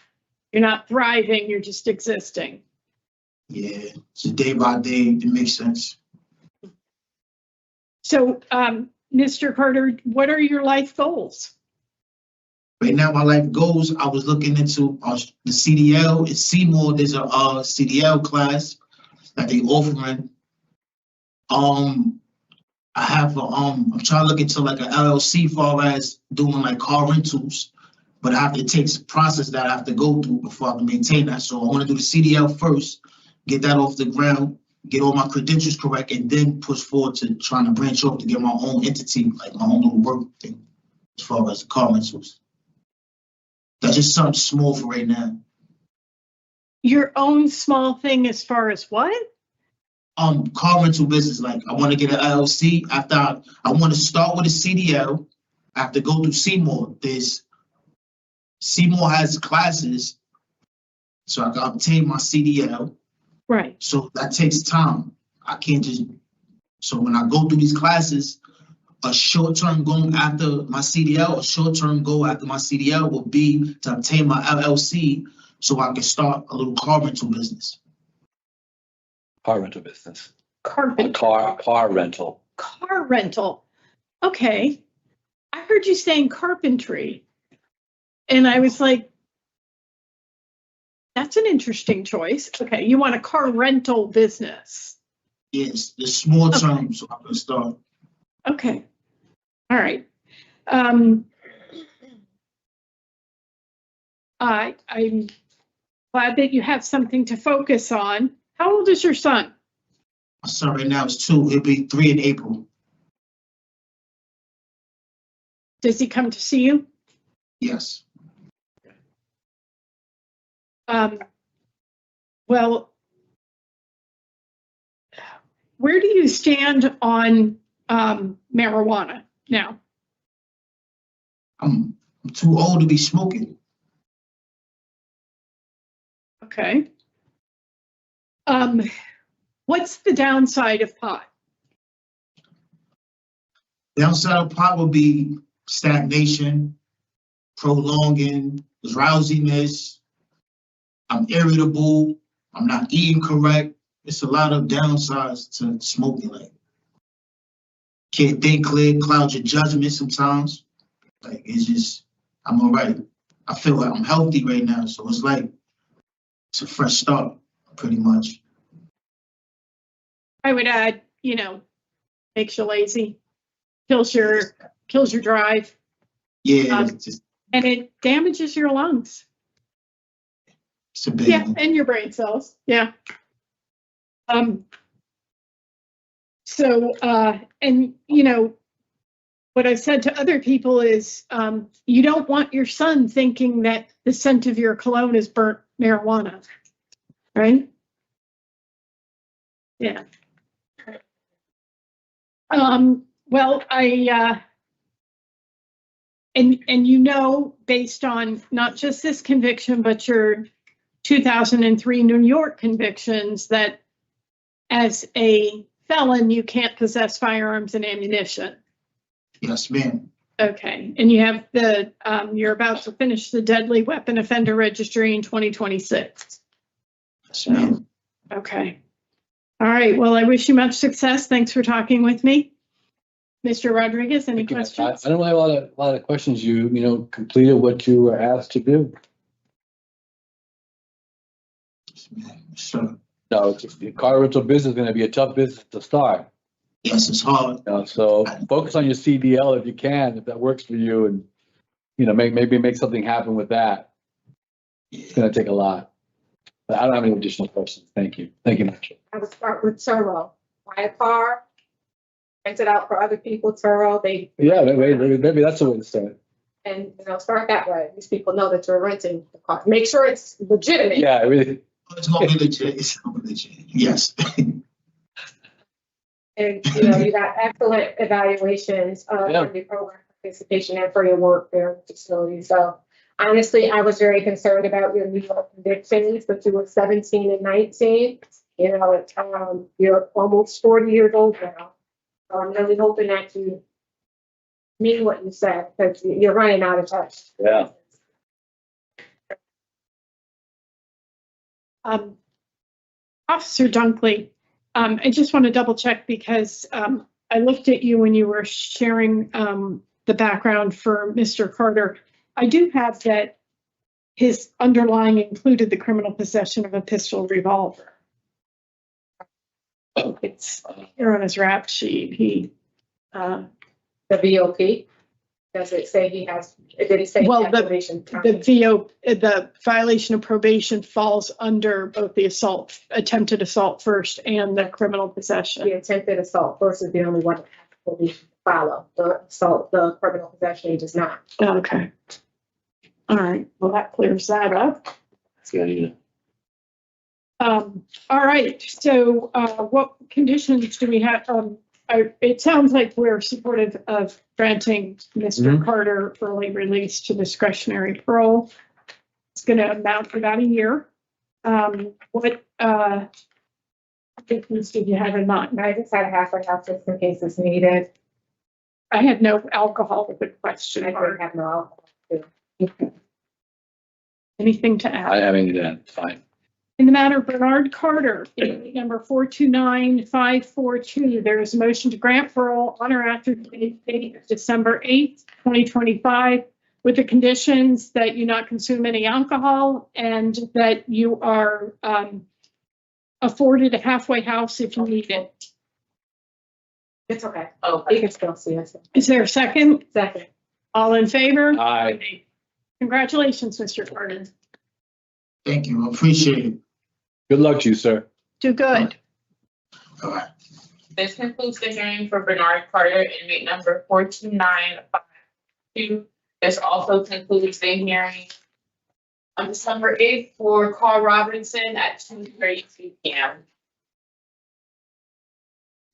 You're not thriving, you're just existing. Yeah, just day by day, it makes sense. So, Mr. Carter, what are your life goals? Right now, my life goals, I was looking into the CDL. It's Seymour, there's a CDL class that they offering. I have I'm trying to look into like an LLC far as doing like car rentals, but it takes a process that I have to go through before I can maintain that. So I want to do the CDL first, get that off the ground, get all my credentials correct, and then push forward to trying to branch off to get my own entity, like my own little work thing, as far as car rentals. That's just something small for right now. Your own small thing as far as what? Car rental business. Like, I want to get an LLC. After I want to start with a CDL. I have to go through Seymour. Seymour has classes, so I can obtain my CDL. Right. So that takes time. I can't just. So when I go through these classes, a short-term goal after my CDL, a short-term goal after my CDL will be to obtain my LLC, so I can start a little car rental business. Car rental business. Car rental. Car rental. Okay. I heard you saying carpentry. And I was like, that's an interesting choice. Okay, you want a car rental business. Yes, the small term, so I can start. Okay. All right. I'm glad that you have something to focus on. How old is your son? My son right now is 2. He'll be 3 in April. Does he come to see you? Yes. Well, where do you stand on marijuana now? I'm too old to be smoking. Okay. What's the downside of pot? Downside of pot would be stagnation, prolonging, drowsiness. I'm irritable. I'm not eating correct. It's a lot of downsides to smoking. Like, can't think clear, cloud your judgment sometimes. Like, it's just, I'm all right. I feel like I'm healthy right now, so it's like it's a fresh start, pretty much. I would add, makes you lazy, kills your drive. Yeah, and it damages your lungs. It's a big one. And your brain cells. Yeah. What I've said to other people is you don't want your son thinking that the scent of your cologne is burnt marijuana, right? Yeah. Well, based on not just this conviction, but your 2003 New York convictions, that as a felon, you can't possess firearms and ammunition. Yes, ma'am. Okay, and you have you're about to finish the deadly weapon offender registry in 2026. Yes, ma'am. Okay. All right, well, I wish you much success. Thanks for talking with me. Mr. Rodriguez, any questions? I don't have a lot of questions. You completed what you were asked to do. Yes, ma'am. Sure. No, the car rental business is gonna be a tough business to start. Yes, it's hard. So focus on your CDL if you can, if that works for you, and, maybe make something happen with that. It's gonna take a lot. But I don't have any additional questions. Thank you. Thank you, Marshall. I would start with Turo. Buy a car, rent it out for other people, Turo, Yeah, maybe that's the way to start. and, start that way. These people know that you're renting the car. Make sure it's legitimate. Yeah, really. It's gonna be legit. It's gonna be legit. Yes. And, you got excellent evaluations for the program participation and for your work there at the facility. So honestly, I was very concerned about your legal convictions, but you were 17 and 19. You're almost 40 years old now. So I'm really hoping that you mean what you said, because you're running out of time. Yeah. Officer Dunkley, I just want to double check because I looked at you when you were sharing the background for Mr. Carter. I do have that his underlying included the criminal possession of a pistol revolver. It's here on his rap sheet. The VOP, does it say he has, did he say? Well, the violation of probation falls under both the attempted assault first and the criminal possession. The attempted assault first is the only one that has probation to follow. The criminal possession does not. Okay. All right. Well, that clears that up. All right. So what conditions do we have? It sounds like we're supportive of granting Mr. Carter early release to discretionary parole. It's going to amount to about a year. What conditions did you have in mind? I just had a half just in case it's needed. I had no alcohol with the question. I didn't have no alcohol too. Okay. Anything to add? I have anything to add. It's fine. In the matter of Bernard Carter, in number 429542, there is a motion to grant parole on or after the date of December 8th, 2025, with the conditions that you not consume any alcohol and that you are afforded a halfway house if you need it. It's okay. Oh, you can still see us. Is there a second? Second. All in favor? Aye. Congratulations, Mr. Carter. Thank you. appreciate it. Good luck to you, sir. Do good. All right. This concludes the hearing for Bernard Carter, inmate number 42952. This also concludes the hearing on December 8th for Carl Robinson at 2:32 p.m.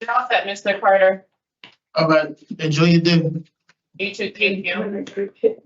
You're all set, Mr. Carter. All right. Enjoy your day. You too, thank you.